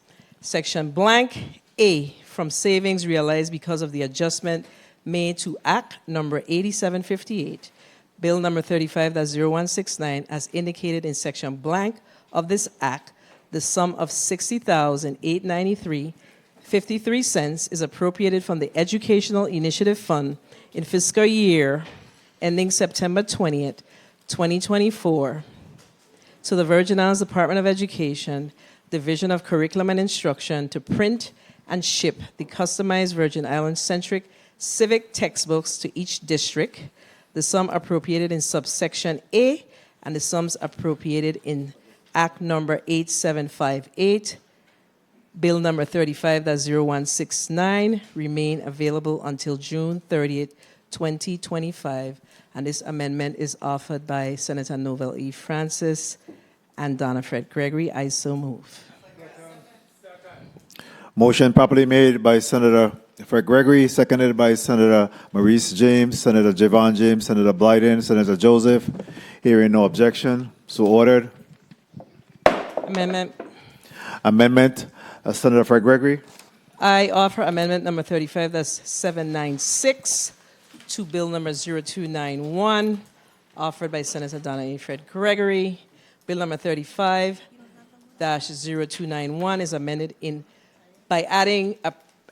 Section blank A from savings realized because of the adjustment made to Act number 8758, Bill number 35-0169, as indicated in section blank of this Act, the sum of $60,893.53 is appropriated from the Educational Initiative Fund in fiscal year ending September 20th, 2024, to the Virgin Islands Department of Education, Division of Curriculum and Instruction, to print and ship the customized Virgin Islands-centric civic textbooks to each district, the sum appropriated in subsection A, and the sums appropriated in Act number 8758, Bill number 35-0169, remain available until June 30th, 2025. And this amendment is offered by Senator Novel E. Francis and Donna Fred Gregory. I so move. Motion properly made by Senator Fred Gregory, seconded by Senator Maurice James, Senator Javon James, Senator Blyden, Senator Joseph. Hearing no objection, so ordered. Amendment. Senator Fred Gregory. I offer amendment number 35, that's 796, to bill number 0291, offered by Senator Donna A. Fred Gregory. Bill number 35-0291 is amended by adding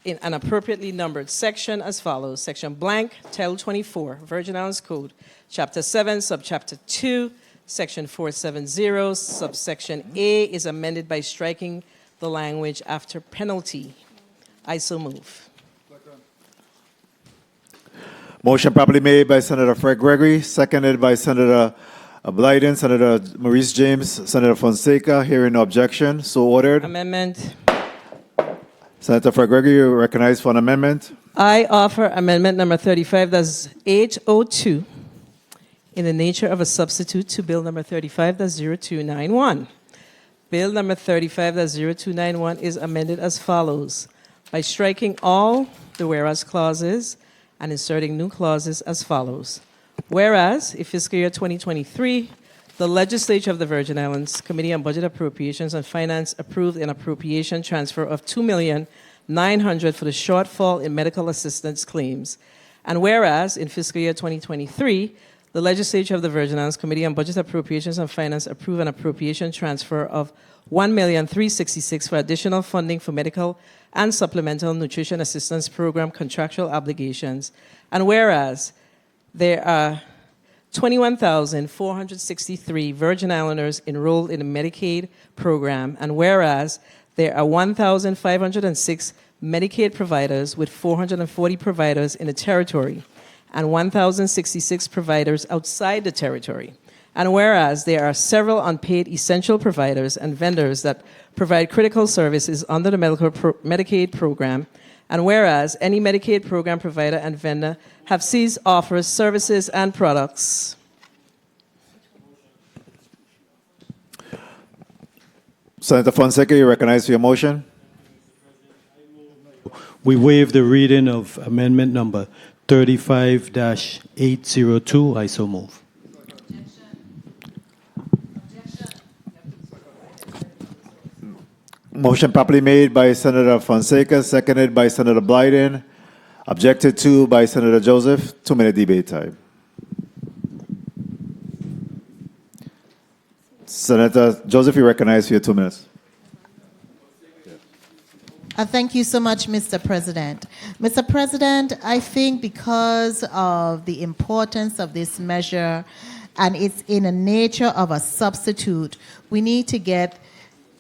an appropriately numbered section as follows. Section blank, Title 24, Virgin Islands Code, Chapter 7, Subchapter 2, Section 470, Subsection A is amended by striking the language after penalty. I so move. Motion properly made by Senator Fred Gregory, seconded by Senator Blyden, Senator Maurice James, Senator Fonseca. Hearing no objection, so ordered. Amendment. Senator Fred Gregory, you are recognized for an amendment. I offer amendment number 35, that's 802, in the nature of a substitute to bill number 35-0291. Bill number 35-0291 is amended as follows, by striking all the whereas clauses and inserting new clauses as follows. Whereas, in fiscal year 2023, the Legislature of the Virgin Islands Committee on Budget Appropriations and Finance approved an appropriation transfer of $2,900,000 for the shortfall in medical assistance claims. And whereas, in fiscal year 2023, the Legislature of the Virgin Islands Committee on Budget Appropriations and Finance approved an appropriation transfer of $1,366,000 for additional funding for medical and supplemental nutrition assistance program contractual obligations. And whereas there are 21,463 Virgin Islanders enrolled in the Medicaid program, and whereas there are 1,506 Medicaid providers with 440 providers in the territory, and 1,066 providers outside the territory. And whereas there are several unpaid essential providers and vendors that provide critical services under the Medicaid program, and whereas any Medicaid program provider and vendor have ceased offers, services, and products. Senator Fonseca, you recognize for your motion. We waive the reading of amendment number 35-802. I so move. Motion properly made by Senator Fonseca, seconded by Senator Blyden, objected to by Senator Joseph. 2-minute debate time. Senator Joseph, you recognize for your 2 minutes. Thank you so much, Mr. President. Mr. President, I think because of the importance of this measure and it's in a nature of a substitute, we need to get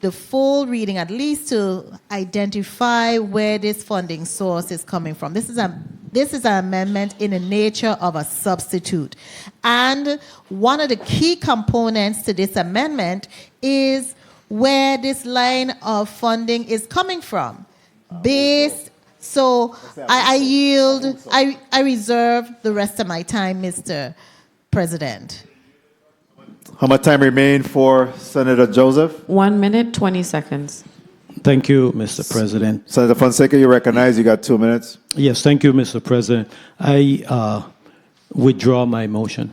the full reading, at least to identify where this funding source is coming from. This is an amendment in the nature of a substitute. And one of the key components to this amendment is where this line of funding is coming from. So I yield, I reserve the rest of my time, Mr. President. How much time remains for Senator Joseph? 1 minute, 20 seconds. Thank you, Mr. President. Senator Fonseca, you recognize you got 2 minutes. Yes, thank you, Mr. President. I withdraw my motion.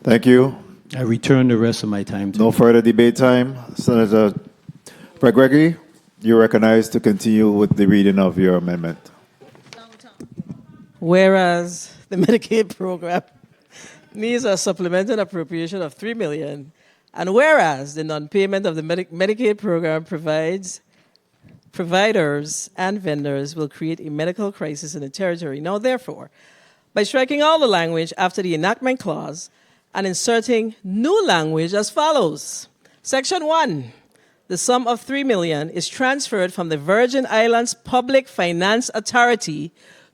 Thank you. I return the rest of my time to No further debate time. Senator Fred Gregory, you're recognized to continue with the reading of your amendment. Whereas the Medicaid program needs a supplemental appropriation of $3 million, and whereas the non-payment of the Medicaid program providers and vendors will create a medical crisis in the territory. Now, therefore, by striking all the language after the enactment clause and inserting new language as follows. Section 1, the sum of $3 million is transferred from the Virgin Islands Public Finance Authority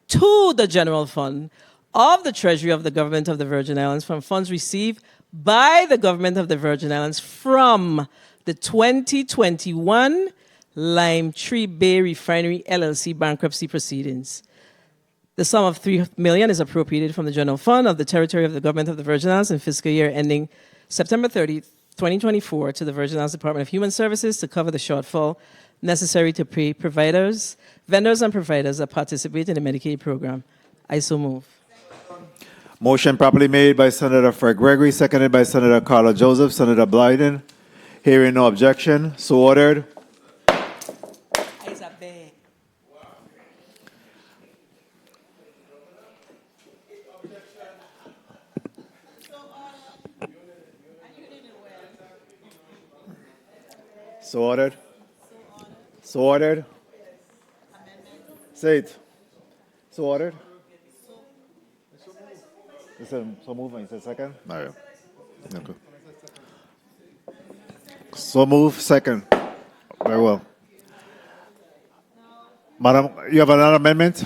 to the general fund of the Treasury of the Government of the Virgin Islands from funds received by the Government of the Virgin Islands from the 2021 Lime Tree Bay Refinery LLC bankruptcy proceedings. The sum of $3 million is appropriated from the general fund of the territory of the Government of the Virgin Islands in fiscal year ending September 30, 2024 to the Virgin Islands Department of Human Services to cover the shortfall necessary to pay vendors and providers that participate in the Medicaid program. I so move. Motion properly made by Senator Fred Gregory, seconded by Senator Carla Joseph. Senator Blyden, hearing no objection, so ordered. So ordered. So ordered. Say it. So ordered. You said so move and you said second? No, yeah. Okay. So move second. Very well. Madam, you have another amendment?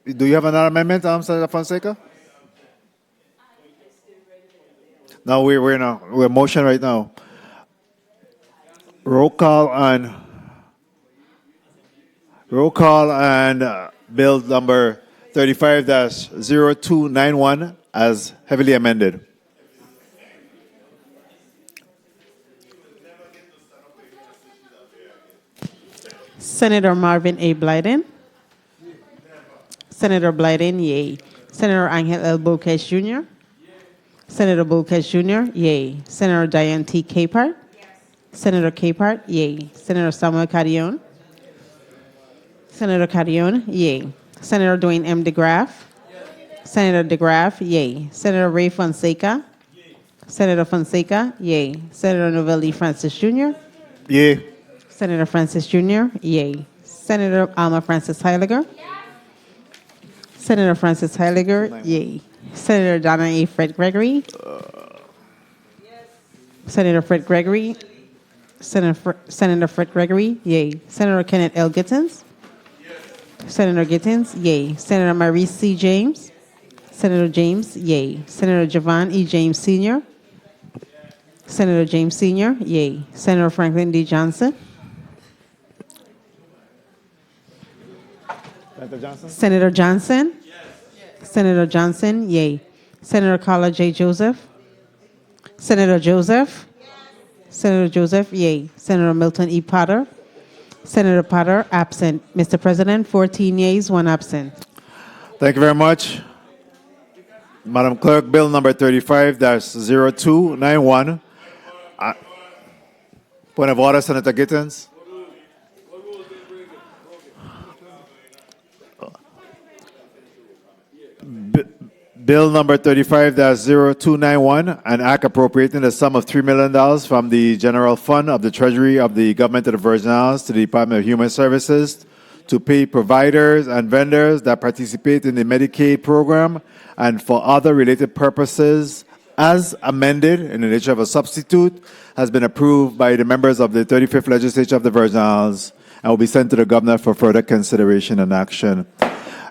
Do you have another amendment, Senator Fonseca? No, we're in motion right now. Roll call and bill number 35-0291 as heavily amended. Senator Marvin A. Blyden. Senator Blyden, yay. Senator Angel L. Bulkesh Jr. Senator Bulkesh Jr., yay. Senator Diane T. Capehart. Senator Capehart, yay. Senator Samuel Carrion. Senator Carrion, yay. Senator Dwayne M. DeGraff. Senator DeGraff, yay. Senator Ray Fonseca. Senator Fonseca, yay. Senator Novelli Francis Jr. Yay. Senator Francis Jr., yay. Senator Alma Francis Heiliger. Senator Francis Heiliger, yay. Senator Donna A. Fred Gregory. Senator Fred Gregory. Senator Fred Gregory, yay. Senator Kenneth L. Gittins. Senator Gittins, yay. Senator Maurice C. James. Senator James, yay. Senator Javon E. James Sr. Senator James Sr., yay. Senator Franklin D. Johnson. Senator Johnson. Senator Johnson, yay. Senator Carla J. Joseph. Senator Joseph. Senator Joseph, yay. Senator Milton E. Potter. Senator Potter, absent. Mr. President, 14 yeas, 1 absent. Thank you very much. Madam Clerk, Bill number 35-0291. Point of order, Senator Gittens. Bill number 35-0291, an act appropriating the sum of $3 million from the general fund of the Treasury of the Government of the Virgin Islands to the Department of Human Services to pay providers and vendors that participate in the Medicaid program and for other related purposes as amended in the nature of a substitute has been approved by the members of the 35th Legislature of the Virgin Islands and will be sent to the Governor for further consideration and action.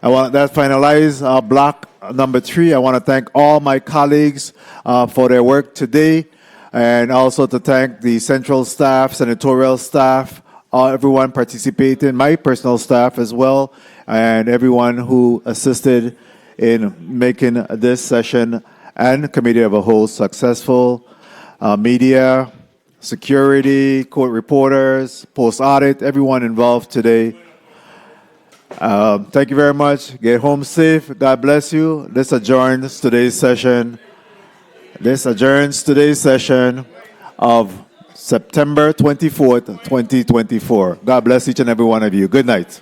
I want that finalize block number 3. I want to thank all my colleagues for their work today, and also to thank the central staff, senatorial staff, everyone participating, my personal staff as well, and everyone who assisted in making this session and committee of a whole successful. Media, security, court reporters, post-audit, everyone involved today. Thank you very much. Get home safe. God bless you. This adjourns today's session. This adjourns today's session of September 24th, 2024. God bless each and every one of you. Good night.